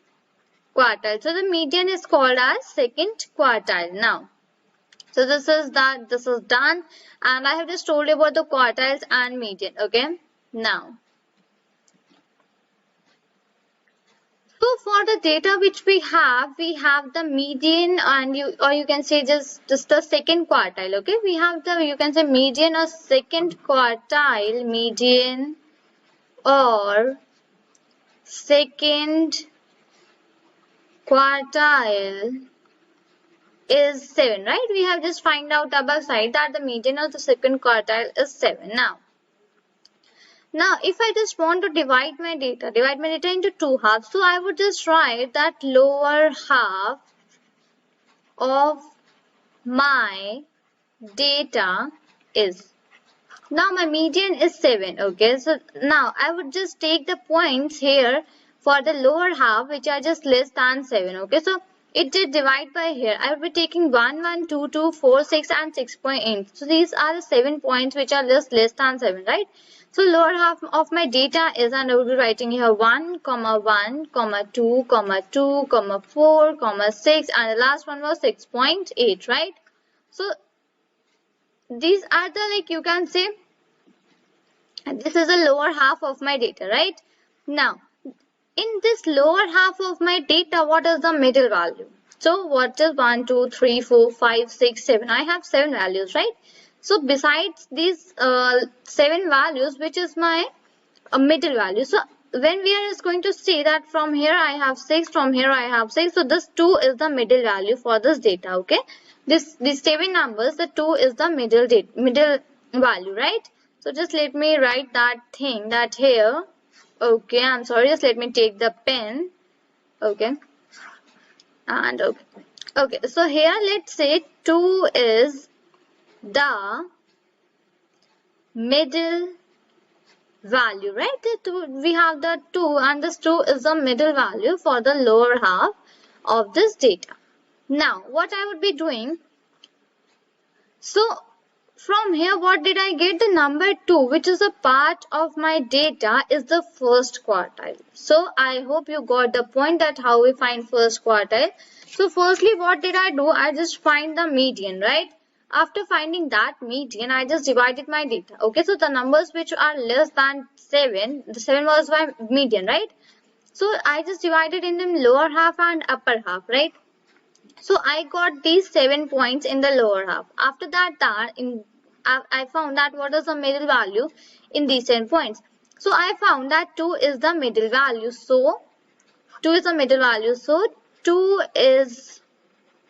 quartile. So the median is called as second quartile. Now so this is done, and I have just told you about the quartiles and median. Okay, now so for the data which we have the median, and you can say just the second quartile. Okay, we have the, you can say median or second quartile, median or second quartile is 7, right? We have just find out above side that the median of the second quartile is 7. Now if I just want to divide my data into two halves, so I would just write that lower half of my data is, now my median is 7. Okay, so now I would just take the points here for the lower half which are just less than 7. Okay, so it did divide by here. I will be taking 1, 1, 2, 2, 4, 6 and 6.8. So these are the 7 points which are just less than 7, right? So lower half of my data is, and I will be writing here 1, 1, 2, 2, 4, 6, and the last one was 6.8, right? So these are the, like you can say, this is the lower half of my data, right? Now in this lower half of my data, what is the middle value? So what is 1, 2, 3, 4, 5, 6, 7? I have 7 values, right? So besides these 7 values, which is my middle value. So when we are just going to see that from here I have 6, from here I have 6. So this 2 is the middle value for this data, okay? These 7 numbers, the 2 is the middle value, right? So just let me write that thing that here. Okay, I'm sorry, just let me take the pen. Okay, and okay, so here let's say 2 is the middle value, right? We have the 2, and this 2 is the middle value for the lower half of this data. Now what I would be doing, so from here, what did I get? The number 2, which is a part of my data, is the first quartile. So I hope you got the point that how we find first quartile. So firstly, what did I do? I just find the median, right? After finding that median, I just divided my data. Okay, so the numbers which are less than 7, the 7 was my median, right? So I just divided in them lower half and upper half, right? So I got these 7 points in the lower half. After that, I found that what is the middle value in these 10 points. So I found that 2 is the middle value. So 2 is the middle value. So 2 is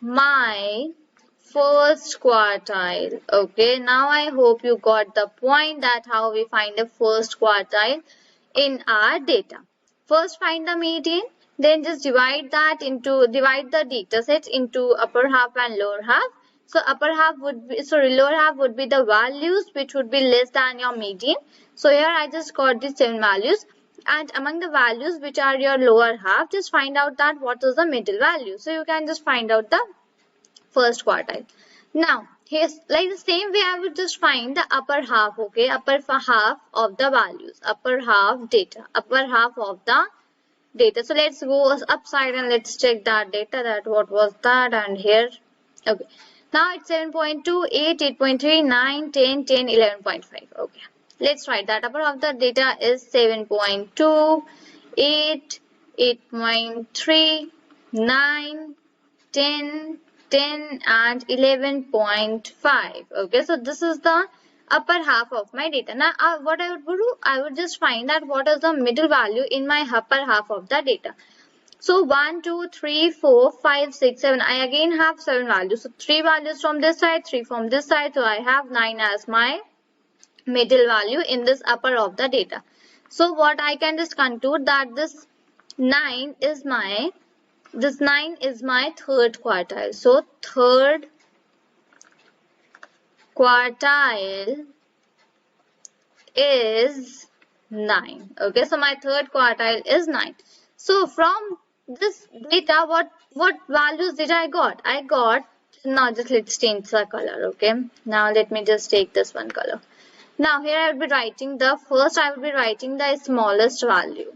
my first quartile. Okay, now I hope you got the point that how we find the first quartile in our data. First find the median, then just divide the data set into upper half and lower half. So upper half would be, sorry, lower half would be the values which would be less than your median. So here I just got these 7 values, and among the values which are your lower half, just find out that what is the middle value. So you can just find out the first quartile. Now here's like the same way I would just find the upper half. Okay, upper half of the values, upper half of the data. So let's go upside and let's check that data, that what was that, and here. Okay, now it's 7.2, 8, 8.3, 9, 10, 10, 11.5. Okay, Let's write that. Upper of the data is 7.2, 8, 8.3, 9, 10, 10 and 11.5. Okay, so this is the upper half of my data. Now what I would do, I would just find that what is the middle value in my upper half of the data. So 1, 2, 3, 4, 5, 6, 7. I again have 7 values. So 3 values from this side, 3 from this side. So I have 9 as my middle value in this upper of the data. So what I can just conclude that this 9 is my third quartile. So third quartile is 9. Okay, so my third quartile is 9. So from this data, what values did I got? Now just let's change the color. Okay, now let me just take this one color. Now here I will be writing the smallest value.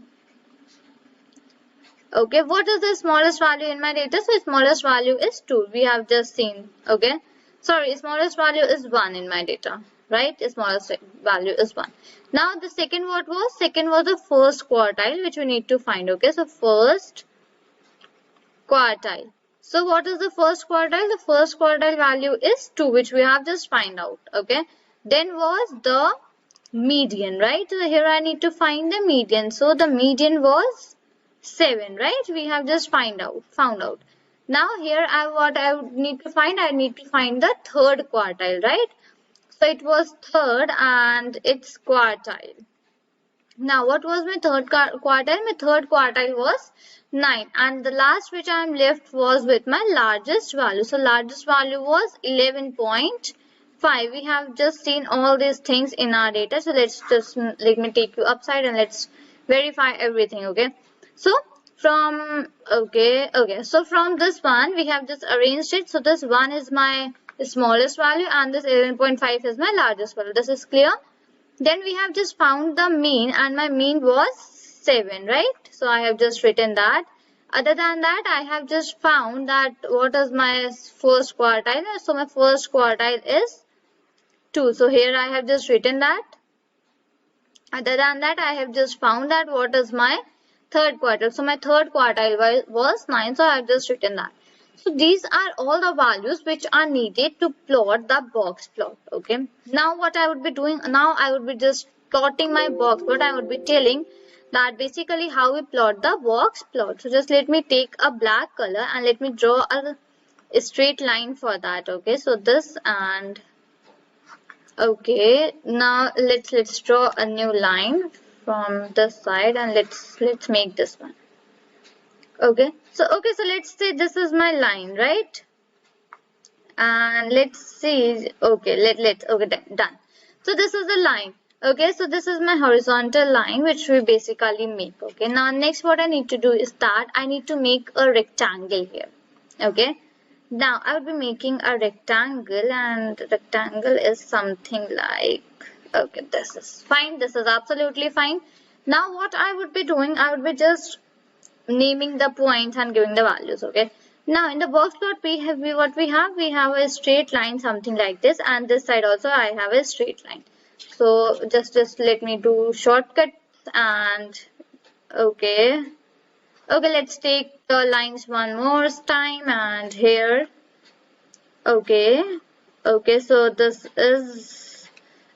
Okay, what is the smallest value in my data? So smallest value is 2. We have just seen. Okay, sorry, smallest value is 1 in my data. Right, smallest value is 1. Now the second what was? Second was the first quartile which we need to find. Okay, so first quartile. So what is the first quartile? The first quartile value is 2, which we have just find out. Okay, then was the median, right? So here I need to find the median. So the median was 7, right? We have just found out. Now here what I would need to find? I need to find the third quartile, right? So it was third and it's quartile. Now what was my third quartile? My third quartile was 9 and the last which I am left was with my largest value. So largest value was 11.5. We have just seen all these things in our data. So let me take you upside and let's verify everything. Okay. So from so from this one we have just arranged it. So this one is my smallest value and this 11.5 is my largest value. This is clear. Then we have just found the mean and my mean was 7, right? So I have just written that. Other than that, I have just found that what is my first quartile. So my first quartile is 2. So here I have just written that. Other than that, I have just found that what is my third quartile. So my third quartile was 9. So I have just written that. So these are all the values which are needed to plot the box plot. Okay. Now what I would be doing, now I would be just plotting my box plot. I would be telling that basically how we plot the box plot. So just let me take a black color and let me draw a straight line for that. Okay. So this and okay. Now let's draw a new line from this side and let's make this one. Okay. So let's say this is my line, right? And let's see. Okay, done. So this is the line. Okay, so this is my horizontal line which we basically make. Okay, now next what I need to do is that I need to make a rectangle here. Okay, now I will be making a rectangle and rectangle is something like, okay, this is fine. This is absolutely fine. Now what I would be doing, I would be just naming the points and giving the values. Okay, now in the box plot we have a straight line something like this, and this side also I have a straight line. So just let me do shortcuts and okay, let's take the lines one more time and here. Okay, so this is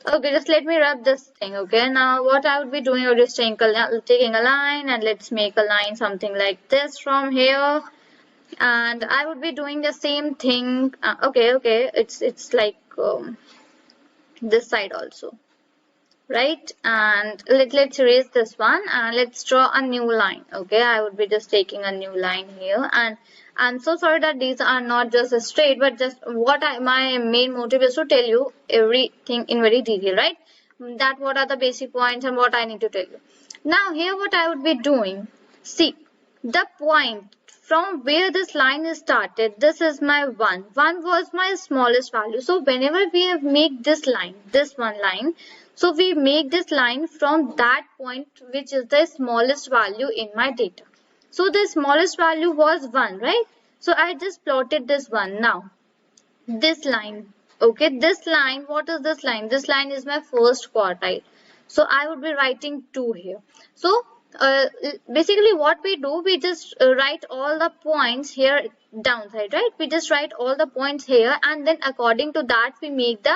okay, just let me wrap this thing. Okay, now what I would be doing, I would just taking a line and let's make a line something like this from here, and I would be doing the same thing. Okay, it's like this side also, right? And let's erase this one and let's draw a new line. Okay, I would be just taking a new line here, and I'm so sorry that these are not just straight, but just my main motive is to tell you everything in very detail, right? That what are the basic points and what I need to tell you. Now here what I would be doing, see the point from where this line is started, this is my 1. 1 was my smallest value. So whenever we have make this line, this one line, so we make this line from that point which is the smallest value in my data. So the smallest value was 1, right? So I just plotted this one. Now this line, okay, this line, what is this line? This line is my first quartile. So I would be writing 2 here. So basically what we do, we just write all the points here downside, right? We just write all the points here, and then according to that we make the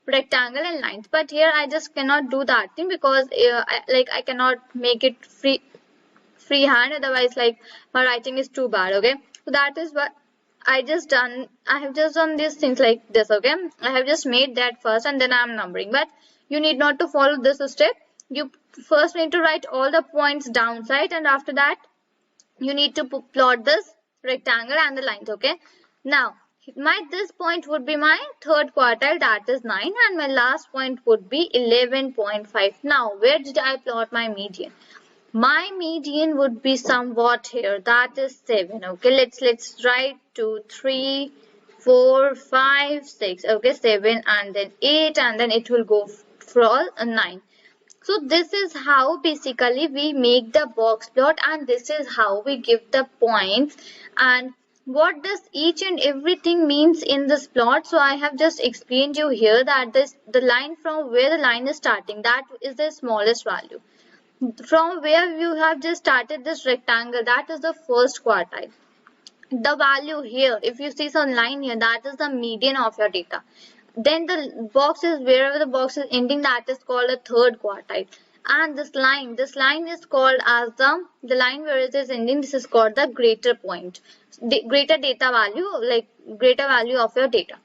rectangle and lines. But here I just cannot do that thing because I cannot make it freehand, otherwise like my writing is too bad. Okay, so that is what I have just done these things like this. Okay, I have just made that first and then I am numbering, but you need not to follow this step. You first need to write all the points downside, and after that you need to plot this rectangle and the lines. Okay, now this point would be my third quartile, that is 9, and my last point would be 11.5. Now where did I plot my median? My median would be somewhat here, that is 7. Okay, let's write 2, 3, 4, 5, 6. Okay, 7 and then 8, and then it will go for 9. So this is how basically we make the box plot, and this is how we give the points, and what does each and everything means in this plot. So I have just explained you here that the line from where the line is starting, that is the smallest value. From where you have just started this rectangle, that is the first quartile. The value here, if you see some line here, that is the median of your data. Then the box is, wherever the box is ending, that is called a third quartile. And this line is called as the line where it is ending, this is called the greater point, the greater data value, like greater value of your data.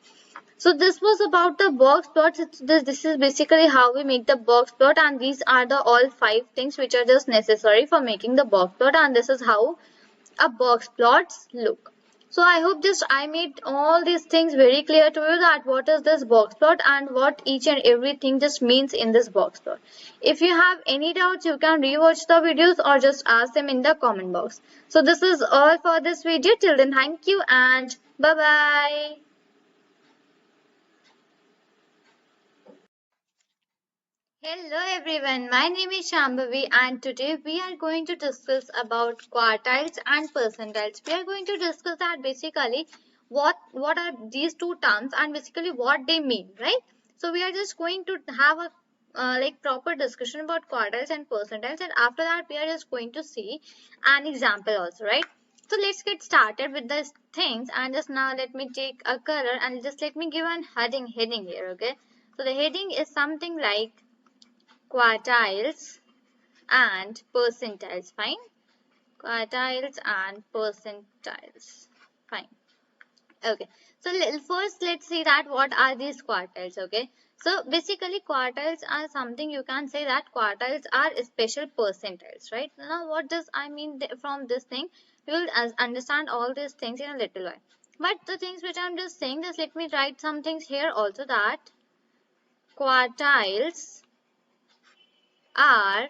So this was about the box plots. This is basically how we make the box plot, and these are the all 5 things which are just necessary for making the box plot, and this is how a box plots look. So I hope just I made all these things very clear to you, that what is this box plot and what each and everything just means in this box plot. If you have any doubts, you can rewatch the videos or just ask them in the comment box. So this is all for this video. Till then, thank you and bye bye. Hello everyone, my name is Shambhavi, and today we are going to discuss about quartiles and percentiles. We are going to discuss that basically what are these two terms and basically what they mean, right? So we are just going to have a like proper discussion about quartiles and percentiles, and after that we are just going to see an example also, right? So let's get started with these things, and just now let me take a color and just let me give an heading here, okay? So the heading is something like quartiles and percentiles. Fine, quartiles and percentiles. Fine. Okay, so first let's see that what are these quartiles. Okay, so basically quartiles are something, you can say that quartiles are special percentiles, right? Now what does I mean from this thing? You will understand all these things in a little while, but the things which I'm just saying, just let me write some things here also, that quartiles are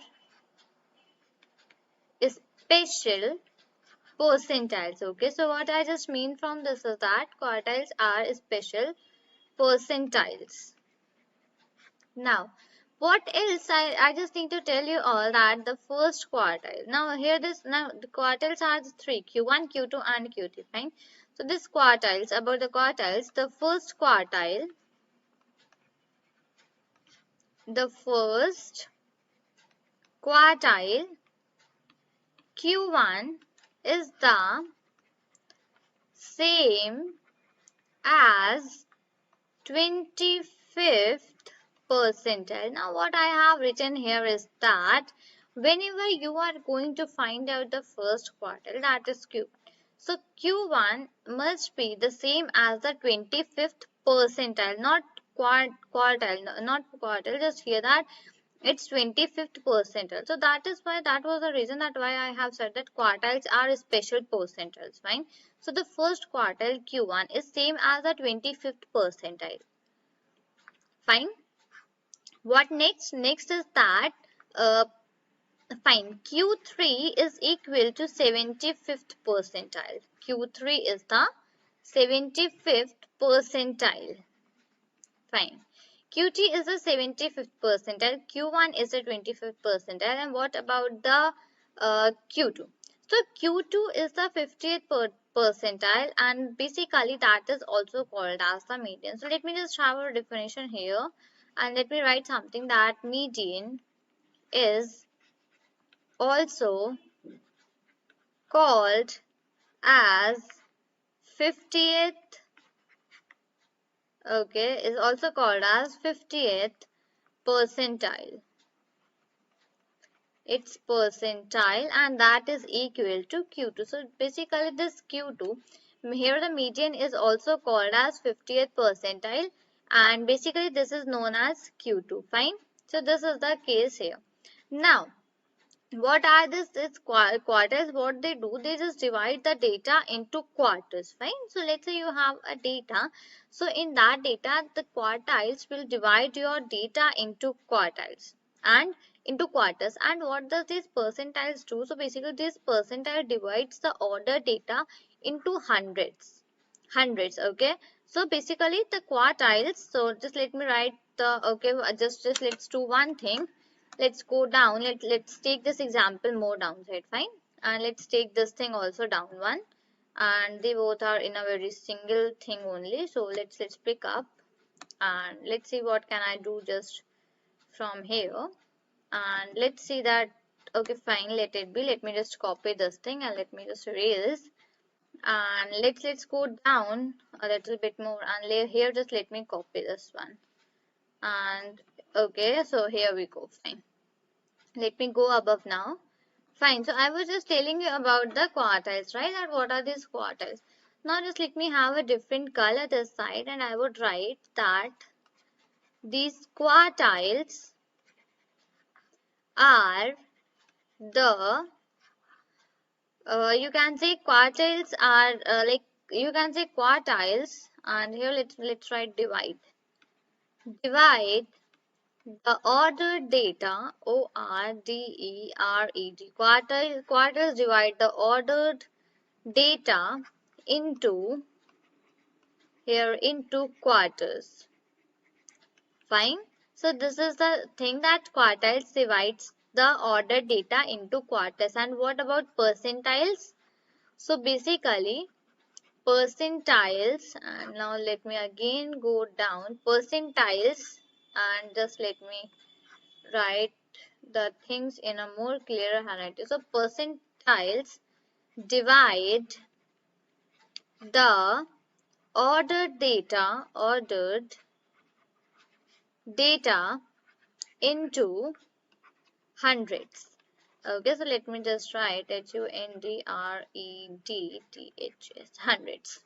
special percentiles. Okay, so what I just mean from this is that quartiles are special percentiles. Now what else, I just need to tell you all that the first quartile, now the quartiles are 3, Q1, Q2 and Q3. Fine, so this quartiles, about the quartiles, the first quartile Q1 is the same as 25th percentile. Now what I have written here is that whenever you are going to find out the first quartile, that is Q1, so Q1 must be the same as the 25th percentile, not quartile, not quartile, just hear that it's 25th percentile. So that is why, that was the reason that why I have said that quartiles are special percentiles. Fine, so the first quartile Q1 is same as the 25th percentile. Fine, what next? Next is that fine, Q3 is equal to 75th percentile. Q3 is the 75th percentile. Fine, Q3 is the 75th percentile, Q1 is the 25th percentile, and what about the Q2? So Q2 is the 50th percentile, and basically that is also called as the median. So let me just have a definition here, and let me write something, that median is also called as 50th, okay, is also called as 50th percentile. Its percentile, and that is equal to Q2. So basically this Q2, here the median is also called as 50th percentile, and basically this is known as Q2. Fine. So this is the case here. Now what are this quarters? What they do, they just divide the data into quarters. Fine. So let's say you have a data, so in that data the quartiles will divide your data into quartiles and into quarters. And what does these percentiles do? So basically this percentile divides the order data into hundreds. Okay, so basically the quartiles, so just let me write the, okay, just let's do one thing. Let's go down. Let's take this example more downside. Fine. And let's take this thing also down one. And they both are in a very single thing only. So let's pick up and let's see what can I do just from here. And let's see that, okay, fine, let it be. Let me just copy this thing and let me just erase. And let's go down a little bit more, and here just let me copy this one. And okay, so here we go. Fine. Let me go above now. Fine. So I was just telling you about the quartiles, right? That what are these quartiles? Now just let me have a different color this side, and I would write that these quartiles are the, you can say quartiles are like, you can say quartiles, and here let's write divide the ordered data, ORDERED. Quartiles divide the ordered data into quarters. Fine. So this is the thing that quartiles divides the ordered data into quarters. And what about percentiles? So basically percentiles, and now let me again go down, percentiles, and just let me write the things in a more clearer handwriting. So percentiles divide the ordered data into hundreds. Okay, so let me just write HUNDREDTHS, hundreds.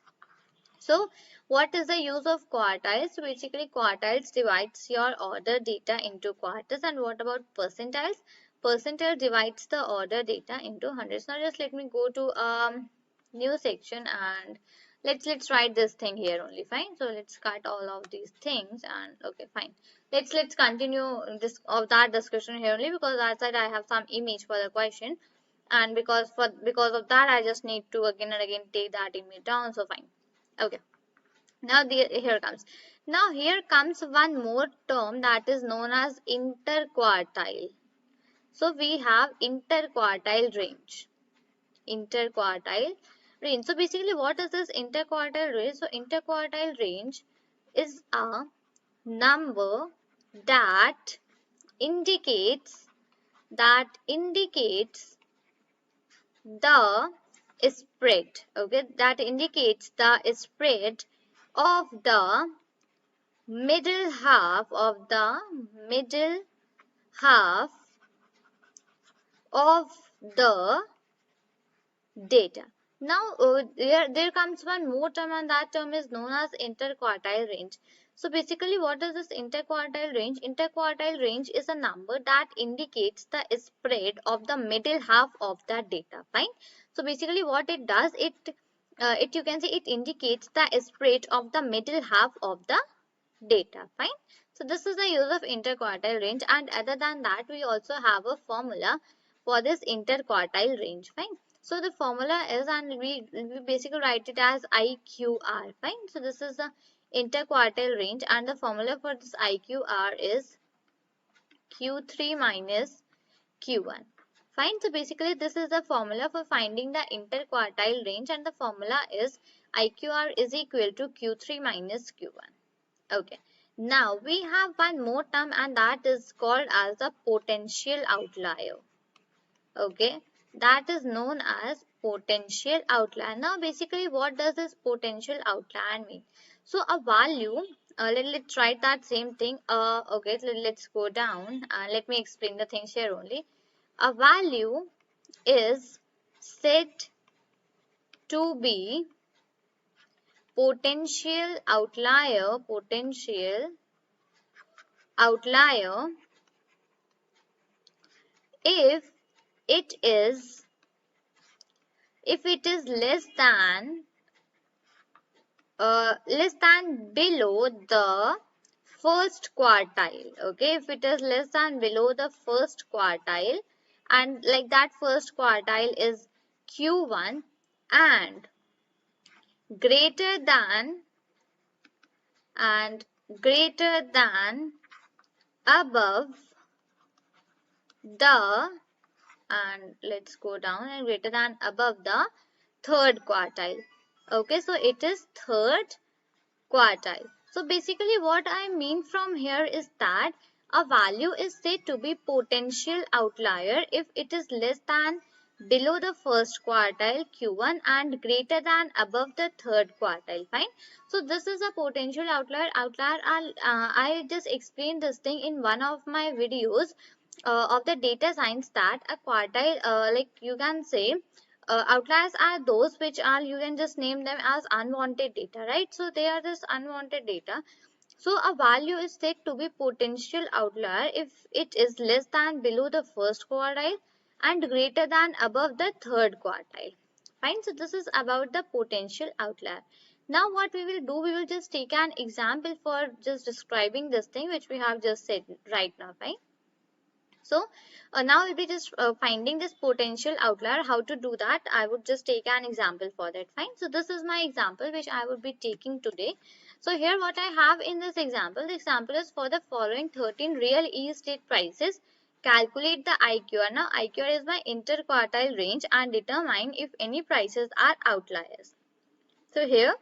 So what is the use of quartiles? So basically quartiles divides your order data into quarters. And what about percentiles? Percentile divides the order data into hundreds. Now just let me go to new section, and let's write this thing here only. Fine. So let's cut all of these things, and okay, fine. Let's continue this of that discussion here only, because that side I have some image for the question, and because of that I just need to again and again take that image down. So fine. Okay. Now here comes one more term that is known as interquartile. So we have interquartile range. Interquartile range. So basically what is this interquartile range? So interquartile range is a number that indicates the spread, okay, that indicates the spread of the middle half of the data. Now there comes one more term, and that term is known as interquartile range. So basically what is this interquartile range? Interquartile range is a number that indicates the spread of the middle half of the data. Fine. So basically what it does, it you can say it indicates the spread of the middle half of the data. Fine. So this is the use of interquartile range, and other than that we also have a formula for this interquartile range. Fine. So the formula is, and we basically write it as IQR. Fine. So this is the interquartile range, and the formula for this IQR is Q3 minus Q1. Fine. So basically this is the formula for finding the interquartile range, and the formula is IQR is equal to Q3 minus Q1. Okay. Now we have one more term, and that is called as the potential outlier. Okay, that is known as potential outlier. Now basically what does this potential outlier mean? So a value, let's write that same thing. Okay, let's go down. Let me explain the things here only. A value is said to be potential outlier if it is less than below the first quartile. Okay, if it is less than below the first quartile, and like that first quartile is Q1, and greater than and greater than above the, and let's go down, and greater than above the third quartile. Okay, so it is third quartile. So basically what I mean from here is that a value is said to be potential outlier if it is less than below the first quartile Q1 and greater than above the third quartile. Fine. So this is a potential outlier. I just explained this thing in one of my videos of the data science, that a quartile, like you can say, outliers are those which are, you can just name them as unwanted data, right? So they are just unwanted data. So a value is said to be potential outlier if it is less than below the first quartile and greater than above the third quartile. Fine. So this is about the potential outlier. Now what we will do, we will just take an example for just describing this thing which we have just said right now. Fine. So now we'll be just finding this potential outlier. How to do that? I would just take an example for that. Fine. So this is my example which I would be taking today. So here what I have in this example, the example is for the following 13 real estate prices. Calculate the IQR. Now IQR is my interquartile range, and determine if any prices are outliers. So here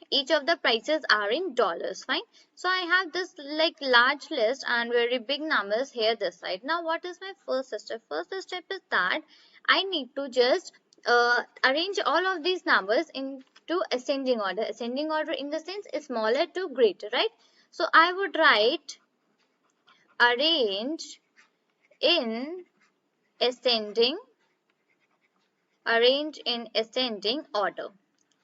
each of the prices are in dollars. Fine. So I have this like large list and very big numbers here this side. Now what is my first step? First step is that I need to just arrange all of these numbers into ascending order. Ascending order in the sense is smaller to greater, right? So I would write arrange in ascending order.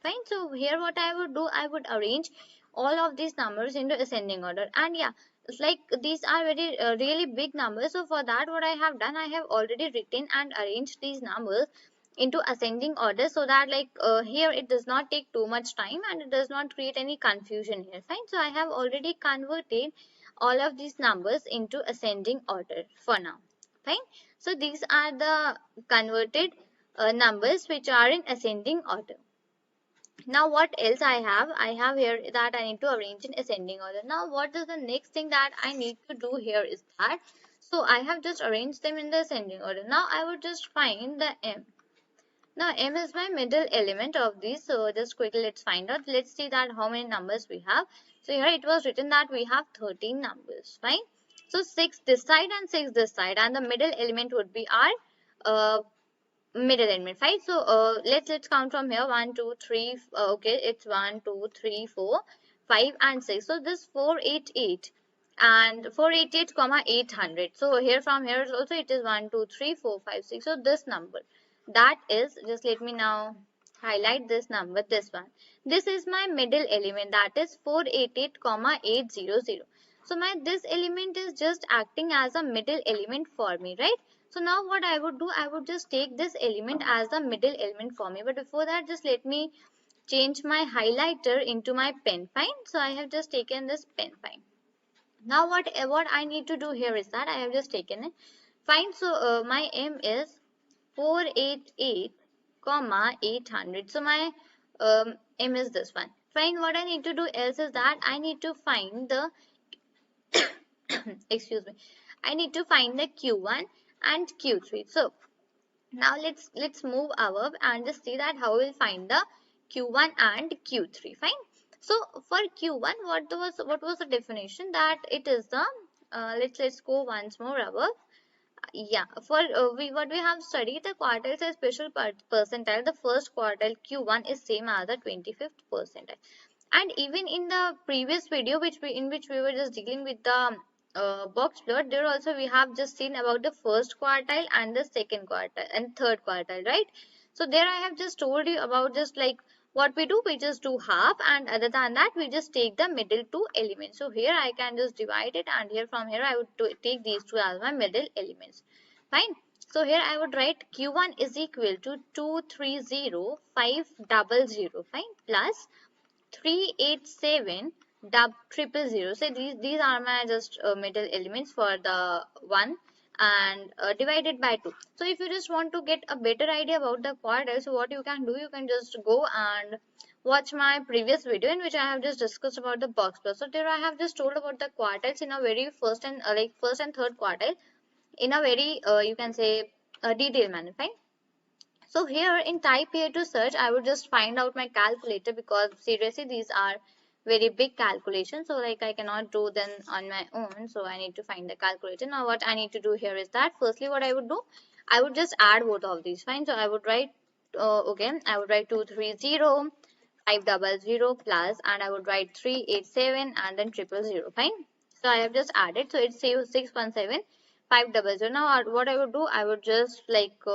Fine. So here what I would do, I would arrange all of these numbers into ascending order. And yeah, it's like these are very really big numbers. So for that what I have done, I have already written and arranged these numbers into ascending order, so that like here it does not take too much time and it does not create any confusion here. Fine. So I have already converted all of these numbers into ascending order for now. Fine. So these are the converted numbers which are in ascending order. Now what else I have? I have here that I need to arrange in ascending order. Now what is the next thing that I need to do here is that, so I have just arranged them in the ascending order. Now I would just find the M. Now M is my middle element of these. So just quickly let's find out. Let's see that how many numbers we have. So here it was written that we have 13 numbers. Fine. So 6 this side and 6 this side, and the middle element would be our middle element. Fine. So let's count from here. 1 2 3 okay, it's 1 2 3 4 5 and 6. So this 488 and 488 comma 800. So here from here also it is 1 2 3 4 5 6. So this number, that is, just let me now highlight this number, this one. This is my middle element, that is 488 comma 800. So my this element is just acting as a middle element for me, right? So now what I would do, I would just take this element as the middle element for me. But before that, just let me change my highlighter into my pen. Fine. So I have just taken this pen. Fine. Now what I need to do here is that I have just taken it. Fine. So my M is 488 comma 800. So my M is this one. Fine. What I need to do else is that I need to find the excuse me. I need to find the Q1 and Q3. So now let's move above and just see that how we'll find the Q1 and Q3. Fine. So for Q1, what was the definition? That it is the let's go once more above. Yeah, for what we have studied, the quartiles are special percentile. The first quartile Q1 is same as the 25th percentile. And even in the previous video, in which we were just dealing with the box plot, there also we have just seen about the first quartile and the second quartile and third quartile, right? So there I have just told you about just like what we do, we just do half, and other than that we just take the middle two elements. So here I can just divide it, and here from here I would take these two as my middle elements. Fine. So here I would write Q1 is equal to 230500, fine, plus 387 triple zero. So these are my just middle elements for the one, and divided by 2. So if you just want to get a better idea about the quartile, so what you can do, you can just go and watch my previous video in which I have just discussed about the box plot. So there I have just told about the quartiles in a very first and first and third quartile in a very you can say detailed manner, fine. So here in type here to search, I would just find out my calculator, because seriously these are very big calculations. So like I cannot do them on my own. So I need to find the calculator. Now what I need to do here is that firstly what I would do, I would just add both of these. Fine. So I would write I would write 230 500 plus, and I would write 387 and then 000. Fine. So I have just added. So it's 617 500. Now what I would do, I would just like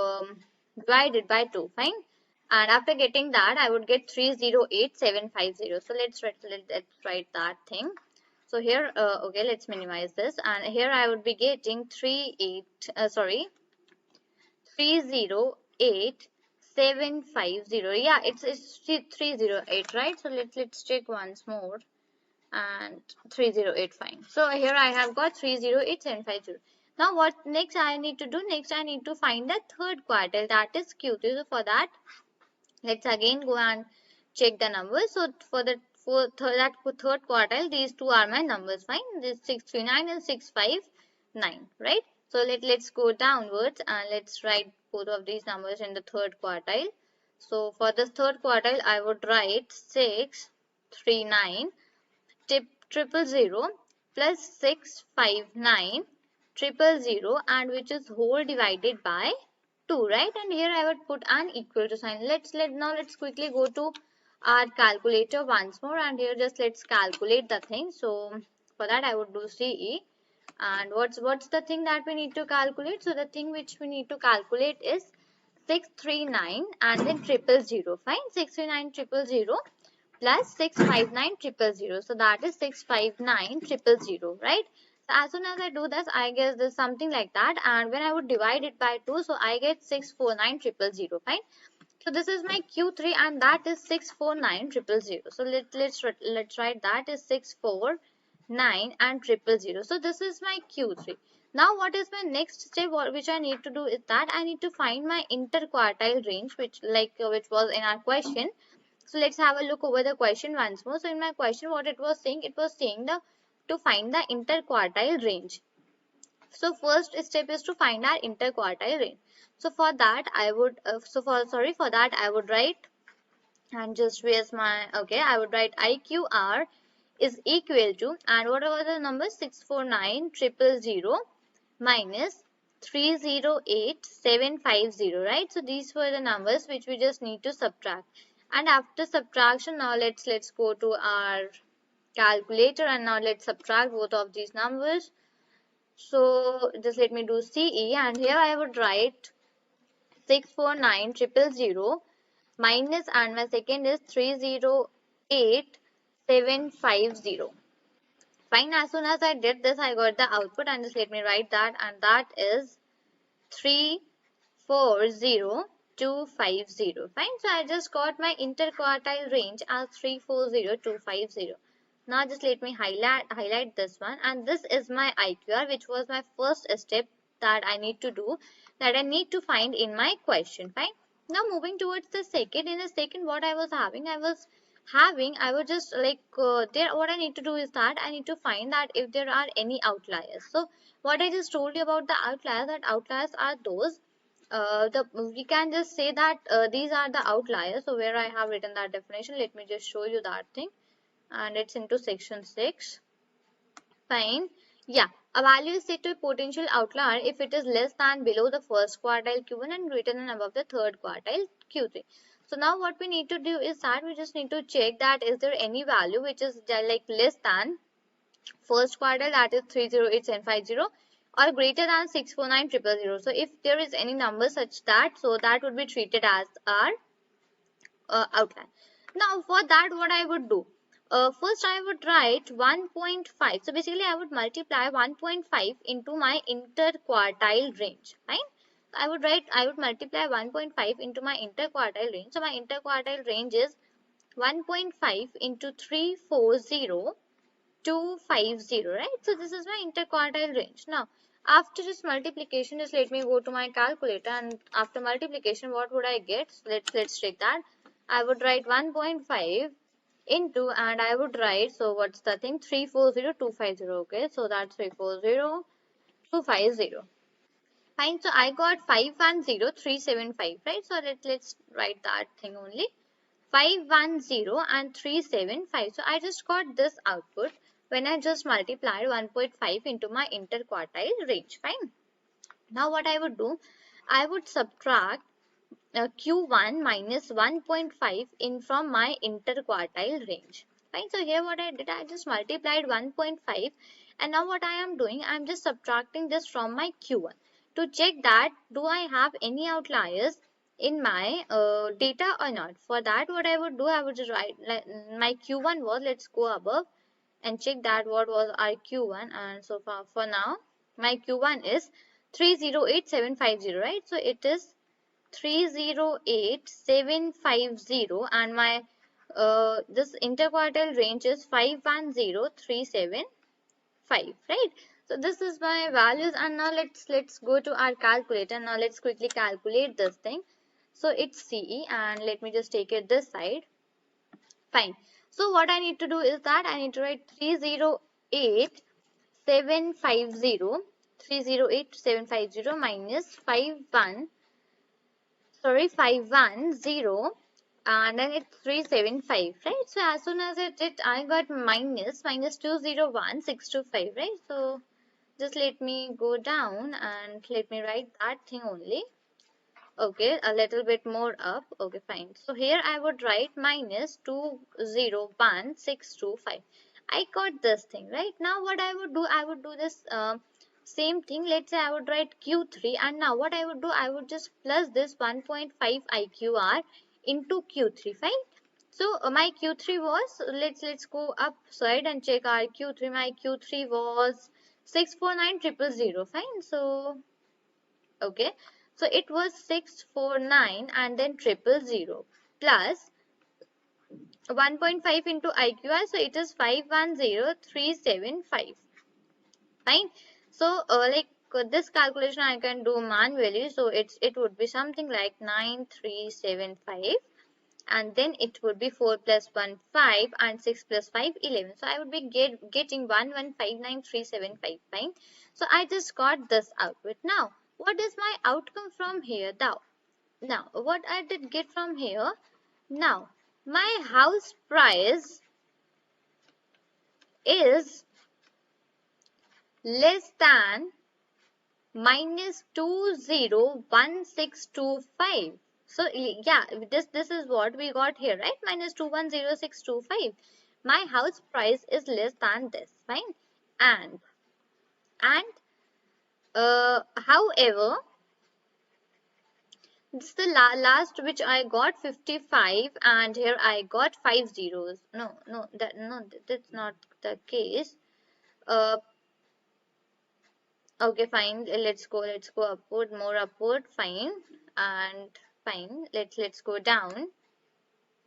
divided by 2, fine, and after getting that I would get 308750. So let's write that thing. So here okay, let's minimize this, and here I would be getting 308750. Yeah, it's 308, right? So let's check once more, and 308, fine. So here I have got 308750. Now what next I need to do? Next I need to find the third quartile, that is Q3. So for that, let's again go and check the numbers. So for third quartile, these two are my numbers, fine. This 639 and 659, right? So let's go downwards and let's write both of these numbers in the third quartile. So for the third quartile, I would write 639 000 plus 659 000, and which is whole divided by 2, right? And here I would put an equal to sign. Let's quickly go to our calculator once more, and here just let's calculate the thing. So for that I would do CE, and what's the thing that we need to calculate? So the thing which we need to calculate is 639 and then 000, fine. 639 000 plus 659 000. So that is 659 000, right? So as soon as I do this, I guess there's something like that, and when I would divide it by 2, so I get 649 000, fine. So this is my Q3, and that is 649 000. So let's write that is 649 and 000. So this is my Q3. Now what is my next step, which I need to do is that I need to find my interquartile range, which was in our question. So let's have a look over the question once more. So in my question, what it was saying to find the interquartile range. So first step is to find our interquartile range. So for that I would for that I would write, and just where's my I would write IQR is equal to, and what are the numbers, 649 000 minus 308750, right? So these were the numbers which we just need to subtract. And after subtraction, now let's go to our calculator, and now let's subtract both of these numbers. So just let me do CE, and here I would write 649 000 minus, and my second is 308750. Fine. As soon as I did this, I got the output, and just let me write that, and that is 340250. Fine. So I just got my interquartile range as 340250. Now just let me highlight this one, and this is my IQR, which was my first step that I need to do, that I need to find in my question. Fine. Now moving towards the second. In the second, what I was having, I would just what I need to do is that I need to find that if there are any outliers. So what I just told you about the outliers, that outliers are those we can just say that these are the outliers. So where I have written that definition, let me just show you that thing. and it's into section 6. Fine. Yeah, a value is set to a potential outlier if it is less than below the first quartile Q1 and greater than above the third quartile Q3. So now what we need to do is that we just need to check that is there any value which is like less than first quartile, that is 308750, or greater than 649000. So if there is any number such that, so that would be treated as our outline. Now for that what I would do, first I would write 1.5. So basically I would multiply 1.5 into my interquartile range. Fine. I would multiply 1.5 into my interquartile range. So my interquartile range is 1.5 into 340250, right? So this is my interquartile range. Now after this multiplication, just let me go to my calculator, and after multiplication what would I get? So let's check that. I would write 1.5 into, and I would write, so what's the thing, 340250. Okay, so that's 340250. Fine. So I got 510375, right? So let's write that thing only. 510 and 375. So I just got this output when I just multiplied 1.5 into my interquartile range. Fine. Now what I would do, I would subtract Q1 minus 1.5 in from my interquartile range. Fine. So here what I did, I just multiplied 1.5, and now what I am doing, I am just subtracting this from my Q1 to check that do I have any outliers in my data or not. For that what I would do, I would just write my Q1 was, let's go above and check that what was our Q1, and so far for now my Q1 is 308750, right? So it is 308750, and my this interquartile range is 510375, right? So this is my values, and now let's go to our calculator. Now let's quickly calculate this thing. So it's CE, and let me just take it this side. Fine. So what I need to do is that I need to write 308750 minus 510, and then it's 375, right? So as soon as I got minus 201625, right? So just let me go down and let me write that thing only. Okay, a little bit more up. Okay, fine. So here I would write minus 201625. I got this thing, right? Now what I would do, I would do this same thing. Let's say I would write Q3, and now what I would do, I would just plus this 1.5 IQR into Q3, fine. So my Q3 was, let's go upside and check our Q3. My Q3 was 649000, fine. So okay, so it was 649 and then 000 plus 1.5 into IQR, so it is 510375. Fine. So this calculation I can do manually, so it would be something like 9375, and then it would be 4 plus 1 5 and 6 plus 5 11. So I would be getting 1159375. Fine. So I just got this output. Now what is my outcome from here? Now what I did get from here, now my house price is less than minus 201625. So yeah, this is what we got here, right? Minus 210625. My house price is less than this, fine. And however, this is the last which I got 55, and here I got 5 zeros. No, that's not the case. Okay, fine. Let's go upward, more upward. Fine, and fine. Let's go down.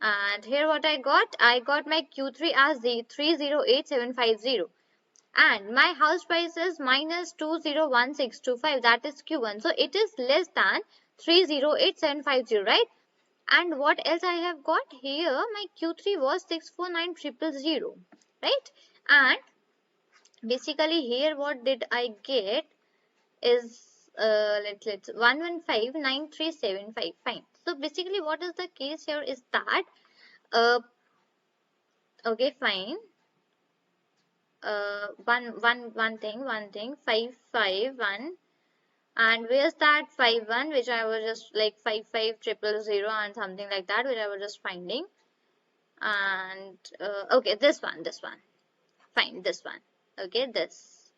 And here what I got my Q3 as the 308750. And my house price is minus 201625, that is Q1. So it is less than 308750, right? And what else I have got here? My Q3 was 649000, right? And basically here what did I get is let's 1159375. Fine. So basically what is the case here is that Okay, fine. One thing, 551. And where's that 51, which I was just like 55000 and something like that, which I was just finding. And okay, this one. Fine, this one. Okay, this.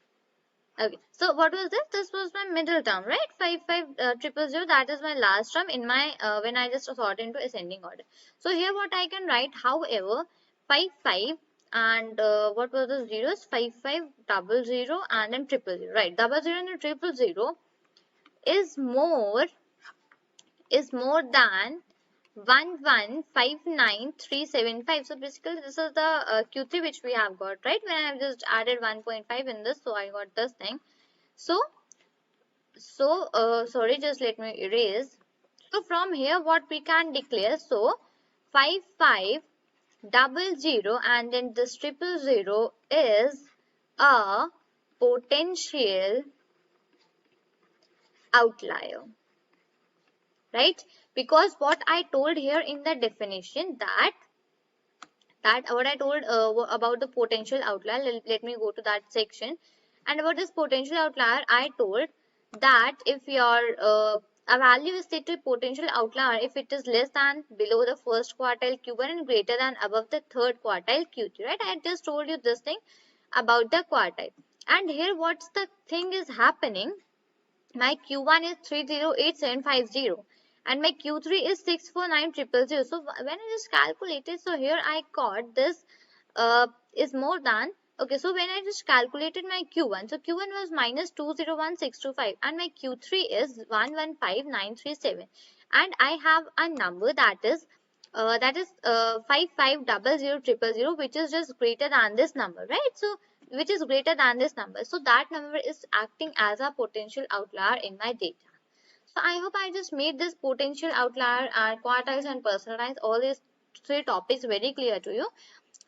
Okay, so what was this? This was my middle term, right? 55000. That is my last term in my when I just sort into ascending order. So here what I can write, however, 55 and what was the zeros? 5500 and then 000. Right, 00 and 000 is more than 1159375. So basically this is the Q3 which we have got, right? When I have just added 1.5 in this, so I got this thing. So sorry, just let me erase. So from here what we can declare, so 5500 and then this 000 is a potential outlier, right? Because what I told here in the definition, that what I told about the potential outlier, let me go to that section. And about this potential outlier, I told that if your a value is set to potential outlier if it is less than below the first quartile Q1 and greater than above the third quartile Q3, right? I just told you this thing about the quartile. And here what's the thing is happening, my Q1 is 308750 and my Q3 is 649000. So when I just calculated, so here I got this is more than, okay, so when I just calculated my Q1, so Q1 was minus 201625 and my Q3 is 115937 and I have a number that is 550000 which is just greater than this number, right? So which is greater than this number. So that number is acting as a potential outlier in my data. So I hope I just made this potential outlier and quartiles and percentiles, all these three topics very clear to you.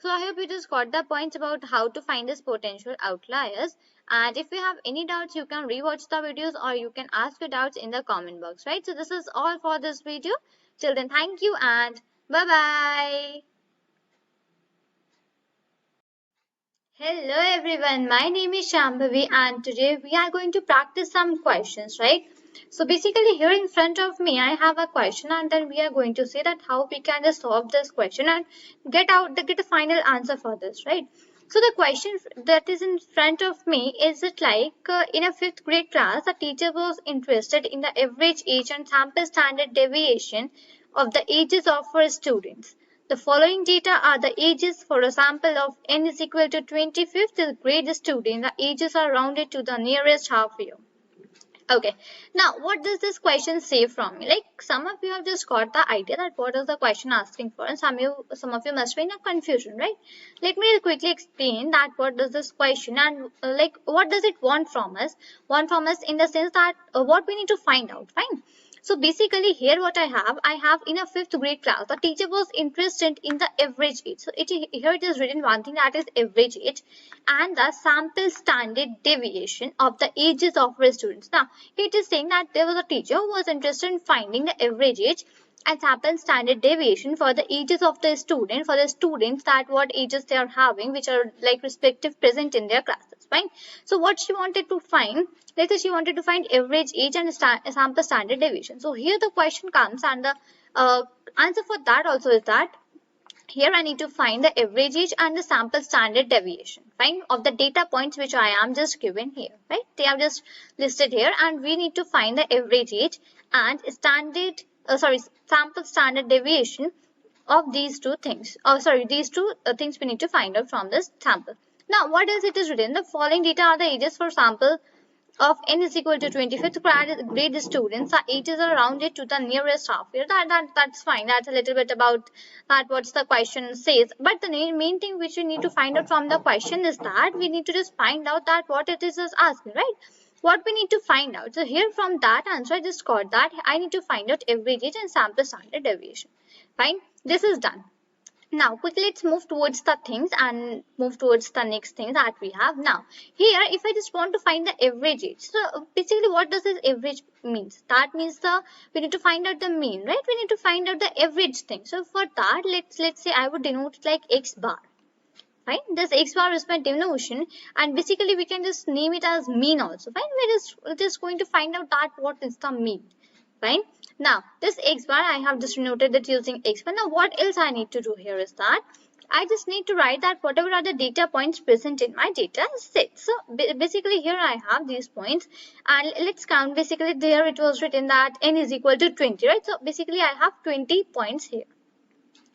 So I hope you just got the points about how to find these potential outliers. And if you have any doubts, you can rewatch the videos or you can ask your doubts in the comment box, right? So this is all for this video. Till then, thank you and bye-bye. Hello everyone, my name is Shambhavi and today we are going to practice some questions, right? So basically here in front of me I have a question and then we are going to see that how we can just solve this question and get a final answer for this, right? So the question that is in front of me is it like in a fifth grade class a teacher was interested in the average age and sample standard deviation of the ages of her students. The following data are the ages for a sample of n is equal to 25th till grade student. The ages are rounded to the nearest half year. Okay, now what does this question say from me? Like some of you have just got the idea that what is the question asking for, and some of you must be in a confusion, right? Let me quickly explain that what does this question and like what does it want from us? Want from us in the sense that what we need to find out, fine. So basically here what I have in a fifth grade class, the teacher was interested in the average age. So here it is written one thing that is average age and the sample standard deviation of the ages of her students. Now it is saying that there was a teacher who was interested in finding the average age and sample standard deviation for the ages of the student, for the students that what ages they are having which are like respective present in their classes, fine. So what she wanted to find, let's say she wanted to find average age and sample standard deviation. So here the question comes and the answer for that also is that here I need to find the average age and the sample standard deviation, fine, of the data points which I am just given here, right? They are just listed here and we need to find the average age and sample standard deviation of these two things. These two things we need to find out from this sample. Now, what is it is written? The following data are the ages for sample of n is equal to 25th grade students. The ages are rounded to the nearest half year. That's fine. That's a little bit about that what the question says. But the main thing which we need to find out from the question is that we need to just find out that what it is asking, right? What we need to find out. So here from that answer I just got that I need to find out average age and sample standard deviation. Fine. This is done. Now quickly let's move towards the things and move towards the next thing that we have. Now here if I just want to find the average age, so basically what does this average means? That means we need to find out the mean, right? We need to find out the average thing. So for that let's say I would denote it like x bar. Fine. This x bar is my denotation, and basically we can just name it as mean also. Fine. We're just going to find out that what is the mean. Fine. Now this x bar I have just denoted it using x bar. Now what else I need to do here is that I just need to write that whatever are the data points present in my data set. So basically here I have these points, and let's count. Basically there it was written that n is equal to 20, right? So basically I have 20 points here.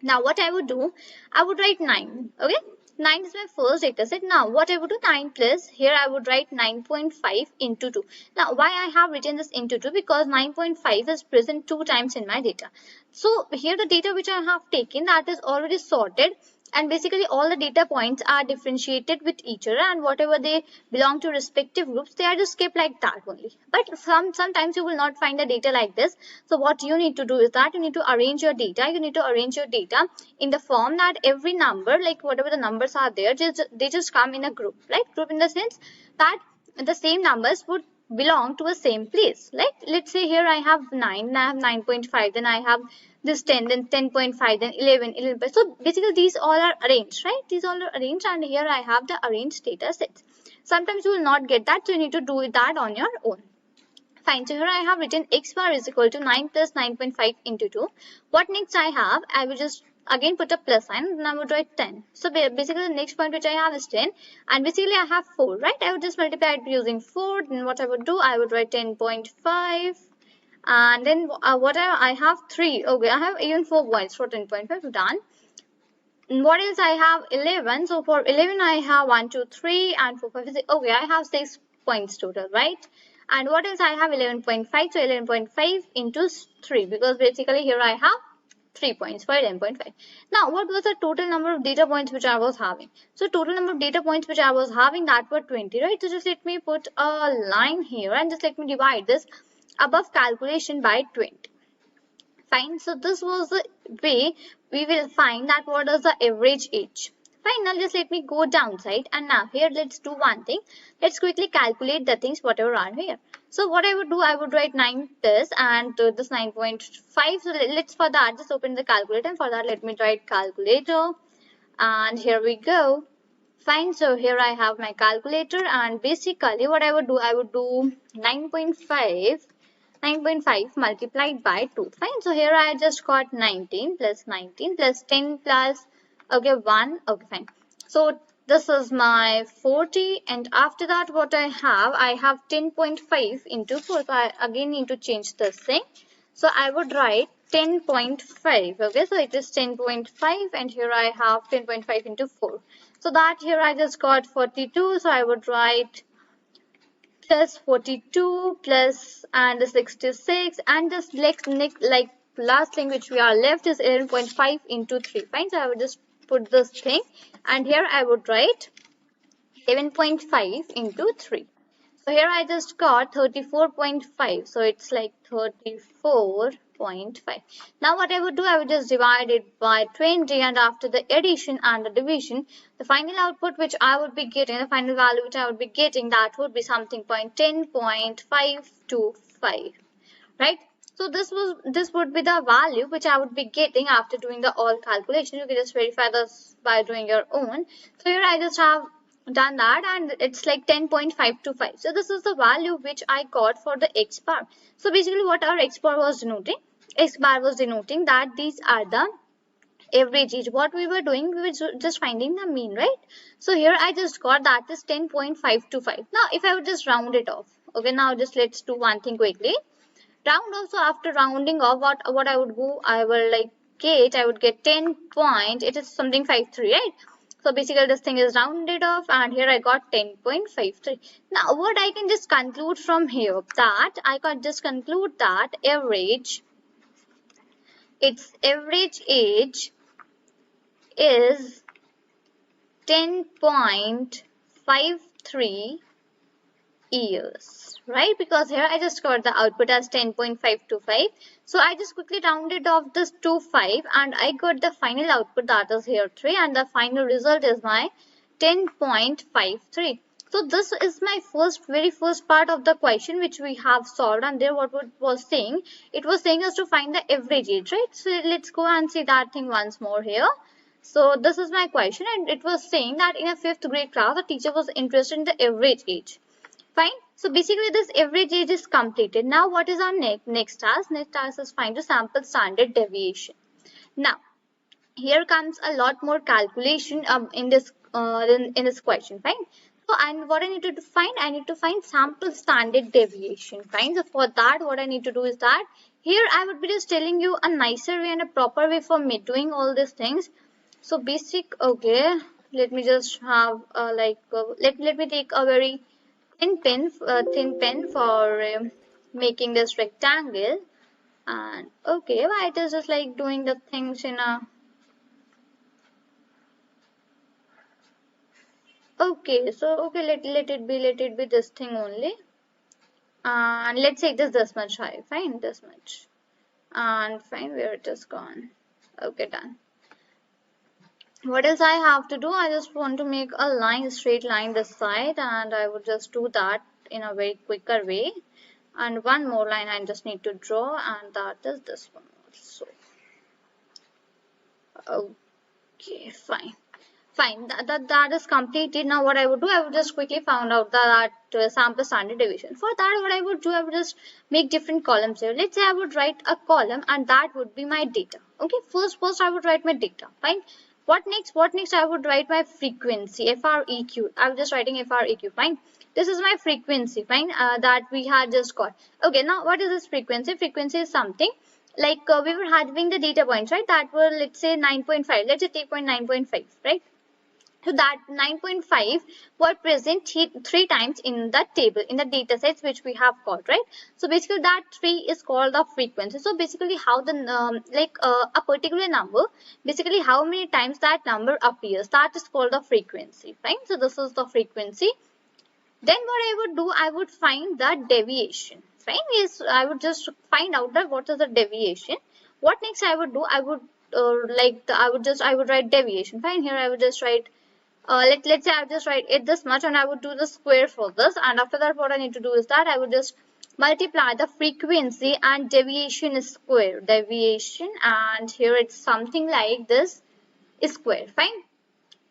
Now what I would do, I would write 9. Okay, 9 is my first data set. Now what I would do, 9 plus, here I would write 9.5 into 2. Now why I have written this into 2? Because 9.5 is present 2 times in my data. So here the data which I have taken, that is already sorted, and basically all the data points are differentiated with each other, and whatever they belong to respective groups, they are just kept like that only. But sometimes you will not find the data like this. So what you need to do is that you need to arrange your data. You need to arrange your data in the form that every number, like whatever the numbers are there, they just come in a group, right? Group in the sense that the same numbers would belong to a same place. Like let's say here I have 9, and I have 9.5, then I have this 10, then 10.5, then 11. So basically these all are arranged, right? These all are arranged, and here I have the arranged data sets. Sometimes you will not get that, so you need to do that on your own. Fine. So here I have written x bar is equal to 9 plus 9.5 into 2. What next I have? I will just again put a plus sign, and I would write 10. So basically the next point which I have is 10, and basically I have 4, right? I would just multiply it using 4. Then what I would do, I would write 10.5, and then I have 3. Okay, I have even 4 points for 10.5 done. And what else I have? 11. So for 11 I have 1, 2, 3, and 4, 5, 6. Okay, I have 6 points total, right? And what else I have? 11.5. So 11.5 into 3, because basically here I have 3 points for 11.5. Now what was the total number of data points which I was having? So total number of data points which I was having, that were 20, right? So just let me put a line here, and just let me divide this above calculation by 20. Fine. So this was the way we will find that what is the average age. Fine. Now just let me go downside, and now here let's do one thing. Let's quickly calculate the things whatever are here. So what I would do, I would write 9 plus and this 9.5. So let's for that just open the calculator, and for that let me write calculator, and here we go. Fine. So here I have my calculator, and basically what I would do, I would do 9.5 multiplied by 2. Fine. So here I just got 19 plus 10 plus, okay, 1. Okay, fine. So this is my 40, and after that what I have 10.5 into 4. So I again need to change this thing. So I would write 10.5. Okay, so it is 10.5, and here I have 10.5 into 4. So that here I just got 42. So I would write plus 42 plus and 66, and this like last thing which we are left is 11.5 into 3. Fine. So I would just put this thing, and here I would write 11.5 into 3. So here I just got 34.5. So it's like 34.5. Now what I would do, I would just divide it by 20, and after the addition and the division, the final output which I would be getting, the final value which I would be getting, that would be something 10.525. Right? So this would be the value which I would be getting after doing the all calculation. You can just verify this by doing your own. So here I just have done that, and it's like 10.525. So this is the value which I got for the x bar. So basically what our x bar was denoting, x bar was denoting that these are the average age. What we were doing, we were just finding the mean, right? So here I just got that is 10.525. Now if I would just round it off, okay, now just let's do one thing quickly. Round off. So after rounding off, what I would go, I would get 10 point, it is something 53, right? So basically this thing is rounded off, and here I got 10.53. Now what I can just conclude from here, that I can just conclude that its average age is 10.53 years, right? Because here I just got the output as 10.525. So I just quickly rounded off this to 5, and I got the final output, that is here 3, and the final result is my 10.53. So this is my very first part of the question which we have solved, and there what it was saying, it was saying us to find the average age, right? So let's go and see that thing once more here. So this is my question, and it was saying that in a 5th grade class, the teacher was interested in the average age. Fine. So basically this average age is completed. Now what is our next task? Next task is find the sample standard deviation. Now here comes a lot more calculation in this question. Fine. So and what I need to find? I need to find sample standard deviation. Fine. So for that, what I need to do is that here I would be just telling you a nicer way and a proper way for me doing all these things. So basic, okay. Let me just have let me take a very thin pen for making this rectangle. And okay, why it is just like doing the things in a. Okay, so okay, let it be this thing only, and let's say this much high. Fine, this much, and fine where it is gone. Okay, done. What else I have to do? I just want to make a line, straight line this side, and I would just do that in a very quicker way. And one more line I just need to draw, and that is this one also. Okay, fine. Fine, that is completed. Now what I would do, I would just quickly find out that sample standard deviation. For that, what I would do, I would just make different columns here. Let's say I would write a column, and that would be my data. Okay, first I would write my data. Fine. What next? What next? I would write my frequency, FREQ. I'm just writing FREQ. Fine. This is my frequency. Fine. That we had just got. Okay. Now what is this frequency? Frequency is something like we were having the data points, right? That were, let's say 9.5. Let's say take point 9.5, right? So that 9.5 were present 3 times in the table, in the data sets which we have got, right? So basically that 3 is called the frequency. So basically how the a particular number, basically how many times that number appears, that is called the frequency, fine? So this is the frequency. Then what I would do, I would find the deviation, fine? Yes, I would just find out that what is the deviation. What next I would do, I would I would write deviation, fine? Here I would just write let's say I just write it this much, and I would do the square for this, and after that what I need to do is that I would just multiply the frequency and deviation is square, deviation, and here it's something like this is square, fine?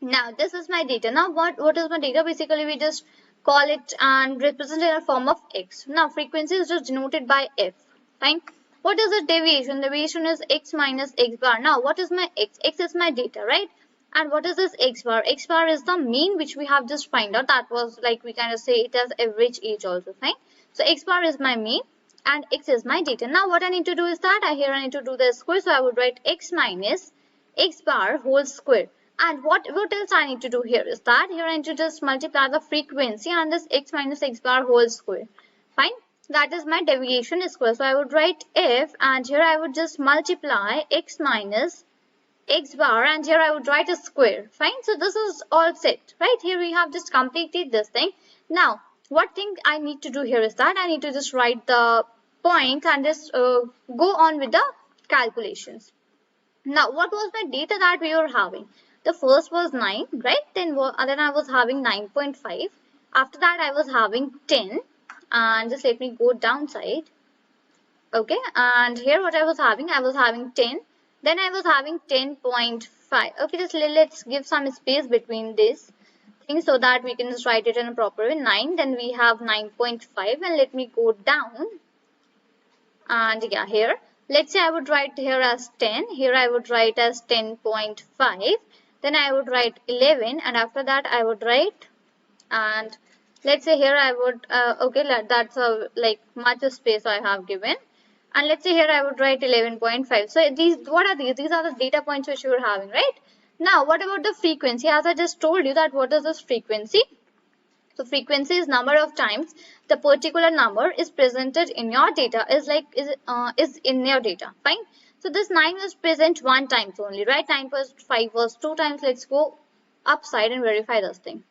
Now this is my data. Now what is my data? Basically we just call it and represent it in a form of x. Now frequency is just denoted by f, fine? What is the deviation? Deviation is x minus x bar. Now what is my x? X is my data, right? And what is this x bar? X bar is the mean which we have just find out. That was like we kind of say it as average age also, fine? So x bar is my mean and x is my data. Now what I need to do is that here I need to do the square. So I would write x minus x bar whole square. And what else I need to do here is that here I need to just multiply the frequency and this x minus x bar whole square. Fine? That is my deviation square. So I would write f, and here I would just multiply x minus x bar, and here I would write a square, fine? So this is all set, right? Here we have just completed this thing. Now what thing I need to do here is that I need to just write the points and just go on with the calculations. Now what was my data that we were having? The first was 9, right? Then I was having 9.5. After that I was having 10, and just let me go downside. Okay, and here what I was having 10. Then I was having 10.5. Okay, just let's give some space between this thing so that we can just write it in a proper way. 9, then we have 9.5, and let me go down. And yeah, here, let's say I would write here as 10. Here I would write as 10.5. Then I would write 11, and after that I would write, and let's say here I would, okay, that's like much space I have given. And let's say here I would write 11.5. So what are these? These are the data points which you are having, right? Now what about the frequency? As I just told you that what is this frequency? So frequency is number of times the particular number is presented in your data, is in your data, fine? So this 9 was present 1 time only, right? 9.5 was 2 times. Let's go upside and verify this thing.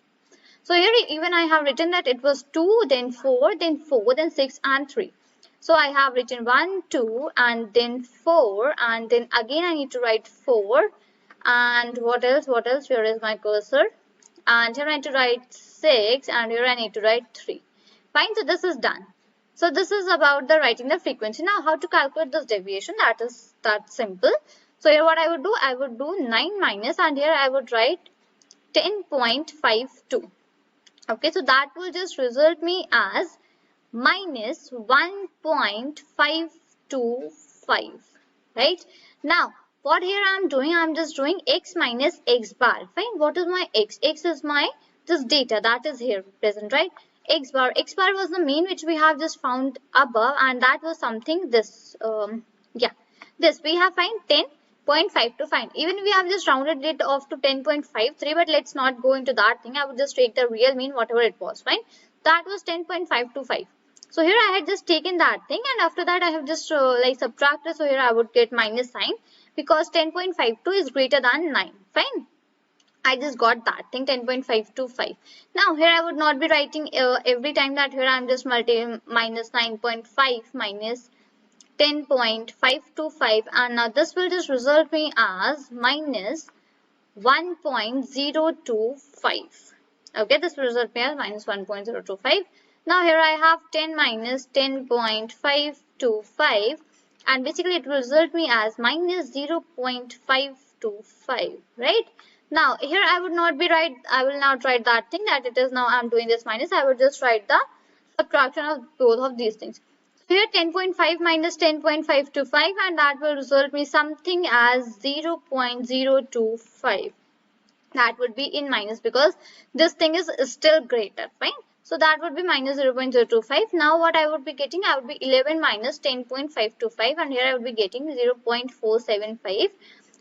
So here even I have written that it was 2, then 4, then 4, then 6 and 3. So I have written 1, 2, and then 4, and then again I need to write 4, and what else? Here is my cursor, and here I need to write 6, and here I need to write 3. Fine, so this is done. So this is about the writing the frequency. Now how to calculate this deviation? That's simple. So here what I would do, I would do 9 minus, and here I would write 10.52. Okay, so that will just result me as minus 1.525, right? Now, what here I'm doing, I'm just doing x minus x bar. Fine, what is my x? X is my this data that is here present, right? X bar was the mean which we have just found above, and that was something this, this we have find 10.5 to find. Even we have just rounded it off to 10.53, but let's not go into that thing. I would just take the real mean, whatever it was, fine. That was 10.525. So here I had just taken that thing, and after that I have just like subtracted. So here I would get minus sign because 10.52 is greater than 9. Fine. I just got that thing, 10.525. Now here I would not be writing every time that here I am just multiplying minus 9.5 minus 10.525, and now this will just result me as minus 1.025. Okay, this will result me as minus 1.025. Now here I have 10 minus 10.525, and basically it will result me as minus 0.525, right? Now here I would not be I will not write that thing that it is now I am doing this minus. I would just write the subtraction of both of these things. So here 10.5 minus 10.525, and that will result me something as 0.025. That would be in minus because this thing is still greater, fine. So that would be minus 0.025. Now what I would be getting, I would be 11 minus 10.525, and here I would be getting 0.475.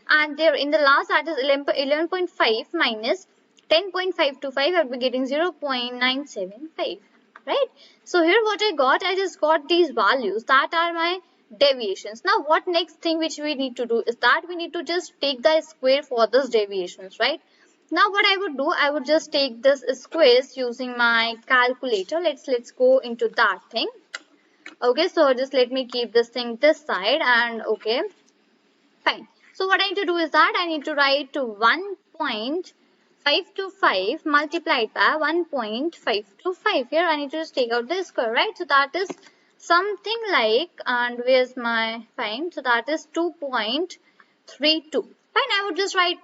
And there in the last, that is 11.5 minus 10.525, I would be getting 0.975, right? So here what I just got these values that are my deviations. Now what next thing which we need to do is that we need to just take the square for this deviations, right? Now what I would do, I would just take this squares using my calculator. Let's go into that thing. Okay, so just let me keep this thing this side, and okay, fine. So what I need to do is that I need to write 1.525 multiplied by 1.525. Here I need to just take out the square, right? So that is something like, and where's my fine? So that is 2.32. Fine, I would just write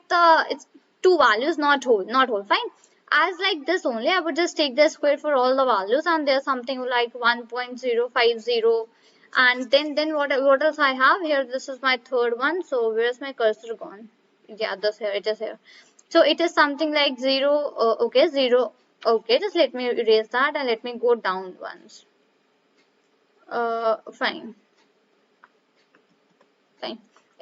it's two values, not whole, fine. As like this only, I would just take the square for all the values, and there's something like 1.050, and then what else I have here? This is my third one. So where's my cursor gone? Yeah, this here, it is here. So it is something like 0, okay, 0, okay, just let me erase that and let me go down once. Fine.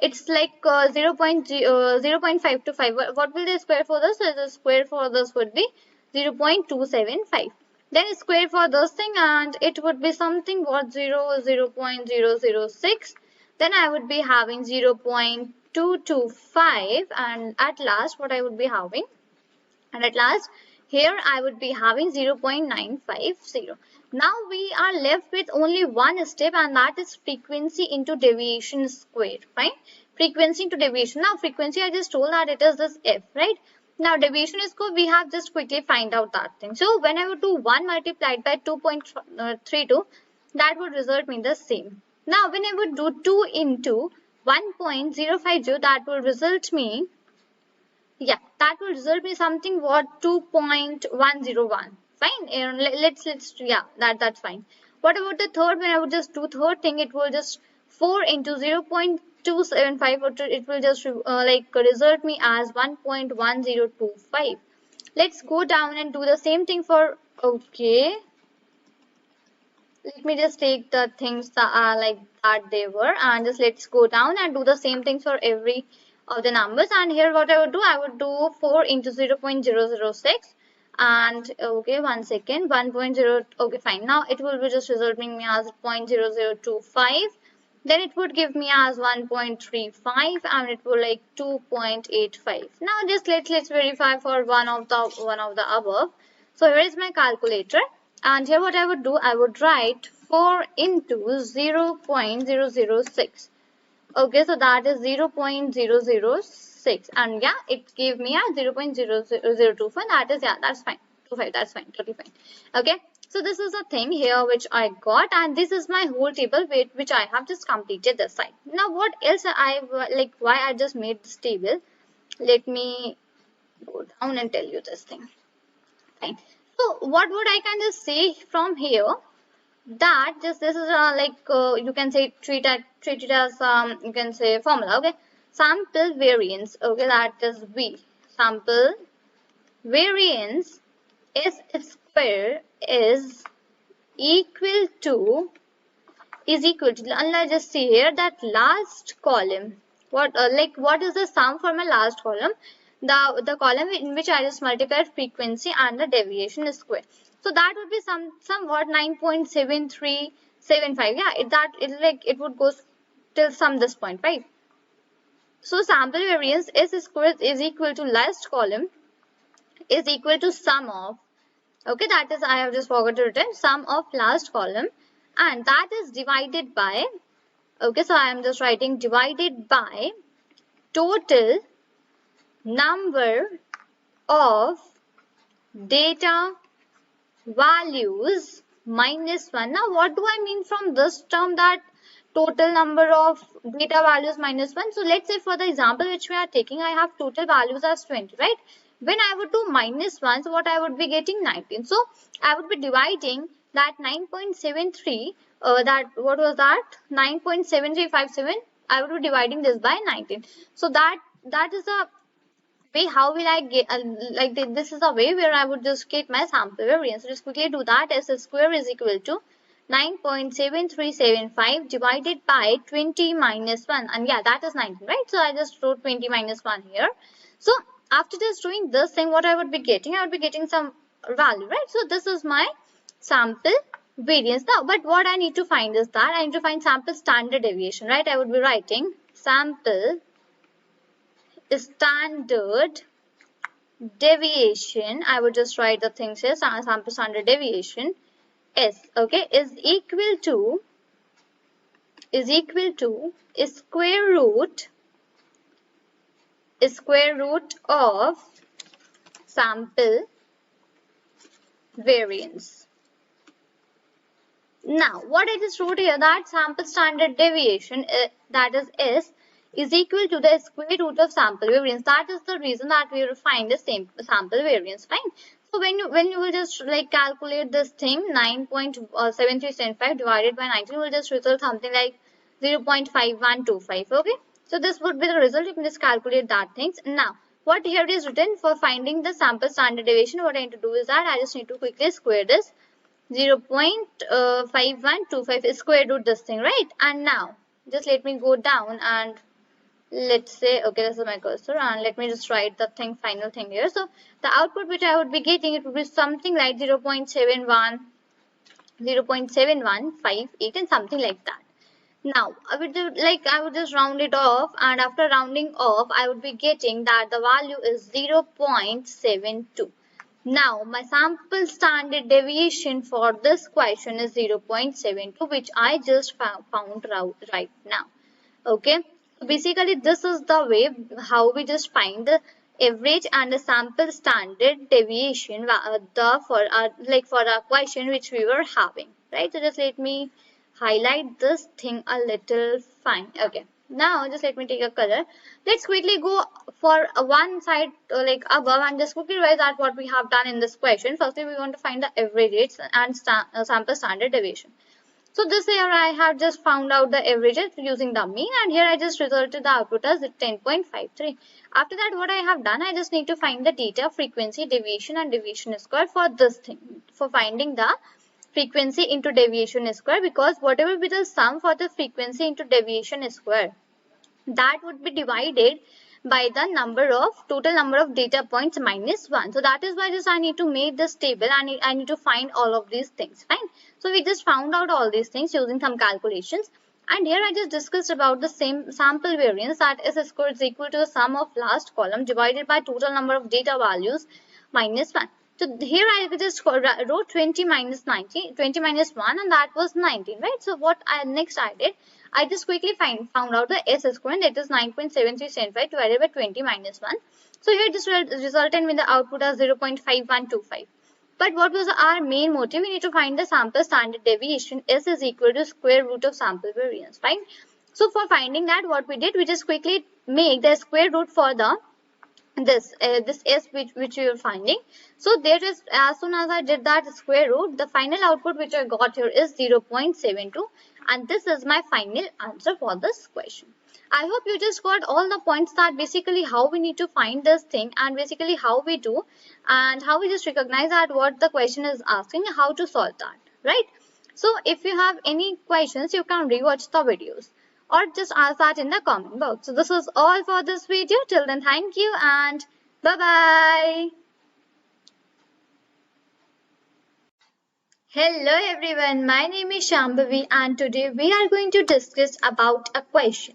It's like 0.525. What will the square for this? So the square for this would be 0.275. Then square for this thing, and it would be something what 0.006. Then I would be having 0.225, and at last what I would be having, and at last here I would be having 0.950. Now we are left with only one step, and that is frequency into deviation square. Fine, frequency into deviation. Now frequency, I just told that it is this f, right? Now deviation is good. We have just quickly find out that thing. So when I would do 1 multiplied by 2.32, that would result me the same. Now when I would do 2 into 1.050, that will result me, yeah, that will result me something what 2.101. Fine. Let's yeah, that's fine. What about the third? When I would just do third thing, it will just 4 into 0.275, it will just like result me as 1.1025. Let's go down and do the same thing for, okay, let me just take the things that are like that they were, and just let's go down and do the same thing for every of the numbers. And here what I would do, I would do 4 into 0.006, and okay, 1 second, 1.0, okay, fine. Now it will be just resulting me as 0.0025. Then it would give me as 1.35, and it will like 2.85. Now just let's verify for one of the above. So here is my calculator, and here what I would do, I would write 4 into 0.006. Okay, so that is 0.006, and yeah, it gave me a 0.0025. That is, yeah, that's fine. 25, that's fine, totally fine. Okay, So this is a thing here which I got, and this is my whole table which I have just completed this side. Now what else why I just made this table? Let me go down and tell you this thing. Fine. So what would I can just say from here? That just this is you can say treat it as you can say formula. Okay, sample variance. Okay, that is V. Sample variance S square is equal to and let's just see here that last column. What what is the sum for my last column? The column in which I just multiplied frequency and the deviation square. So that would be somewhat 9.7375. Yeah, it would go till this point, right? So sample variance S square is equal to last column is equal to sum of, okay, that is I have just forgot to written sum of last column, and that is divided by, okay, so I am just writing divided by total number of data values minus 1. Now what do I mean from this term, that total number of data values minus 1? So let's say for the example which we are taking, I have total values as 20, right? When I would do minus 1, so what I would be getting 19. So I would be dividing that 9.73, that what was that 9.7357, I would be dividing this by 19. So that is a way how will I get this is a way where I would just get my sample variance. So just quickly do that. S square is equal to 9.7375 divided by 20 minus 1, and yeah, that is 19, right? So I just wrote 20 minus 1 here. So after just doing this thing, what I would be getting? I would be getting some value, right? So this is my sample variance now. But what I need to find is that I need to find sample standard deviation, right? I would be writing sample standard deviation. I would just write the things here. Sample standard deviation S, okay, is equal to square root of sample variance. Now what I just wrote here, that sample standard deviation that is S is equal to the square root of sample variance. That is the reason that we will find the same sample variance. Fine. So when you will just calculate this thing, 9.7375 divided by 19 will just result something like 0.5125. Okay. So this would be the result. You can just calculate that things. Now what here is written for finding the sample standard deviation, what I need to do is that I just need to quickly square this 0.5125 square root this thing, right? And now just let me go down and let's say, okay, this is my cursor, and let me just write the final thing here. So the output which I would be getting, it would be something like 0.7158 and something like that. Now I would just round it off, and after rounding off I would be getting that the value is 0.72. Now my sample standard deviation for this question is 0.72, which I just found right now. Okay. Basically, this is the way how we just find the average and the sample standard deviation for a question which we were having, right? So just let me highlight this thing a little fine. Okay, now just let me take a color. Let's quickly go for one side above and just quickly revise that what we have done in this question. Firstly, we want to find the average rates and sample standard deviation. So this here I have just found out the averages using the mean, and here I just resulted the output as 10.53. After that, what I have done, I just need to find the data, frequency, deviation and deviation square for this thing, for finding the frequency into deviation square, because whatever be the sum for the frequency into deviation square, that would be divided by the total number of data points minus 1. So that is why just I need to make this table, and I need to find all of these things. Fine. So we just found out all these things using some calculations, and here I just discussed about the same sample variance, that S squared is equal to the sum of last column divided by total number of data values minus 1. So here I just wrote 20 minus 1, and that was 19, right? So what next I did, I just quickly found out the S square, that is 9.7375 divided by 20 minus 1. So here this resulted with the output as 0.5125. But what was our main motive? We need to find the sample standard deviation. S is equal to square root of sample variance, fine. So for finding that, what we did, we just quickly make the square root for the this S which you are finding. So there is, as soon as I did that square root, the final output which I got here is 0.72, and this is my final answer for this question. I hope you just got all the points, that basically how we need to find this thing, and basically how we do, and how we just recognize that what the question is asking, how to solve that, right? So if you have any questions, you can rewatch the videos or just ask that in the comment box. So this was all for this video. Till then, thank you and bye bye. Hello everyone, my name is Shambhavi and today we are going to discuss about a question.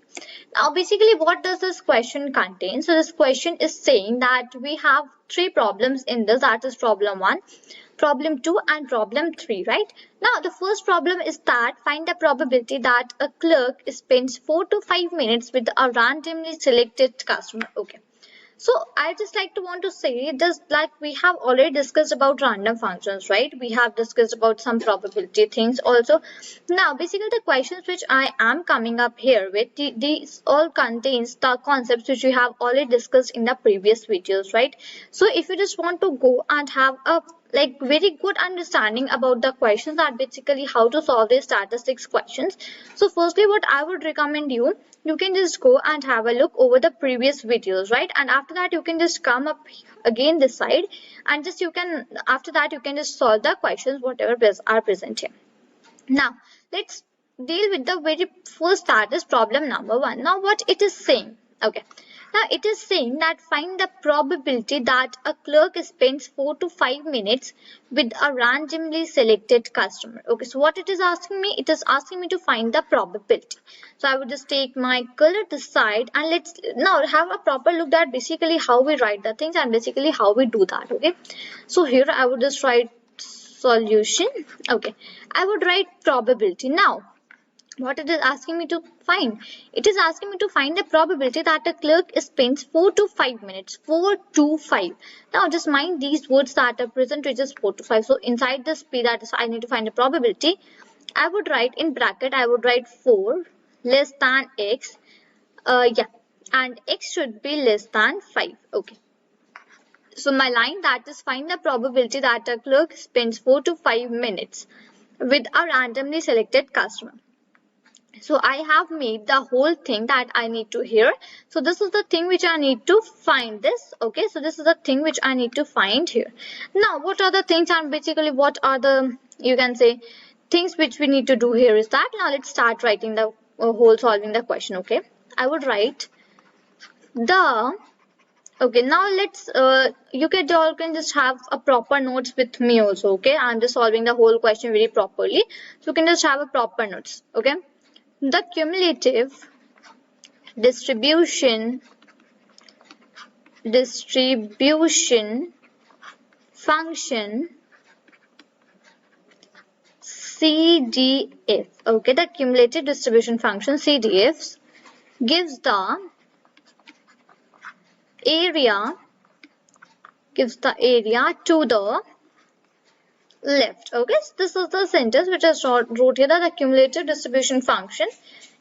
Now basically what does this question contain? So this question is saying that we have three problems in this, that is problem 1, problem 2 and problem 3, right? Now the first problem is that find the probability that a clerk spends 4 to 5 minutes with a randomly selected customer. Okay. So I just want to say this, like we have already discussed about random functions, right? We have discussed about some probability things also. Now basically the questions which I am coming up here with, these all contains the concepts which we have already discussed in the previous videos, right? So if you just want to go and have a very good understanding about the questions, that basically how to solve these statistics questions. So firstly what I would recommend you can just go and have a look over the previous videos, right? And after that you can just come up again this side and just after that you can just solve the questions whatever are present here. Now let's deal with the very first, that is problem number 1. Now what it is saying, okay, now it is saying that find the probability that a clerk spends 4 to 5 minutes with a randomly selected customer. Okay, so what it is asking me, it is asking me to find the probability. So I would just take my color this side and let's now have a proper look at basically how we write the things and basically how we do that. Okay, so here I would just write solution. Okay, I would write probability. Now what it is asking me to find, it is asking me to find the probability that a clerk spends 4 to 5 minutes. 4 to 5. Now just mind these words that are present, which is 4 to 5. So inside this P, that is I need to find the probability, I would write in bracket, I would write 4 less than x, and x should be less than 5. Okay, so my line, that is find the probability that a clerk spends 4 to 5 minutes with a randomly selected customer. So I have made the whole thing that I need to here. So this is the thing which I need to find this. Okay, so this is the thing which I need to find here. Now what are the things, and basically what are the, you can say, things which we need to do here is that, now let's start writing the whole solving the question. Okay, I would write the, okay, now let's you all can just have a proper notes with me also. Okay, I'm just solving the whole question very properly, so you can just have a proper notes. Okay, the cumulative distribution function CDF, okay, the cumulative distribution function CDF gives the area to the left. Okay, so this is the sentence which I wrote here, that the cumulative distribution function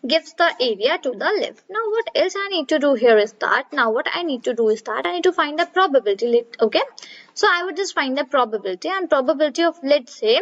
gives the area to the left. Now what else I need to do here is that, now what I need to do is that I need to find the probability. Okay, so I would just find the probability, and probability of, let's say,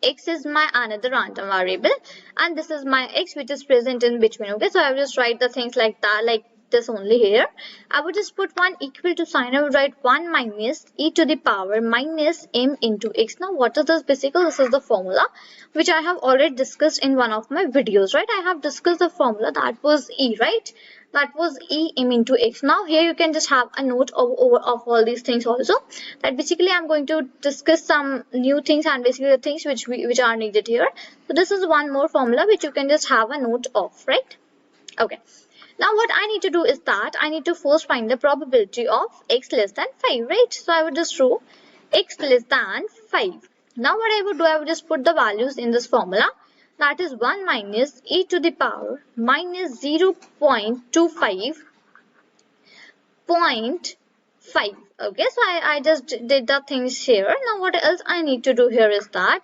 x is my another random variable and this is my x which is present in between. Okay, so I will just write the things like that, like this only here. I would just put 1 equal to sign. I would write 1 minus e to the power minus m into x. Now what is this? Basically this is the formula which I have already discussed in one of my videos, right? I have discussed the formula, that was e, right? That was e m into x. Now here you can just have a note of all these things also, that basically I'm going to discuss some new things and basically the things which are needed here. So this is one more formula which you can just have a note of, right? Okay, now what I need to do is that I need to first find the probability of x less than 5, right? So I would just throw x less than 5. Now what I would do, I would just put the values in this formula, that is 1 minus e to the power minus 0.25 0.5. Okay, so I just did the things here. Now what else I need to do here is that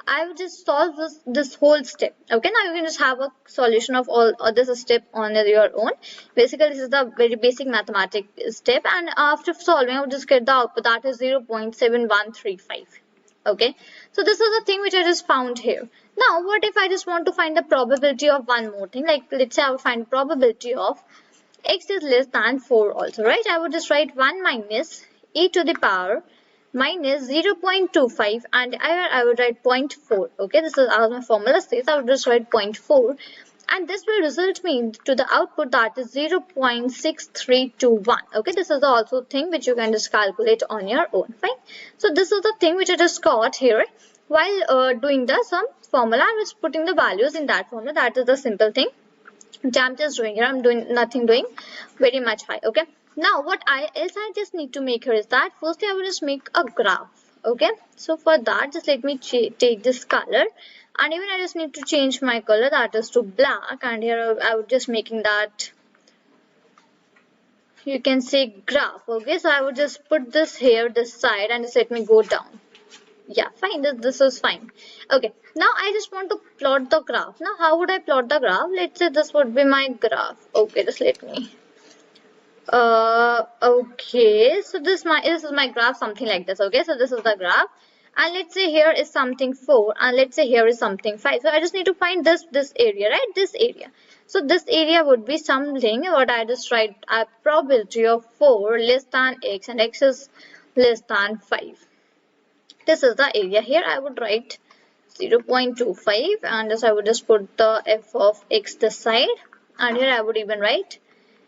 I will just solve this whole step. Okay, now you can just have a solution of all this step on your own. Basically, this is the very basic mathematic step, and after solving, I will just get the output, that is 0.7135. Okay, so this is the thing which I just found here. Now, what if I just want to find the probability of one more thing? Like, let's say I will find probability of x is less than 4 also, right? I would just write 1 minus e to the power minus 0.25, and I would write 0.4. Okay, this is as my formula says. I would just write 0.4, and this will result me to the output, that is 0.6321. Okay, this is the also thing which you can just calculate on your own. Fine. So this is the thing which I just got here while doing the some formula. I was putting the values in that formula. That is the simple thing which I'm just doing here. I'm doing nothing doing very much high. Okay, now what else I just need to make here is that firstly I will just make a graph. Okay, so for that, just let me take this color, and even I just need to change my color, that is to black, and here I would just making that, you can say, graph. Okay, so I would just put this here, this side, and just let me go down. Yeah, fine, this is fine. Okay, now I just want to plot the graph. Now how would I plot the graph? Let's say this would be my graph. Okay, just let me okay, so this is my graph, something like this. Okay, so this is the graph, and let's say here is something 4, and let's say here is something 5. So I just need to find this area, right? This area. So this area would be something what I just write a probability of 4 less than x, and x is less than 5. This is the area. Here I would write 0.25, and this I would just put the f of x this side, and here I would even write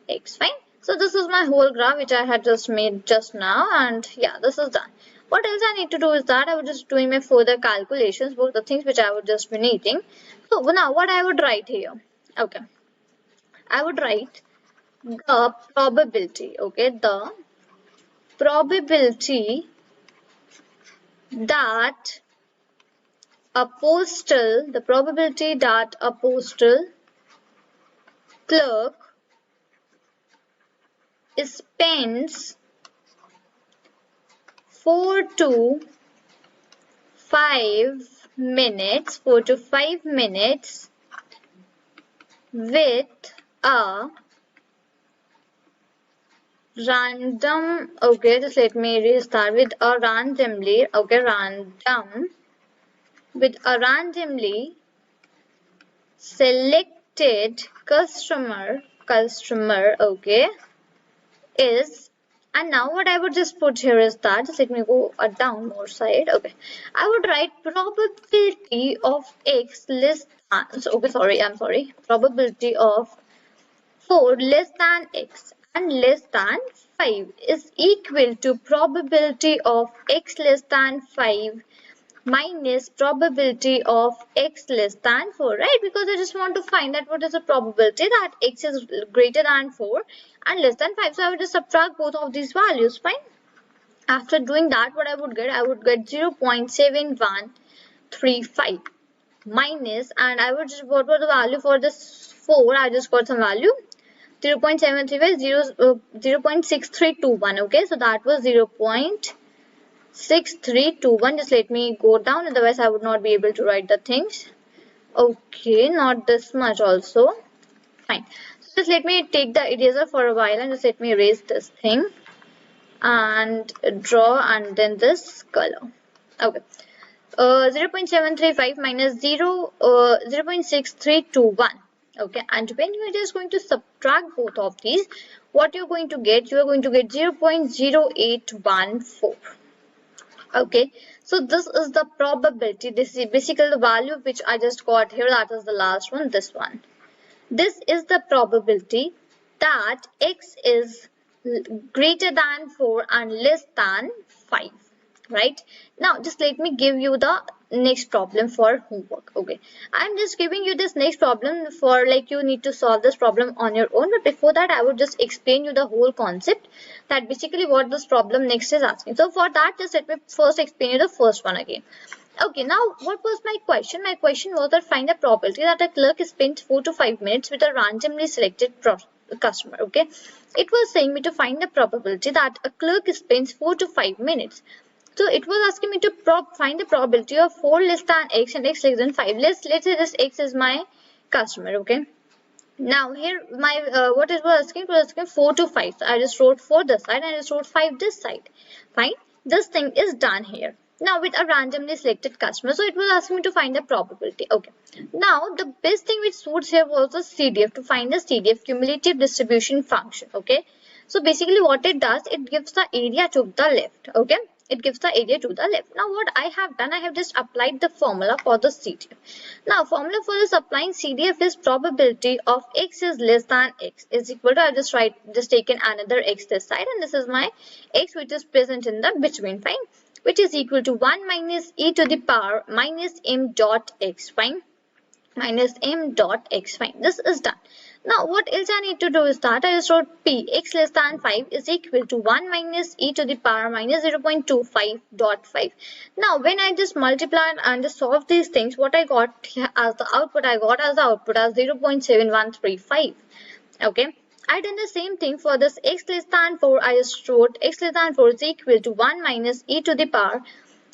x. Fine. So this is my whole graph which I had just made just now, and yeah, this is done. What else I need to do is that I would just doing my further calculations, both the things which I would just be needing. So now what I would write here? Okay, I would write the probability. Okay, the probability that a postal clerk spends 4 to 5 minutes with a random, okay, just let me restart, with a randomly, okay, with a randomly selected customer, okay, is, and now what I would just put here is that, just let me go down more side. Okay, I would write probability of x less than, so, okay, sorry, I'm sorry, probability of 4 less than x and less than 5 is equal to probability of x less than 5 minus probability of x less than 4, right? Because I just want to find that what is the probability that x is greater than 4 and less than 5. So I would just subtract both of these values. Fine. After doing that, what I would get 0.7135 minus, and I would just, what was the value for this 4? I just got some value 0.6321. Okay, so that was 0.6321. Just let me go down, otherwise I would not be able to write the things. Okay, not this much also. Fine. So just let me take the eraser for a while, and just let me erase this thing and draw, and then this color. Okay. 0.735 minus 0.6321. Okay, and when you are just going to subtract both of these, what you're going to get? You are going to get 0.0814. Okay, so this is the probability. This is basically the value which I just got here. That is the last one, this one. This is the probability that x is greater than 4 and less than 5. Right, now just let me give you the next problem for homework. Okay, I'm just giving you this next problem for, like, you need to solve this problem on your own, but before that I would just explain you the whole concept, that basically what this problem next is asking. So for that, just let me first explain you the first one again. Okay, now what was my question? My question was that find a probability that a clerk spent 4 to 5 minutes with a randomly selected customer. Okay, it was saying me to find the probability that a clerk spends 4 to 5 minutes. So it was asking me to find the probability of 4 less than x and x less than 5. Let's say this x is my customer. Okay, now here my what it was asking, 4 to 5. So I just wrote 4 this side and I just wrote 5 this side. Fine, this thing is done here. Now with a randomly selected customer, so it was asking me to find the probability. Okay, now the best thing which suits here was the CDF, to find the CDF, cumulative distribution function. Okay, so basically what it does, it gives the area to the left. Okay, it gives the area to the left. Now what I have done, I have just applied the formula for the CDF. Now formula for this applying CDF is probability of x is less than x is equal to, I just taken another x this side, and this is my x which is present in the between. Fine, which is equal to 1 minus e to the power minus m dot x. Fine, minus m dot x. Fine, this is done. Now what else I need to do is that I just wrote p, x less than 5 is equal to 1 minus e to the power minus 0.25 dot 5. Now when I just multiply and just solve these things, what I got as the output, as 0.7135. Okay, I done the same thing for this x less than 4. I just wrote x less than 4 is equal to 1 minus e to the power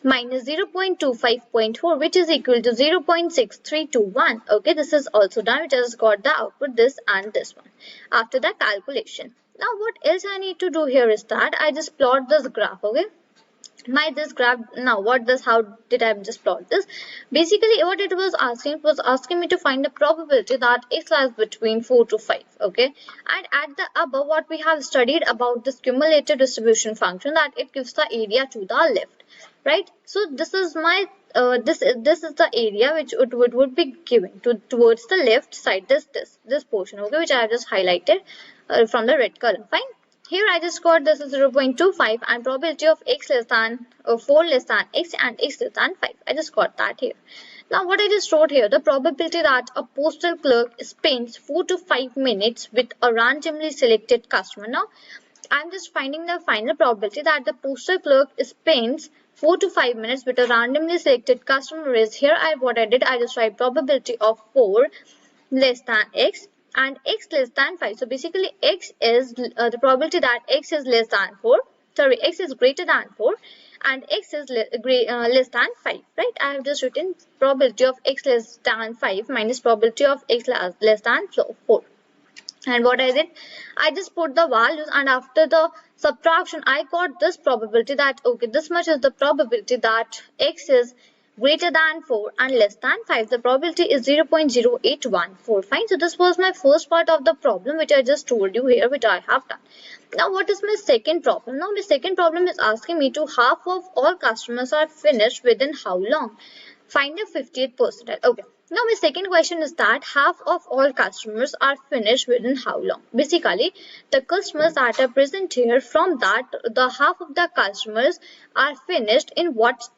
minus 0.25.4, which is equal to 0.6321. Okay, this is also done. We just got the output, this and this one, after the calculation. Now what else I need to do here is that I just plot this graph. Okay, this graph. Now how did I just plot this? Basically what it was asking me to find the probability that x lies between 4 to 5. Okay, and at the above what we have studied about this cumulative distribution function, that it gives the area to the left, right? So this is my this is the area which would be given towards the left side, this portion. Okay, which I have just highlighted from the red color. Fine, here I just got this is 0.25 and probability of x less than 4 less than x and x less than 5. I just got that here. Now what I just wrote here, the probability that a postal clerk spends 4 to 5 minutes with a randomly selected customer. Now I'm just finding the final probability that the postal clerk spends 4 to 5 minutes with a randomly selected customer is here. I just write probability of 4 less than x and x less than 5. So basically x is the probability that x is less than 4. Sorry, x is greater than 4 and x is less than 5. Right? I have just written probability of x less than 5 minus probability of x less than 4. And what I did, I just put the values, and after the subtraction I got this probability that okay, this much is the probability that x is greater than 4 and less than 5. The probability is 0.0814. Fine, so this was my first part of the problem which I just told you here, which I have done. Now what is my second problem? Now my second problem is asking me to half of all customers are finished within how long? Find the 50th percentile. Okay, now my second question is that half of all customers are finished within how long? Basically the customers that are present here, from that the half of the customers are finished in what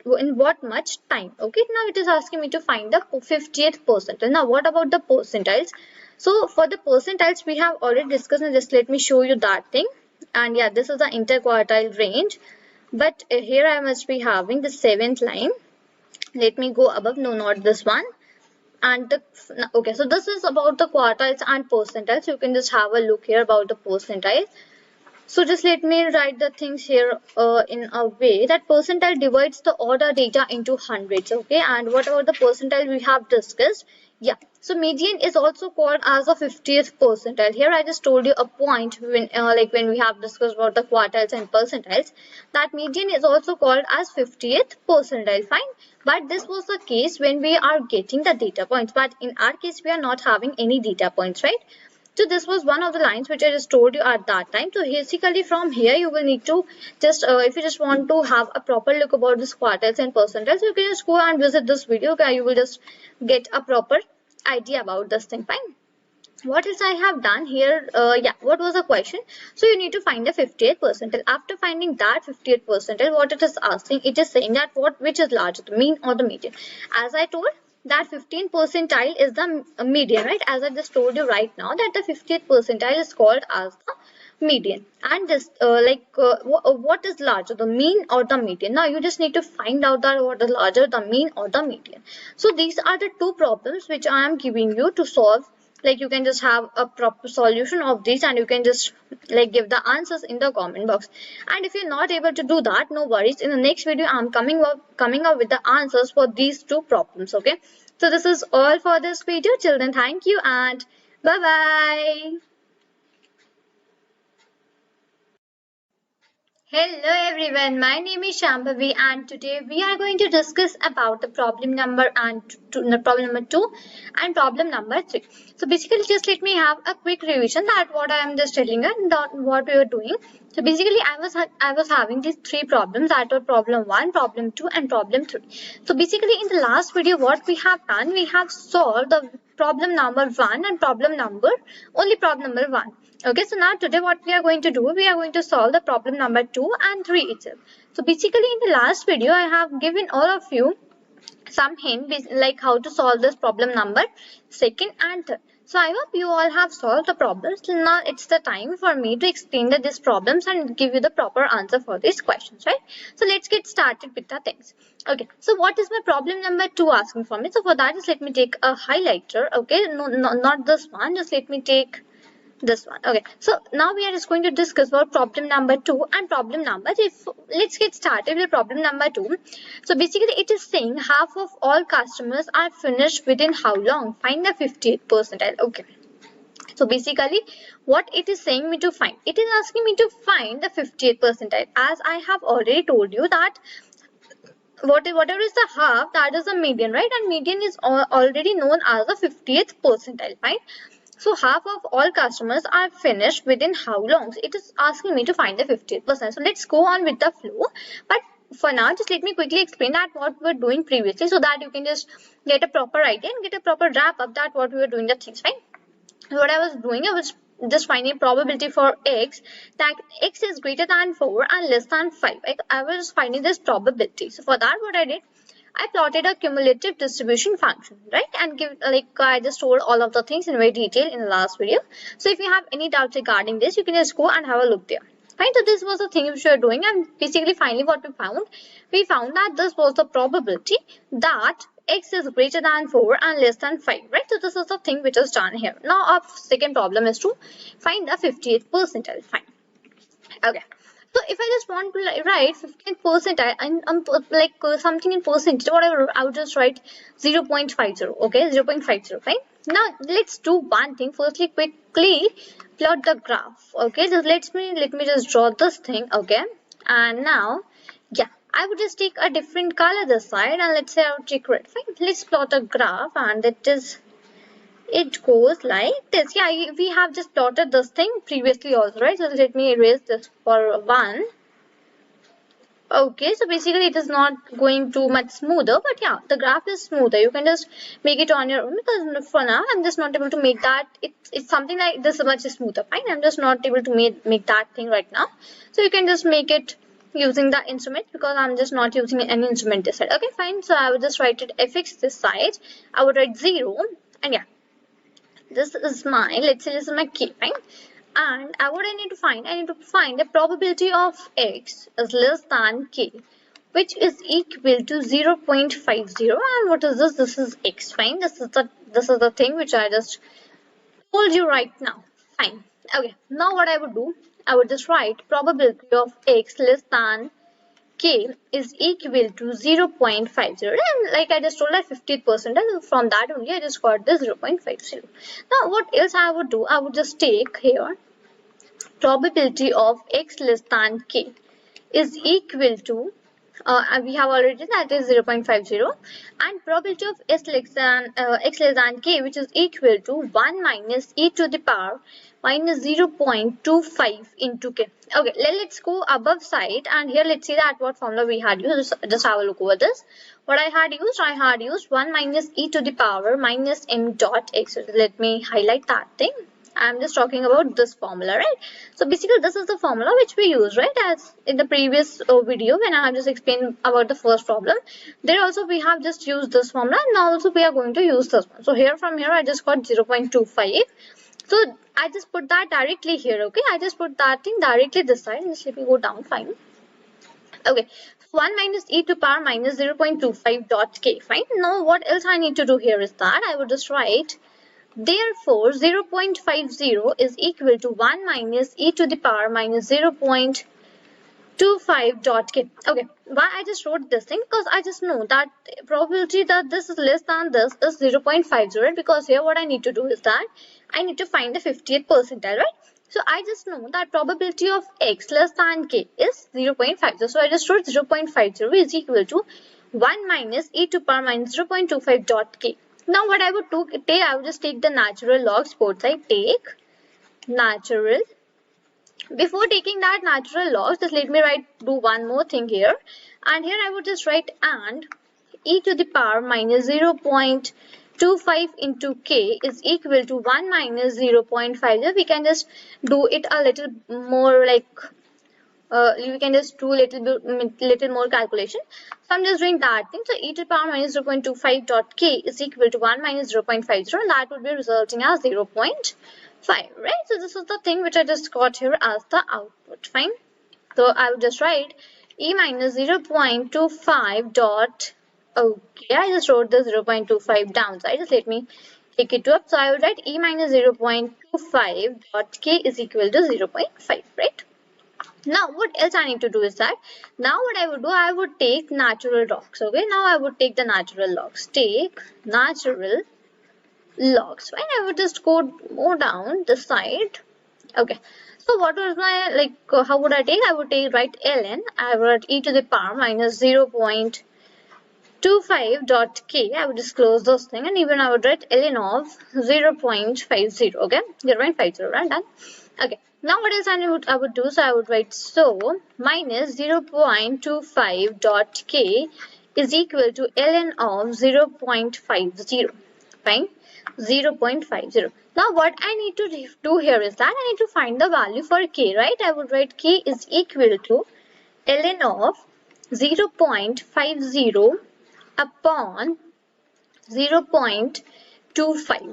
much time. Okay, now it is asking me to find the 50th percentile. Now what about the percentiles? So for the percentiles we have already discussed, and just let me show you that thing. And yeah, this is the interquartile range, but here I must be having the 7th line. Let me go above. No, not this one. And okay, so this is about the quartiles and percentiles. You can just have a look here about the percentiles. So just let me write the things here in a way that percentile divides the order data into hundreds. Okay, and what about the percentile we have discussed? Yeah, so median is also called as a 50th percentile. Here I just told you a point when when we have discussed about the quartiles and percentiles, that median is also called as 50th percentile. Fine, but this was the case when we are getting the data points, but in our case we are not having any data points, right? So this was one of the lines which I just told you at that time. So basically from here you will need to just if you just want to have a proper look about this quartiles and percentiles, you can just go and visit this video. Okay, you will just get a proper idea about this thing. Fine. What else I have done here? Yeah, what was the question? So you need to find the 50th percentile. After finding that 50th percentile, what it is asking, it is saying that which is larger, the mean or the median. As I told, that 15th percentile is the median, right? As I just told you right now, that the 50th percentile is called as the median. And this what is larger, the mean or the median? Now you just need to find out that what is larger, the mean or the median. So these are the two problems which I am giving you to solve like you can just have a proper solution of these, and you can just like give the answers in the comment box. And if you're not able to do that, no worries, in the next video I'm coming up with the answers for these two problems. Okay, so this is all for this video. Till then, thank you and bye bye. Hello everyone, my name is Shambhavi and today we are going to discuss about the problem number problem number 2 and problem number 3. So basically just let me have a quick revision that what I am just telling you and what we are doing. So basically I was having these three problems, that were problem 1, problem 2 and problem 3. So basically in the last video what we have done, we have solved the problem number 1 and problem number 1. Okay, so now today what we are going to do, we are going to solve the problem number 2 and 3 itself. So basically in the last video I have given all of you some hint like how to solve this problem number 2 and 3. So I hope you all have solved the problems. Now it's the time for me to explain these problems and give you the proper answer for these questions, right? So let's get started with the things. Okay, so what is my problem number 2 asking for me? So for that, just let me take a highlighter. Okay, no, not this one, just let me take this one. Okay, so now we are just going to discuss about problem number 2 and problem number 3. Let's get started with problem number 2. So basically it is saying half of all customers are finished within how long? Find the 50th percentile. Okay, so basically what it is saying me to find, it is asking me to find the 50th percentile. As I have already told you that whatever is the half, that is the median, right? And median is already known as the 50th percentile, right? So half of all customers are finished within how long? So it is asking me to find the 50%. So let's go on with the flow. But for now, just let me quickly explain that what we were doing previously, so that you can just get a proper idea and get a proper wrap up that what we were doing the things, right? What I was doing, I was just finding probability for x, that x is greater than 4 and less than 5. I was just finding this probability. So for that, what I did, I plotted a cumulative distribution function, right? And give, like I just told all of the things in very detail in the last video. So if you have any doubts regarding this, you can just go and have a look there. Right? So this was the thing which we were doing, and basically finally what we found that this was the probability that x is greater than 4 and less than 5, right? So this is the thing which is done here. Now our second problem is to find the 50th percentile. Fine. Okay. So if I just want to write 50th percentile and something in percentage, whatever, I would just write 0.50. Okay, 0.50. Fine. Now let's do one thing. Firstly, quickly plot the graph. Okay, so let me just draw this thing. Okay, and now yeah, I would just take a different color this side, and let's say I would take red. Fine. Let's plot a graph, and it goes like this. Yeah, we have just plotted this thing previously also, right? So let me erase this for 1. Okay, so basically it is not going too much smoother, but yeah, the graph is smoother. You can just make it on your own, because for now I'm just not able to make that. It's something like this much smoother. Fine, I'm just not able to make that thing right now. So you can just make it using the instrument, because I'm just not using any instrument this side. Okay, fine. So I would just write it fx this side. I would write 0, and yeah, this is my, let's say this is my k, fine. And what I need to find, the probability of x is less than k, which is equal to 0.50. And what is this? This is x, fine. This is the thing which I just told you right now. Fine. Okay. Now what I would do, I would just write probability of x less than k is equal to 0.50, and like I just told, that 50th percentile, from that only I just got the 0.50. Now what else I would do, I would just take here probability of x less than k is equal to we have already, that is 0.50, and probability of x less than k, which is equal to 1 minus e to the power minus 0.25 into k. Okay, let's go above side, and here let's see that what formula we had used. Just have a look over this. What I had used 1 minus e to the power minus m dot x. Let me highlight that thing. I'm just talking about this formula, right? So basically this is the formula which we use, right? As in the previous video when I have just explained about the first problem, there also we have just used this formula, and now also we are going to use this one. So from here I just got 0.25. So I just put that directly here. Okay, I just put that thing directly this side. Just let me go down. Fine. Okay, 1 minus e to power minus 0.25 dot k. Fine. Now what else I need to do here is that I would just write Therefore, 0.50 is equal to 1 minus e to the power minus 0.25 dot k. Okay, why I just wrote this thing? Because I just know that probability that this is less than this is 0.50, right? Because here what I need to do is that I need to find the 50th percentile, right? So I just know that probability of x less than k is 0.50. So I just wrote 0.50 is equal to 1 minus e to power minus 0.25 dot k. Now what I would do, I would just take the natural logs both sides. Take natural. Before taking that natural logs, just let me do one more thing here. And here I would just write and e to the power minus 0.25 into k is equal to 1 minus 0.5. We can just do it a little more we can just do little more calculation. So I'm just doing that thing. So e to the power minus 0.25 dot k is equal to 1 minus 0.50, and that would be resulting as 0.5, right? So this is the thing which I just got here as the output. Fine. So I would just write e minus 0.25 dot, okay, I just wrote the 0.25 down, so just let me take it up. So I would write e minus 0.25 dot k is equal to 0.5, right? Now what else I need to do is that now what I would do, I would take natural logs. Okay, now I would take the natural logs. Take natural logs. Fine, I would just go down the side. Okay, so what was my how would I take? I would take ln. I would e to the power minus 0.25 dot k. I would just close those thing, and even I would write ln of 0.50. Okay, 0.50, right? Done. Okay. Now what else I would do? So I would write so minus 0.25 dot k is equal to ln of 0.50. Fine, 0.50. Now what I need to do here is that I need to find the value for k, right? I would write k is equal to ln of 0.50 upon 0.25,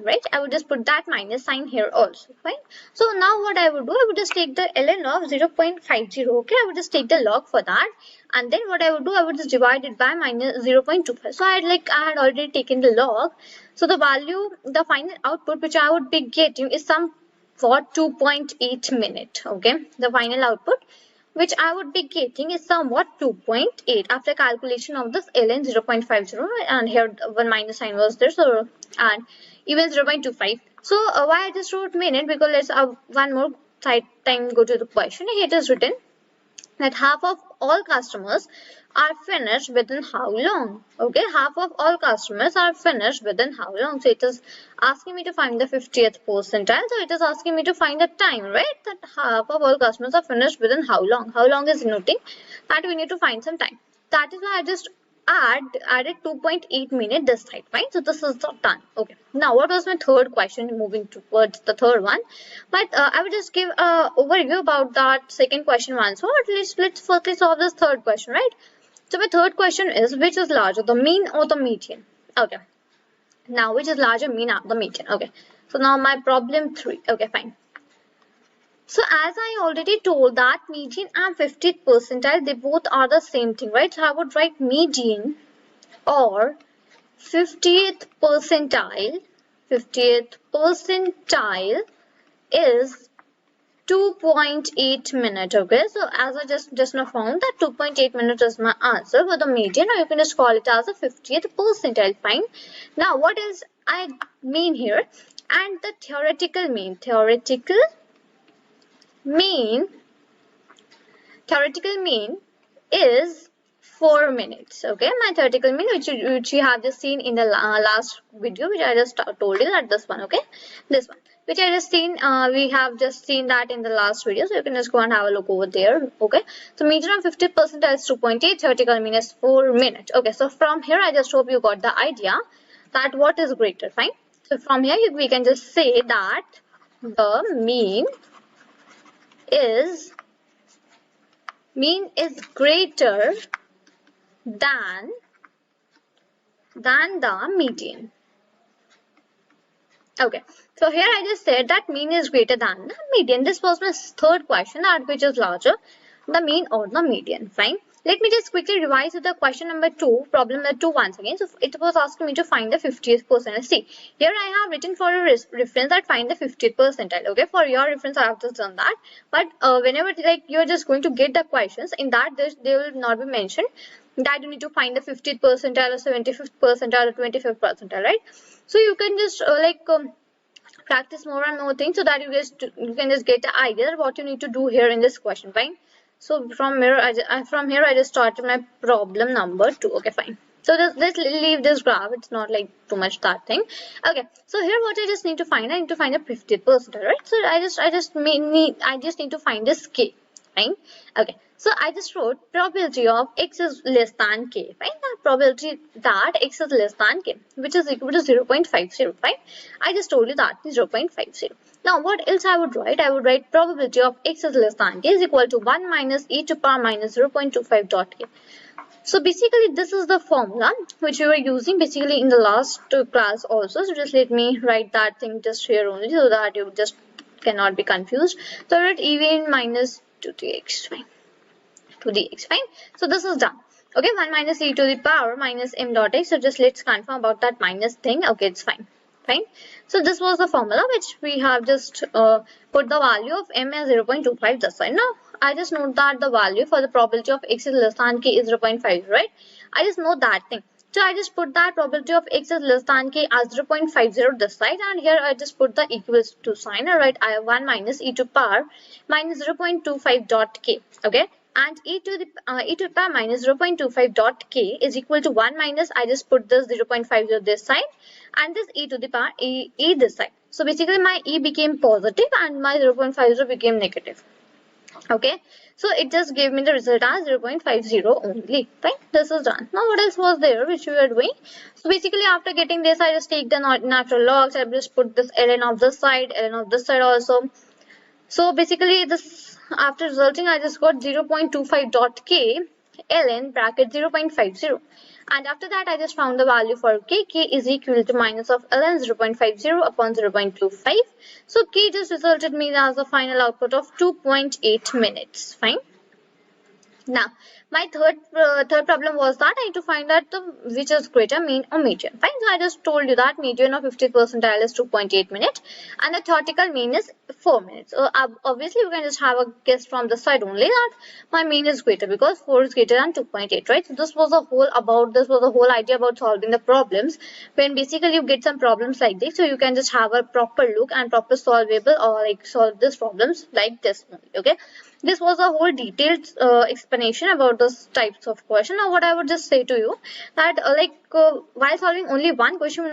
right? I would just put that minus sign here also. Fine. So now what I would do, I would just take the ln of 0.50. Okay, I would just take the log for that, and then what I would do, I would just divide it by minus 0.25. So I had already taken the log. So the value, the final output which I would be getting is somewhat 2.8 minute. Okay, the final output which I would be getting is somewhat 2.8 after calculation of this ln 0.50, and here one minus sign was there, so and even 0.25. So why I just wrote minute? Because let's one more time go to the question. Here it is written that half of all customers are finished within how long? Okay, half of all customers are finished within how long? So it is asking me to find the 50th percentile. So it is asking me to find the time, right? That half of all customers are finished within how long? How long is denoting that we need to find some time. That is why I just added 2.8 minutes this side. Fine. So this is done. Okay. Now what was my third question? Moving towards the third one, but I will just give a overview about that second question once. So let's firstly solve this third question, right? So my third question is, which is larger, the mean or the median? Okay. Now which is larger, mean or the median? Okay. So now my problem 3. Okay, fine. So as I already told that median and 50th percentile, they both are the same thing, right? So I would write median or 50th percentile. 50th percentile is 2.8 minutes. Okay, so as I just now found that 2.8 minutes is my answer for the median, or you can just call it as a 50th percentile. Fine. Now what else I mean here? And the theoretical mean. Theoretical mean is 4 minutes. Okay, my theoretical mean, which you have just seen in the last video, which I just told you that this one. Okay, this one which I just seen, we have just seen that in the last video, so you can just go and have a look over there. Okay, so median of 50 percentile is 2.8, theoretical mean is 4 minutes. Okay, so from here I just hope you got the idea that what is greater. Fine. So from here we can just say that the mean is greater than the median. Okay, so here I just said that mean is greater than the median. This was my third question, that which is larger, the mean or the median. Fine. Let me just quickly revise with the question number 2, problem number 2 once again. So it was asking me to find the 50th percentile. See, here I have written for a reference that find the 50th percentile. Okay, for your reference I have just done that. But whenever like you're just going to get the questions, in that they will not be mentioned that you need to find the 50th percentile or 75th percentile or 25th percentile, right? So you can just practice more and more things so that you can just get the idea of what you need to do here in this question, fine. So from here I just started my problem number 2. Okay, fine. So let's leave this graph. It's not like too much that thing. Okay, so here what I just need to find, I need to find a 50th percentile, right? So I just need to find this k, fine. Okay, so I just wrote probability of x is less than k, fine. The probability that x is less than k, which is equal to 0.50, fine. I just told you that is 0.50. Now what else I would write? I would write probability of x is less than k is equal to 1 minus e to power minus 0.25 dot k. So basically this is the formula which we were using basically in the last class also. So just let me write that thing just here only so that you just cannot be confused. So I write even minus 2 to the x, fine. To the x, fine. So this is done. Okay, 1 minus e to the power minus m dot x. So just let's confirm about that minus thing. Okay, it's fine. Fine. So this was the formula which we have just put the value of m as 0.25 this side. Now I just note that the value for the probability of x is less than k is 0.5, right? I just know that thing. So I just put that probability of x is less than k as 0.50 this side, and here I just put the equals to sign. Alright, I have 1 minus e to power minus 0.25 dot k. Okay, and e to the power minus 0.25 dot k is equal to 1 minus, I just put this 0.50 this side and this e to the power e this side. So basically my e became positive and my 0.50 became negative. Okay, so it just gave me the result as 0.50 only, fine. This is done. Now what else was there which we were doing? So basically after getting this, I just take the natural logs. I just put this ln of this side, ln of this side also. So basically this, after resulting, I just got 0.25 dot k ln bracket 0.50, and after that I just found the value for k. K is equal to minus of ln 0.50 upon 0.25. So k just resulted me as a final output of 2.8 minutes, fine. Now my third problem was that I need to find out which is greater, mean or median, fine. So I just told you that median of 50th percentile is 2.8 minutes and the theoretical mean is 4 minutes. So obviously you can just have a guess from the side only that my mean is greater because 4 is greater than 2.8, right? So this was the whole idea about solving the problems. When basically you get some problems like this, so you can just have a proper look and proper solvable or like solve these problems like this only. Okay, this was a whole detailed explanation about those types of question. Now what I would just say to you that while solving only one question,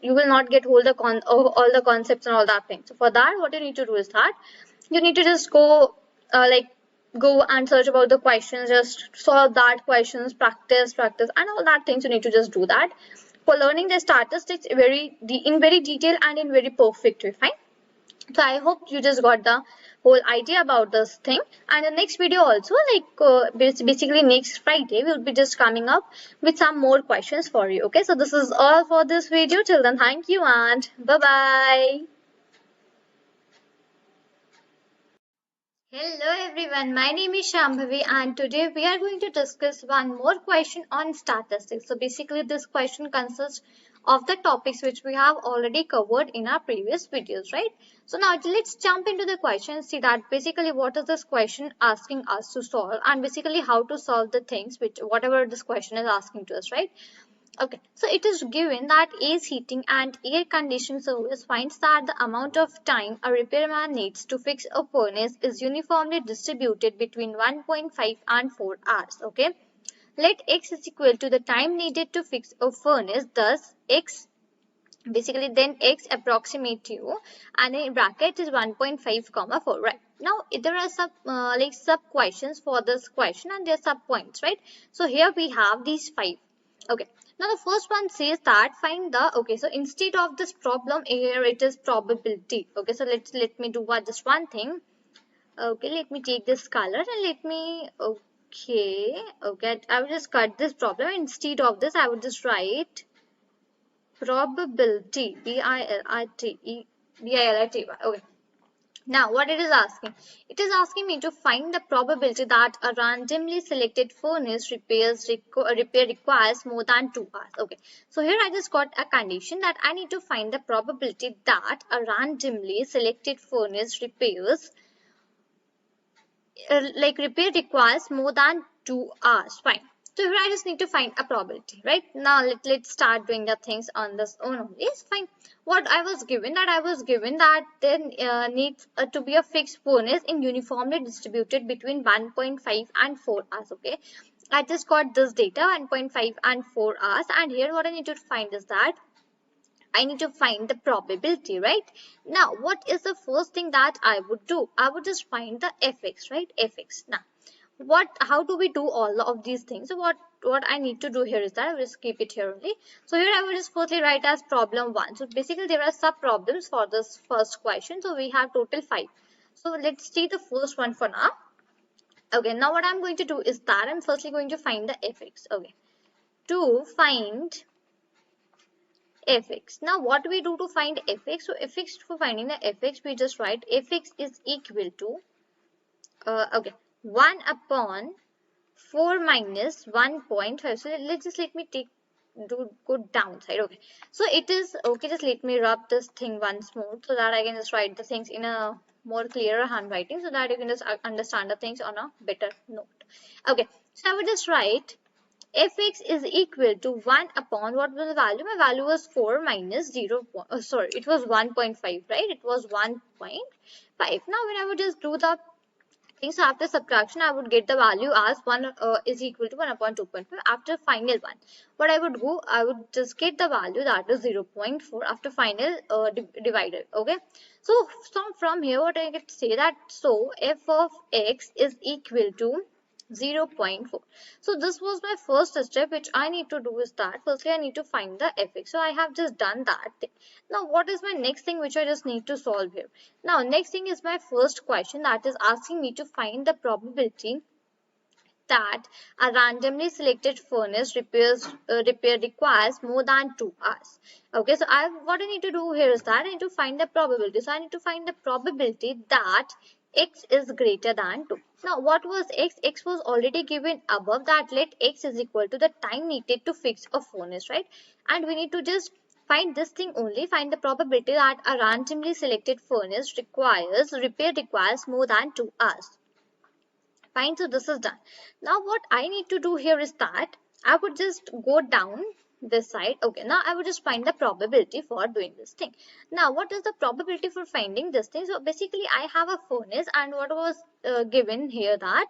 you will not get all the concepts and all that thing. So for that what you need to do is that you need to just go and search about the questions, just solve that questions, practice and all that things. You need to just do that for learning the statistics in very detail and in very perfect way, fine. So I hope you just got the whole idea about this thing, and the next video also, basically next Friday, we'll be just coming up with some more questions for you. Okay, so this is all for this video. Till then, thank you and bye bye. Hello everyone, my name is Shambhavi and today we are going to discuss one more question on statistics. So basically this question consists of the topics which we have already covered in our previous videos, right? So now let's jump into the question, see that basically what is this question asking us to solve and basically how to solve the things which whatever this question is asking to us, right? Okay, so it is given that AC Heating and Air Conditioning Service finds that the amount of time a repairman needs to fix a furnace is uniformly distributed between 1.5 and 4 hours. Okay, let X is equal to the time needed to fix a furnace. Thus, X approximate to, and in bracket is 1.5 comma 4, right? Now there are sub questions for this question and there are sub points, right? So here we have these 5. Okay, now the first one says that find the, okay, so instead of this problem here it is probability. Okay, so let me do just one thing. Okay, let me take this color and let me, okay, I will just cut this problem. Instead of this I would just write probability, B-I-L-I-T-Y. Okay, Now, what it is asking? It is asking me to find the probability that a randomly selected furnace repair requires more than 2 hours. Okay, so here I just got a condition that I need to find the probability that a randomly selected furnace repair requires more than 2 hours. Fine. So here I just need to find a probability, right? Now let's start doing the things on this own only. It's fine. What I was given that there needs to be a fixed furnace in uniformly distributed between 1.5 and 4 hours. Okay. I just got this data 1.5 and 4 hours, and here what I need to find is that I need to find the probability, right? Now, what is the first thing that I would do? I would just find the fx, right? Fx. Now, how do we do all of these things? So what I need to do here is that I will just keep it here only. So here I will just firstly write as problem 1. So basically there are sub problems for this first question. So we have total 5. So let's see the first one for now. Okay, now what I'm going to do is that I'm firstly going to find the fx. Okay, to find fx. Now what we do to find fx? So fx, for finding the fx, we just write fx is equal to 1 upon 4 minus 1.5. So let me go downside. Okay, so it is okay. Just let me rub this thing once more so that I can just write the things in a more clearer handwriting, so that you can just understand the things on a better note. Okay, so I would just write fx is equal to 1 upon, what was the value? My value was 4 minus 0. Sorry, it was 1.5, right? It was 1.5. Now when I would just do the things after subtraction, I would get the value as 1 is equal to 1 upon 2.5. After final one, what I would do, I would just get the value that is 0.4 after final divided. Okay, so from here what I get to say that, so f of x is equal to 0.4. So this was my first step, which I need to do is that firstly I need to find the fx. So I have just done that thing. Now what is my next thing which I just need to solve here? Now next thing is my first question, that is asking me to find the probability that a randomly selected furnace repair requires more than 2 hours. Okay, so what I need to do here is that I need to find the probability. So I need to find the probability that x is greater than 2. Now what was x? X was already given above, that let x is equal to the time needed to fix a furnace, right? And we need to just find this thing only, find the probability that a randomly selected furnace repair requires more than 2 hours. Fine, so this is done. Now what I need to do here is that I would just go down this side. Okay, now I would just find the probability for doing this thing. Now what is the probability for finding this thing? So basically I have a furnace, and what was given here that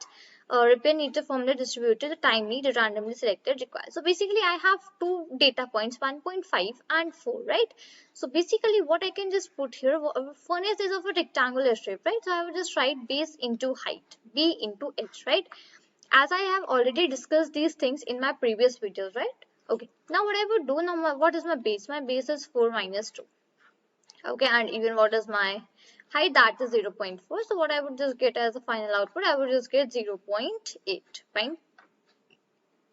repair need to formally distributed, the time need randomly selected required. So basically I have two data points, 1.5 and 4, right? So basically what I can just put here, furnace is of a rectangular shape, right? So I will just write base into height, b into h, right? As I have already discussed these things in my previous videos, right? Okay, now what I would do now, what is my base? My base is 4 minus 2. Okay, and even what is my height? That is 0.4. So what I would just get as a final output, I would just get 0.8. Fine.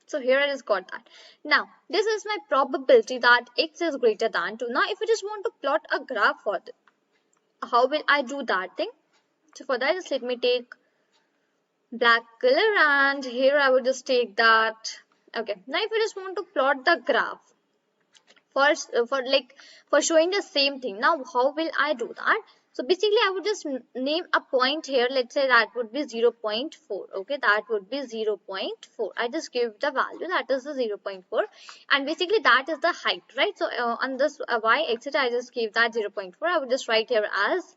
So here I just got that. Now this is my probability that x is greater than 2. Now if you just want to plot a graph for this, how will I do that thing? So for that, just let me take black color, and here I would just take that. Okay, now if you just want to plot the graph for showing the same thing, now how will I do that? So basically I would just name a point here. Let's say that would be 0.4. Okay, that would be 0.4. I just give the value, that is the 0.4, and basically that is the height, right? So on this y-axis I just give that 0.4. I would just write here as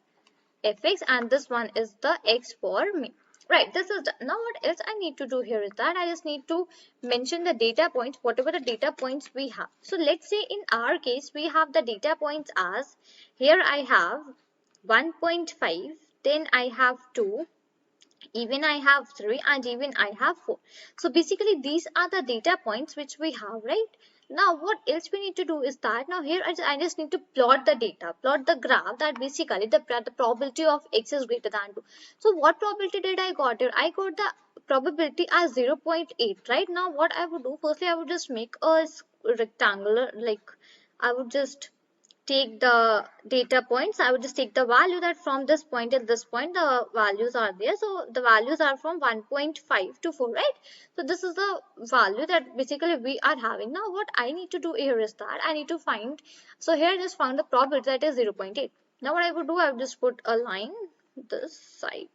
fx, and this one is the x for me. Right, this is done. Now what else I need to do here is that I just need to mention the data points, whatever the data points we have. So let's say in our case we have the data points as, here I have 1.5, then I have 2, even I have 3, and even I have 4. So basically these are the data points which we have, right? Now what else we need to do is that, now here I just need to plot the data, plot the graph, that basically the probability of x is greater than 2. So what probability did I got here? I got the probability as 0.8, right? Now what I would do, firstly I would just make a rectangular, like I would just take the data points. I would just take the value that from this point till this point the values are there. So the values are from 1.5 to 4, right? So this is the value that basically we are having. Now what I need to do here is that I need to find, so here I just found the probability that is 0.8. Now what I would do, I would just put a line this side.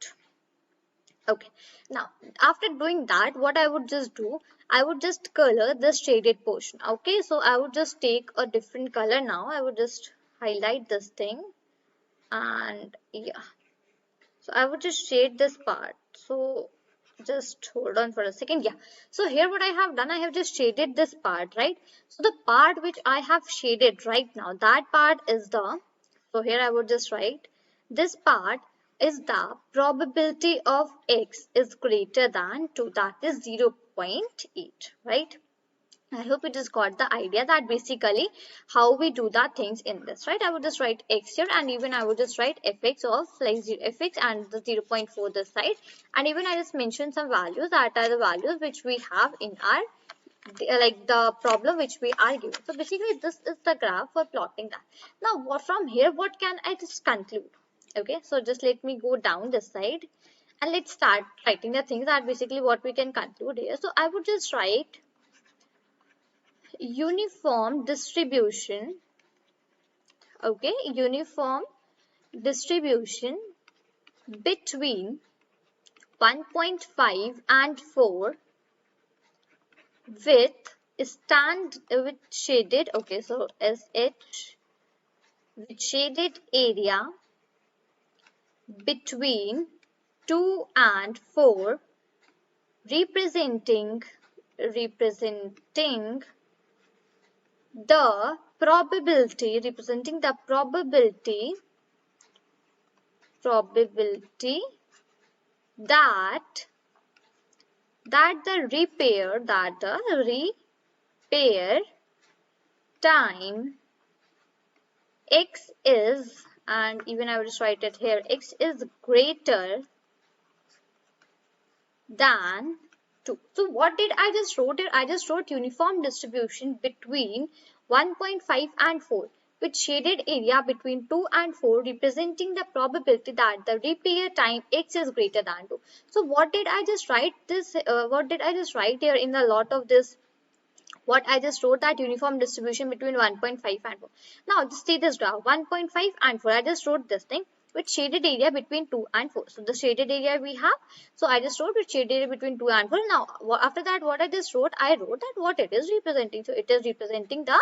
Okay, now after doing that, what I would just do, I would just color the shaded portion. Okay, so I would just take a different color now. I would just highlight this thing, and yeah, so I would just shade this part. So just hold on for a second. Yeah, so here what I have done, I have just shaded this part, right? So the part which I have shaded right now, that part is the, so here I would just write this part is the probability of x is greater than 2, that is 0.8, right? I hope it just got the idea that basically how we do the things in this, right? I would just write x here, and even I would just write fx of like fx and the 0.4 this side, and even I just mentioned some values that are the values which we have in our like the problem which we are given. So basically this is the graph for plotting that. Now what from here, what can I just conclude? Okay, so just let me go down this side and let's start writing the things that basically what we can conclude here. So I would just write uniform distribution. Okay, uniform distribution between 1.5 and 4 with shaded, okay, so SH with shaded area between 2 and 4 representing the probability that the repair time x is, and even I will just write it here, x is greater than 2. So what did I just wrote here? I just wrote uniform distribution between 1.5 and 4 with shaded area between 2 and 4 representing the probability that the repair time x is greater than 2. So what did I just write this? What did I just write here in a lot of this? What I just wrote, that uniform distribution between 1.5 and 4. Now just see this graph, 1.5 and 4. I just wrote this thing with shaded area between 2 and 4. So the shaded area we have. So I just wrote with shaded area between 2 and 4. Now after that what I just wrote, I wrote that what it is representing. So it is representing the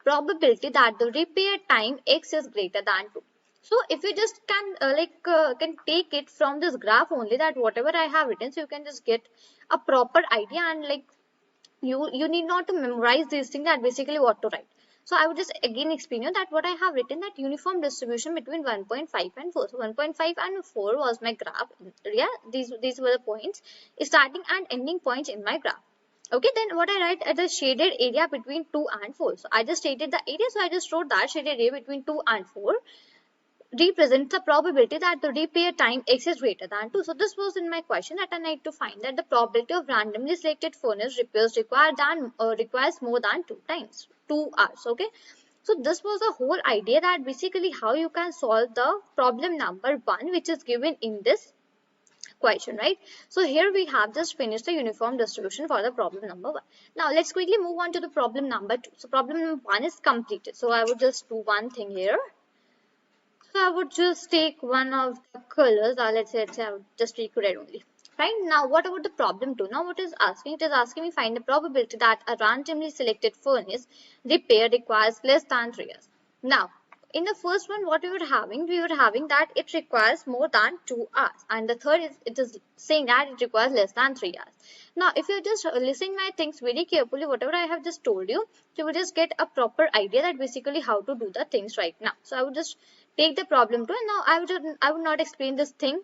probability that the repair time x is greater than 2. So if you just can take it from this graph only, that whatever I have written, so you can just get a proper idea, and like you need not to memorize these things, that basically what to write. So I would just again explain you that what I have written, that uniform distribution between 1.5 and 4. So 1.5 and 4 was my graph. Yeah, these were the points, starting and ending points in my graph. Okay, then what I write at the shaded area between 2 and 4. So I just stated the area, so I just wrote that shaded area between 2 and 4 represents the probability that the repair time x is greater than 2. So this was in my question, that I need to find that the probability of randomly selected furnace repairs requires more than 2 hours. Okay, so this was the whole idea, that basically how you can solve the problem number 1 which is given in this question, right? So here we have just finished the uniform distribution for the problem number 1. Now let's quickly move on to the problem number 2. So problem number 1 is completed. So I would just do one thing here. So I would just take one of the colors, let's say I would just take red only. Right, now what about the problem 2? Now what is asking? It is asking me find the probability that a randomly selected furnace repair requires less than 3 years. Now in the first one, what we were having that it requires more than 2 hours, and the third is it is saying that it requires less than 3 hours. Now if you just listen my things very carefully, whatever I have just told you, you will just get a proper idea that basically how to do the things right now. So I would just take the problem 2, and now I would not explain this thing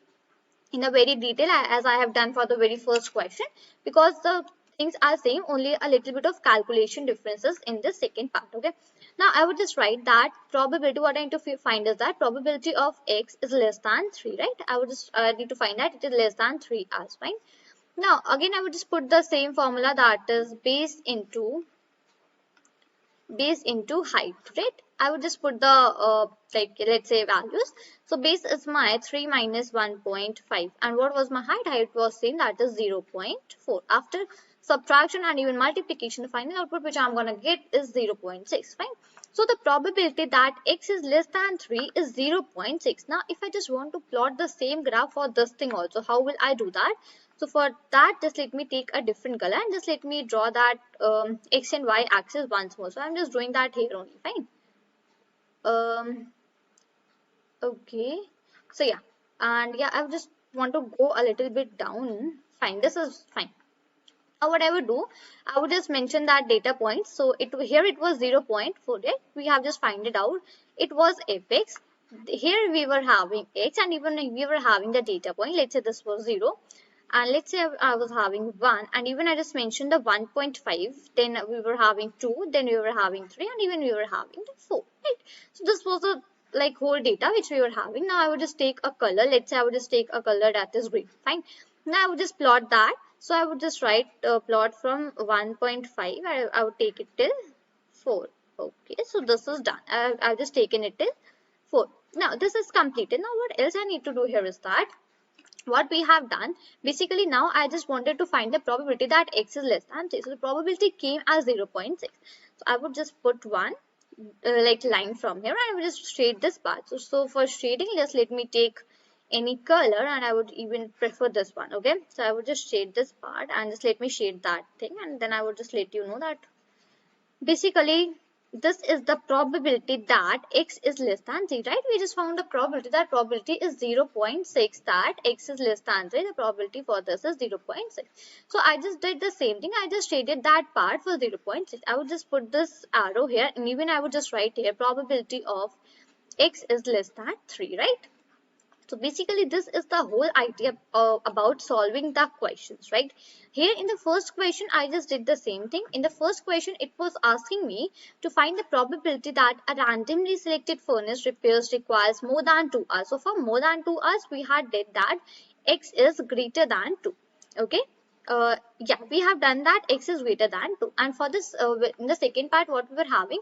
in a very detail as I have done for the very first question, because the things are same, only a little bit of calculation differences in the second part. Okay, now I would just write that probability, what I need to find is that probability of x is less than 3, right? I would just need to find that it is less than 3 hours, fine. Now again I would just put the same formula, that is base into height, right? I would just put the like let's say values. So base is my 3 minus 1.5, and what was my height? Height was same, that is 0.4. After subtraction and even multiplication, the final output which I'm gonna get is 0.6. Fine. So the probability that x is less than 3 is 0.6. Now if I just want to plot the same graph for this thing also, how will I do that? So for that, just let me take a different color and just let me draw that x and y axis once more. So I'm just doing that here only. Fine. Okay. So yeah, and yeah, I just want to go a little bit down. Fine. This is fine. Now what I would do, I would just mention that data point. So here it was 0.48. We have just find it out. It was fx. Here we were having x, and even we were having the data point. Let's say this was 0. And let's say I was having 1, and even I just mentioned the 1.5, then we were having 2, then we were having 3, and even we were having the 4, right? So this was the like whole data which we were having. Now I would just take a color. Let's say I would just take a color that is green. Fine. Now I would just plot that. So I would just write plot from 1.5. I would take it till 4. Okay, so this is done. I've just taken it till 4. Now this is completed. Now what else I need to do here is that what we have done, basically now I just wanted to find the probability that x is less than 3. So the probability came as 0.6. So I would just put one like line from here, and I would just shade this part. So for shading, just let me take any color, and I would even prefer this one. Okay, so I would just shade this part and just let me shade that thing, and then I would just let you know that basically this is the probability that x is less than 3, right? We just found the probability. That probability is 0.6 that x is less than 3. The probability for this is 0.6. So I just did the same thing. I just shaded that part for 0.6. I would just put this arrow here, and even I would just write here probability of x is less than 3, right? So basically this is the whole idea about solving the questions, right? Here in the first question, I just did the same thing. In the first question, it was asking me to find the probability that a randomly selected furnace repairs requires more than 2 hours. So for more than 2 hours, we had did that x is greater than 2. Okay. Yeah, we have done that x is greater than 2. And for this, in the second part, what we were having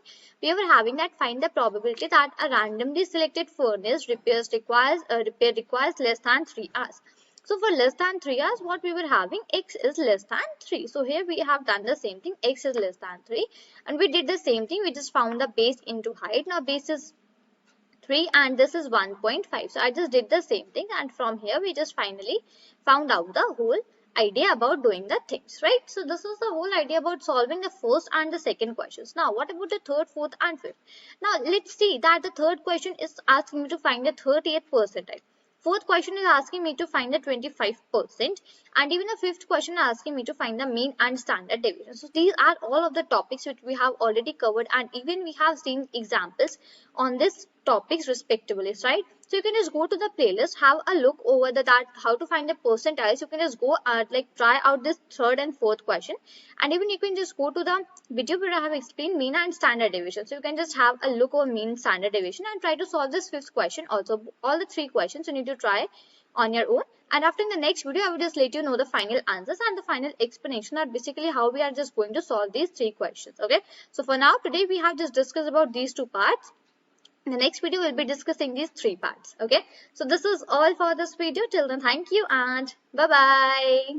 that find the probability that a randomly selected furnace repair requires less than 3 hours. So for less than 3 hours, what we were having, x is less than 3. So here we have done the same thing, x is less than 3. And we did the same thing, we just found the base into height. Now base is 3 and this is 1.5. So I just did the same thing, and from here we just finally found out the whole idea about doing the things, right? So this is the whole idea about solving the first and the second questions. Now what about the third, fourth and fifth? Now let's see that the third question is asking me to find the 30th percentile. Fourth question is asking me to find the 25%, and even the fifth question is asking me to find the mean and standard deviation. So these are all of the topics which we have already covered, and even we have seen examples on this topics respectively, right? So you can just go to the playlist, have a look over that how to find the percentiles. You can just go like try out this third and fourth question, and even you can just go to the video where I have explained mean and standard deviation. So you can just have a look over mean, standard deviation, and try to solve this fifth question also. All the three questions you need to try on your own, and after in the next video I will just let you know the final answers and the final explanation are basically how we are just going to solve these three questions. Okay, so for now today we have just discussed about these two parts. In the next video we'll be discussing these three parts. Okay, so this is all for this video. Till then, thank you and bye bye.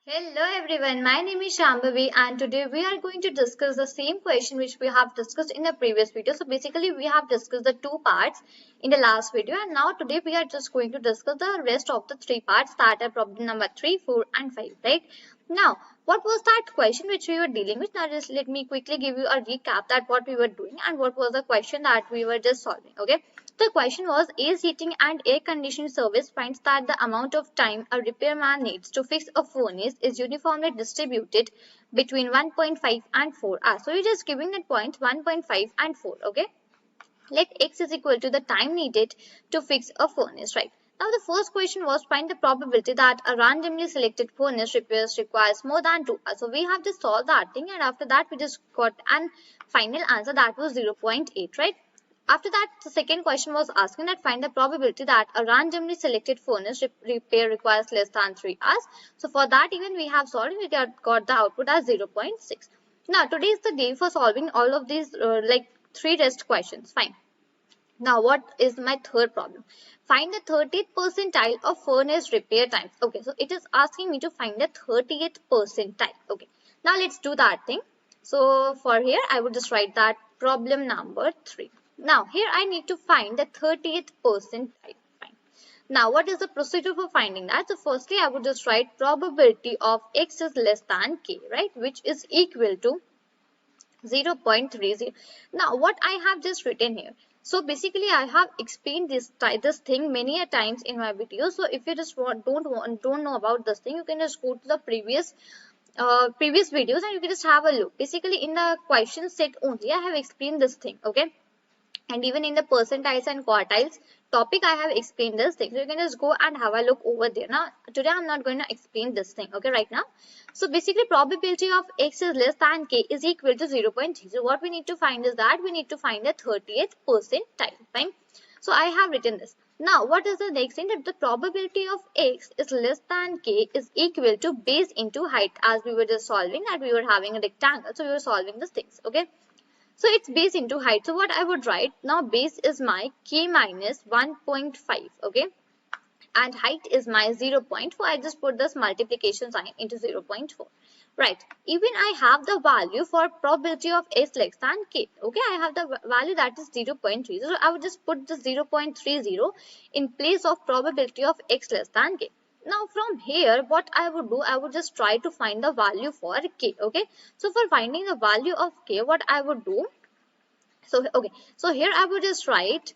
Hello everyone, my name is Shambhavi, and today we are going to discuss the same question which we have discussed in the previous video. So basically we have discussed the two parts in the last video, and now today we are just going to discuss the rest of the three parts that are problem number 3, 4 and 5, right? Now what was that question which we were dealing with? Now just let me quickly give you a recap that what we were doing and what was the question that we were just solving. Okay, the question was AC heating and air conditioning service finds that the amount of time a repairman needs to fix a furnace is uniformly distributed between 1.5 and 4 hours. So you're just giving that point 1.5 and 4. Okay, let x is equal to the time needed to fix a furnace, right? Now the first question was find the probability that a randomly selected furnace repairs requires more than 2 hours. So we have to solve that thing, and after that we just got an final answer that was 0.8, right? After that, the second question was asking that find the probability that a randomly selected furnace repair requires less than 3 hours. So for that even we have solved, we got the output as 0.6. Now today is the day for solving all of these like 3 test questions. Fine. Now what is my third problem? Find the 30th percentile of furnace repair times. Okay, so it is asking me to find the 30th percentile. Okay, now let's do that thing. So for here I would just write that problem number 3. Now here I need to find the 30th percentile. Fine. Now what is the procedure for finding that? So firstly I would just write probability of x is less than k, right, which is equal to 0.30. Now what I have just written here, so basically I have explained this thing many a times in my video. So if you just don't know about this thing, you can just go to the previous videos and you can just have a look. Basically in the question set only I have explained this thing. Okay, and even in the percentiles and quartiles topic I have explained this thing, so you can just go and have a look over there. Now today I'm not going to explain this thing, okay, right now. So basically probability of x is less than k is equal to 0.3. So what we need to find is that we need to find the 30th percentile. Fine, so I have written this. Now what is the next thing? That the probability of x is less than k is equal to base into height, as we were just solving that we were having a rectangle, so we were solving these things. Okay, so it's base into height. So what I would write now, base is my k minus 1.5, okay, and height is my 0.4. I just put this multiplication sign into 0.4. Right, even I have the value for probability of s less than k. Okay, I have the value that is 0.30. So I would just put the 0.30 in place of probability of x less than k. Now from here what I would do, I would just try to find the value for k. Okay, so for finding the value of k, what I would do, so okay, so here I would just write,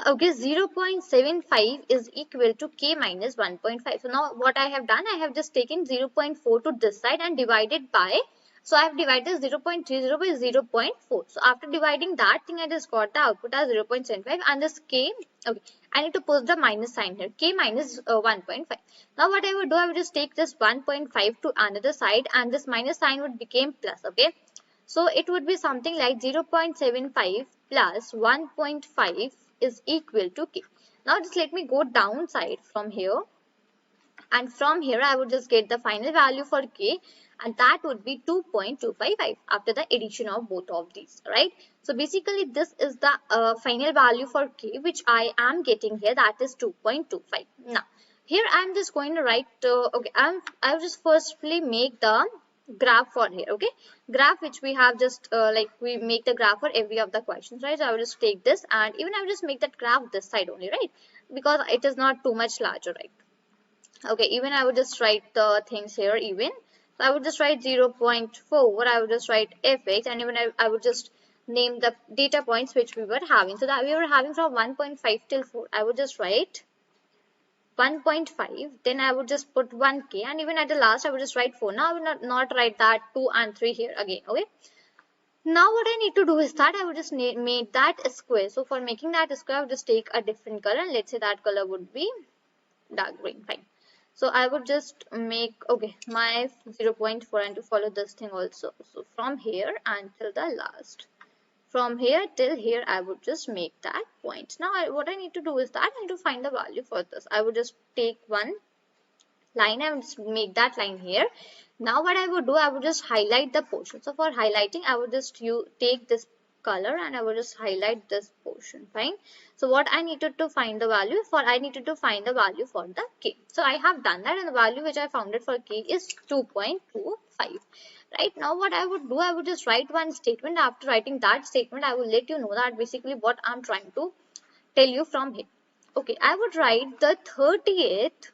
okay, 0.75 is equal to k minus 1.5. So now what I have done, I have just taken 0.4 to this side and divided by, so I have divided 0.30 by 0.4. So after dividing that thing, I just got the output as 0.75, and this k, okay, I need to put the minus sign here, k minus 1.5. Now what I would do, I would just take this 1.5 to another side and this minus sign would become plus. Okay, so it would be something like 0.75 plus 1.5 is equal to k. Now just let me go downside from here, and from here I would just get the final value for k, and that would be 2.255 after the addition of both of these, right? So basically this is the final value for k which I am getting here, that is 2.25. Now here I am just going to write, okay, I'll just firstly make the graph for here. Okay, graph which we have just like we make the graph for every of the questions, right? So I will just take this and even I will just make that graph this side only, right, because it is not too much larger, right? Okay, even I would just write the things here even. So I would just write 0.4, I would just write fx, and even I would just name the data points which we were having. So that we were having from 1.5 till 4, I would just write 1.5, then I would just put 1k, and even at the last I would just write 4. Now I will not write that 2 and 3 here again. Okay, now what I need to do is that I would just make that a square. So for making that a square, I would just take a different color, and let's say that color would be dark green. Fine, so I would just make, okay, my 0.4, and to follow this thing also, so from here until the last, from here till here, I would just make that point. Now what I need to do is that I need to find the value for this. I would just take one line and just make that line here. Now what I would do, I would just highlight the portion. So for highlighting, I would just take this color and I would just highlight this portion. Fine, so what I needed to find the value for, I needed to find the value for the k. So I have done that, and the value which I found it for k is 2.25. Right, now what I would do, I would just write one statement. After writing that statement, I will let you know that basically what I'm trying to tell you from here. Okay, I would write the 30th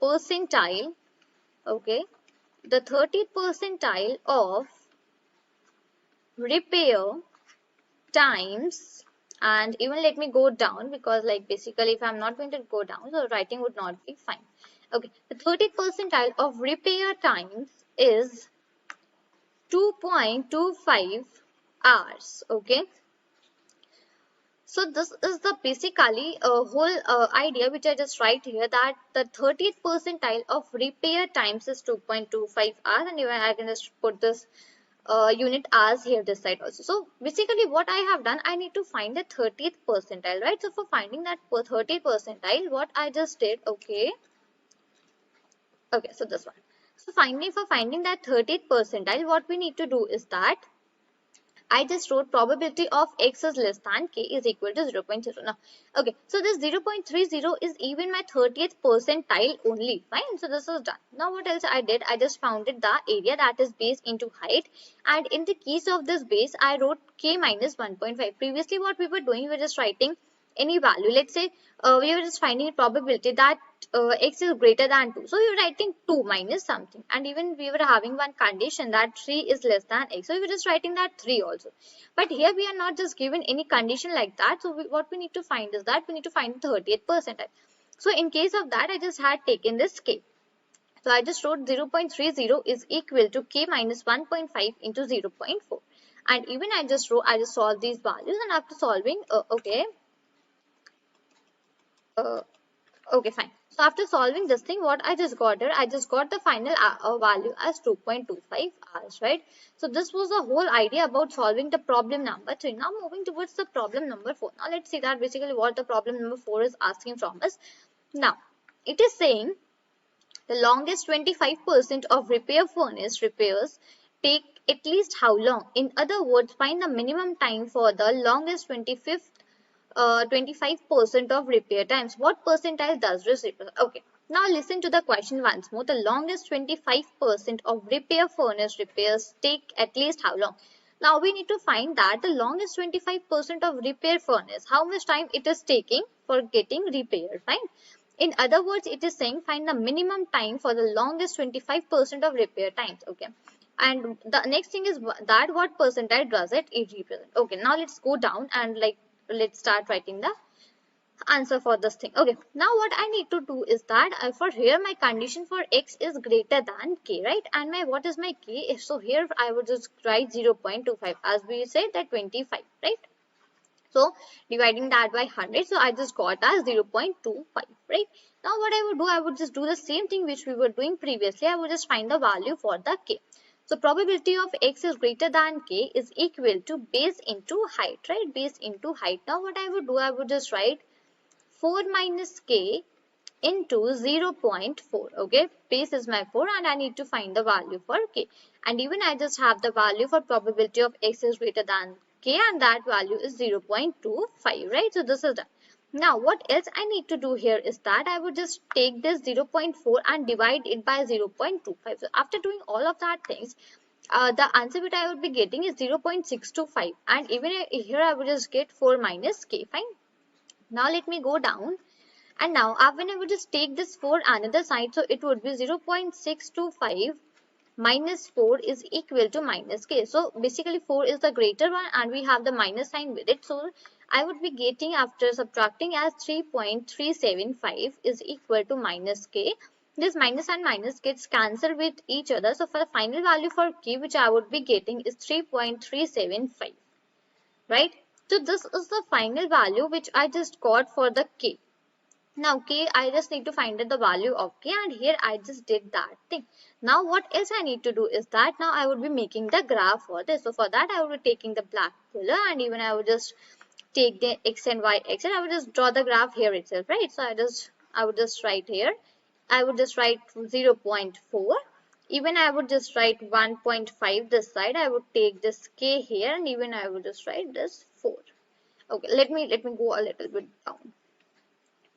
percentile, okay, the 30th percentile of repair times, and even let me go down, because like basically if I'm not going to go down, so writing would not be fine. Okay, the 30th percentile of repair times is 2.25 hours. Okay, so this is the basically a whole idea which I just write here, that the 30th percentile of repair times is 2.25 hours, and even I can just put this unit as here this side also. So basically what I have done, I need to find the 30th percentile, right? So for finding that 30th percentile, what I just did, okay, so this one. So for finding that 30th percentile, what we need to do is that I just wrote probability of x is less than k is equal to 0.0. Now, okay, so this 0.30 is even my 30th percentile only. Fine, so this is done. Now, what else I did? I just founded the area that is base into height, and in the case of this base, I wrote k minus 1.5. Previously, what we were doing, we were just writing any value. Let's say we were just finding a probability that x is greater than 2. So we were writing 2 minus something, and even we were having one condition that 3 is less than x. So we were just writing that 3 also. But here we are not just given any condition like that. So what we need to find is that we need to find the 30th percentile. So in case of that, I just had taken this k. So I just wrote 0.30 is equal to k minus 1.5 into 0.4. And even I just solved these values, and after solving, okay, fine. So after solving this thing, what I just got here, I just got the final value as 2.25 hours, right? So this was the whole idea about solving the problem number 3. Now moving towards the problem number 4. Now let's see that basically what the problem number 4 is asking from us. Now it is saying the longest 25% of repair furnace repairs take at least how long? In other words, find the minimum time for the longest 25% of repair times. What percentile does this represent? Okay, now listen to the question once more. The longest 25% of repair furnace repairs take at least how long? Now we need to find that the longest 25% of repair furnace, how much time it is taking for getting repaired, fine. In other words, it is saying find the minimum time for the longest 25% of repair times, okay. And the next thing is that what percentile does it represent? Okay, now let's go down and let's start writing the answer for this thing. Okay, now what I need to do is that for here my condition for x is greater than k, right? And what is my k? So here I would just write 0.25 as we said that 25, right? So dividing that by 100, so I just got as 0.25, right? Now what I would do, I would just do the same thing which we were doing previously. I would just find the value for the k. So probability of x is greater than k is equal to base into height, right? Base into height. Now what I would do, I would just write 4 minus k into 0.4, okay? Base is my 4 and I need to find the value for k. And even I just have the value for probability of x is greater than k, and that value is 0.25, right? So this is done. Now what else I need to do here is that I would just take this 0.4 and divide it by 0.25. So after doing all of that things, the answer which I would be getting is 0.625, and even here I would just get 4 minus k, fine. Now let me go down, and now when I would just take this 4 another side, so it would be 0.625 minus 4 is equal to minus k. So basically 4 is the greater one and we have the minus sign with it. So I would be getting after subtracting as 3.375 is equal to minus k. This minus and minus gets cancelled with each other. So for the final value for k which I would be getting is 3.375, right? So this is the final value which I just got for the k. Now k, I just need to find the value of k, and here I just did that thing. Now what else I need to do is that now I would be making the graph for this. So for that I would be taking the black color, and even I would just take the x and y axis. I would just draw the graph here itself, right? So I would just write here. I would just write 0.4. Even I would just write 1.5 this side. I would take this k here, and even I would just write this 4. Okay, let me go a little bit down.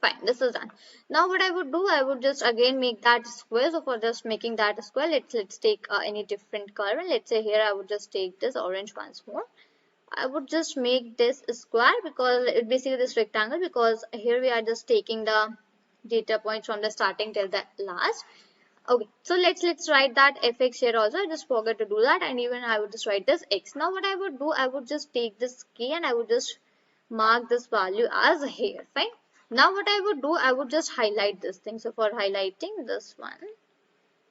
Fine, this is done. Now what I would do, I would just again make that square. So for just making that a square, let's take any different color. Let's say here I would just take this orange once more. I would just make this a square because it basically this rectangle, because here we are just taking the data points from the starting till the last. Okay, so let's write that fx here also. I just forgot to do that, and even I would just write this x. Now what I would do, I would just take this k and I would just mark this value as here. Fine. Now what I would do, I would just highlight this thing. So for highlighting this one,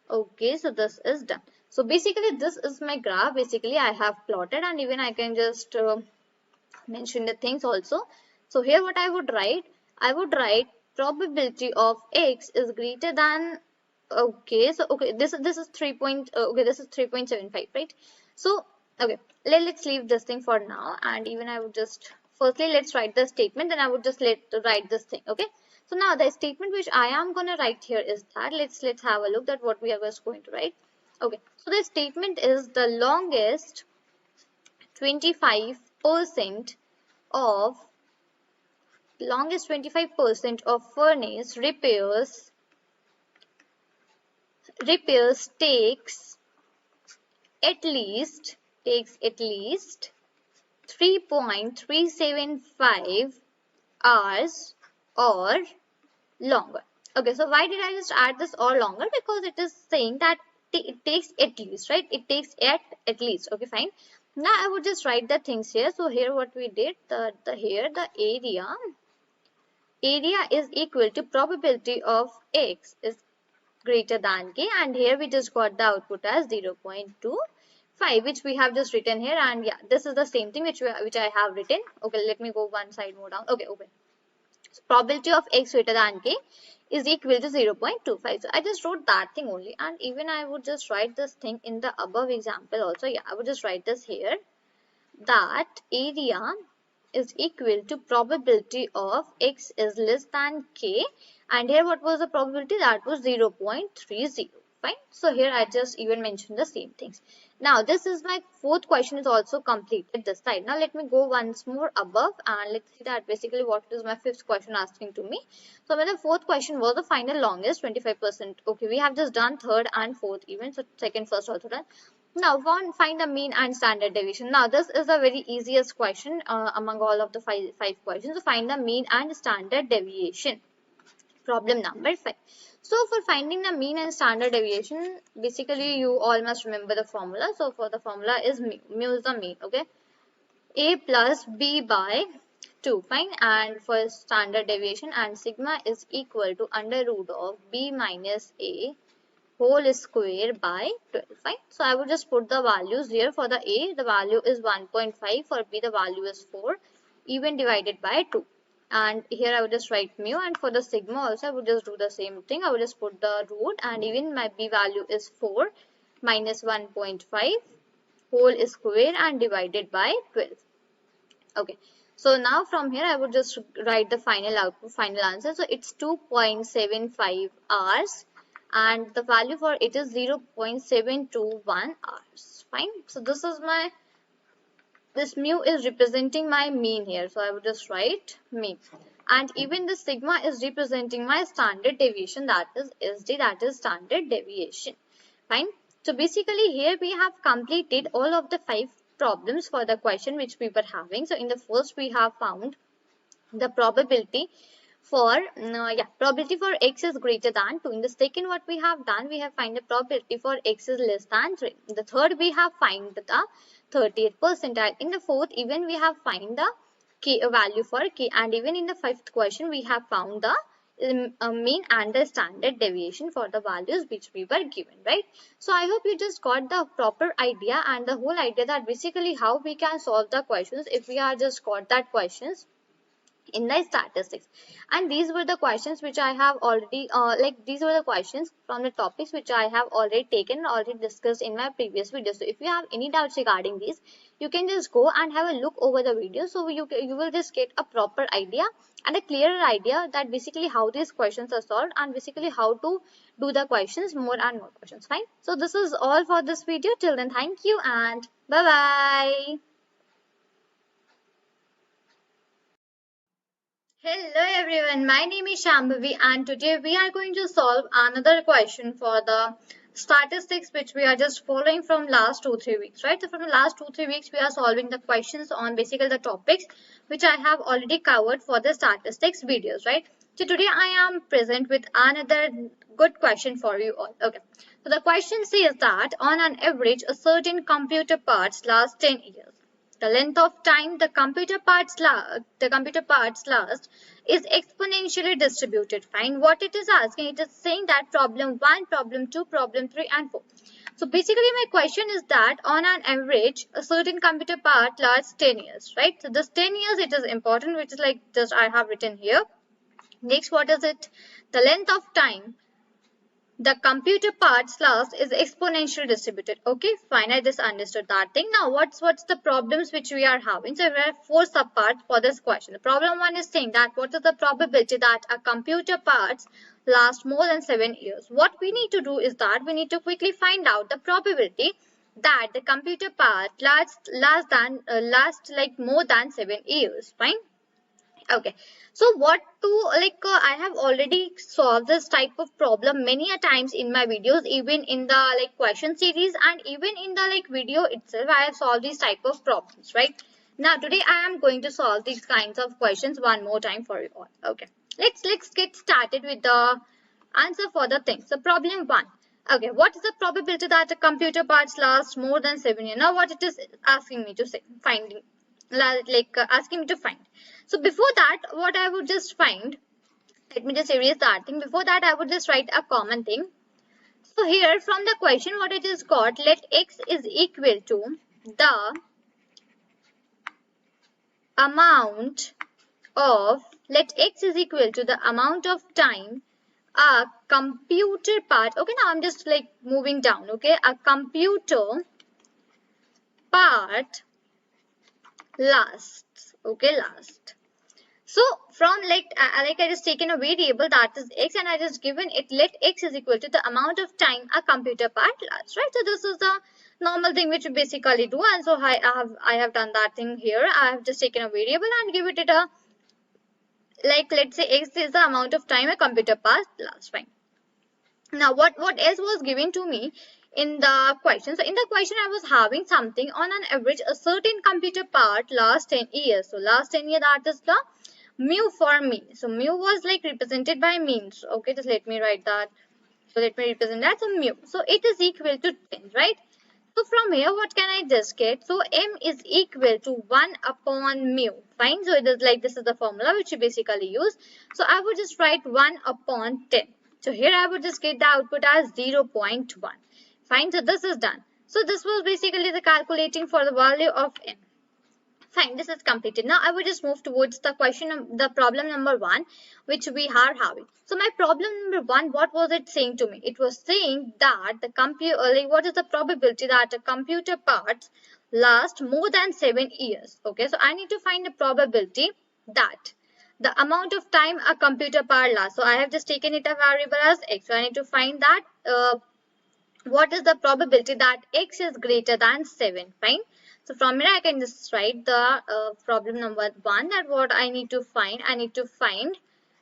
okay, so this is done. So basically this is my graph. Basically I have plotted, and even I can just mention the things also. So here what I would write probability of x is greater than, okay, so okay, this is 3.75, right? So, okay, let's leave this thing for now, and even I would just, firstly, let's write the statement, then I would just write this thing, okay? So now the statement which I am gonna write here is that, let's have a look at what we are just going to write. Okay, so the statement is the longest 25% of 25% of furnace repairs takes at least 3.375 hours or longer. Okay, so why did I just add this or longer? Because it is saying that it takes at least, right? It takes at least. Okay, fine. Now I would just write the things here. So here what we did, the area is equal to probability of x is greater than k, and here we just got the output as 0.25, which we have just written here, and yeah, this is the same thing which I have written. Okay, let me go one side more down. Okay, open. So probability of x greater than k is equal to 0.25. So I just wrote that thing only, and even I would just write this thing in the above example also. Yeah, I would just write this here, that area is equal to probability of x is less than k, and here what was the probability? That was 0.30. Fine. So here I just even mentioned the same things. Now this is my fourth question is also completed this side. Now let me go once more above, and let's see that basically what is my fifth question asking to me. So the fourth question was the final longest 25%. Okay, we have just done third and fourth even, so second, first also done. Now find the mean and standard deviation. Now this is the very easiest question among all of the five questions. So find the mean and standard deviation. Problem number 5. So for finding the mean and standard deviation, basically you all must remember the formula. So for the formula is mu. Mu is the mean, okay? A plus B by 2, fine. And for standard deviation, and sigma is equal to under root of B minus A whole square by 12, fine. So I will just put the values here. For the A, the value is 1.5. For B, the value is 4. Even divided by 2. And here I will just write mu, and for the sigma also I will just do the same thing. I will just put the root, and even my B value is 4 minus 1.5 whole square and divided by 12. Okay. So now from here I would just write the final output, final answer. So it's 2.75 hours, and the value for it is 0.721 hours. Fine. So this mu is representing my mean here. So I would just write mean. And even the sigma is representing my standard deviation, that is SD, that is standard deviation. Fine. So basically here we have completed all of the 5 problems for the question which we were having. So in the first we have found the probability for probability for x is greater than 2. In the second what we have done, we have find the probability for x is less than 3. In the third we have find the 30th percentile. In the fourth even we have find the k value for k, and even in the fifth question we have found the mean and the standard deviation for the values which we were given, right? So I hope you just got the proper idea and the whole idea that basically how we can solve the questions if we are just got that questions in the statistics. And these were the questions which I have already these were the questions from the topics which I have already taken, already discussed in my previous video. So if you have any doubts regarding these, you can just go and have a look over the video, so you will just get a proper idea and a clearer idea that basically how these questions are solved, and basically how to do the questions, more and more questions. Fine. So this is all for this video. Till then, thank you and bye bye. Hello everyone, my name is Shambhavi, and today we are going to solve another question for the statistics which we are just following from last 2-3 weeks, right? So from the last 2-3 weeks we are solving the questions on basically the topics which I have already covered for the statistics videos, right? So today I am present with another good question for you all. Okay, so the question says that on an average a certain computer parts last 10 years. The length of time the computer parts last is exponentially distributed. Fine. What it is asking, it is saying that problem 1, problem 2, problem 3 and 4. So basically my question is that on an average a certain computer part lasts 10 years, right? So this 10 years it is important, which is like just I have written here. Next, what is it? The length of time the computer parts last is exponential distributed. Okay, fine, I just understood that thing. Now what's the problems which we are having? So we have 4 subparts for this question. The problem 1 is saying that what is the probability that a computer parts last more than 7 years. What we need to do is that we need to quickly find out the probability that the computer part lasts like more than 7 years. Fine. Okay, so what to I have already solved this type of problem many a times in my videos, even in the question series and even in the video itself. I have solved these type of problems, right? Now today I am going to solve these kinds of questions one more time for you all. Okay, let's get started with the answer for the thing. So problem 1. Okay, what is the probability that a computer parts last more than 7 years? Now what it is asking me to say, asking me to find. So before that, what I would just find, let me just erase that thing. Before that, I would just write a common thing. So here from the question, what I just got, let x is equal to the amount of, let x is equal to the amount of time a computer part, okay, now I'm just moving down, okay, a computer part lasts, okay, last. So from I just taken a variable that is x and I just given it let x is equal to the amount of time a computer part lasts, right? So this is the normal thing which we basically do, and so I have done that thing here. I have just taken a variable and give it a let's say x is the amount of time a computer part lasts. Fine. Now what else was given to me in the question? So in the question I was having something on an average a certain computer part lasts 10 years. So last 10 years, that is the mu for me. So mu was represented by means. Okay, just let me write that. So let me represent that. So mu. So it is equal to 10, right? So from here, what can I just get? So m is equal to 1 upon mu. Fine. So it is this is the formula which you basically use. So I would just write 1 upon 10. So here I would just get the output as 0.1. Fine. So this is done. So this was basically the calculating for the value of m. Fine, this is completed. Now I will just move towards the question, the problem number 1, which we are having. So my problem number 1, what was it saying to me? It was saying that the computer, what is the probability that a computer parts last more than 7 years? Okay, so I need to find the probability that the amount of time a computer part lasts. So I have just taken it a variable as x. So I need to find that what is the probability that x is greater than 7. Fine. So from here I can just write the problem number 1, that what I need to find. I need to find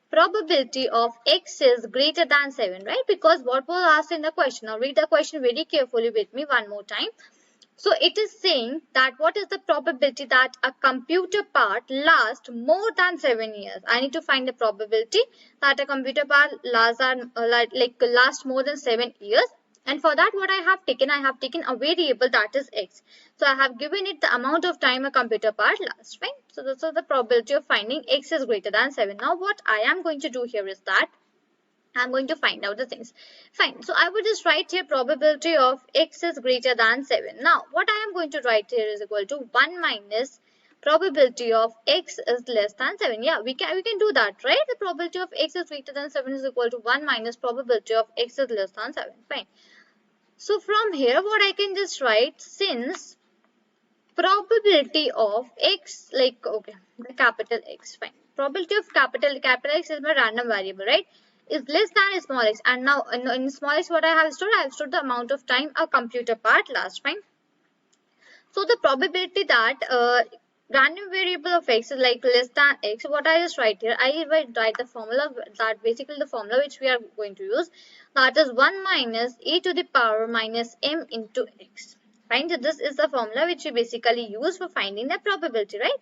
probability of x is greater than 7, right? Because what was asked in the question. Now read the question very carefully with me one more time. So it is saying that what is the probability that a computer part lasts more than 7 years. I need to find the probability that a computer part lasts more than 7 years. And for that, what I have taken a variable that is x. So I have given it the amount of time a computer part lasts, fine. So this is the probability of finding x is greater than 7. Now what I am going to do here is that I am going to find out the things. Fine. So I will just write here probability of x is greater than 7. Now what I am going to write here is equal to 1 minus probability of x is less than 7. Yeah, we can do that, right? The probability of x is greater than 7 is equal to 1 minus probability of x is less than 7. Fine. So from here, what I can just write, since probability of x, the capital X, fine. Probability of capital X is my random variable, right? Is less than small x. And now in small x, what I have stored? I have stored the amount of time a computer part lasts, fine. So the probability that random variable of x is less than x, what I just write here, I write the formula, that basically the formula which we are going to use, that is 1 minus e to the power minus m into x. Fine. So this is the formula which we basically use for finding the probability, right?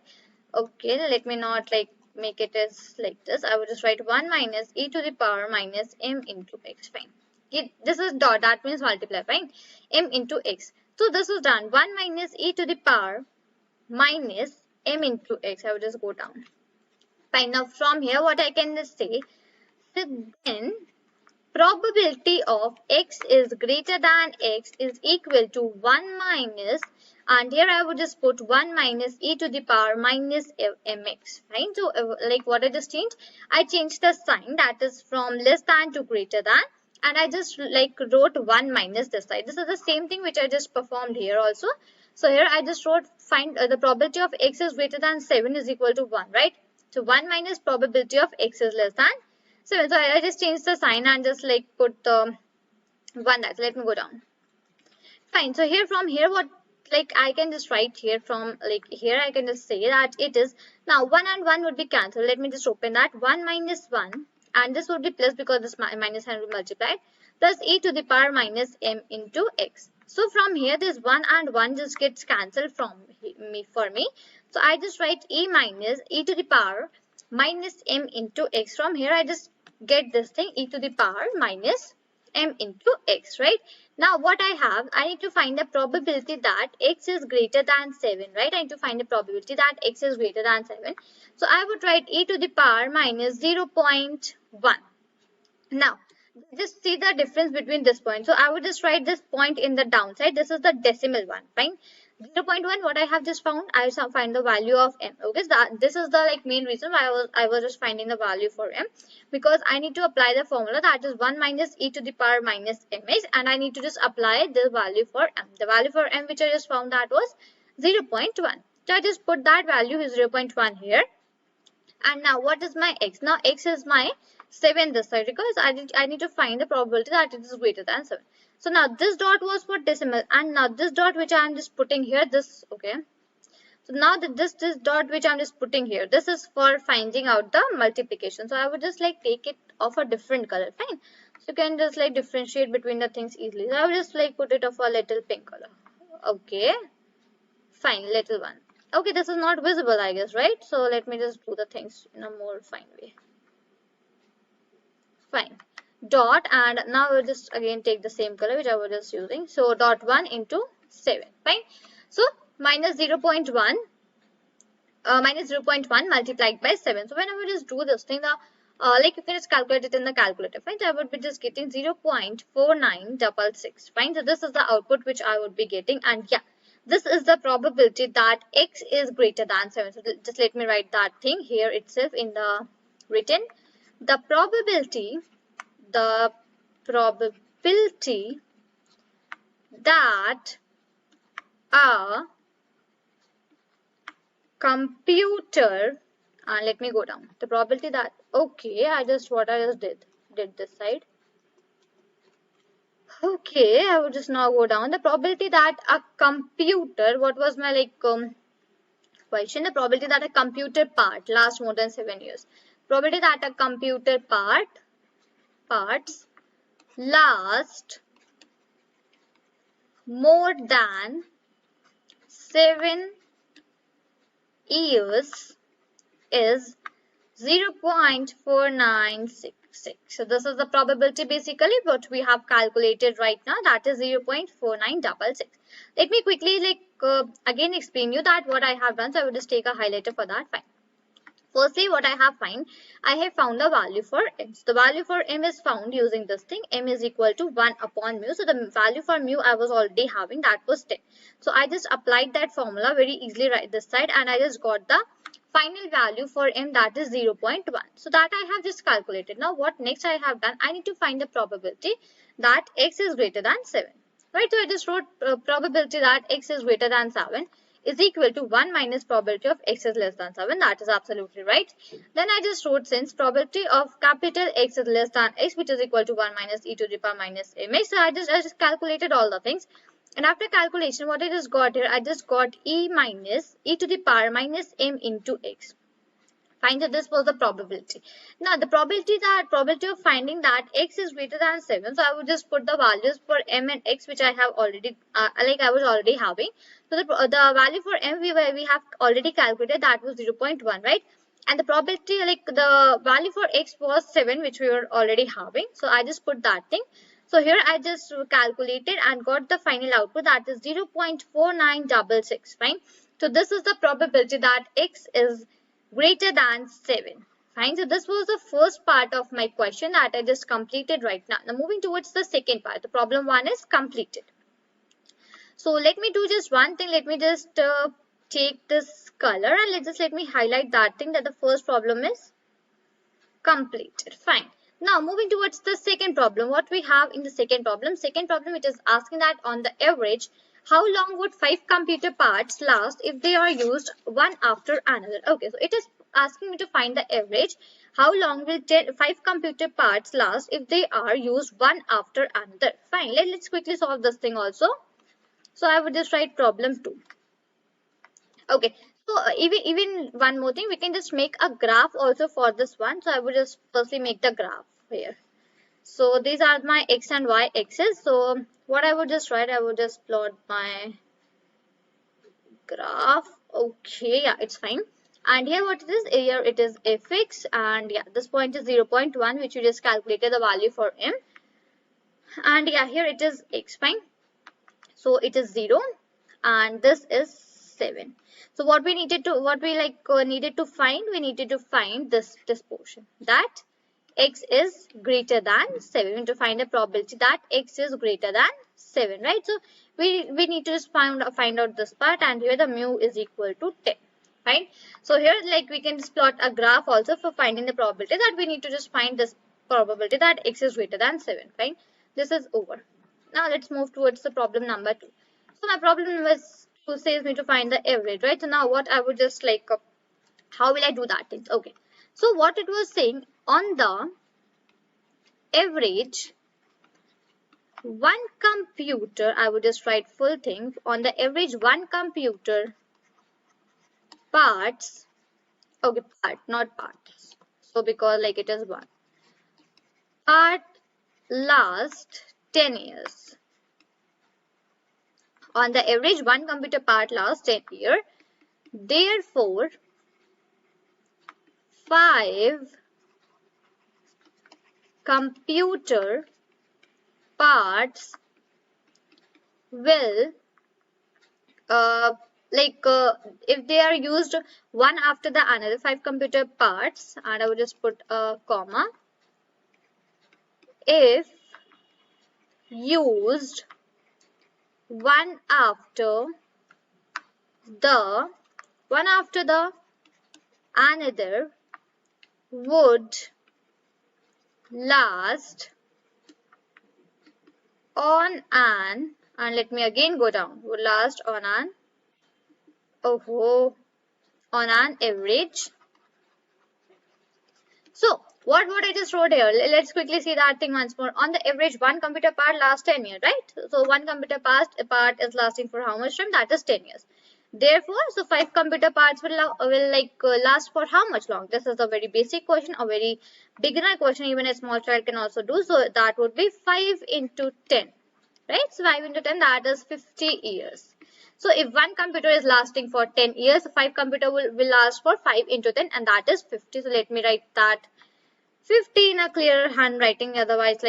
Okay, let me not make it as like this. I will just write 1 minus e to the power minus m into x. Fine. This is dot, that means multiply. Fine. M into x. So this is done. 1 minus e to the power minus m into x. I will just go down. Fine. Now from here, what I can just say, so then probability of x is greater than x is equal to 1 minus, and here I would just put 1 minus e to the power minus mx. Fine. So what I just changed? I changed the sign, that is from less than to greater than. and I just like wrote 1 minus this side. This is the same thing which I just performed here also. So here I just wrote find the probability of x is greater than 7 is equal to 1, right? So 1 minus probability of x is less than 7. So I just changed the sign and just like put the 1 that. So let me go down. Fine. So here from here what like I can just write here from like here I can just say that it is now 1 and 1 would be cancelled. Let me just open that 1 minus 1 and this would be plus because this minus hand will be multiplied plus e to the power minus m into x. So from here this 1 and 1 just gets cancelled from me for me. So I just write e minus e to the power minus m into x. From here I just get this thing e to the power minus m into x, right? Now what I have, I need to find the probability that x is greater than 7, right? I need to find the probability that x is greater than 7. So I would write e to the power minus 0.1. Now, just see the difference between this point. So I would just write this point in the downside. This is the decimal one, fine? 0.1, what I have just found, I find the value of m. Okay, so this is the like main reason why I was just finding the value for m, because I need to apply the formula that is 1 minus e to the power minus mx, and I need to just apply the value for m. The value for m which I just found that was 0.1. So I just put that value is 0.1 here. And now what is my x? Now x is my 7 this side because I need to find the probability that it is greater than 7. So now this dot was for decimal and now this dot which I am just putting here, this, okay. So now this dot which I am just putting here, this is for finding out the multiplication. So I would just like take it of a different color, fine. So you can just like differentiate between the things easily. So I would just like put it of a little pink color. Okay, fine, little one. Okay, this is not visible, I guess, right? So let me just do the things in a more fine way. Fine. Dot, and now we'll just again take the same color which I was just using. So dot 1 into 7. Fine. So minus 0.1 multiplied by 7. So when I would just do this thing, the like you can just calculate it in the calculator. Fine. So I would be just getting 0.4966. Fine. So this is the output which I would be getting, and yeah, this is the probability that x is greater than 7. So just let me write that thing here itself in the written. The probability that a computer, and let me go down. The probability that, okay, I just did this side. Okay, I would just now go down. The probability that a computer, what was my like question? The probability that a computer part lasts more than 7 years. Probability that a computer parts last more than 7 years is 0.4966. So this is the probability basically what we have calculated right now, that is 0.4966. Let me quickly like again explain you that what I have done. So I will just take a highlighter for that. Fine. Firstly, what I have found the value for m. So the value for m is found using this thing. M is equal to 1 upon mu. So the value for mu I was already having, that was 10. So I just applied that formula very easily right this side, and I just got the final value for m, that is 0.1. So that I have just calculated. Now what next I have done, I need to find the probability that x is greater than 7. Right, so I just wrote probability that x is greater than 7 is equal to 1 minus probability of x is less than 7. That is absolutely right. Then I just wrote, since probability of capital X is less than x, which is equal to 1 minus e to the power minus mx. So I just calculated all the things. And after calculation, what I just got here, I just got e minus e to the power minus m into x. Fine, so this was the probability. Now the probability of finding that x is greater than 7. So I would just put the values for m and x which I have already I was already having. So the value for m we have already calculated, that was 0.1, right? And the probability, like the value for x was 7, which we were already having. So I just put that thing. So here I just calculated and got the final output, that is 0.4966. Fine. So this is the probability that x is greater than 7. Fine. So this was the first part of my question that I just completed right now. Now moving towards the second part. The problem 1 is completed. So let me do just one thing. Let me just take this color and let me highlight that thing, that the first problem is completed. Fine. Now moving towards the second problem, what we have in the second problem it is asking that on the average, how long would 5 computer parts last if they are used one after another? Okay, so it is asking me to find the average. How long will 5 computer parts last if they are used one after another? Fine, let's quickly solve this thing also. So I would just write problem 2. Okay, so even one more thing, we can just make a graph also for this one. So I would just firstly make the graph here. So these are my x and y axis. So what I would just write, I would just plot my graph. Okay, yeah, it's fine. And here what it is, here it is fx, and yeah, this point is 0.1, which you just calculated the value for m. And yeah, here it is x, fine. So it is 0, and this is 7. So what we needed to find this portion, that x is greater than 7. We need to find a probability that x is greater than 7, right? So we need to just find out this part, and here the mu is equal to 10. Fine. So here we can just plot a graph also for finding the probability that we need to just find this probability that x is greater than 7. Fine. This is over. Now let's move towards the problem number 2. So my problem number 2 says me to find the average, right? So now what I would just how will I do that thing? Okay. So what it was saying, on the average, one computer, I would just write full thing, on the average one computer parts, okay, part, not parts. So because it is one, part last 10 years. On the average, one computer part lasts 10 years. Therefore, 5 computer parts will, if they are used one after the another, 5 computer parts, and I will just put a comma, if used one after the another, would last on an, and let me again go down, would last on an, on an average. So what I just wrote here, let's quickly see that thing once more. On the average, one computer part lasts 10 years, right? So one computer part is lasting for how much time? That is 10 years. Therefore, so 5 computer parts will last for how much long? This is a very basic question, a very beginner question, even a small child can also do. So that would be 5 into 10, right? So 5 into 10, that is 50 years. So if one computer is lasting for 10 years, 5 computer will last for 5 into 10, and that is 50. So let me write that 50 in a clear handwriting. Otherwise,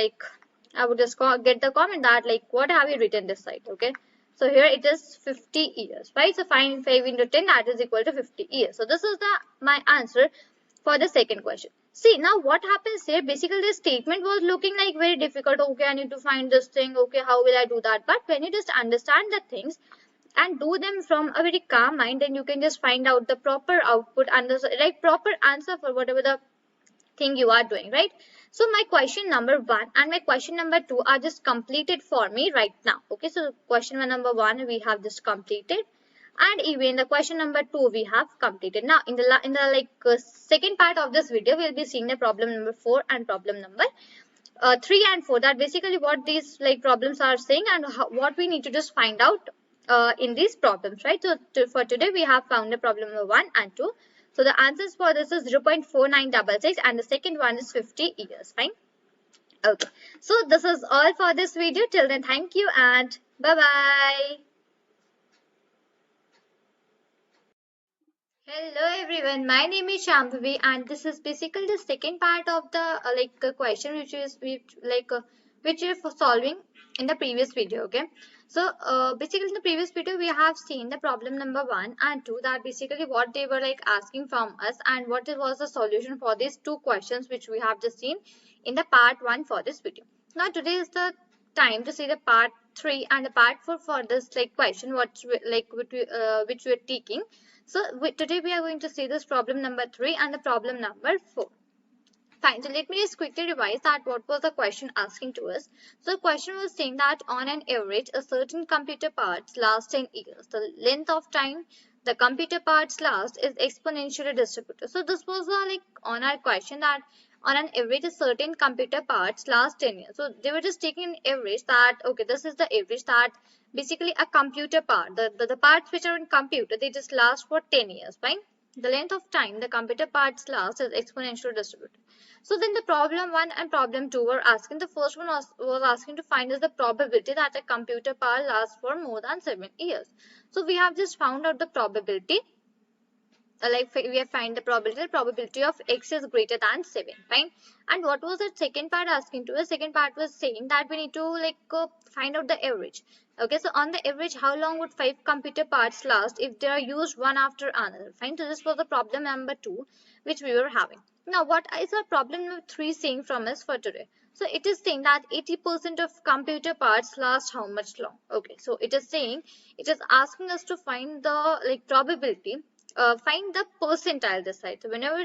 I would just get the comment that what have you written this side? Okay. So here it is 50 years, right? So 5 into 10, that is equal to 50 years. So this is my answer for the second question. See, now what happens here, basically this statement was looking very difficult. Okay, I need to find this thing. Okay, how will I do that? But when you just understand the things and do them from a very calm mind, then you can just find out the proper output and the proper answer for whatever the thing you are doing, right? So my question number 1 and my question number 2 are just completed for me right now. Okay, so question number 1 we have just completed, and even the question number 2 we have completed. Now in the second part of this video, we'll be seeing the problem number 4 and problem number 3 and 4. That basically what these problems are saying and what we need to just find out in these problems, right? So for today we have found the problem number 1 and 2. So the answers for this is 0.4966 and the second one is 50 years. Fine. Okay. So this is all for this video. Till then, thank you and bye-bye. Hello everyone, my name is Shambhavi and this is basically the second part of the question which we're solving in the previous video. Okay. So basically in the previous video we have seen the problem number 1 and 2, that basically what they were asking from us and what was the solution for these two questions which we have just seen in the part 1 for this video. Now today is the time to see the part 3 and the part 4 for this question which we're taking. So today we are going to see this problem number 3 and the problem number 4. Fine, so let me just quickly revise that what was the question asking to us. So the question was saying that on an average, a certain computer parts last 10 years. The length of time the computer parts last is exponentially distributed. So this was like on our question that on an average, a certain computer parts last 10 years. So they were just taking an average that, okay, this is the average that basically a computer part, the parts which are in computer, they just last for 10 years, fine? The length of time the computer parts last is exponentially distributed. So then the problem 1 and problem 2 were asking, the first one was asking to find is the probability that a computer part lasts for more than 7 years. So we have just found out the probability, like we have find the probability of x is greater than 7, fine. And what was the second part asking to us? Second part was saying that we need to like find out the average. Okay, so on the average, how long would 5 computer parts last if they are used one after another, fine. So this was the problem number 2 which we were having. Now what is our problem number 3 saying from us for today? So it is saying that 80% of computer parts last how much long? Okay, so it is saying, it is asking us to find the like probability, find the percentile this side. So whenever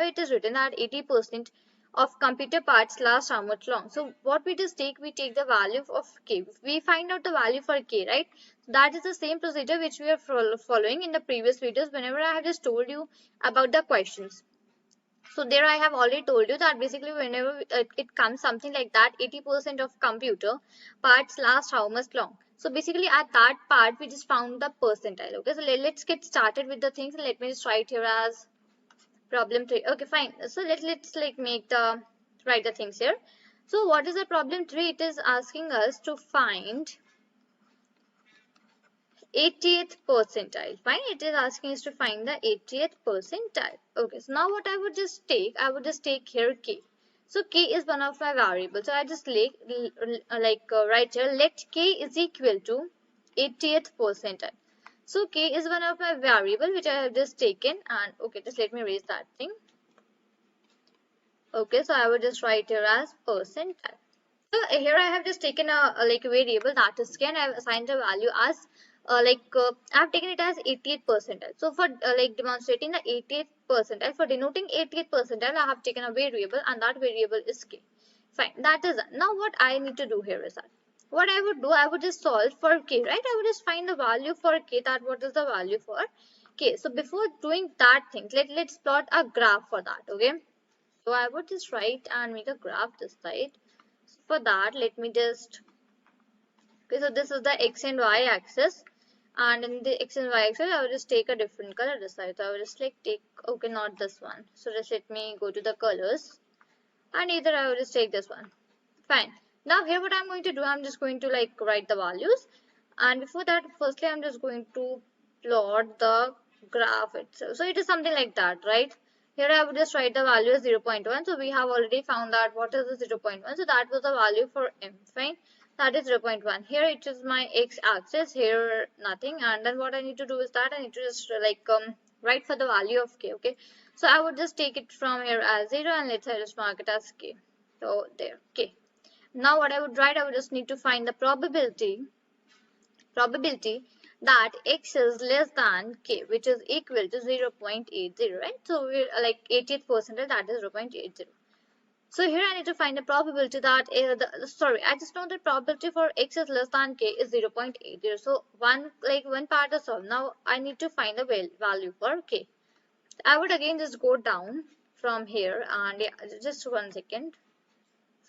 it is written that 80% of computer parts last how much long, so what we just take, we take the value of k. We find out the value for k, right? So that is the same procedure which we are following in the previous videos whenever I have just told you about the questions. So there I have already told you that basically whenever it comes something like that, 80% of computer parts last how much long. So basically at that part we just found the percentile. Okay, so let's get started with the things. Let me just write here as problem 3. Okay, fine. So let's like make the write the things here. So what is the problem 3? It is asking us to find 80th percentile, fine. It is asking us to find the 80th percentile. Okay, so now what I would just take, here k. So k is one of my variables, so I just write here, let k is equal to 80th percentile. So k is one of my variable which I have just taken, and okay, just let me erase that thing. Okay, so I would just write here as percentile. So here I have just taken a like variable that is k, and I have assigned the value as I have taken it as 80th percentile. So for like demonstrating the 80th percentile, for denoting 80th percentile, I have taken a variable, and that variable is k. Fine, that is done. Now what I need to do here is that what I would do, I would just solve for k, right? I would just find the value for k, that what is the value for k. So before doing that thing, let's plot a graph for that. Okay, so I would just write and make a graph this side. For that, let me just, okay, so this is the x and y axis, and in the x and y axis I will just take a different color this side. So I will just like take, okay, not this one, so just let me go to the colors, and either I will just take this one. Fine. Now here what I'm going to do, I'm just going to like write the values, and before that firstly I'm just going to plot the graph itself. So it is something like that, right? Here I would just write the value as 0.1. So we have already found that what is the 0.1. So that was the value for m, fine. That is 0.1. Here it is my x-axis, here nothing. And then what I need to do is that I need to just like write for the value of k, okay. So I would just take it from here as 0, and let's say just mark it as k. So there, k. Now what I would write, I would just need to find the probability that x is less than k, which is equal to 0.80, right? So we're like 80th percentile, that is 0.80. So here I need to find the probability that I just know the probability for x is less than k is 0.80. So one part is solved. Now I need to find the value for k. I would again just go down from here, and yeah, just 1 second.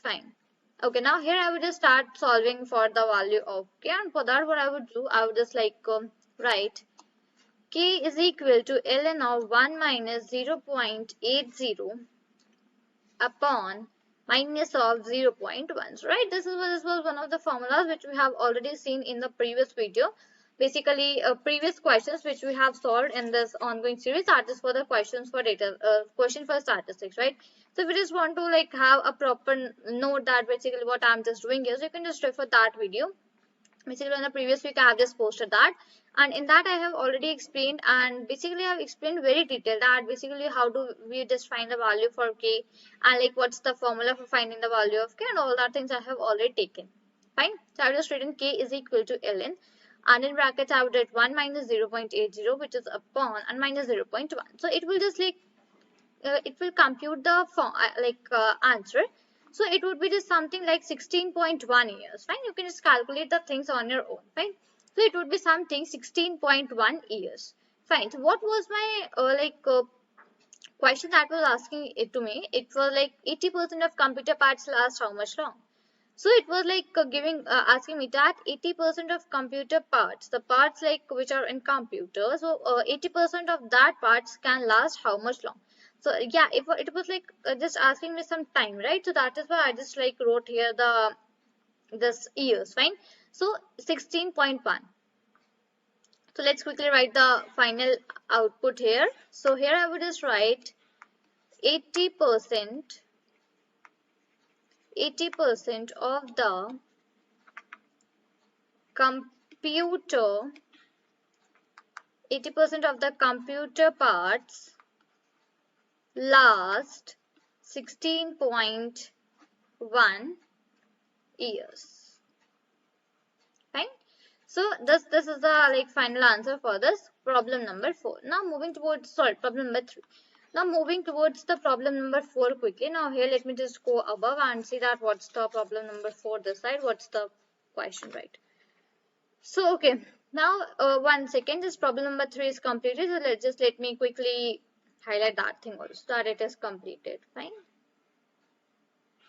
Fine. Okay, now here I would just start solving for the value of k, and for that what I would do, I would just like write k is equal to ln of 1 minus 0.80 upon minus of 0.1. So, right, this was one of the formulas which we have already seen in the previous video. Basically, previous questions which we have solved in this ongoing series, that is for the questions for data, question for statistics, right? So if you just want to like have a proper note that basically what I'm just doing is, you can just refer that video. Basically, on the previous week I have just posted that, and in that I have already explained, and basically I have explained very detailed that basically how do we just find the value for k, and like what's the formula for finding the value of k, and all that things I have already taken. Fine. So I have just written k is equal to ln, and in brackets I would write 1 minus 0.80, which is upon and minus 0.1. So it will just like it will compute the answer. So it would be just something like 16.1 years. Fine, you can just calculate the things on your own. Fine, so it would be something 16.1 years. Fine. So what was my question that was asking it to me? It was like 80% of computer parts last how much long? So it was like asking me that 80% of computer parts, the parts like which are in computer, so 80% of that parts can last how much long? So yeah, if it was like just asking me some time, right? So that is why I just like wrote here this years. Fine. So 16.1. So let's quickly write the final output here. So here I would just write 80% of the computer 80% of the computer parts last 16.1 years. Fine. So this is the final answer for this problem number 4. Now moving towards problem number 3. Now moving towards the problem number 4 quickly. Now here let me just go above and see that what's the problem number 4 this side, what's the question, right? So okay, now 1 second, this problem number 3 is completed. So let me quickly highlight that thing also, so that it is completed. Fine,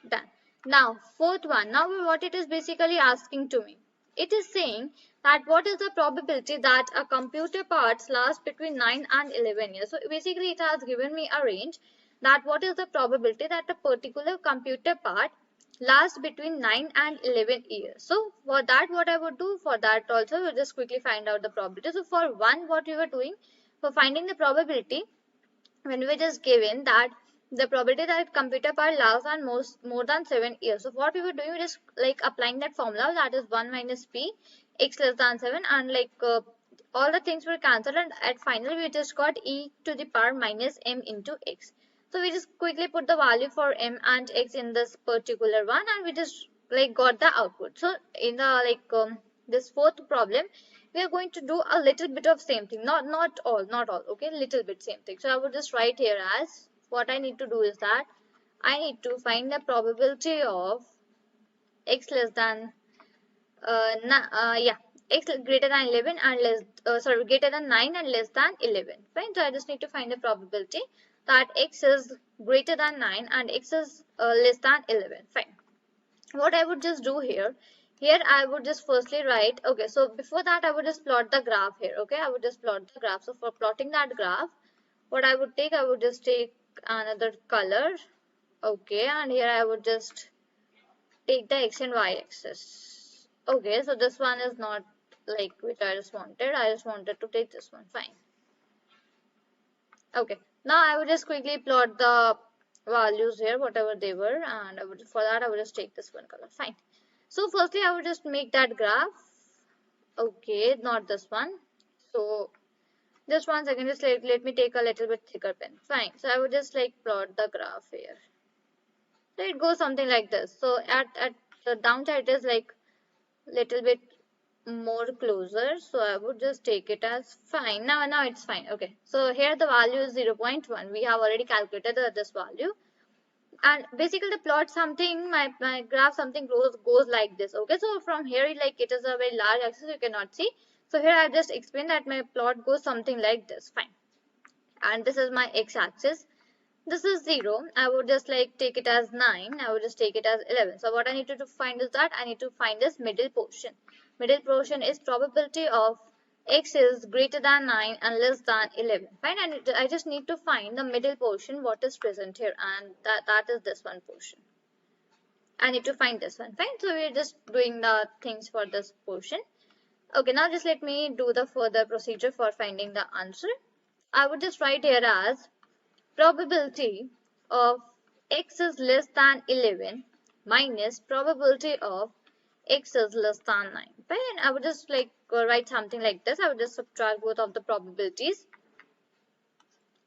done. Now fourth one. Now what it is basically asking to me, it is saying that what is the probability that a computer parts last between 9 and 11 years. So basically it has given me a range that what is the probability that a particular computer part last between 9 and 11 years. So for that, what I would do, for that also we'll just quickly find out the probability. So for one, what we were doing for finding the probability, when we just given that the probability that computer part lasts on more than 7 years. So what we were doing, we just like applying that formula, that is 1 minus p x less than 7, and all the things were cancelled, and at final we just got e to the power minus m into x. So we just quickly put the value for m and x in this particular one, and we just got the output. So in the this fourth problem, we are going to do a little bit of same thing, not all, okay, little bit same thing. So I would just write here as what I need to do is that I need to find the probability of x less than x greater than 11 and greater than 9 and less than 11. Fine. So I just need to find the probability that x is greater than 9 and x is less than 11. Fine. What I would just do here I would just firstly write, okay, so before that I would just plot the graph here. Okay, I would just plot the graph. So for plotting that graph, what I would take, I would just take another color. Okay, and here I would just take the x and y axis. Okay, so this one is not which I just wanted to take this one. Fine. Okay, now I would just quickly plot the values here, whatever they were, and for that I would just take this one color. Fine. So firstly I would just make that graph. Okay, not this one. So just 1 second, just let me take a little bit thicker pen. Fine. So I would just plot the graph here. So it goes something like this. So at the downside it is little bit more closer. So I would just take it as fine. Now it's fine. Okay. So here the value is 0.1. We have already calculated this value. And basically the plot something, my graph something goes like this. Okay. So from here it is a very large axis, you cannot see. So here I just explained that my plot goes something like this. Fine. And this is my x-axis. This is 0. I would just take it as 9. I would just take it as 11. So what I need to find is that I need to find this middle portion. Middle portion is probability of x is greater than 9 and less than 11. Fine. And I just need to find the middle portion, what is present here, and that is this one portion. I need to find this one. Fine. So we're just doing the things for this portion. Okay, now just let me do the further procedure for finding the answer. I would just write here as probability of x is less than 11 minus probability of x is less than 9. Fine. I would just write something like this. I would just subtract both of the probabilities.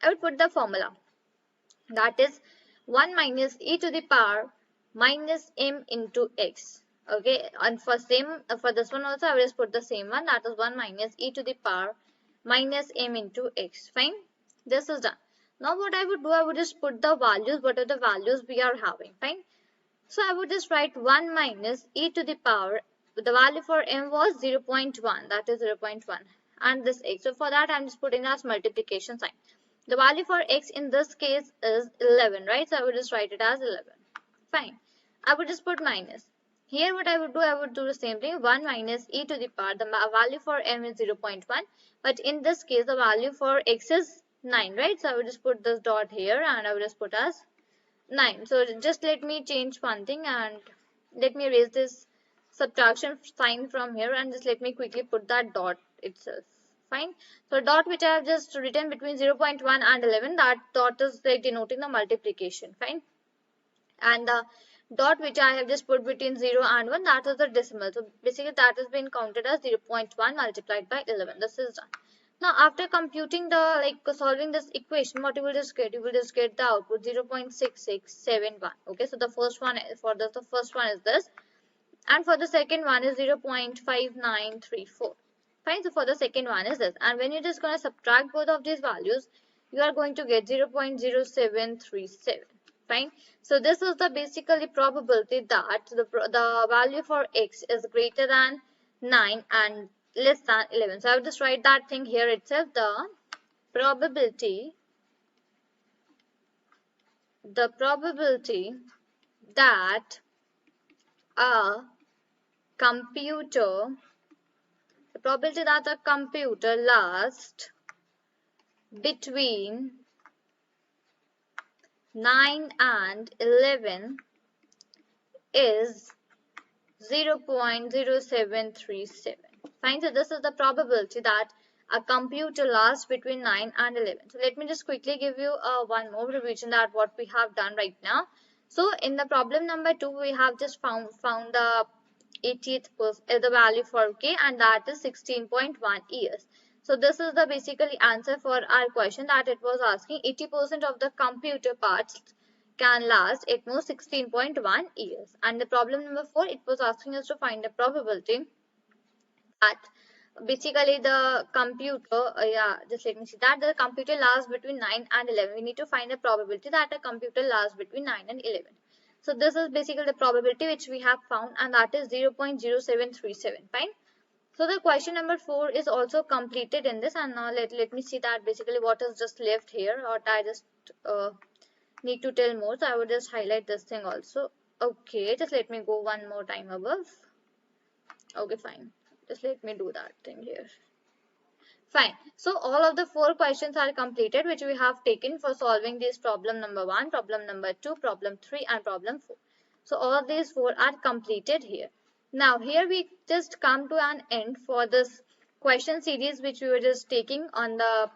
I would put the formula, that is 1 minus e to the power minus m into x. Okay, and for this one also I will just put the same one, that is 1 minus e to the power minus m into x. Fine, this is done. Now what I would do, I would just put the values, what are the values we are having, fine. So I would just write 1 minus e to the power, the value for m was 0.1, that is 0.1, and this x. So for that I'm just putting as multiplication sign. The value for x in this case is 11, right? So I would just write it as 11. Fine. I would just put minus. Here what I would do the same thing. 1 minus e to the power. The value for m is 0.1. But in this case, the value for x is 9, right? So I would just put this dot here and I would just put as 9. So just let me change one thing and let me erase this subtraction sign from here and just let me quickly put that dot itself. Fine. So dot which I have just written between 0.1 and 11, that dot is like denoting the multiplication. Fine. And the dot which I have just put between 0 and 1, that is the decimal. So basically that has been counted as 0.1 multiplied by 11. This is done. Now after computing the solving this equation, what you will just get? You will just get the output 0.6671. Okay, so the first one the first one is this, and for the second one is 0.5934. Fine. So for the second one is this, and when you're just going to subtract both of these values, you are going to get 0.0737. Fine. So this is the basically probability that the value for x is greater than 9 and less than 11. So I will just write that thing here itself. The probability that a computer lasts between 9 and 11 is 0.0737. Fine. So this is the probability that a computer lasts between 9 and 11. So let me just quickly give you one more revision that what we have done right now. So in the problem number 2, we have just found the 80th the value for k, and that is 16.1 years. So this is the basically answer for our question, that it was asking 80% of the computer parts can last at most 16.1 years. And the problem number 4, it was asking us to find the probability that basically the computer, just let me see, that the computer lasts between 9 and 11. We need to find the probability that a computer lasts between 9 and 11. So this is basically the probability which we have found, and that is 0.0737. Fine. So the question number 4 is also completed in this, and now let me see that basically what is just left here, or I just need to tell more. So I would just highlight this thing also. Okay, just let me go one more time above. Okay, fine. Just let me do that thing here. Fine. So all of the 4 questions are completed which we have taken for solving this problem number 1, problem number 2, problem 3 and problem 4. So all of these 4 are completed here. Now here we just come to an end for this question series which we were just taking on the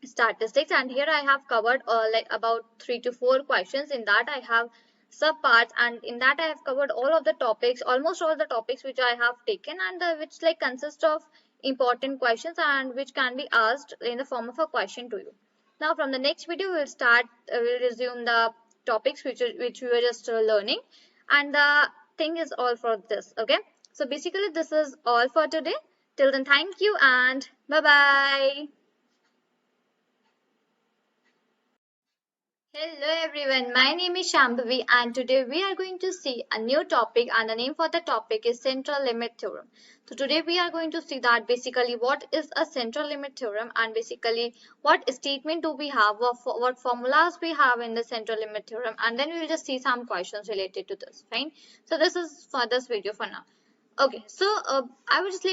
statistics, and here I have covered like about 3 to 4 questions. In that I have sub parts, and in that I have covered all of the topics, almost all the topics which I have taken, and which like consist of important questions and which can be asked in the form of a question to you. Now from the next video we'll resume the topics which we were just learning, and the thing is all for this. Okay, so basically this is all for today. Till then, thank you and bye bye. Hello everyone, my name is Shambhavi, and today we are going to see a new topic, and the name for the topic is central limit theorem. So today we are going to see that basically what is a central limit theorem, and basically what statement do we have, what formulas we have in the central limit theorem, and then we will just see some questions related to this. Fine. So this is for this video for now. Okay, so I would just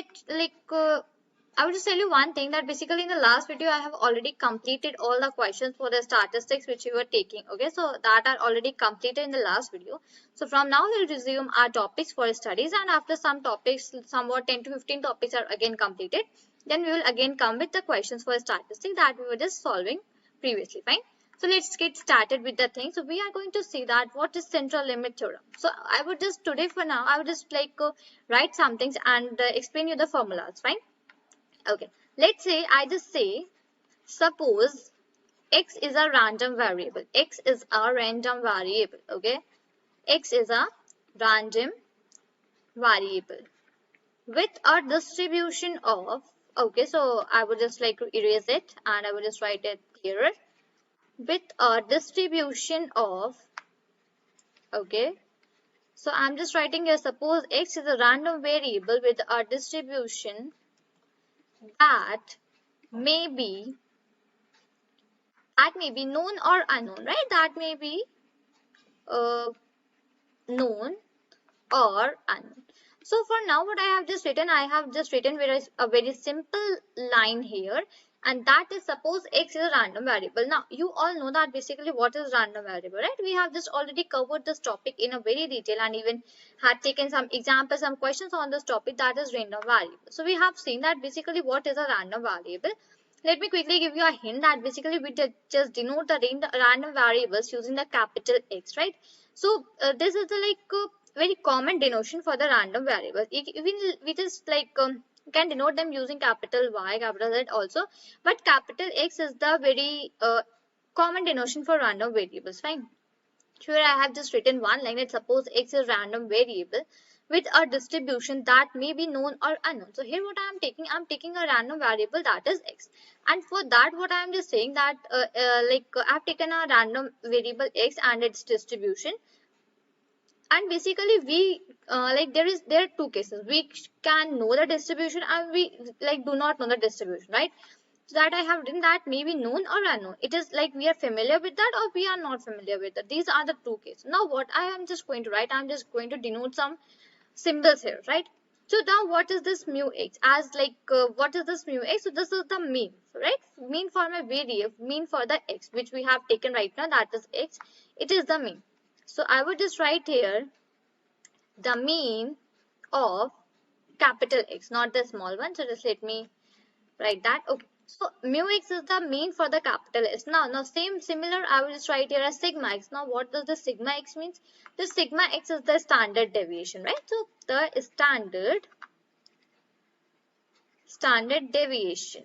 I will just tell you one thing, that basically in the last video I have already completed all the questions for the statistics which we were taking. Okay, so that are already completed in the last video. So from now we'll resume our topics for studies, and after some topics, somewhat 10 to 15 topics are again completed, then we will again come with the questions for statistics that we were just solving previously. Fine. So let's get started with the thing. So we are going to see that what is central limit theorem. So I would just today for now I would just write some things and explain you the formulas. Fine. Okay, let's say I just say, suppose x is a random variable. X is a random variable. Okay, x is a random variable with a distribution of, okay, so I would just erase it and I would just write it here. with a distribution of, okay, so I'm just writing here, suppose x is a random variable with a distribution that may be known or unknown, right? That may be uh, known or unknown. So for now, what I have just written a very simple line here, and that is, suppose x is a random variable. Now you all know that basically what is random variable, right? We have just already covered this topic in a very detail and even had taken some examples, some questions on this topic, that is random variable. So we have seen that basically what is a random variable. Let me quickly give you a hint that basically we just denote the random variables using the capital X, right? So this is the very common denotation for the random variables. Even we just can denote them using capital Y, capital Z also, but capital X is the very common denotation for random variables. Fine. Here I have just written one line. Let's suppose x is a random variable with a distribution that may be known or unknown. So here what I am taking, I am taking a random variable that is x, and for that what I am just saying that I have taken a random variable x and its distribution, and basically we there are two cases. We can know the distribution and we do not know the distribution, right? So that I have written that may be known or unknown. It is like we are familiar with that or we are not familiar with that. These are the two cases. Now what I am just going to write, I am just going to denote some symbols here, right? So now what is this mu x? As what is this mu x? So this is the mean, right? Mean for my variable, mean for the x which we have taken right now, that is x. It is the mean. So I would just write here the mean of capital X, not the small one. So just let me write that. Okay. So mu x is the mean for the capital S. Now similar, I will just write here as sigma x. Now what does the sigma x means? The sigma x is the standard deviation, right? So the standard deviation,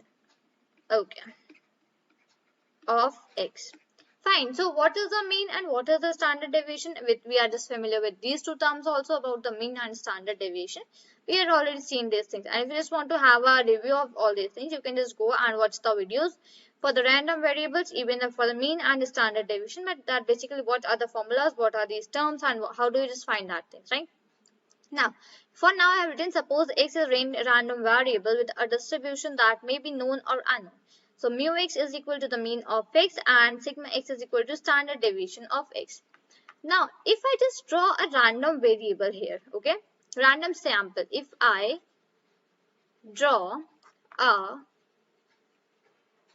okay, of x. Fine. So what is the mean and what is the standard deviation? We are just familiar with these two terms also about the mean and standard deviation. We had already seen these things. And if you just want to have a review of all these things, you can just go and watch the videos for the random variables, even for the mean and the standard deviation. But that basically what are the formulas, what are these terms, and how do you just find that things, right? Now, for now I have written, suppose x is a random variable with a distribution that may be known or unknown. So mu x is equal to the mean of x and sigma x is equal to standard deviation of x. Now, if I just draw a random variable here, okay, random sample, if I draw a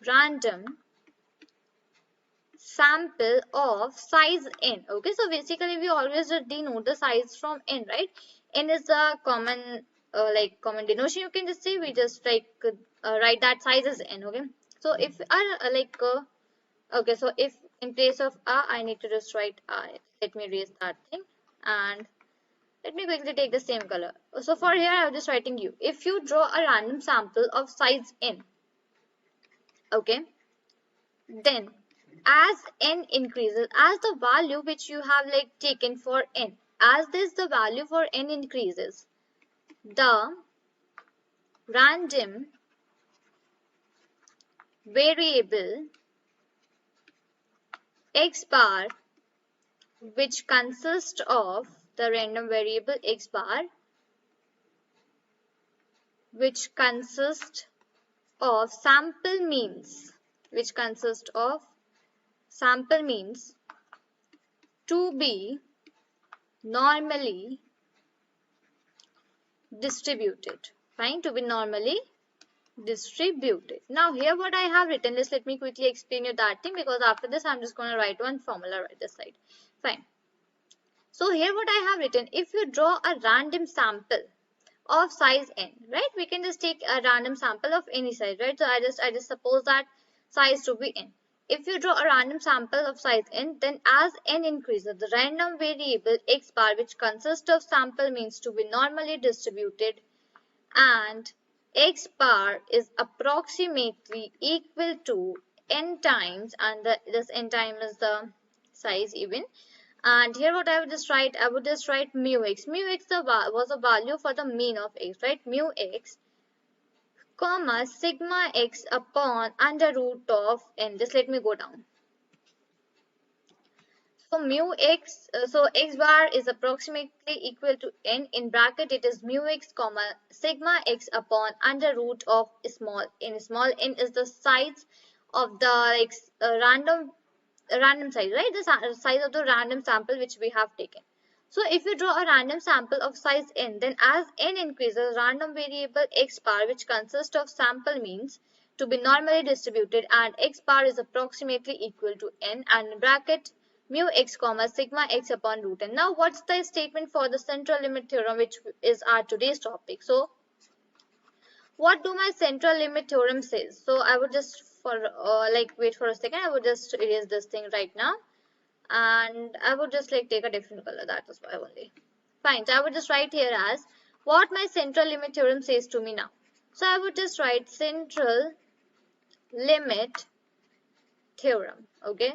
random sample of size n, okay, so basically we always denote the size from n, right? N is the common common denotation, you can just say. We just write that size as n, okay. So if okay, so if in place of I need to just write I. Let me erase that thing and let me quickly take the same color. So for here I'm just writing u. If you draw a random sample of size n, okay, then as n increases, as the value which you have taken for n, as the value for n increases, the random variable x bar, which consists of the random variable x bar, which consists of sample means, to be normally distributed. Fine, to be normally distributed. Now here what I have written is, let me quickly explain you that thing, because after this I'm just going to write one formula right this side. Fine. So here what I have written, if you draw a random sample of size n, right? We can just take a random sample of any size, right? So I just suppose that size to be n. If you draw a random sample of size n, then as n increases, the random variable x bar, which consists of sample means to be normally distributed, and x bar is approximately equal to n times, and this n time is the size even. And here what I would just write, mu x. Mu x was a value for the mean of x, right? Mu x, comma, sigma x upon under root of n. Just let me go down. So mu x, so x bar is approximately equal to n. In bracket, it is mu x comma sigma x upon under root of small n. Small n is the size of the random size, right? The size of the random sample which we have taken. So if you draw a random sample of size n, then as n increases, random variable x bar, which consists of sample means, to be normally distributed, and x bar is approximately equal to n, and in bracket mu x comma sigma x upon root n. Now what's the statement for the central limit theorem, which is our today's topic? So what do my central limit theorem says? So I would just wait for a second. I would just erase this thing right now, and I would just take a different color. That is why only. Fine. So I would just write here as what my central limit theorem says to me now. So I would just write central limit theorem. Okay.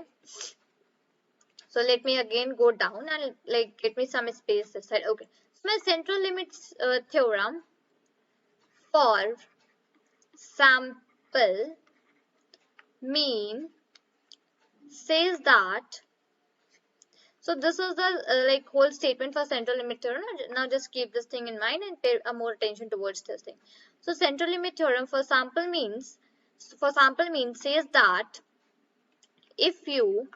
So let me again go down and get me some space this side. Okay. So my central limits theorem for sample mean says that. So this is the whole statement for central limit theorem. Now just keep this thing in mind and pay more attention towards this thing. So central limit theorem for sample means says that if you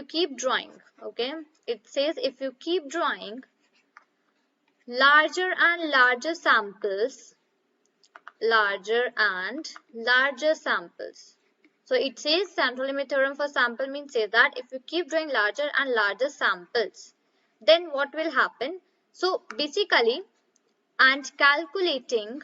keep drawing, okay, it says if you keep drawing larger and larger samples, so it says central limit theorem for sample means says that if you keep drawing larger and larger samples, then what will happen? So basically, and calculating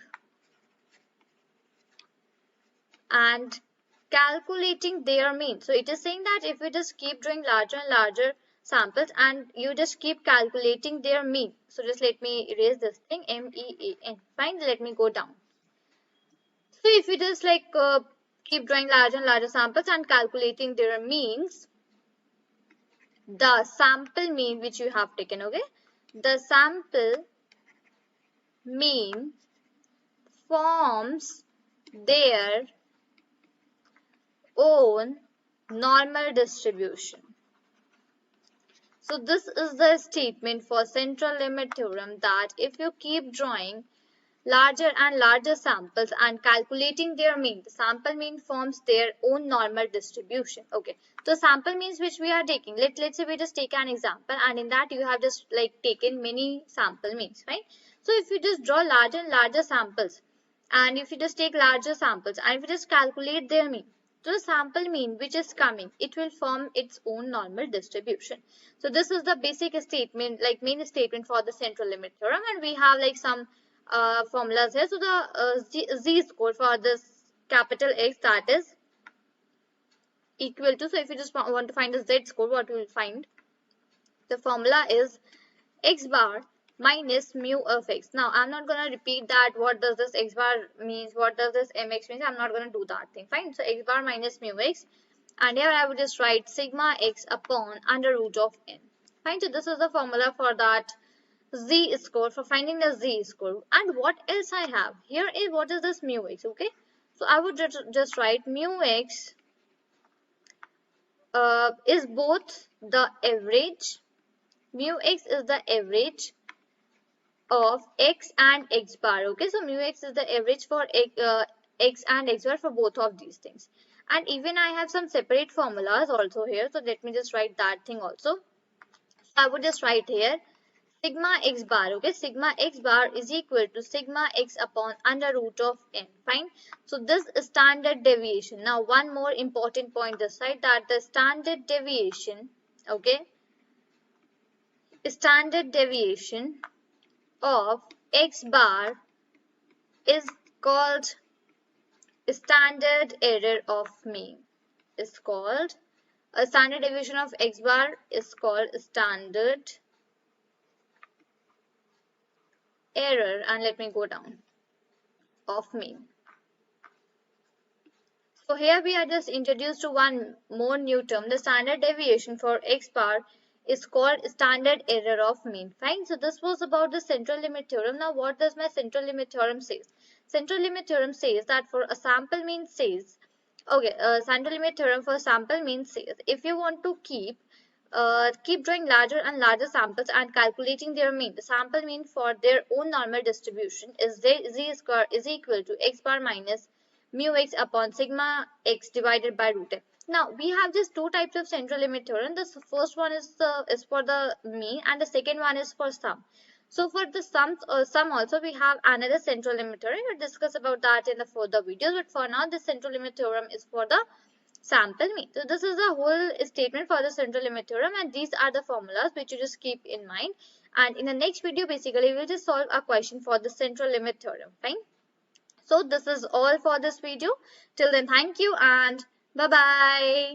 their mean. So it is saying that if you just keep drawing larger and larger samples and you just keep calculating their mean. So just let me erase this thing, MEAN. Fine, let me go down. So if you just keep drawing larger and larger samples and calculating their means, the sample mean which you have taken, okay, the sample mean forms their own normal distribution. So this is the statement for central limit theorem, that if you keep drawing larger and larger samples and calculating their mean, the sample mean forms their own normal distribution. Okay, so sample means which we are taking, let's say we just take an example, and in that you have just taken many sample means, right? So if you just draw larger and larger samples, and if you just take larger samples and if you just calculate their mean, so the sample mean which is coming, it will form its own normal distribution. So this is the basic statement, main statement for the central limit theorem, and we have some formulas here. So the z score for this capital X, that is equal to, so if you just want to find the z score, what you will find, the formula is x bar minus mu of x. Now I'm not going to repeat that what does this x bar means, what does this mx means. I'm not going to do that thing. Fine. So x bar minus mu x, and here I would just write sigma x upon under root of n. Fine. So this is the formula for that z score, for finding the z score. And what else I have here is, what is this mu x? Okay, so I would just write mu x is both the average, mu x is the average of x and x bar. Okay, so mu x is the average for x and x bar for both of these things. And even I have some separate formulas also here, so let me just write that thing also. So I would just write here sigma x bar. Okay, sigma x bar is equal to sigma x upon under root of n. Fine. So this is standard deviation. Now one more important point this side, that the standard deviation, okay, standard deviation of x bar is called standard error of mean. Is called a standard deviation of x bar is called standard error, and let me go down, of mean. So here we are just introduced to one more new term. The standard deviation for x bar is called standard error of mean. Fine. So this was about the central limit theorem. Now what does my central limit theorem say? Central limit theorem says that for a sample mean says Okay, central limit theorem for sample means if you want to keep drawing larger and larger samples and calculating their mean. The sample mean for their own normal distribution is z square is equal to x bar minus mu x upon sigma x divided by root x. Now we have just two types of central limit theorem. The first one is for the mean, and the second one is for sum. So for the sum also we have another central limit theorem. We'll discuss about that in the further videos. But for now, the central limit theorem is for the sample mean. So this is the whole statement for the central limit theorem, and these are the formulas which you just keep in mind. And in the next video, basically we'll just solve a question for the central limit theorem. Fine. So this is all for this video. Till then, thank you and bye bye.